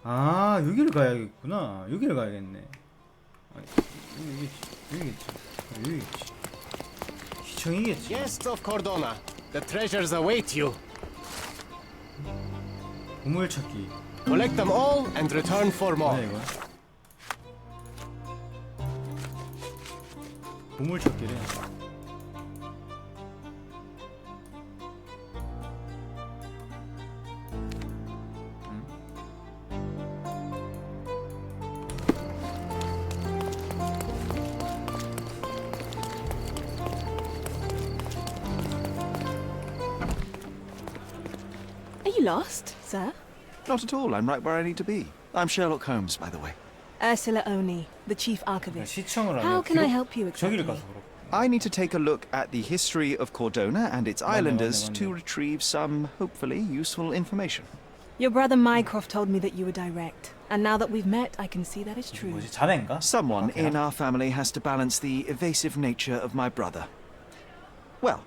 아 여기를 가야겠구나. 여기를 가야겠네. 여기겠지. 시청이겠지. Guests of Cordona, the treasures await you. 보물찾기. Collect them all and return for more. 뭐냐 이거? 보물찾기래. Are you lost, sir? Not at all. I'm right where I need to be. I'm Sherlock Holmes, by the way. Ursula Oni, the chief archivist. 시청을 하면 How can I help you exactly? 저기를 가서 그렇고. I need to take a look at the history of Cordona and its islanders to retrieve some, hopefully, useful information. Your brother Mycroft told me that you were direct, and now that we've met, I can see that is true. 뭐지 자네인가? Someone in our family has to balance the evasive nature of my brother. Well,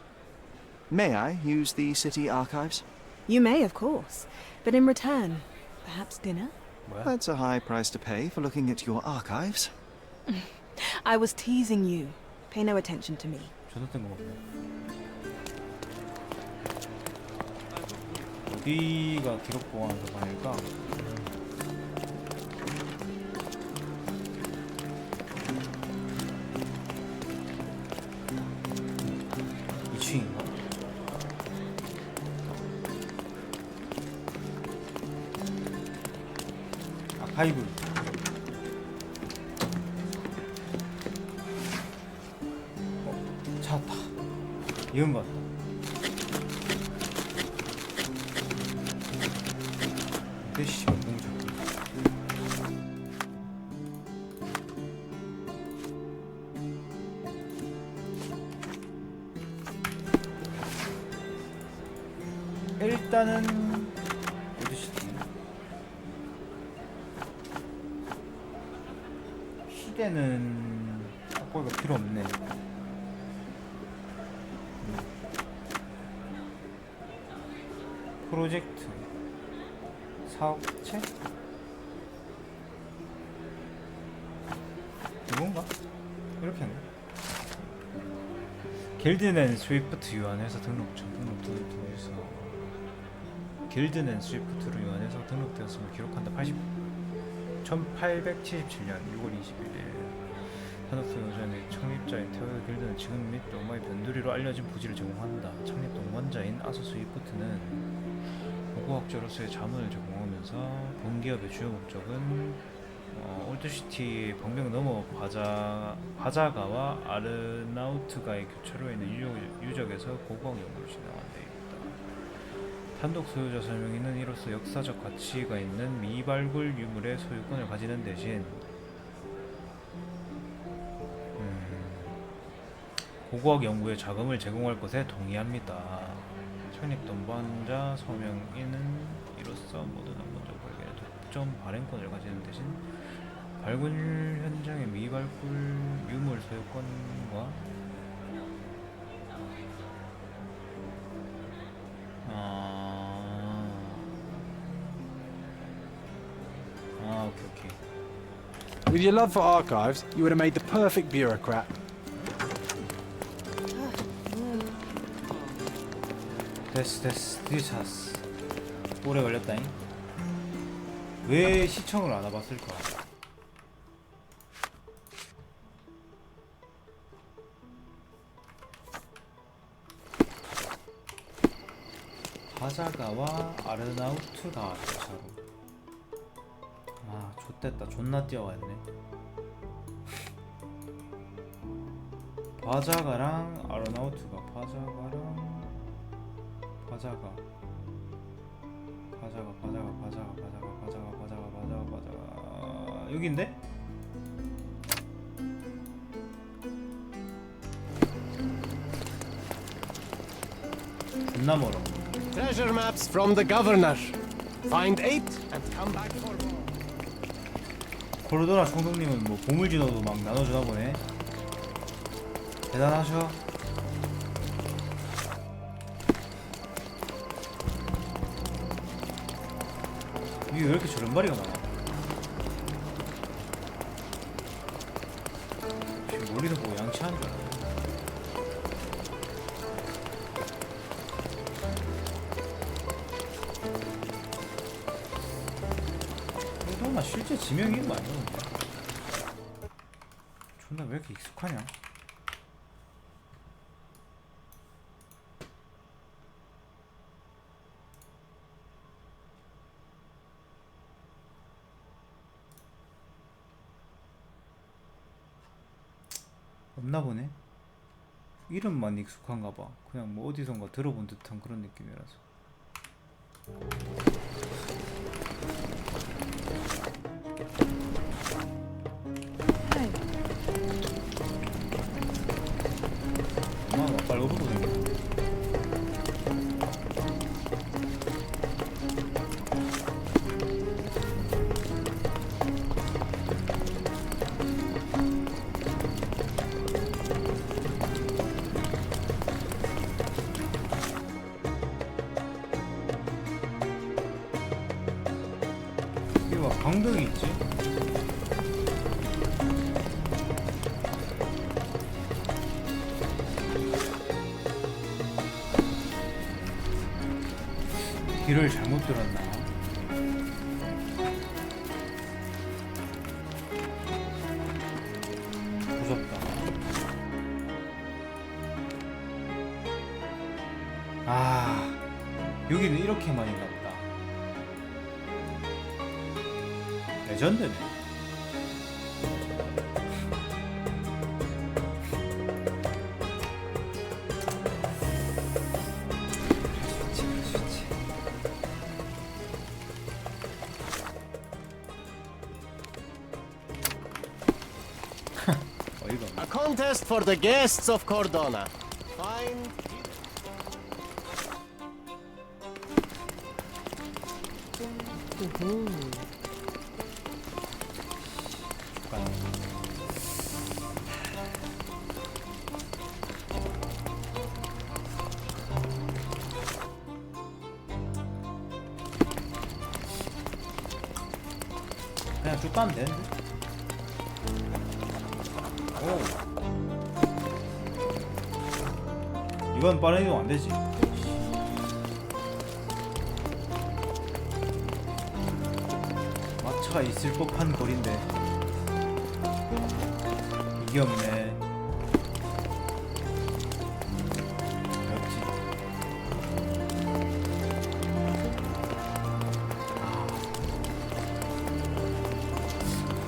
may I use the city archives? You may, of course, but in return, perhaps dinner? That's a high price to pay for looking at your archives. I was teasing you. Pay no attention to me. 저랬던 거 같네. 어디가 기록 보관하는 방일까? (2층인가) 하이굴. 찾았다. 이건 것 같다. 대시 공작. 일단은 어디시지? 시대는 이거 필요 없네. 프로젝트 사업체? 이건가? 이렇게 하네. 길드 앤 스위프트 유한해서 등록처 등록도에서 길드 앤 스위프트로 유한해서 등록되었음을 기록한다. 1877년 6월 21일 산업소 여전의 창립자인 테오드 길드는 지금 및 로마의 변두리로 알려진 부지를 제공한다. 창립 동반자인 아서 스위프트는 고고학자로서의 자문을 제공하면서 본기업의 주요 목적은 올드시티의 방벽 너머 바자가와 아르나우트가의 교차로에 있는 유적에서 고고학 연구를 진행한다. 단독 소유자 설명인은 이로써 역사적 가치가 있는 미발굴 유물의 소유권을 가지는 대신 고고학 연구에 자금을 제공할 것에 동의합니다. 창립 동반자 서명인은 이로써 모든 원본 발견의 독점 발행권을 가지는 대신 발굴 현장의 미발굴 유물 소유권과 오케이. With your love for archives, you would have made the perfect bureaucrat. 됐어. 드디어 찾았어. 오래 걸렸다잉. 왜 시청을 안 와봤을까? 바자가와 아르나우트가 교차로. 아, 좆됐다. 존나 뛰어가야 되네. 바자가랑 아르나우트가 바자가 여기인데? 존나 멀어. Treasure maps from the governor. Find 8 and come back for more. 코르도나 총독님은 뭐 보물 진호도 막 나눠주나 보네. 대단하셔. 이게 왜 이렇게 저런발이가 많아? 지금 멀리서 보고 양치하는 줄 알아. 설마 실제 지명이 있는 거 아니야? 존나 왜 이렇게 익숙하냐? 없나 보네. 이름만 익숙한가 봐. 그냥 뭐 어디선가 들어본 듯한 그런 느낌이라서. 빨간 거 생겼네. 이게 막 강등이 있지? 길을 잘못 들었나? 무섭다. 아, 여기는 이렇게만인가 보다. 레전드네. A contest for the guests of Cordona. Find. 그냥 쭉 가면 되는데? 오. 이건 빠른 이동 안 되지. 마차가 있을 법한 거리인데 이게 없네. 없지.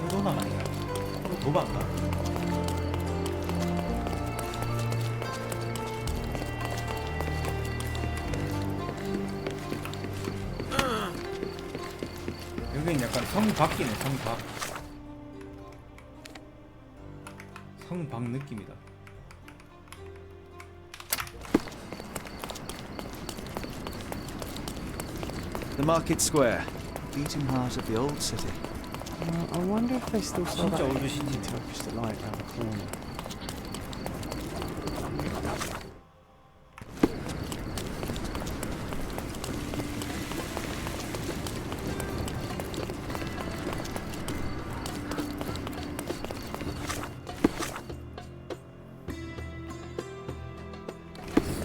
도나가 아니야. 도반가? 여긴 약간 성박이네. 성박. 성박 느낌이다. The market square, beating heart of the old city. I wonder if they still sell 진짜 that 올드 시티. Turkish delight down the corner.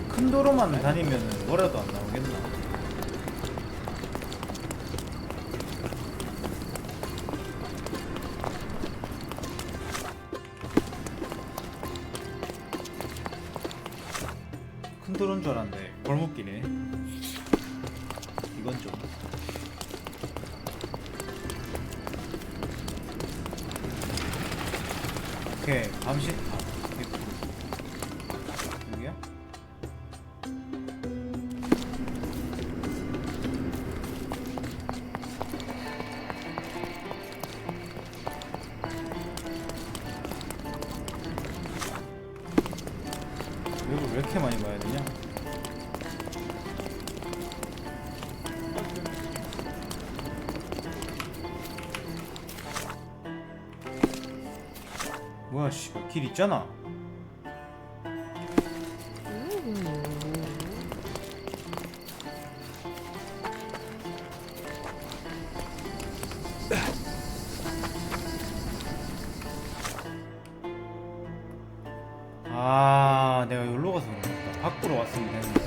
큰 도로만 다니면 뭐라도 안 나오겠나? 큰 도로인 줄 알았는데 골목길이네. 이건 좀. 오케이, 밤시. 여기야? 이거 왜 이렇게 많이 봐야 되냐? 뭐야, 씨, 길 있잖아. 아, 내가 여기로 가서 그런다. 밖으로 왔으면 되는데.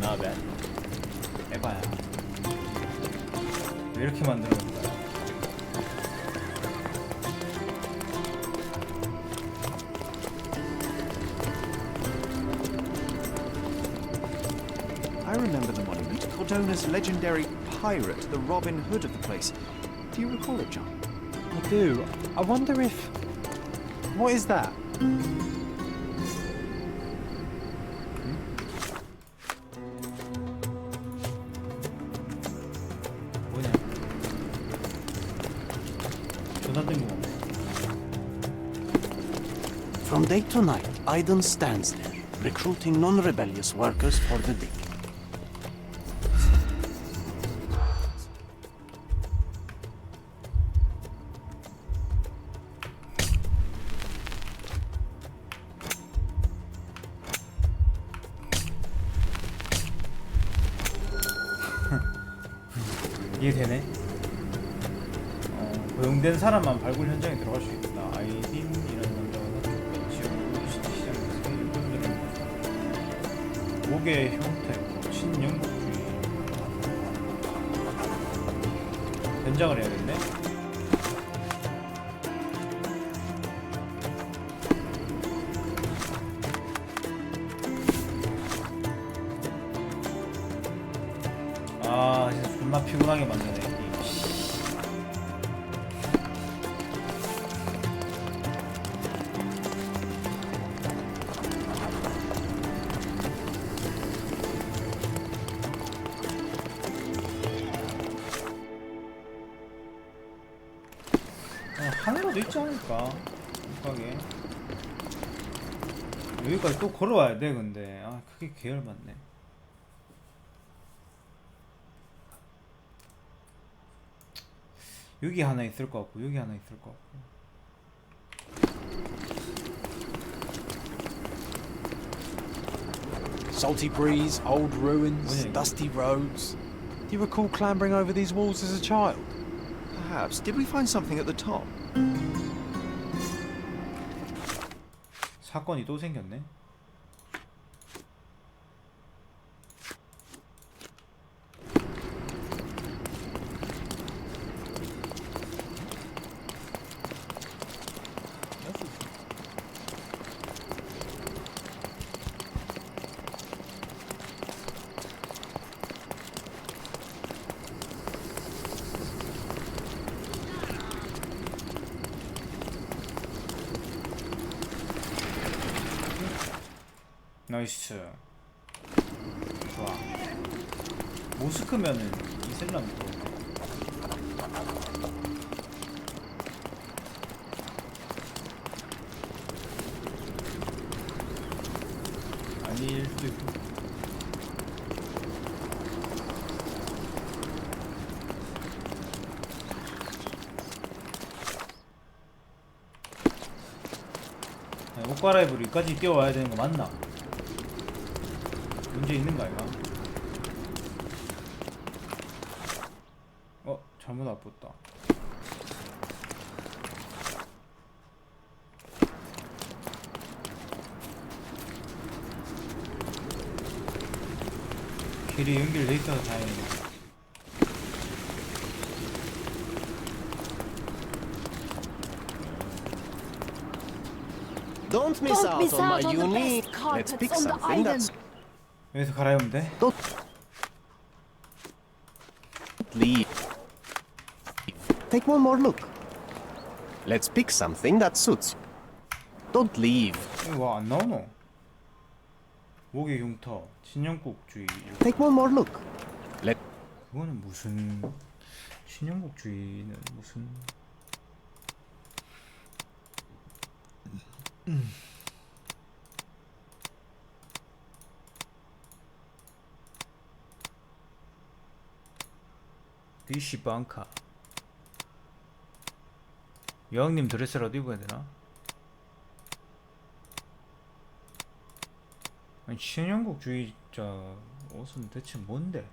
Not bad. 에바야. 왜 이렇게 만들어 놓은 거야? I remember the monument, Cordona's legendary pirate, the Robin Hood of the place. Do you recall it, John? I do. I wonder if... What is that? 뭐냐? 전화 뜬 거. From day to night, Aiden stands there, recruiting non-rebellious workers for the dig. 이해되네. 고용된 사람만 발굴 현장에 들어갈 수 있다. 아이딘이라는 남자가 지역 시장에서 일꾼들을 목의 형태, 친영국주의 현장을 해야겠네. 아 진짜 존나 피곤하게 만드네 게임. 하늘에도 있지 않을까? 못가게 여기까지 또 걸어와야 돼. 근데 아 그게 계열 맞네. 여기 하나 있을 것 같고 여기 하나 있을 것 같고. Salty breeze, old ruins, dusty roads. Do you recall clambering over these walls as a child? Perhaps. Did we find something at the top? 사건이 또 생겼네. 나이스. 좋아. 모스크면은 이슬람도 아닐 수도 있고. 옷 갈아입으러 여기까지 뛰어와야 되는 거 맞나? 문제 있는가 이거? 잘못 아팠다. 길이 연결돼 있어서 다행이네. Don't miss out on my unique. Let's pick something that's. 여기서 갈아입으면 돼? Leave. Take one more look. Let's pick something that suits. Don't leave. 와, 안 나오노? 목의 흉터, 신영국주의. Take one more look. 그거는 무슨 신영국주의는 무슨? DC 방카. 여왕님 드레스라도 입어야 되나? 아니 신영국주의자 옷은 대체 뭔데?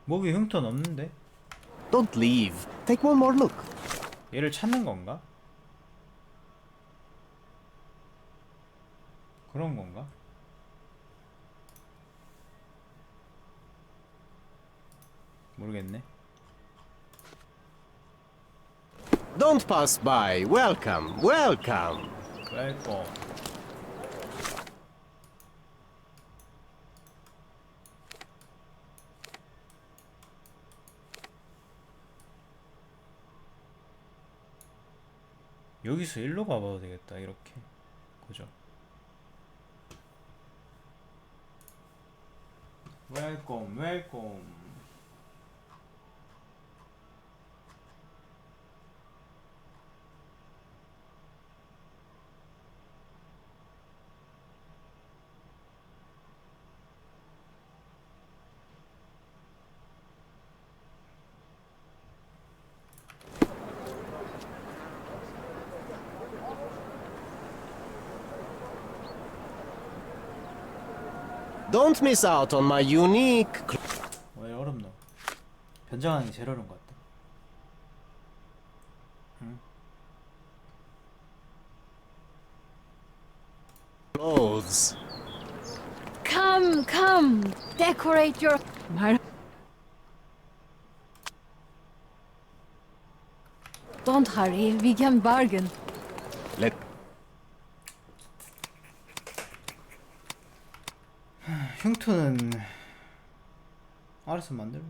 목에 흉터는 없는데? Don't leave. Take one more look. 얘를 찾는 건가? 그런 건가? 모르겠네. Don't pass by. Welcome. Welcome. 웰컴. 여기서 일로 가봐도 되겠다. 이렇게. 그죠? 웰컴, 웰컴. Don't miss out on my unique. 왜 어렵노? 변장하는 게 제일 어려운 것 같다. 응? Clothes. Come, decorate your... 말... Don't hurry, we can bargain. Let 흉터는 알아서 만들어.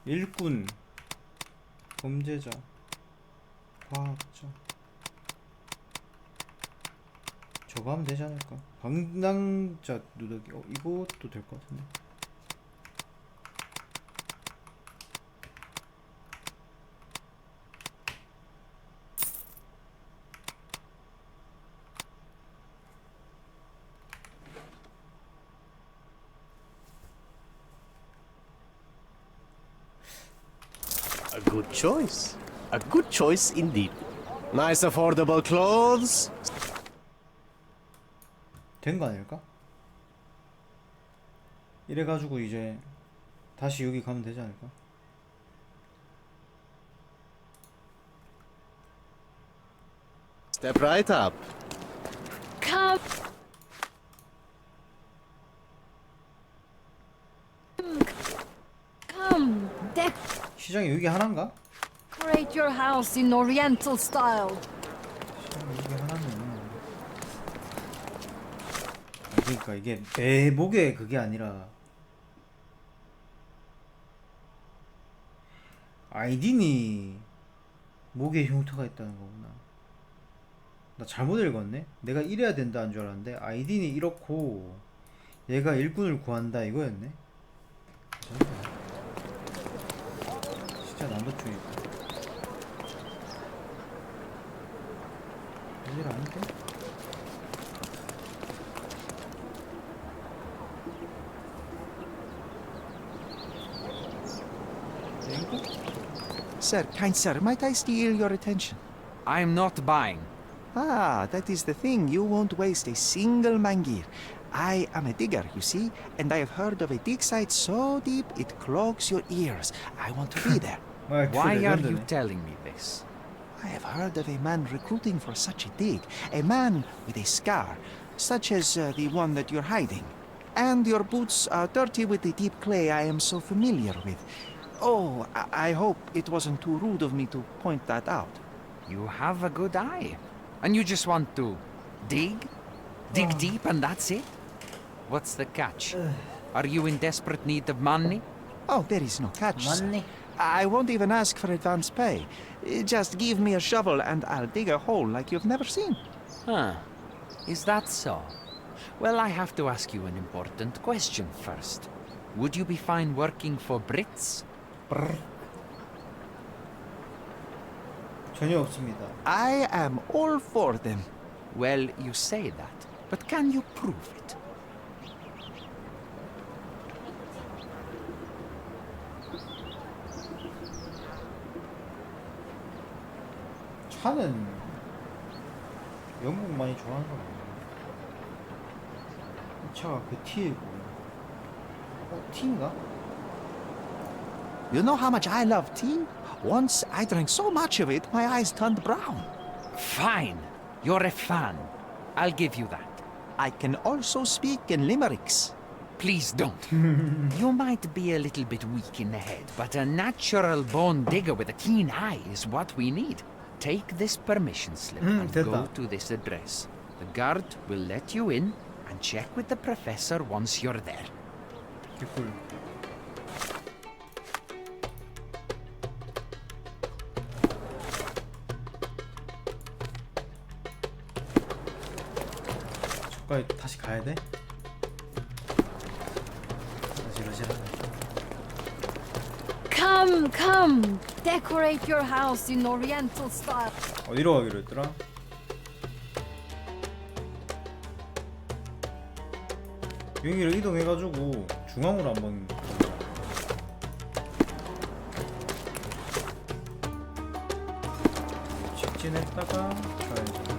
일꾼, 범죄자, 과학자. 저거 하면 되지 않을까? 방랑자 누더기. 이것도 될 것 같은데. a good choice. A good choice indeed. Nice affordable clothes. 된 거 아닐까? 이래가지고 이제 다시 여기 가면 되지 않을까? Step right up. Come. Come, 시장이 여기 하나인가? decorate your house in Oriental style. 시장이 여기 하나는. 그러니까 이게 내 목에 그게 아니라 아이딘이 목에 흉터가 있다는 거구나. 나 잘못 읽었네? 내가 이래야 된다는 줄 알았는데 아이딘이 이렇고 얘가 일꾼을 구한다 이거였네? 진짜 남자충이다. 별일 아닌데? Sir, kind sir, might I steal your attention? I'm not buying. Ah, that is the thing. You won't waste a single mangir. I am a digger, you see, and I have heard of a dig site so deep it clogs your ears. I want to be there. Why are you telling me this? I have heard of a man recruiting for such a dig. A man with a scar, such as the one that you're hiding. And your boots are dirty with the deep clay I am so familiar with. Oh, I hope it wasn't too rude of me to point that out. You have a good eye. And you just want to dig? Dig deep and that's it? What's the catch? Are you in desperate need of money? Oh, there is no catch. Money? I won't even ask for advance pay. Just give me a shovel and I'll dig a hole like you've never seen. Huh. Is that so? Well, I have to ask you an important question first. Would you be fine working for Brits? 전혀 없습니다. I am all for them. Well, you say that, but can you prove it? 차는 영국 많이 좋아하는 거 같네. 이 차가 그 티이고. 티인가? You know how much I love tea? Once I drank so much of it, my eyes turned brown. Fine. You're a fan. I'll give you that. I can also speak in limericks. Please don't. You might be a little bit weak in the head, but a natural born digger with a keen eye is what we need. Take this permission slip and go to this address. The guard will let you in and check with the professor once you're there. 개꿀. 저까지 다시 가야 돼? Come, decorate your house in Oriental style. 어디로 가기로 했더라? 여기를 이동해가지고 중앙으로 한번 직진했다가 좌회전.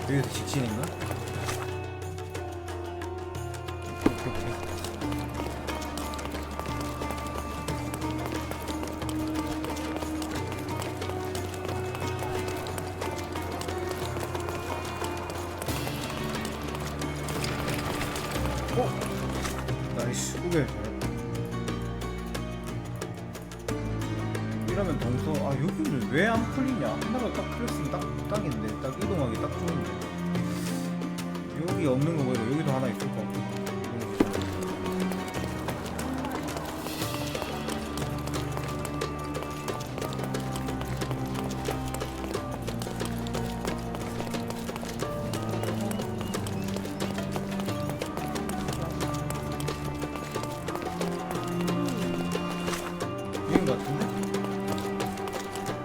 여기서 직진인가? 나이스, 우결 잘했다. 이러면 동서, 아 여기는 왜 안 풀리냐? 하나가 딱 풀렸으면 딱인데, 딱 이동하기 딱 좋은데. 여기 없는 거 보니까 여기도 하나 있을 것 같고.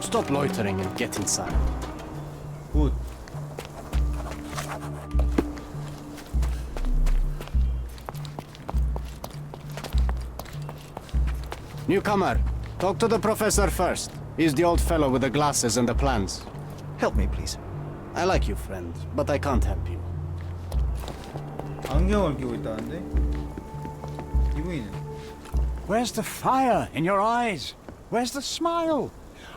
Stop loitering and get inside. Good. Newcomer, talk to the professor first. He's the old fellow with the glasses and the plans. Help me, please. I like you, friend, but I can't help you. 안경을 끼고 있다는데? 이분이네. Where's the fire in your eyes? Where's the smile?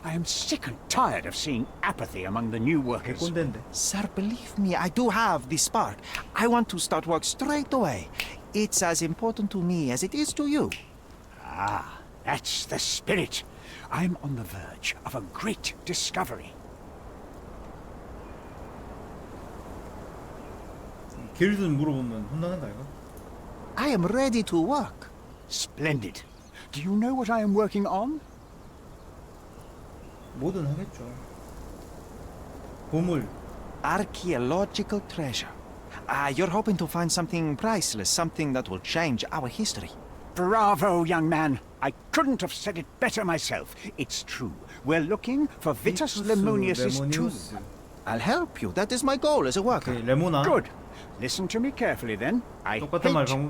I am sick and tired of seeing apathy among the new workers. Sir, believe me, I do have the spark. I want to start work straight away. It's as important to me as it is to you. Ah, that's the spirit. I'm on the verge of a great discovery. 길든 물어보면 혼나는 거 아이가? I am ready to work. Splendid. Do you know what I am working on? 뭐든 하겠죠. 보물. Archaeological treasure. You're hoping to find something priceless, something that will change our history. Bravo, young man. I couldn't have said it better myself. It's true. We're looking for Vitus Lemonius's tomb. I'll help you. That is my goal as a worker. Okay, 레모나. Good. Listen to me carefully then. I hate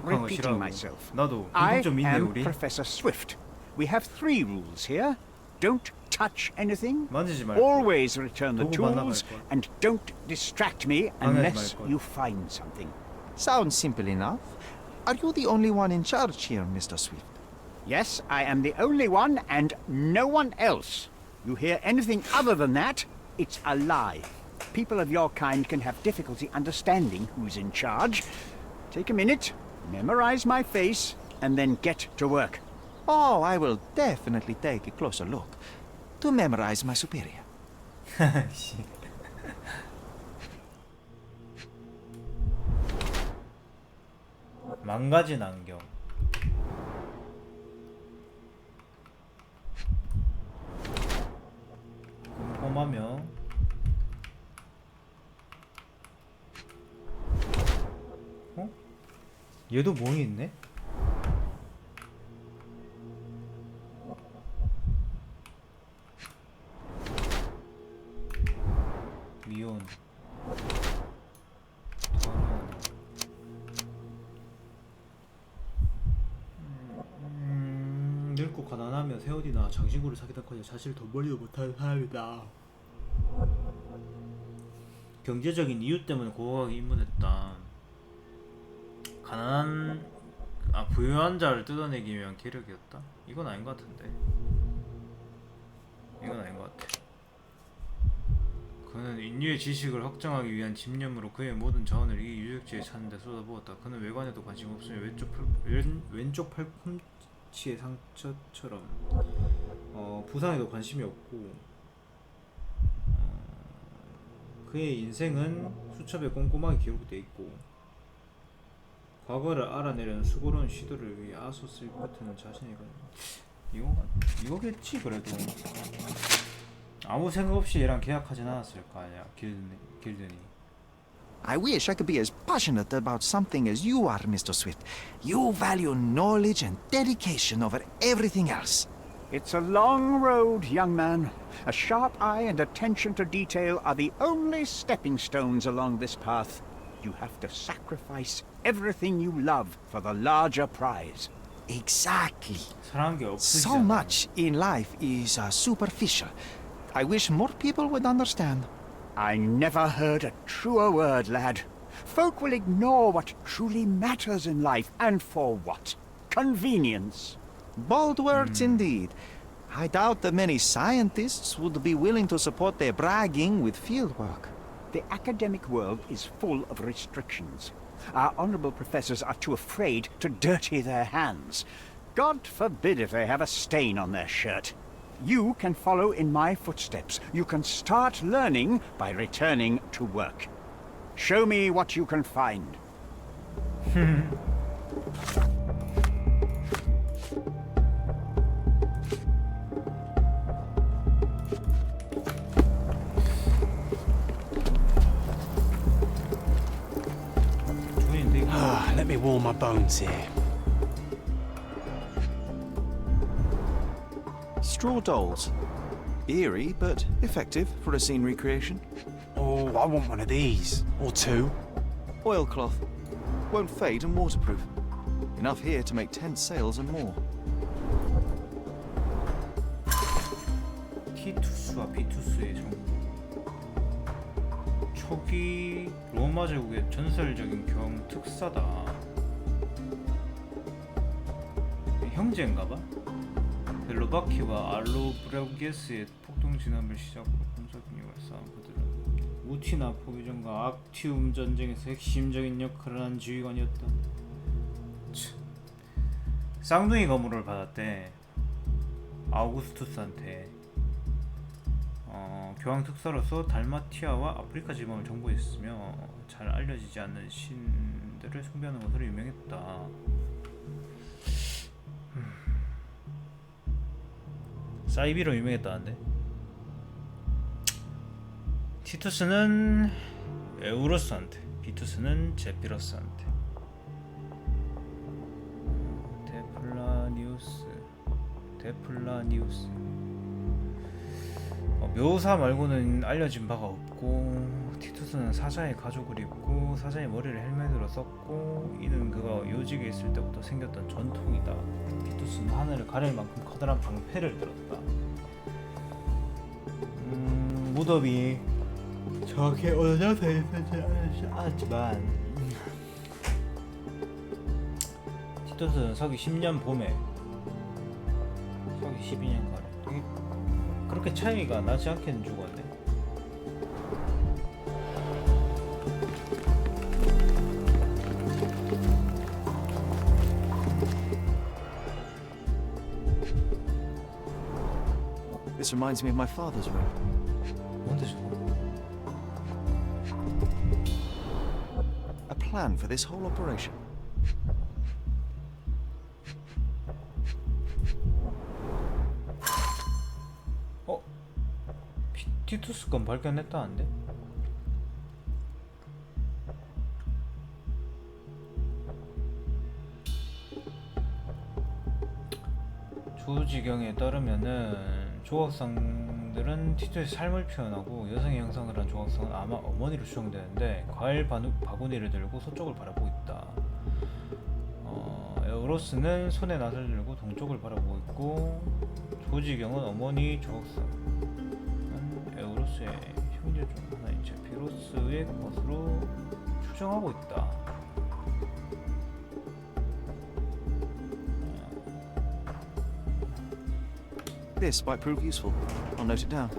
repeating myself. 나도 I 공통점 있네 am 우리. Professor Swift. We have 3 rules here. Don't touch anything. 만지지 말고. Always return the 도구 만나면 tools. 할 거야. And don't distract me unless you find something. Sounds simple enough. Are you the only one in charge here, Mr. Swift? Yes, I am the only one and no one else. You hear anything other than that, it's a lie. People of your kind can have difficulty understanding who's in charge. Take a minute, memorize my face, and then get to work. Oh, I will definitely take a closer look to memorize my superior. 망가진 안경. 꼼꼼하며. 어? 얘도 몽이 있네? 미온. 늙고 가난하며 새 옷이나 장신구를 사기다커녕 자신을 돈 벌이도 못하는 사람이다. 경제적인 이유 때문에 고고하게 입문했다. 부유한 자를 뜯어내기 위한 계력이었다? 이건 아닌 것 같은데. 이건 아닌 것 같아. 그는 인류의 지식을 확장하기 위한 집념으로 그의 모든 자원을 이 유적지에 찾는 데 쏟아부었다. 그는 외관에도 관심 없으며 왼쪽 팔꿈치의 상처처럼 부상에도 관심이 없고 그의 인생은 수첩에 꼼꼼하게 기록되어 있고 과거를 알아내려는 수고로운 시도를 위해 아소스를 버티는 자신이 이거겠지. 그래도 아무 생각 없이 얘랑 계약하진 않았을 거 아니야, 길든이. I wish I could be as passionate about something as you are, Mr. Swift. You value knowledge and dedication over everything else. It's a long road, young man. A sharp eye and attention to detail are the only stepping stones along this path. You have to sacrifice everything you love for the larger prize. Exactly. 사랑한 게 없으시잖아. So much in life is superficial. I wish more people would understand. I never heard a truer word, lad. Folk will ignore what truly matters in life, and for what? Convenience. Bold words indeed. I doubt that many scientists would be willing to support their bragging with fieldwork. The academic world is full of restrictions. Our honorable professors are too afraid to dirty their hands. God forbid if they have a stain on their shirt. You can follow in my footsteps. You can start learning by returning to work. Show me what you can find. Let me warm my bones here. Straw dolls. Eerie, but effective for a scene recreation. Oh, I want one of these. Or two. Oilcloth. Won't fade and waterproof. Enough here to make 10 sails and more. 티투스와 비투스의 정보. 초기 로마 제국의 전설적인 경 특사다. 형제인가봐? 벨로바키와 알로브라우게스의 폭동 진압을 시작으로 본사군이 발사한 그들은 우티나 포기전과 악티움 전쟁에서 핵심적인 역할을 한 지휘관이었다. 쌍둥이 거물을 받았대. 아우구스투스한테. 교황 특사로서 달마티아와 아프리카 지방을 정복했으며 잘 알려지지 않는 신들을 숭배하는 것으로 유명했다. 사이비로 유명했다는데. 티투스는 에우로스한테, 비투스는 제피러스한테. 데플라니우스. 묘사 말고는 알려진 바가 없고, 티투스는 사자의 가죽을 입고 사자의 머리를 헬멧으로 썼고, 이는 그가 요직에 있을 때부터 생겼던 전통이다. 티투스는 하늘을 가릴 만큼 커다란 방패를 들었다. 무덤이 정확히 어느 장소에 있는지 알지만 티투스는 서기 10년 봄에 서기 12년 가을 그렇게 차이가 나지 않겠는 죽었네. This reminds me of my father's room. 뭔데 저거? A plan for this whole operation. 티투스 건 발견했다는데? 조지경에 따르면은 조각상들은 티투스의 삶을 표현하고 여성의 형상을 한 조각상은 아마 어머니로 추정되는데 과일 바구니를 들고 서쪽을 바라보고 있다. 에우로스는 손에 낫을 들고 동쪽을 바라보고 있고, 조지경은 어머니 조각상은 에우로스의 형제 중 하나인 제피로스의 것으로 추정하고 있다. This might prove useful. I'll note it down.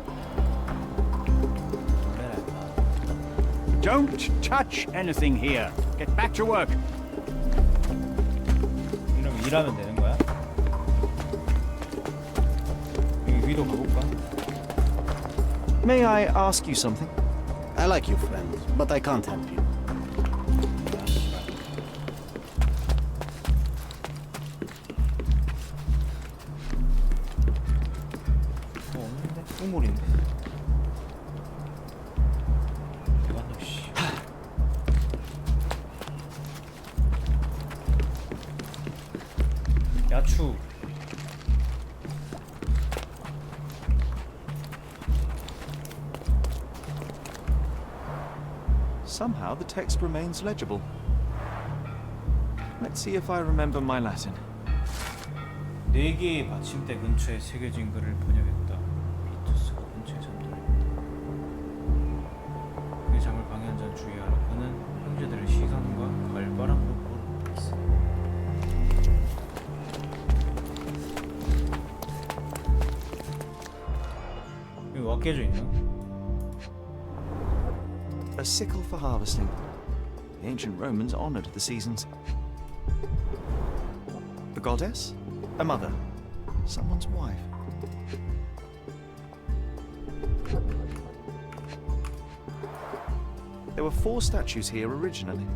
Don't touch anything here. Get back to work. 이러면 일하면 되는 거야? 여기 위로 가볼까? May I ask you something? I like you, friend, but I can't help you. 없는데? 우물인데? 대관님 씨. 야추. somehow the text remains legible. Let's see if I remember my Latin. 4개의 받침대 근처에 새겨진 글을 번역했다. 비투스가 근처에 잠들어 있다. 그의 잠을 방해한 자는 주의하라. 그는 형제들의 시선과 가을바람으로 보냈어. 여기 와 깨져 있나? A sickle for harvesting. The ancient Romans honored the seasons. The goddess? A mother. Someone's wife. There were 4 statues here originally.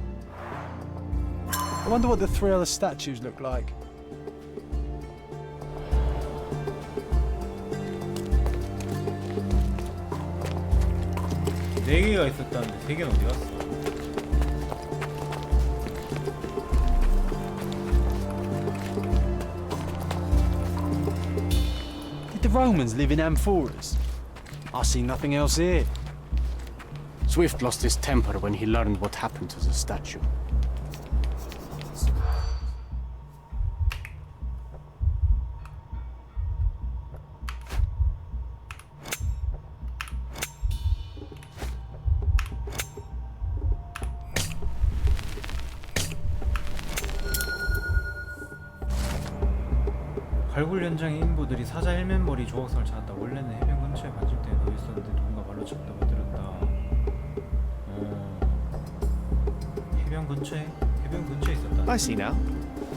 I wonder what the 3 other statues look like. 네 개가 있었다는데 3개는 어디 갔어? Did the Romans live in amphoras? I see nothing else here. Swift lost his temper when he learned what happened to the statue. 발굴 현장의 인부들이 사자 헬멧머리 조각상을 찾았다. 원래는 해변 근처에 받침대에 놓여 있었는데 누군가 발로 찼다고 들었다. 해변 근처에 있었다. I see now.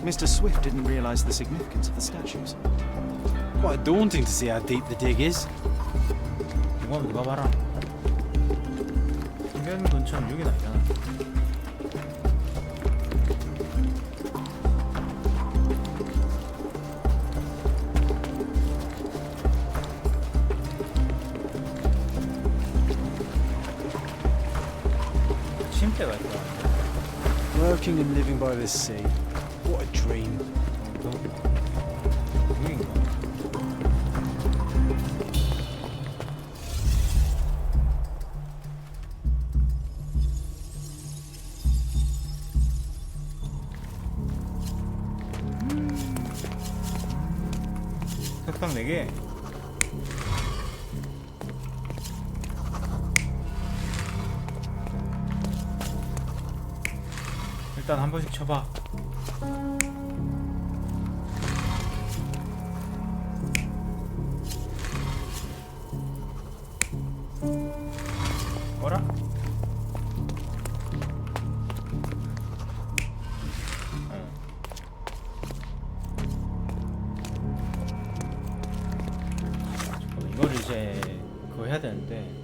Mr. Swift didn't realize the significance of the statues. Quite daunting to see how deep the dig is. 이건 누가 봐라. 해변 근처는 여긴 아니잖아. 침대가 있다. Working and living by the sea. What a dream. 석상 4개. 일단 한 번씩 쳐봐. 뭐라? 이거를 이제 그거 해야 되는데.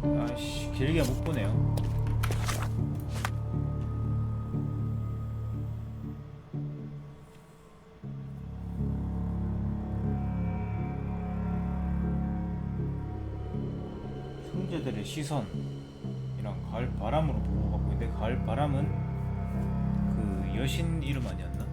아이씨, 길게 못 보네요. 형제들의 시선이랑 가을 바람으로 보고 갖고 있는데, 가을 바람은 그 여신 이름 아니었나?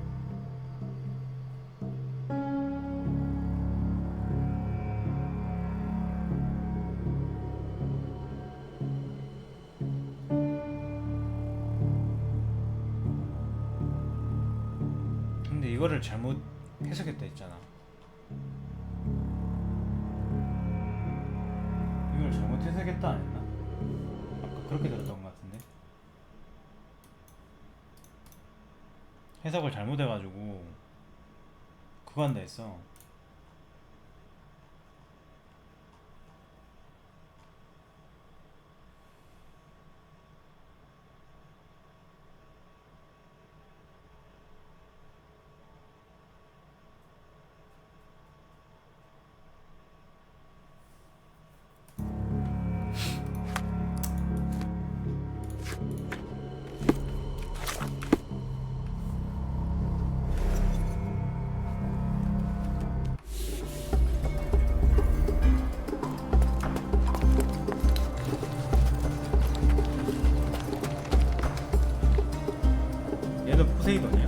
근데 이거를 잘못 해석했다 했잖아. 이걸 잘못 해석했다 안 했나? 아까 그렇게 들었던 것 같은데. 해석을 잘못해가지고 그거 한다 했어. 포세이돈이야?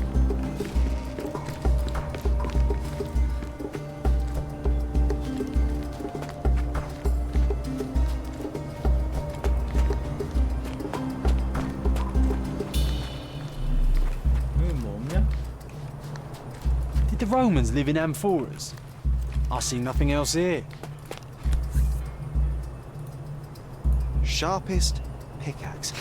여기 뭐 없냐? Did the Romans live in amphoras? I see nothing else here. Sharpest pickaxe.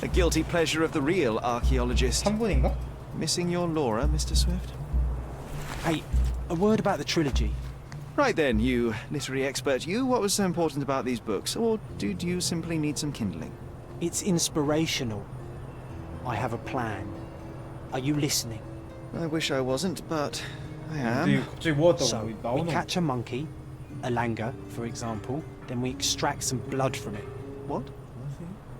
A guilty pleasure of the real archaeologist. 3분인가? Missing your Laura, Mr. Swift? Hey, a word about the trilogy. Right then, you literary expert, what was so important about these books? Or did you simply need some kindling? It's inspirational. I have a plan. Are you listening? I wish I wasn't, but I 근데 am. 갑자기 모았다고 So, we 나오는 catch a monkey, a langur, for example, then we extract some blood from it. What?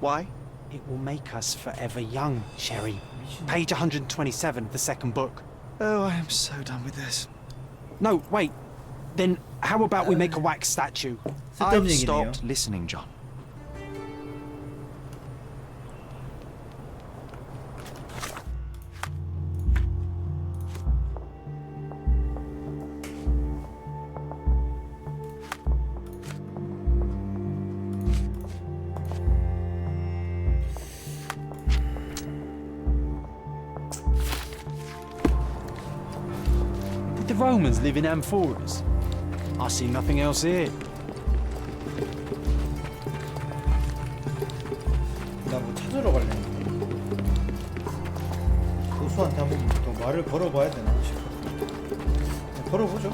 Why? It will make us forever young, Sherry. Page 127 of the second book. Oh, I am so done with this. No, wait. Then how about we make a wax statue? I've 얘기네요. stopped listening, John. Did the Romans live in amphoras? I see nothing else here. 나 뭐 찾으러 갈래. 교수한테 한번 또 말을 걸어봐야 되나 싶어. 그냥 걸어보죠.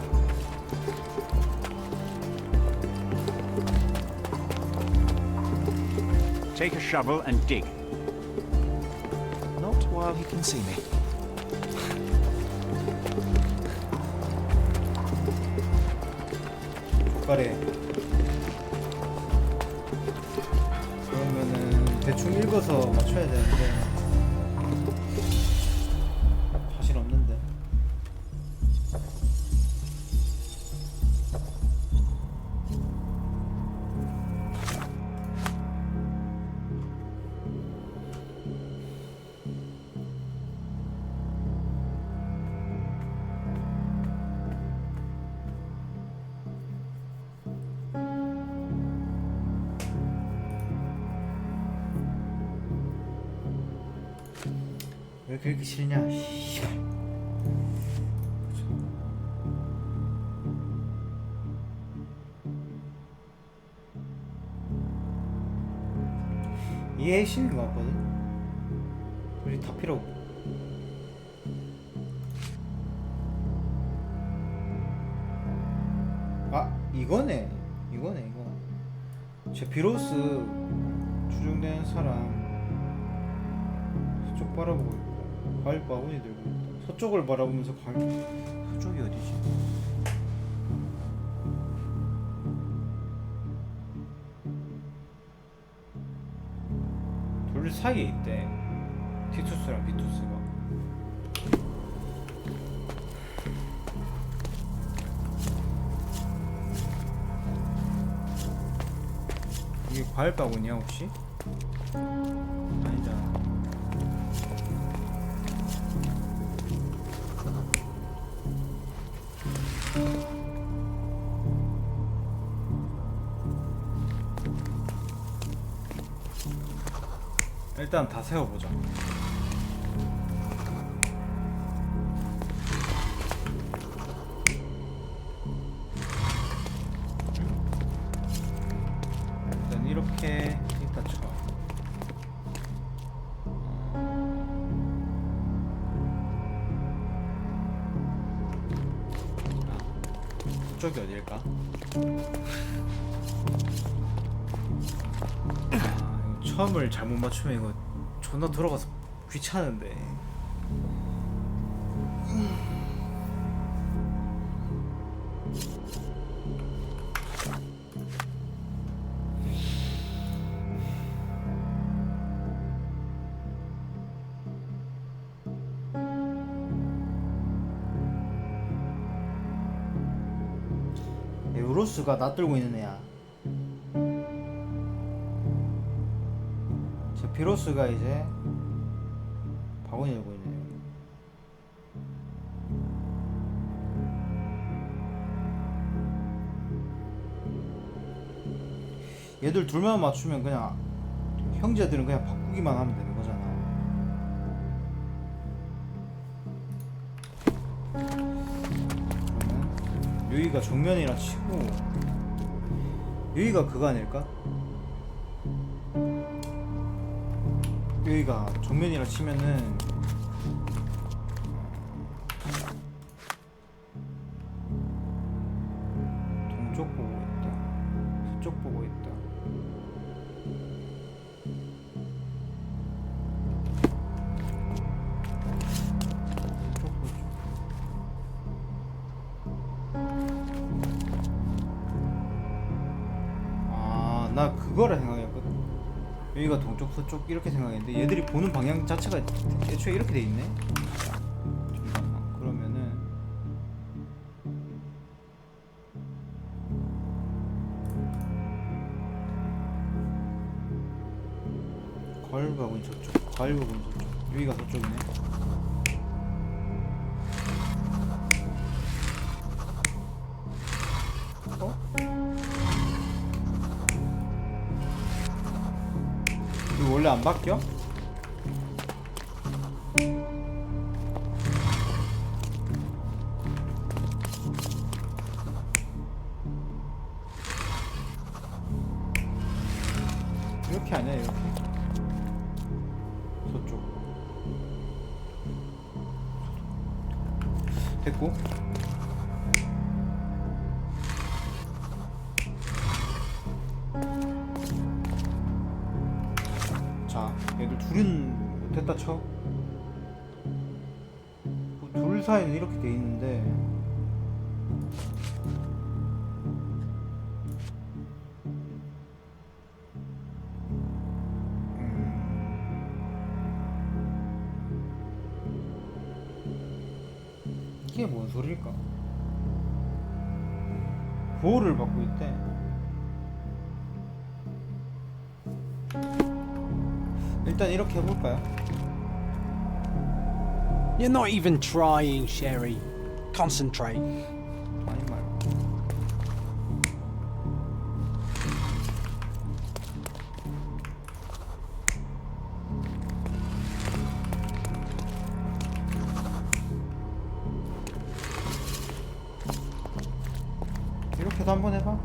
Take a shovel and dig. Not while he can see me. 족발에. 그러면은 대충 읽어서 맞춰야 되는데 자신 없는데. 왜 그렇게 싫냐? 씨발. 이게 핵심인 것 같거든? 우리 다 필요 없고. 아, 이거네. 이거네, 이거. 제피로스 추정되는 사람 서쪽 바라보고 있고 과일 바구니 들고 있다. 서쪽을 바라보면서 과일. 서쪽이 어디지? 둘 사이에 있대. 티투스랑 비투스가. 이게 과일 바구니야 혹시? 아니잖아. 일단 다 세워보자. 일단 이렇게 이따 쳐. 저쪽이 어딜까? 처음을 잘못 맞추면 이거 존나 돌아가서 귀찮은데. 에우로스가 낯들고 있는 애야. 제피로스가 이제 바구니 열고 있네. 얘들 둘만 맞추면 그냥 형제들은 그냥 바꾸기만 하면 되는 거잖아. 그러면 유이가 정면이라 치고, 유이가 그거 아닐까? 유이가 정면이라 치면은 동쪽 보고 있다, 서쪽 보고 있다. 나 그거를 생각했거든. 여기가 동쪽 서쪽 이렇게 생각했는데 얘들이 보는 방향 자체가 애초에 이렇게 돼 있네. 잠깐만, 그러면은 과일바구니 저쪽, 과일바구니 저쪽, 여기가 서쪽이네. 이거 원래 안 바뀌어? 이렇게 아니야, 이렇게. 서쪽. 됐고. 자, 얘들 둘은 됐다 쳐. 둘 사이는 이렇게 돼 있는데 이게 뭔 소리일까? 보호를 받고 있대. 일단 이렇게 해볼까요? You're not even trying, Sherry. Concentrate. 아니 말고. 이렇게도 한번 해봐.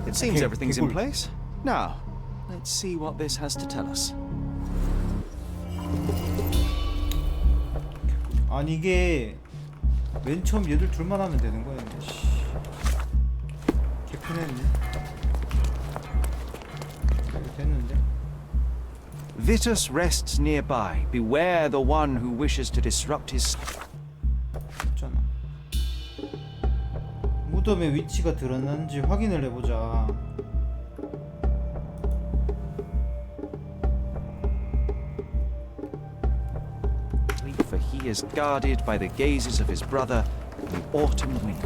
It seems everything's in place. Now, let's see what this has to tell us. 아니 이게 맨 처음 얘들 둘만 하면 되는 거였는데 개편했네. 됐는데. Vitus rests nearby. Beware the one who wishes to disrupt his. 있잖아. 무덤의 위치가 드러났는지 확인을 해보자. For he is guarded by the gazes of his brother, the autumn wind.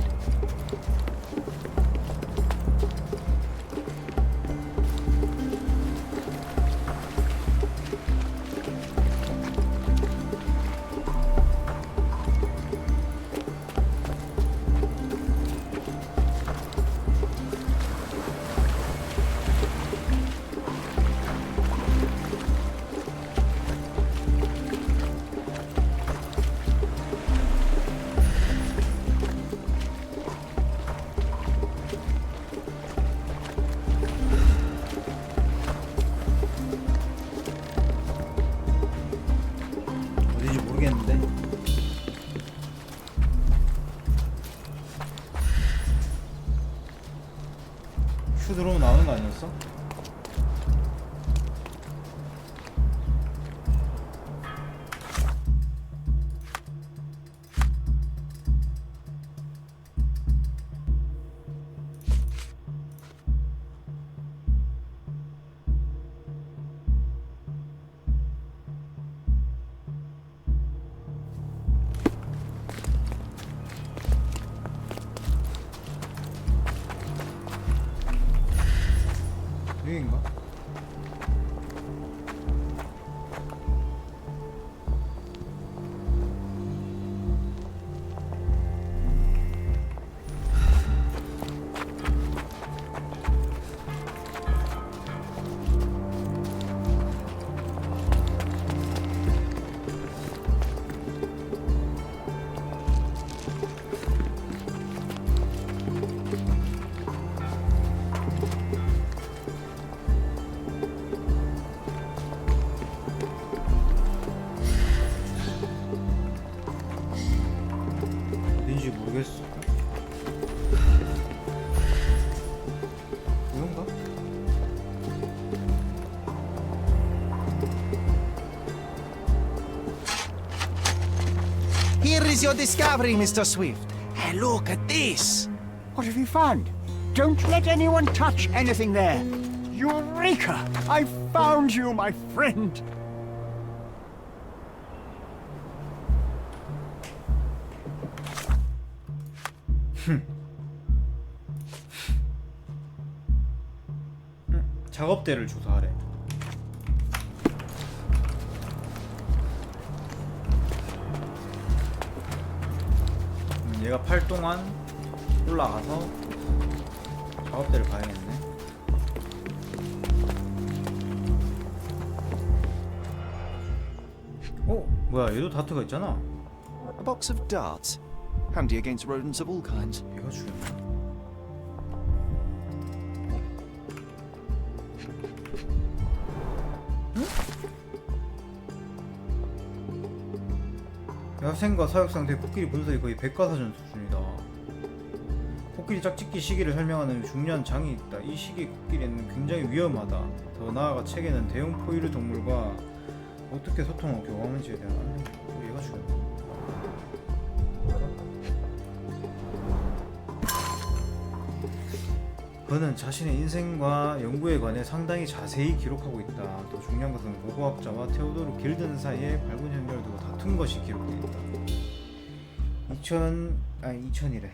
Here is your discovery, Mr. Swift. Hey, look at this. What have you found? Don't let anyone touch anything there. Eureka! I found you, my friend. 작업대를 조사하래. 얘가 팔 동안 올라가서 작업대를 봐야겠네. 뭐야, 얘도 다트가 있잖아. A box of darts. Handy against rodents of all kinds. 얘가 죽였나? 야생과 사육 상태의 코끼리 분석이 거의 백과사전 수준이다. 코끼리 짝짓기 시기를 설명하는 중요한 장이 있다. 이 시기의 코끼리는 굉장히 위험하다. 더 나아가 책에는 대형 포유류 동물과 어떻게 소통하고 교감하는지에 대한 안내가 얘가 죽였나? 그는 자신의 인생과 연구에 관해 상당히 자세히 기록하고 있다. 더 중요한 것은 고고학자와 테오도르 길든 사이에 밝은 연결을 두고 다툰 것이 기록되어 있다. 2000이래.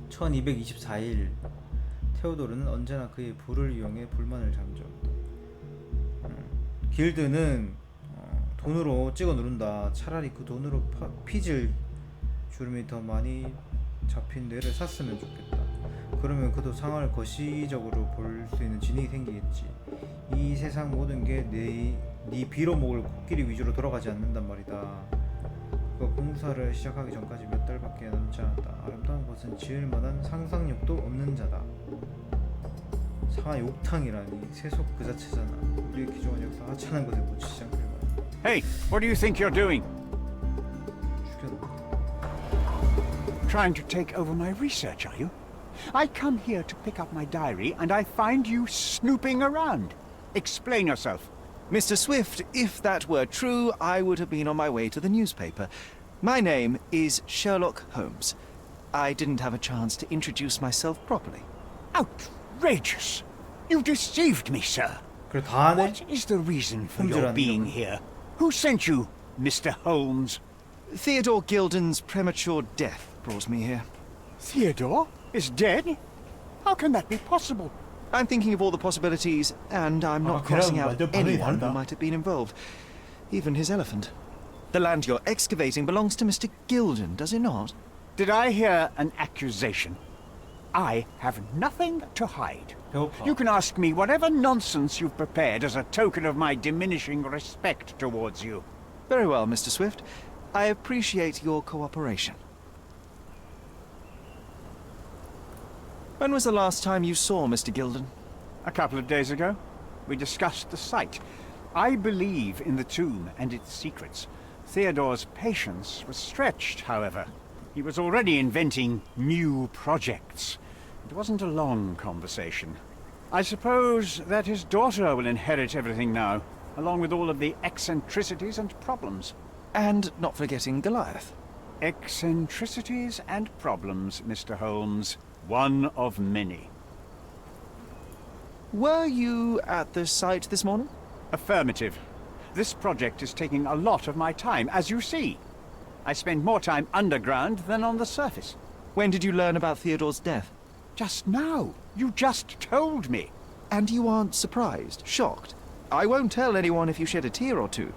1224일 테오도르는 언제나 그의 부를 이용해 불만을 잠재웠다. 길드는 돈으로 찍어 누른다. 차라리 그 돈으로 피질 주름이 더 많이 잡힌 뇌를 샀으면 좋겠다. 그러면 그도 상황을 거시적으로 볼 수 있는 지능이 생기겠지. 이 세상 모든 게 네 빌어먹을 코끼리 위주로 돌아가지 않는단 말이다. 그가 공사를 시작하기 전까지 몇 달밖에 남지 않았다. 아름다운 것은 지을 만한 상상력도 없는 자다. 상하 욕탕이라니 세속 그 자체잖아. 우리의 기존한 역사 하찮은 것에 묻히지 않길 바란다. Hey, what do you think you're doing? Trying to take over my research, are you? I come here to pick up my diary, and I find you snooping around. Explain yourself. Mr. Swift, if that were true, I would have been on my way to the newspaper. My name is Sherlock Holmes. I didn't have a chance to introduce myself properly. Outrageous! You deceived me, sir. What is the reason for your being here? Who sent you, Mr. Holmes? Theodore Gilden's premature death brought me here. Theodore is dead? How can that be possible? I'm thinking of all the possibilities, and I'm not crossing out anyone who might have been involved. Even his elephant. The land you're excavating belongs to Mr. Gilden, does it not? Did I hear an accusation? I have nothing to hide. You can ask me whatever nonsense you've prepared as a token of my diminishing respect towards you. Very well, Mr. Swift. I appreciate your cooperation. When was the last time you saw Mr. Gilden? A couple of days ago. We discussed the site. I believe in the tomb and its secrets. Theodore's patience was stretched, however. He was already inventing new projects. It wasn't a long conversation. I suppose that his daughter will inherit everything now, along with all of the eccentricities and problems. And not forgetting Goliath. Eccentricities and problems, Mr. Holmes. One of many. Were you at the site this morning? Affirmative. This project is taking a lot of my time, as you see. I spend more time underground than on the surface. When did you learn about Theodore's death? Just now. You just told me. And you aren't surprised, shocked? I won't tell anyone if you shed a tear or two.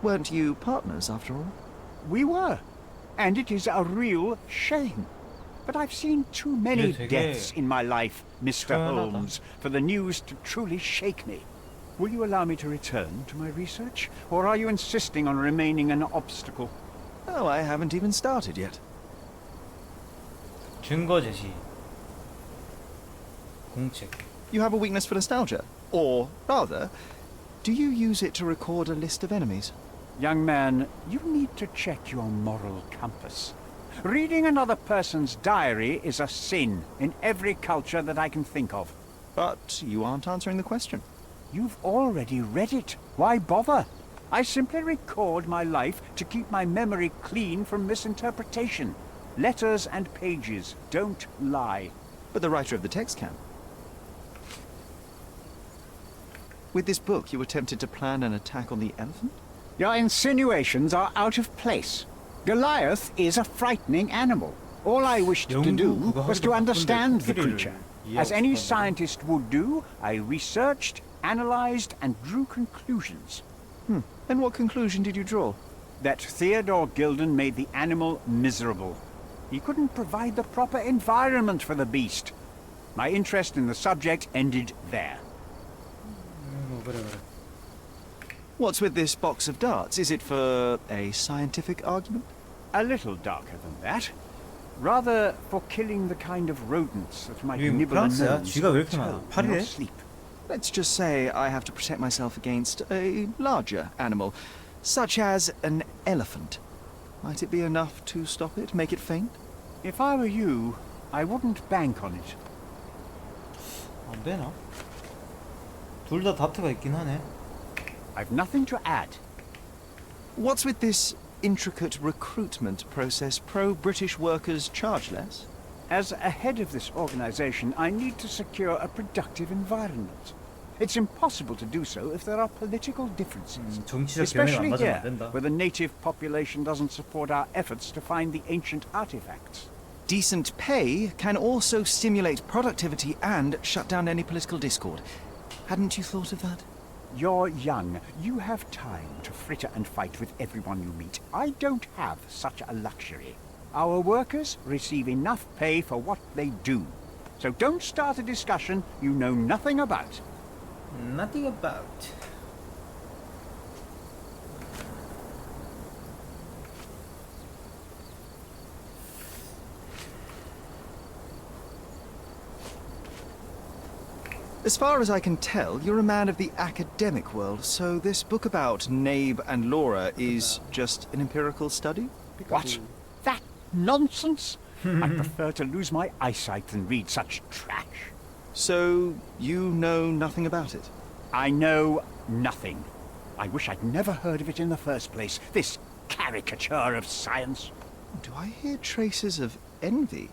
Weren't you partners, after all? We were. And it is a real shame. But I've seen too many deaths in my life, Mr. Holmes, for the news to truly shake me. Will you allow me to return to my research? Or are you insisting on remaining an obstacle? Oh, I haven't even started yet. 증거 제시. 공책. You have a weakness for nostalgia? Or, rather, do you use it to record a list of enemies? Young man, you need to check your moral compass. Reading another person's diary is a sin in every culture that I can think of. But you aren't answering the question. You've already read it. Why bother? I simply record my life to keep my memory clean from misinterpretation. Letters and pages don't lie. But the writer of the text can. With this book, you attempted to plan an attack on the elephant? Your insinuations are out of place. Goliath is a frightening animal. All I wished to do was to understand the creature. As any scientist would do, I researched, analyzed, and drew conclusions. And what conclusion did you draw? That Theodore Gilden made the animal miserable. He couldn't provide the proper environment for the beast. My interest in the subject ended there. What's with this box of darts? Is it for a scientific argument? A little darker than that. Rather for killing the kind of rodents that might nibble a nose or toe in your sleep. Let's just say I have to protect myself against a larger animal, such as an elephant. Might it be enough to stop it, make it faint? If I were you, I wouldn't bank on it. 안 되나? 둘 다 다트가 있긴 하네. I've nothing to add. What's with this intricate recruitment process? Pro-British workers charge less? As a head of this organization, I need to secure a productive environment. It's impossible to do so if there are political differences. Especially here, where the native population doesn't support our efforts to find the ancient artifacts. Decent pay can also stimulate productivity and shut down any political discord. Hadn't you thought of that? You're young. You have time to fritter and fight with everyone you meet. I don't have such a luxury. Our workers receive enough pay for what they do. So don't start a discussion you know nothing about. Nothing about. As far as I can tell, you're a man of the academic world, so this book about Nabe and Laura is just an empirical study? What? That nonsense? I prefer to lose my eyesight than read such trash. So, you know nothing about it? I know nothing. I wish I'd never heard of it in the first place, this caricature of science. Do I hear traces of envy?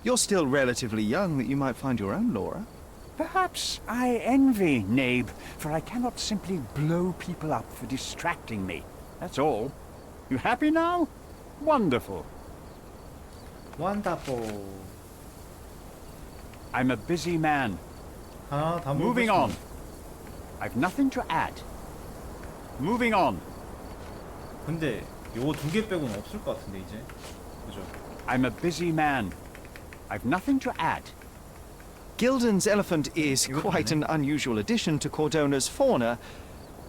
You're still relatively young that you might find your own Laura. Perhaps I envy Nabe, for I cannot simply blow people up for distracting me. That's all. You happy now? Wonderful. Wonderful. I'm a busy man. Moving on. I've nothing to add. Moving on. 근데 요거 두 개 빼고는 없을 것 같은데 이제. 그죠? I'm a busy man. I've nothing to add. Gilden's elephant is quite an unusual addition to Cordona's fauna.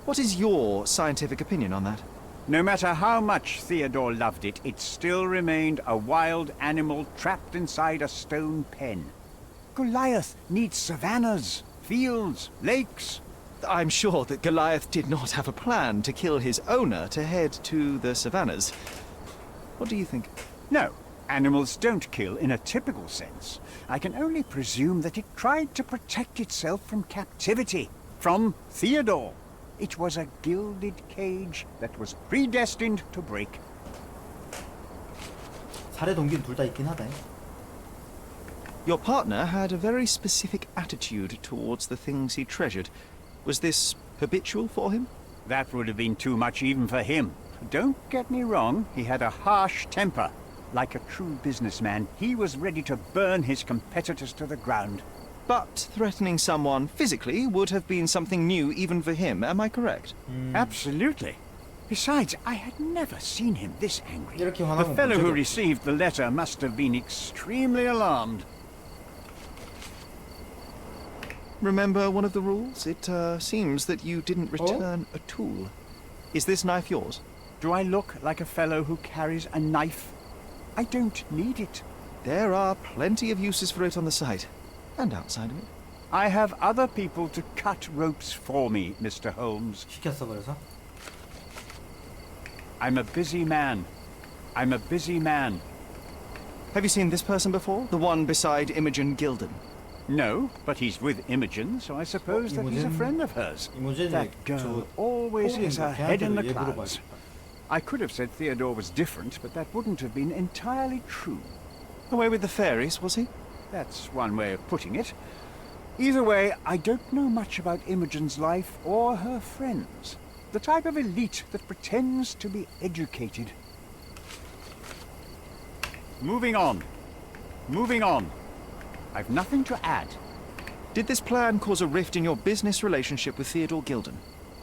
What is your scientific opinion on that? No matter how much Theodore loved it, it still remained a wild animal trapped inside a stone pen. Goliath needs savannas, fields, lakes. I'm sure that Goliath did not have a plan to kill his owner to head to the savannas. What do you think? No, animals don't kill in a typical sense. I can only presume that it tried to protect itself from captivity, from Theodore. It was a gilded cage that was predestined to break. 살해 동기는 둘 다 있긴 하다. Your partner had a very specific attitude towards the things he treasured. Was this habitual for him? That would have been too much even for him. Don't get me wrong, he had a harsh temper. Like a true businessman, he was ready to burn his competitors to the ground. But threatening someone physically would have been something new even for him, am I correct? Absolutely. Besides, I had never seen him this angry. 이렇게 The 화나면 fellow who 문제가- received the letter must have been extremely alarmed. Remember one of the rules? It seems that you didn't return a tool. Is this knife yours? Do I look like a fellow who carries a knife? I don't need it. There are plenty of uses for it on the site, and outside of it. I have other people to cut ropes for me, Mr. Holmes. 시켰어 그래서? I'm a busy man. I'm a busy man. Have you seen this person before? The one beside Imogen Gilden? No, but he's with Imogen, so I suppose that he's a friend of hers. That girl always has her head in the clouds. I could have said Theodore was different, but that wouldn't have been entirely true. Away with the fairies, was he? That's one way of putting it. Either way, I don't know much about Imogen's life or her friends. The type of elite that pretends to be educated. Moving on. Moving on. I've nothing to add. Did this plan cause a rift in your business relationship with Theodore Gilden?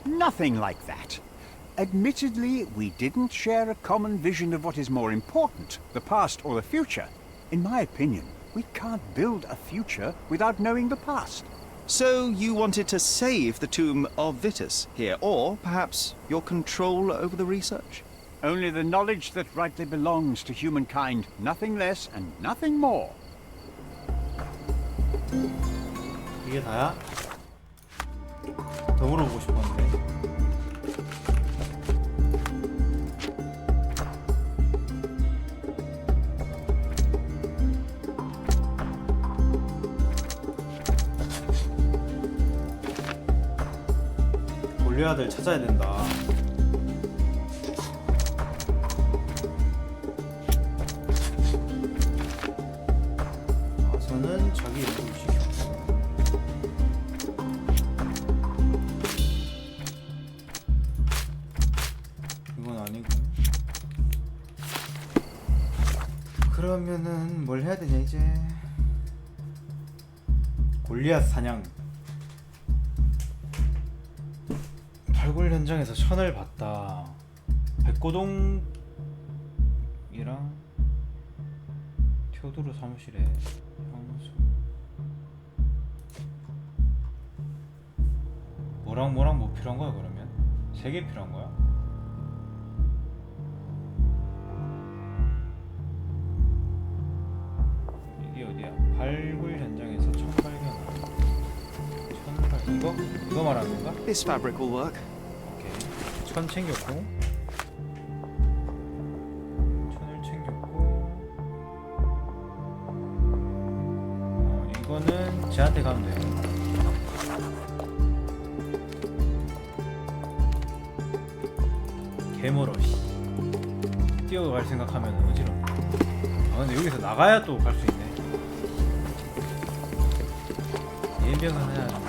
Nothing like that. Admittedly, we didn't share a common vision of what is more important, the past or the future. In my opinion, we can't build a future without knowing the past. So you wanted to save the tomb of Vitus here, or perhaps your control over the research? Only the knowledge that rightly belongs to humankind, nothing less and nothing more. 이게 다야? 더 물어보고 싶었는데. 골리앗을 찾아야 된다. 아서는 자기 일을 시켰고. 이건 아니고. 그러면은 뭘 해야 되냐 이제. 골리앗 사냥. 발굴 현장에서 천을 봤다. 백고동이랑 테오도르 사무실에 향수. 뭐랑 뭐 필요한 거야 그러면? 3개 필요한 거야? 이게 어디야? 발굴 현장에서 천 발견. 이거 말하는 건가? This fabric will work. 오케이. 천 챙겼고. 천을 챙겼고. 이거는 쟤한테 가면 돼. 개멀어 씨. 뛰어갈 생각하면 어지러워. 근데 여기서 나가야 또 갈 수 있네. 예병은 해야 돼.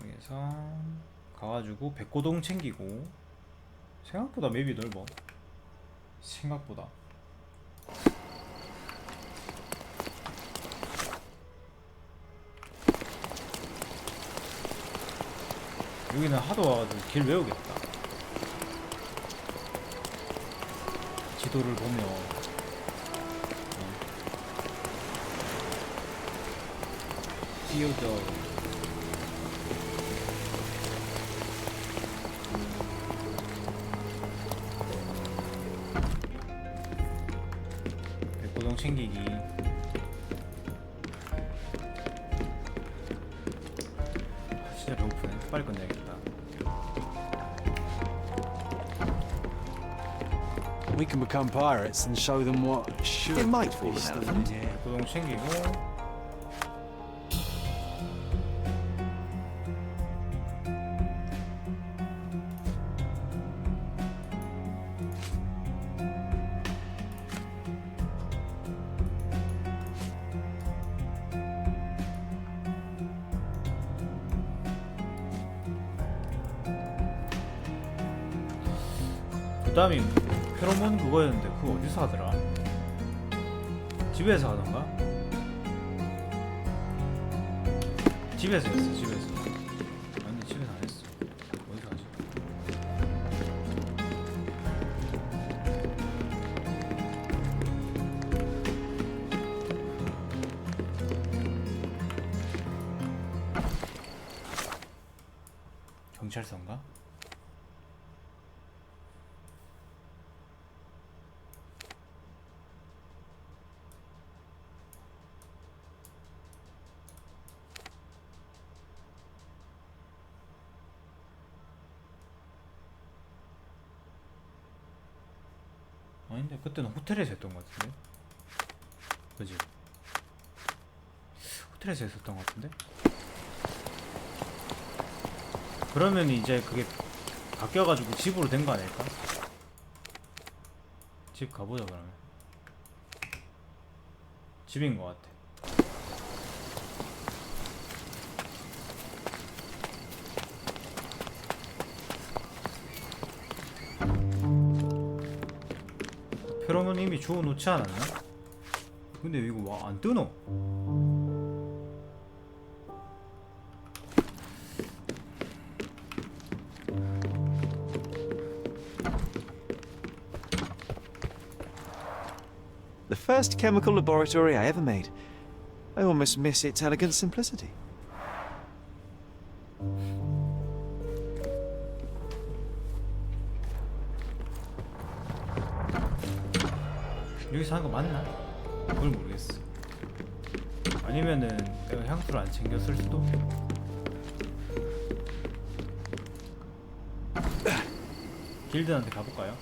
여기서 가가지고 백고동 챙기고. 생각보다 맵이 넓어. 생각보다. 여기는 하도 와가지고 길 외우겠다. 지도를 보며. Theodore. 백고동 챙기기. 진짜 배고프네. 빨리 끝내야겠다. We can become pirates and show them what should It might fall be an stolen elephant. here. 백고동 챙기고. 그다음이 페로몬 그거였는데 그거 어디서 하더라? 집에서 하던가? 집에서 했어. 집에서. 아니 집에서 안 했어. 어디서 하지? 경찰서인가? 아닌데 그때는 호텔에서 했던 것 같은데. 그지? 호텔에서 했었던 것 같은데. 그러면 이제 그게 바뀌어가지고 집으로 된 거 아닐까? 집 가보자 그러면. 집인 것 같아. 페로몬 이미 주워놓지 않았나? 근데 이거 와 안 뜨노? The first chemical laboratory I ever made. I almost miss its elegant simplicity. 여기서 한 거 맞나? 그걸 모르겠어. 아니면은 내가 향수를 안 챙겼을 수도? 길드한테 가볼까요?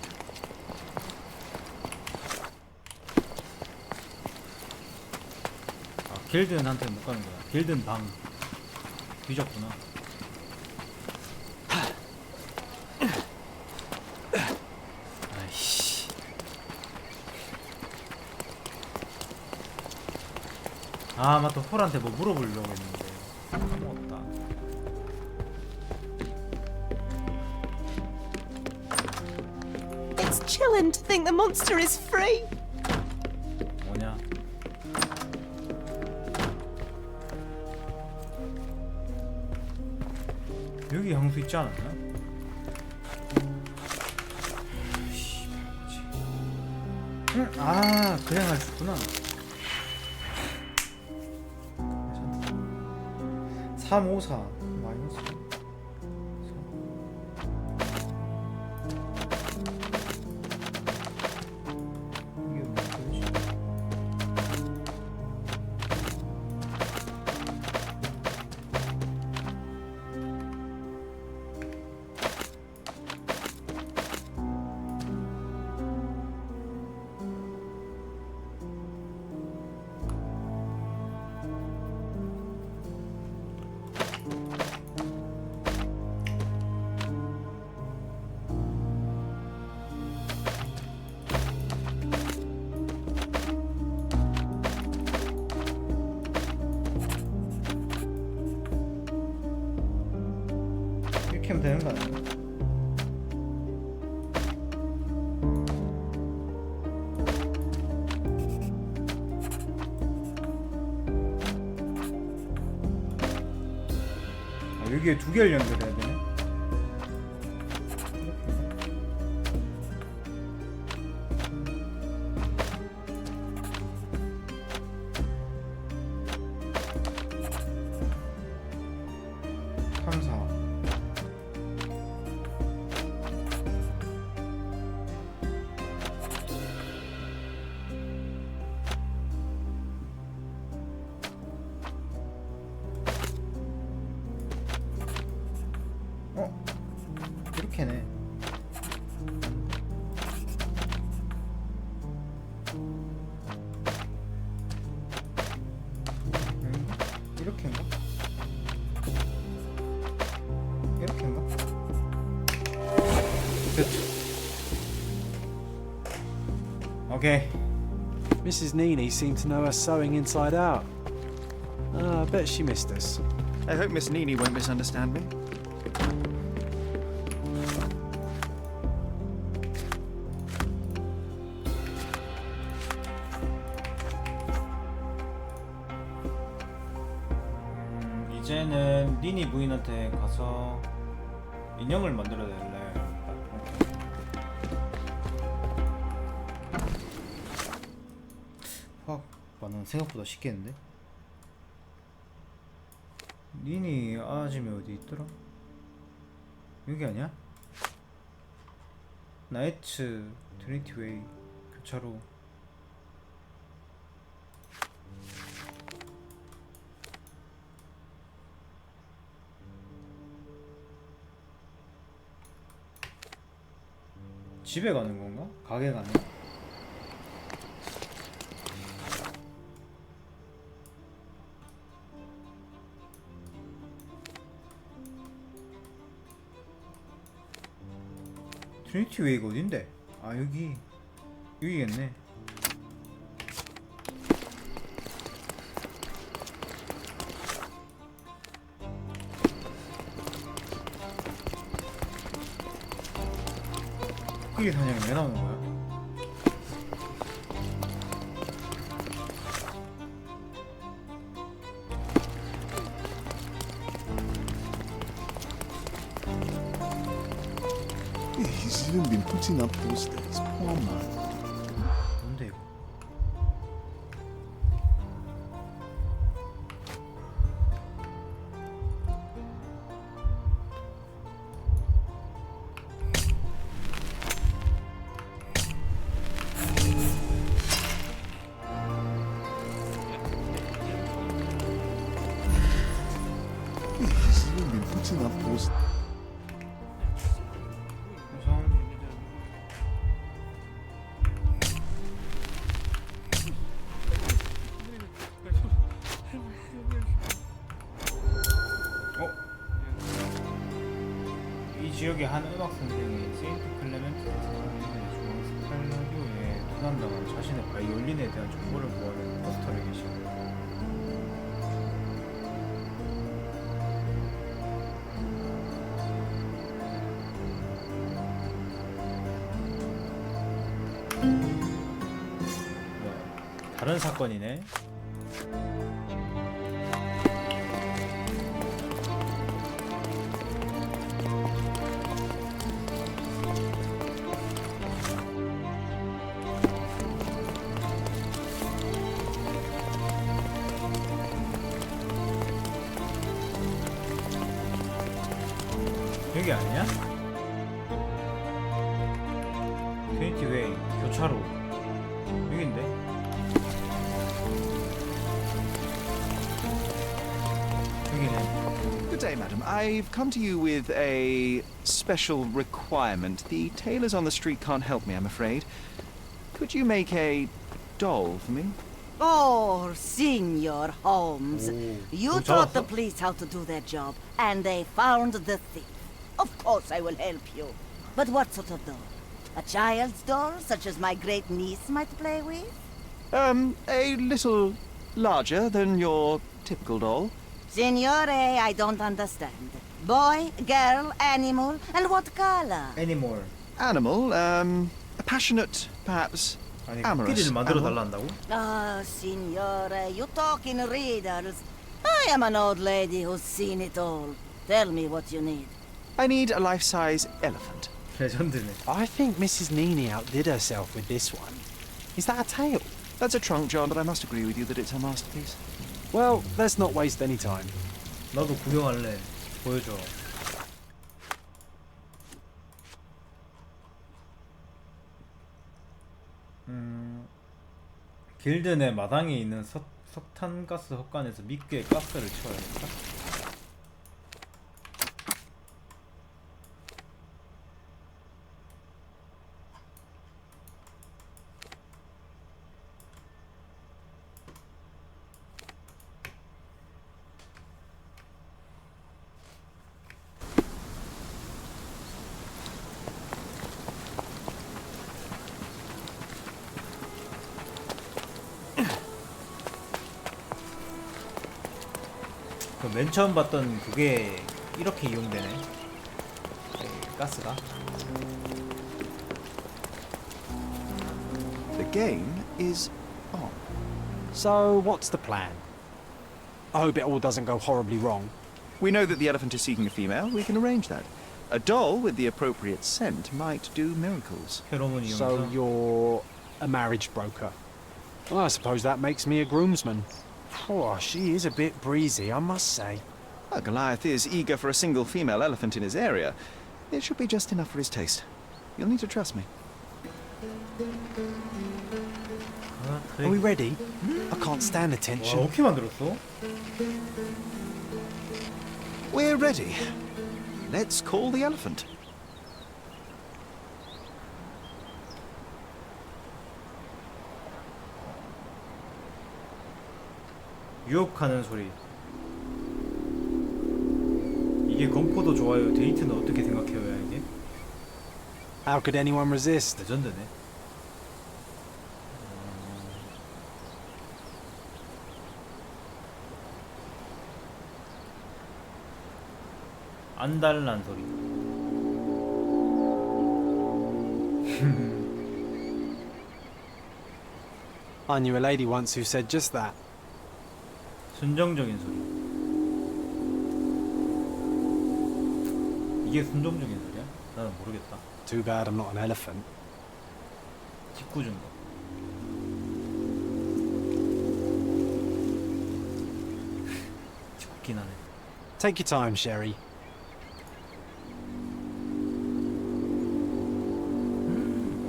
아, 길드한테 못 가는 거야. 길드는 방 뒤졌구나. 아이씨. 아 맞다, 홀한테 뭐 물어보려고 했는데 까먹었다. It's chilling to think the monster is free. 뭐냐? 여기 향수 있지 않았나? 응? 아 그냥 할 수 있구나. 354 마이너스 이게 뭐지? 이렇게 하면 되는 거 아니야? 아, 여기에 두 개를 연결해야 되네? 이렇게네. 이렇게인가? 이렇게인가? 됐죠. 오케이. Mrs. Nini seemed to know her sewing inside out. I bet she missed us. I hope Miss Nini won't misunderstand me. 이제는 니니 부인한테 가서 인형을 만들어야 될래. 화학 반응 생각보다 쉽겠는데? 니니 아짐이 어디 있더라? 여기 아니야? 나이츠 트리니티 웨이 교차로. 집에 가는 건가? 가게 가네? 트리니티 웨이가 어딘데? 아 여기겠네. 코끼리 사냥이 왜 나오는 거야? He's even been putting up posters. Poor man. 뭔데 이거? He's even been putting up posters. 이 지역의 한 음악 선생이 세인트 클레멘트에서 중앙 스칼라교에 도난당한 자신의 바이올린에 대한 정보를 구하는 포스터를 게시합니다. 다른 사건이네. 여기 아니야? 트리니티 웨이 교차로 여긴데? Good day, madam. I've come to you with a special requirement. The tailors on the street can't help me, I'm afraid. Could you make a doll for me? Oh, Senor Holmes. You 돈 taught the 잡았어? police how to do their job, and they found the thief. Of course I will help you. But what sort of doll? A child's doll, such as my great niece might play with? A little larger than your typical doll. Signore, I don't understand. Boy, girl, animal, and what color? Animal. Animal, a passionate, perhaps 아니 amorous 코끼리를 만들어 animal. 달란다고? Ah, signore, you talk in riddles. I am an old lady who's seen it all. Tell me what you need. I need a life-size elephant. 레전드네. I think Mrs. Nini outdid herself with this one. Is that a tail? That's a trunk, John, but I must agree with you that it's a masterpiece. Well, let's not waste any time. 나도 구경할래. 보여줘. 길드 내 마당에 있는 석탄가스 헛간에서 미끼에 가스를 채워야겠다. 맨 처음 봤던 그게 이렇게 이용되네. 가스가. The game is on. So, what's the plan? I hope it all doesn't go horribly wrong. We know that the elephant is seeking a female. We can arrange that. A doll with the appropriate scent might do miracles. So you're a marriage broker. Well, I suppose that makes me a groomsman. Oh, she is a bit breezy, I must say. Well, Goliath is eager for a single female elephant in his area. It should be just enough for his taste. You'll need to trust me. Are we ready? I can't stand the tension. 와, 어떻게 만들었어? We're ready. Let's call the elephant. 유혹하는 소리. 이게 건포도 좋아요. 데이트는 어떻게 생각해요, 이게? How could anyone resist? 레전드네. 안달난 소리. I knew a lady once who said just that. 순정적인 소리. 이게 순정적인 소리야? 나는 모르겠다. Too bad I'm not an elephant. 짓궂은 거. 짓궂긴 하네. Take your time, Sherry.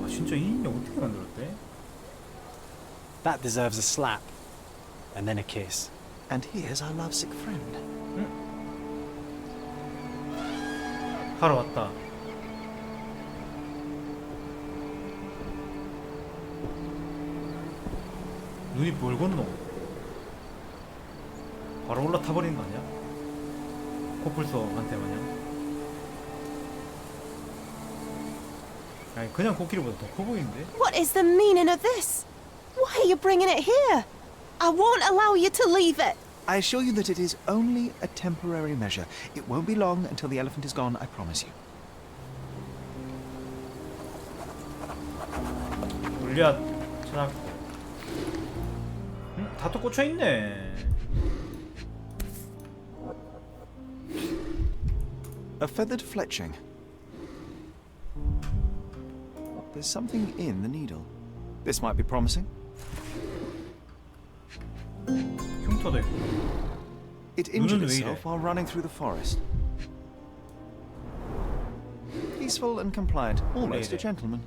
와 진짜 이 인형 어떻게 만들었대? That deserves a slap. And then a kiss. And here's our lovesick friend. 하러 왔다. 눈이 뭘 건너? 바로 올라타 버리는 거 아니야? 코뿔소한테 마냥. 아니 그냥 코끼리보다 더 커 보이는데? What is the meaning of this? Why are you bringing it here? I won't allow you to leave it. I assure you that it is only a temporary measure. It won't be long until the elephant is gone, I promise you. 골리앗 찾았고. 다 또 꽂혀 있네. A feathered fletching. There's something in the needle. This might be promising. 흉터도 있고. It injured itself while running through the forest. Peaceful and compliant, almost a gentleman.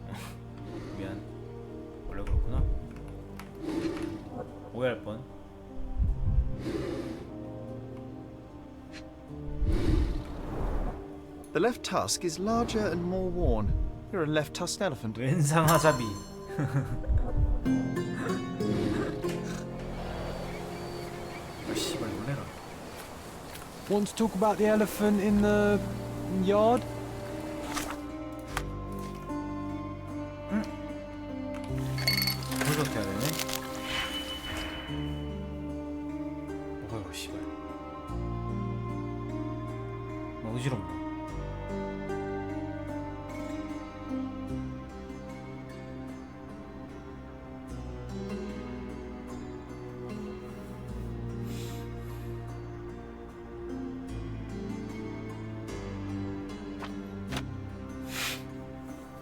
미안. 원래 그렇구나. 오해할 뻔. The left tusk is larger and more worn. You're a left-tusked elephant. 왼상하자비. 씨발 놀래라. Want to talk about the elephant in the yard? 분석해야 되네. 뭐야 이거 씨발. 뭐 어지럽네.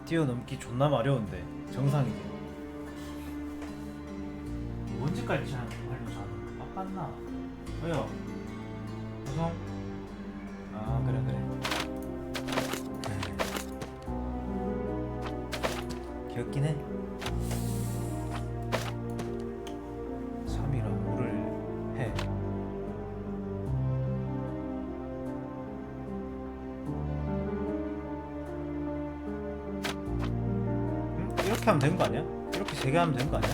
뛰어넘기 존나 어려운데 정상이지. 뭔지까지 잘 하려고 하는 아팠나? 왜요? 구성? 아 그래 귀엽긴 해. 3이라 5를 해. 이렇게 하면 되는 거 아니야? 이렇게 3개 하면 되는 거 아니야?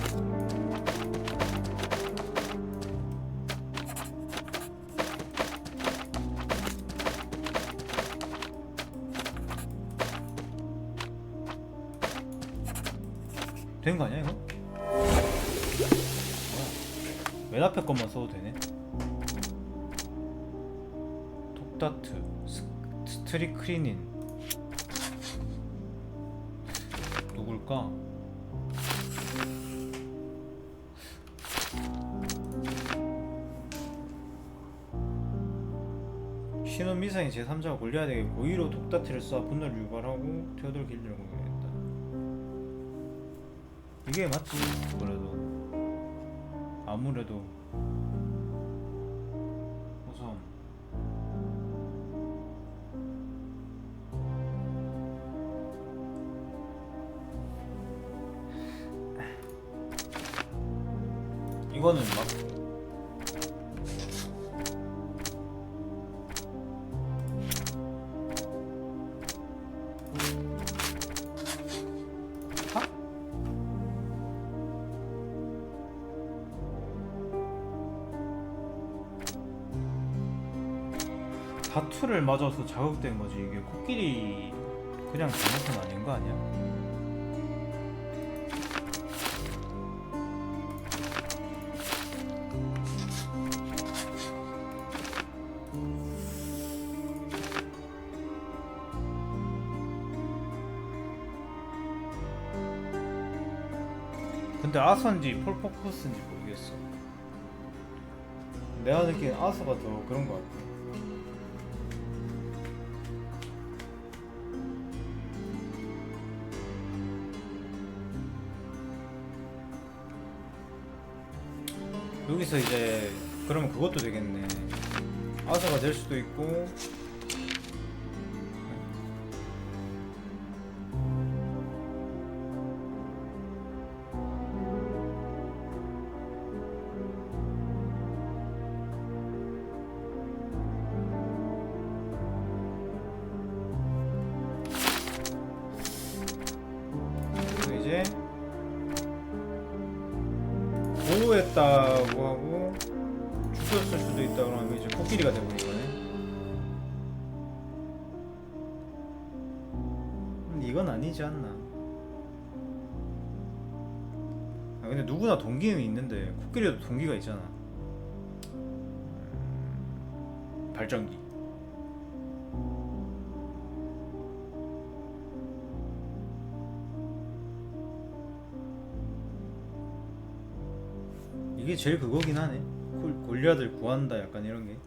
된 거 아니야 이거? 맨 앞에 것만 써도 되네. 톱다트 스트리크리닌 누굴까? 신혼 미상의 제3자가 골리앗에게 고의로 독다트를 쏴 분노를 유발하고 테오도르 길리를 공격했다. 이게 맞지? 그래도 아무래도 우선 이거는 막 다투를 맞아서 자극된 거지. 이게 코끼리 그냥 잘못은 아닌 거 아니야? 근데 아서인지 폴포커스인지 모르겠어. 내가 느끼는 아서가 더 그런 것 같아. 여기서 이제 그러면 그것도 되겠네. 아서가 될 수도 있고. 이제 보호했다고 하고 죽였을 수도 있다고 하면 이제 코끼리가 되버린 거네. 이건 아니지 않나. 아 근데 누구나 동기는 있는데 코끼리도 동기가 있잖아. 발전기. 이게 제일 그거긴 하네. 골리앗을 구한다 약간 이런 게.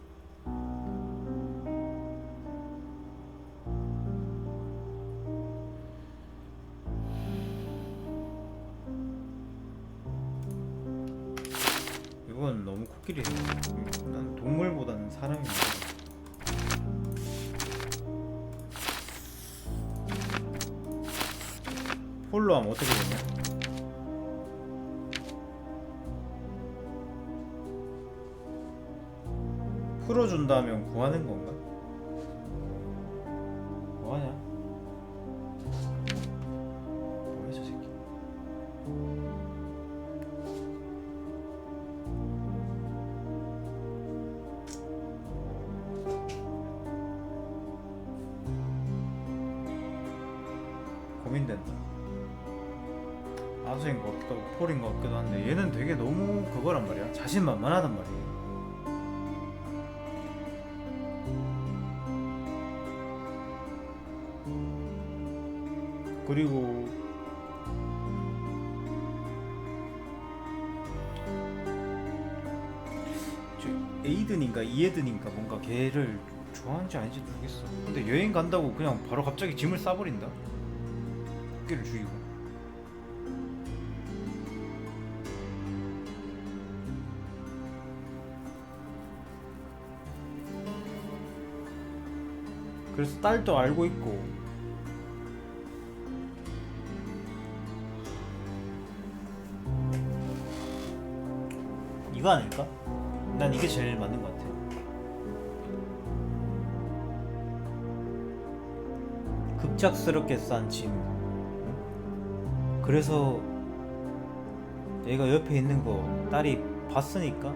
이건 너무 코끼리네. 난 동물보다는 사람이 많아. 폴로 하면 어떻게 되냐? 풀어준다면 구하는 건가? 뭐하냐? 뭐해 저 새끼. 고민된다. 아수인 것 같기도 하고 폴인 것 같기도 한데 얘는 되게 너무 그거란 말이야. 자신만만하단 말이야. 그리고 에이든인가 이에든인가 뭔가 걔를 좋아하는지 아닌지 모르겠어. 근데 여행 간다고 그냥 바로 갑자기 짐을 싸버린다. 토끼를 죽이고. 그래서 딸도 알고 있고. 이거 아닐까? 난 이게 제일 맞는 것 같아. 급작스럽게 싼 짐. 그래서 얘가 옆에 있는 거 딸이 봤으니까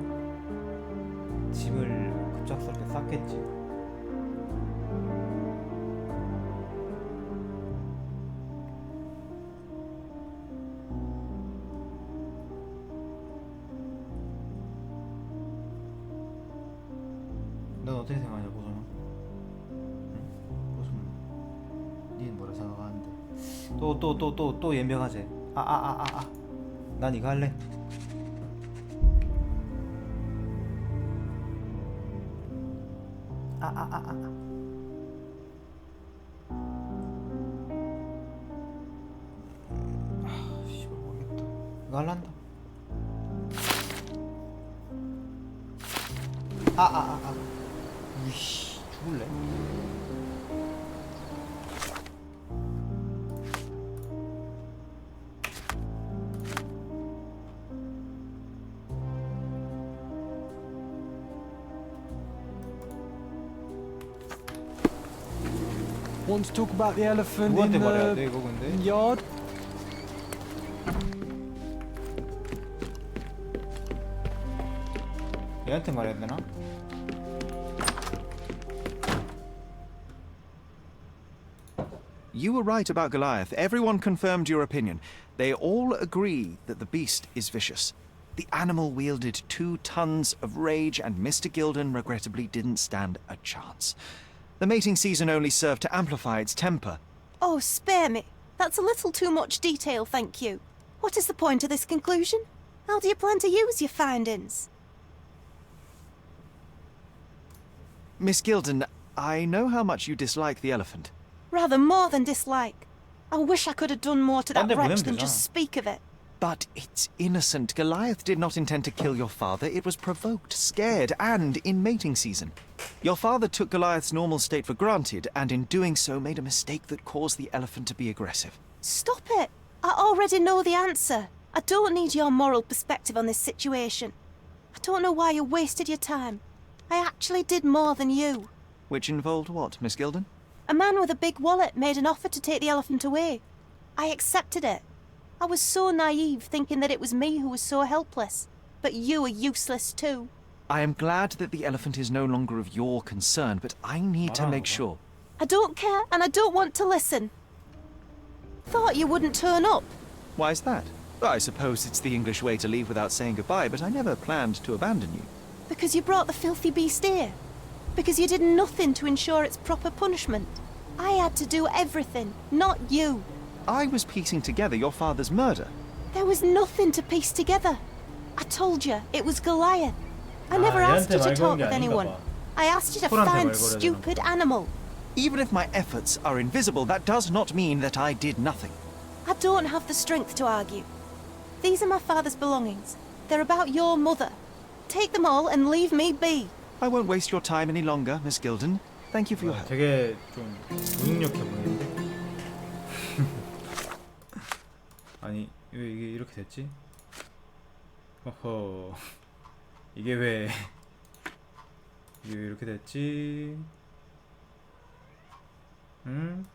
짐을 급작스럽게 쌌겠지. 넌 어떻게 생각하냐, 보소나? 응? 보소나. 니는 뭐라 생각하는데? 또 연병하지. 난 이거 할래. 씨발 모르겠다. 이거 할란다. 이씨 죽을래? Want to talk about the elephant 누구한테 in 말해야 돼 the 이거 근데? yard? 얘한테 말해야 되나? You were right about Goliath. Everyone confirmed your opinion. They all agree that the beast is vicious. The animal wielded 2 tons of rage, and Mr. Gilden regrettably didn't stand a chance. The mating season only served to amplify its temper. Oh, spare me. That's a little too much detail, thank you. What is the point of this conclusion? How do you plan to use your findings? Miss Gilden, I know how much you dislike the elephant. Rather more than dislike. I wish I could have done more to that wretch than just speak of it. But it's innocent. Goliath did not intend to kill your father. It was provoked, scared, and in mating season. Your father took Goliath's normal state for granted, and in doing so made a mistake that caused the elephant to be aggressive. Stop it! I already know the answer. I don't need your moral perspective on this situation. I don't know why you wasted your time. I actually did more than you. Which involved what, Miss Gilden? A man with a big wallet made an offer to take the elephant away. I accepted it. I was so naive, thinking that it was me who was so helpless. But you are useless too. I am glad that the elephant is no longer of your concern, but I need to make sure. I don't care, and I don't want to listen. Thought you wouldn't turn up. Why is that? I suppose it's the English way to leave without saying goodbye, but I never planned to abandon you. Because you brought the filthy beast here. Because you did nothing to ensure its proper punishment. I had to do everything, not you. I was piecing together your father's murder. There was nothing to piece together. I told you, it was Goliath. I never asked you to talk with anyone. I asked you to find stupid animal. Even if my efforts are invisible, that does not mean that I did nothing. I don't have the strength to argue. These are my father's belongings. They're about your mother. Take them all and leave me be. I won't waste your time any longer, Miss Gilden. Thank you for your help. 되게 좀 무능력해 보이는데? 아니 왜 이게 이렇게 됐지? 어허 이게 왜 이렇게 됐지? 응?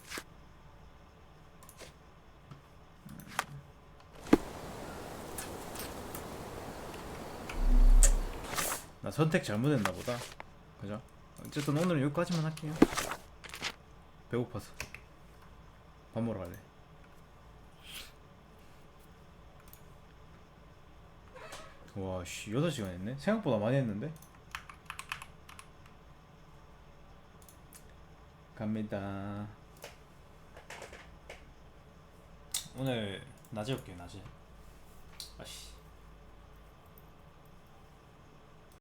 나 선택 잘못했나 보다. 그죠? 어쨌든 오늘은 여기까지만 할게요. 배고파서 밥 먹으러 갈래. 와, 씨, 8시간 했네? 생각보다 많이 했는데? 갑니다. 오늘 낮에 올게요, 낮에.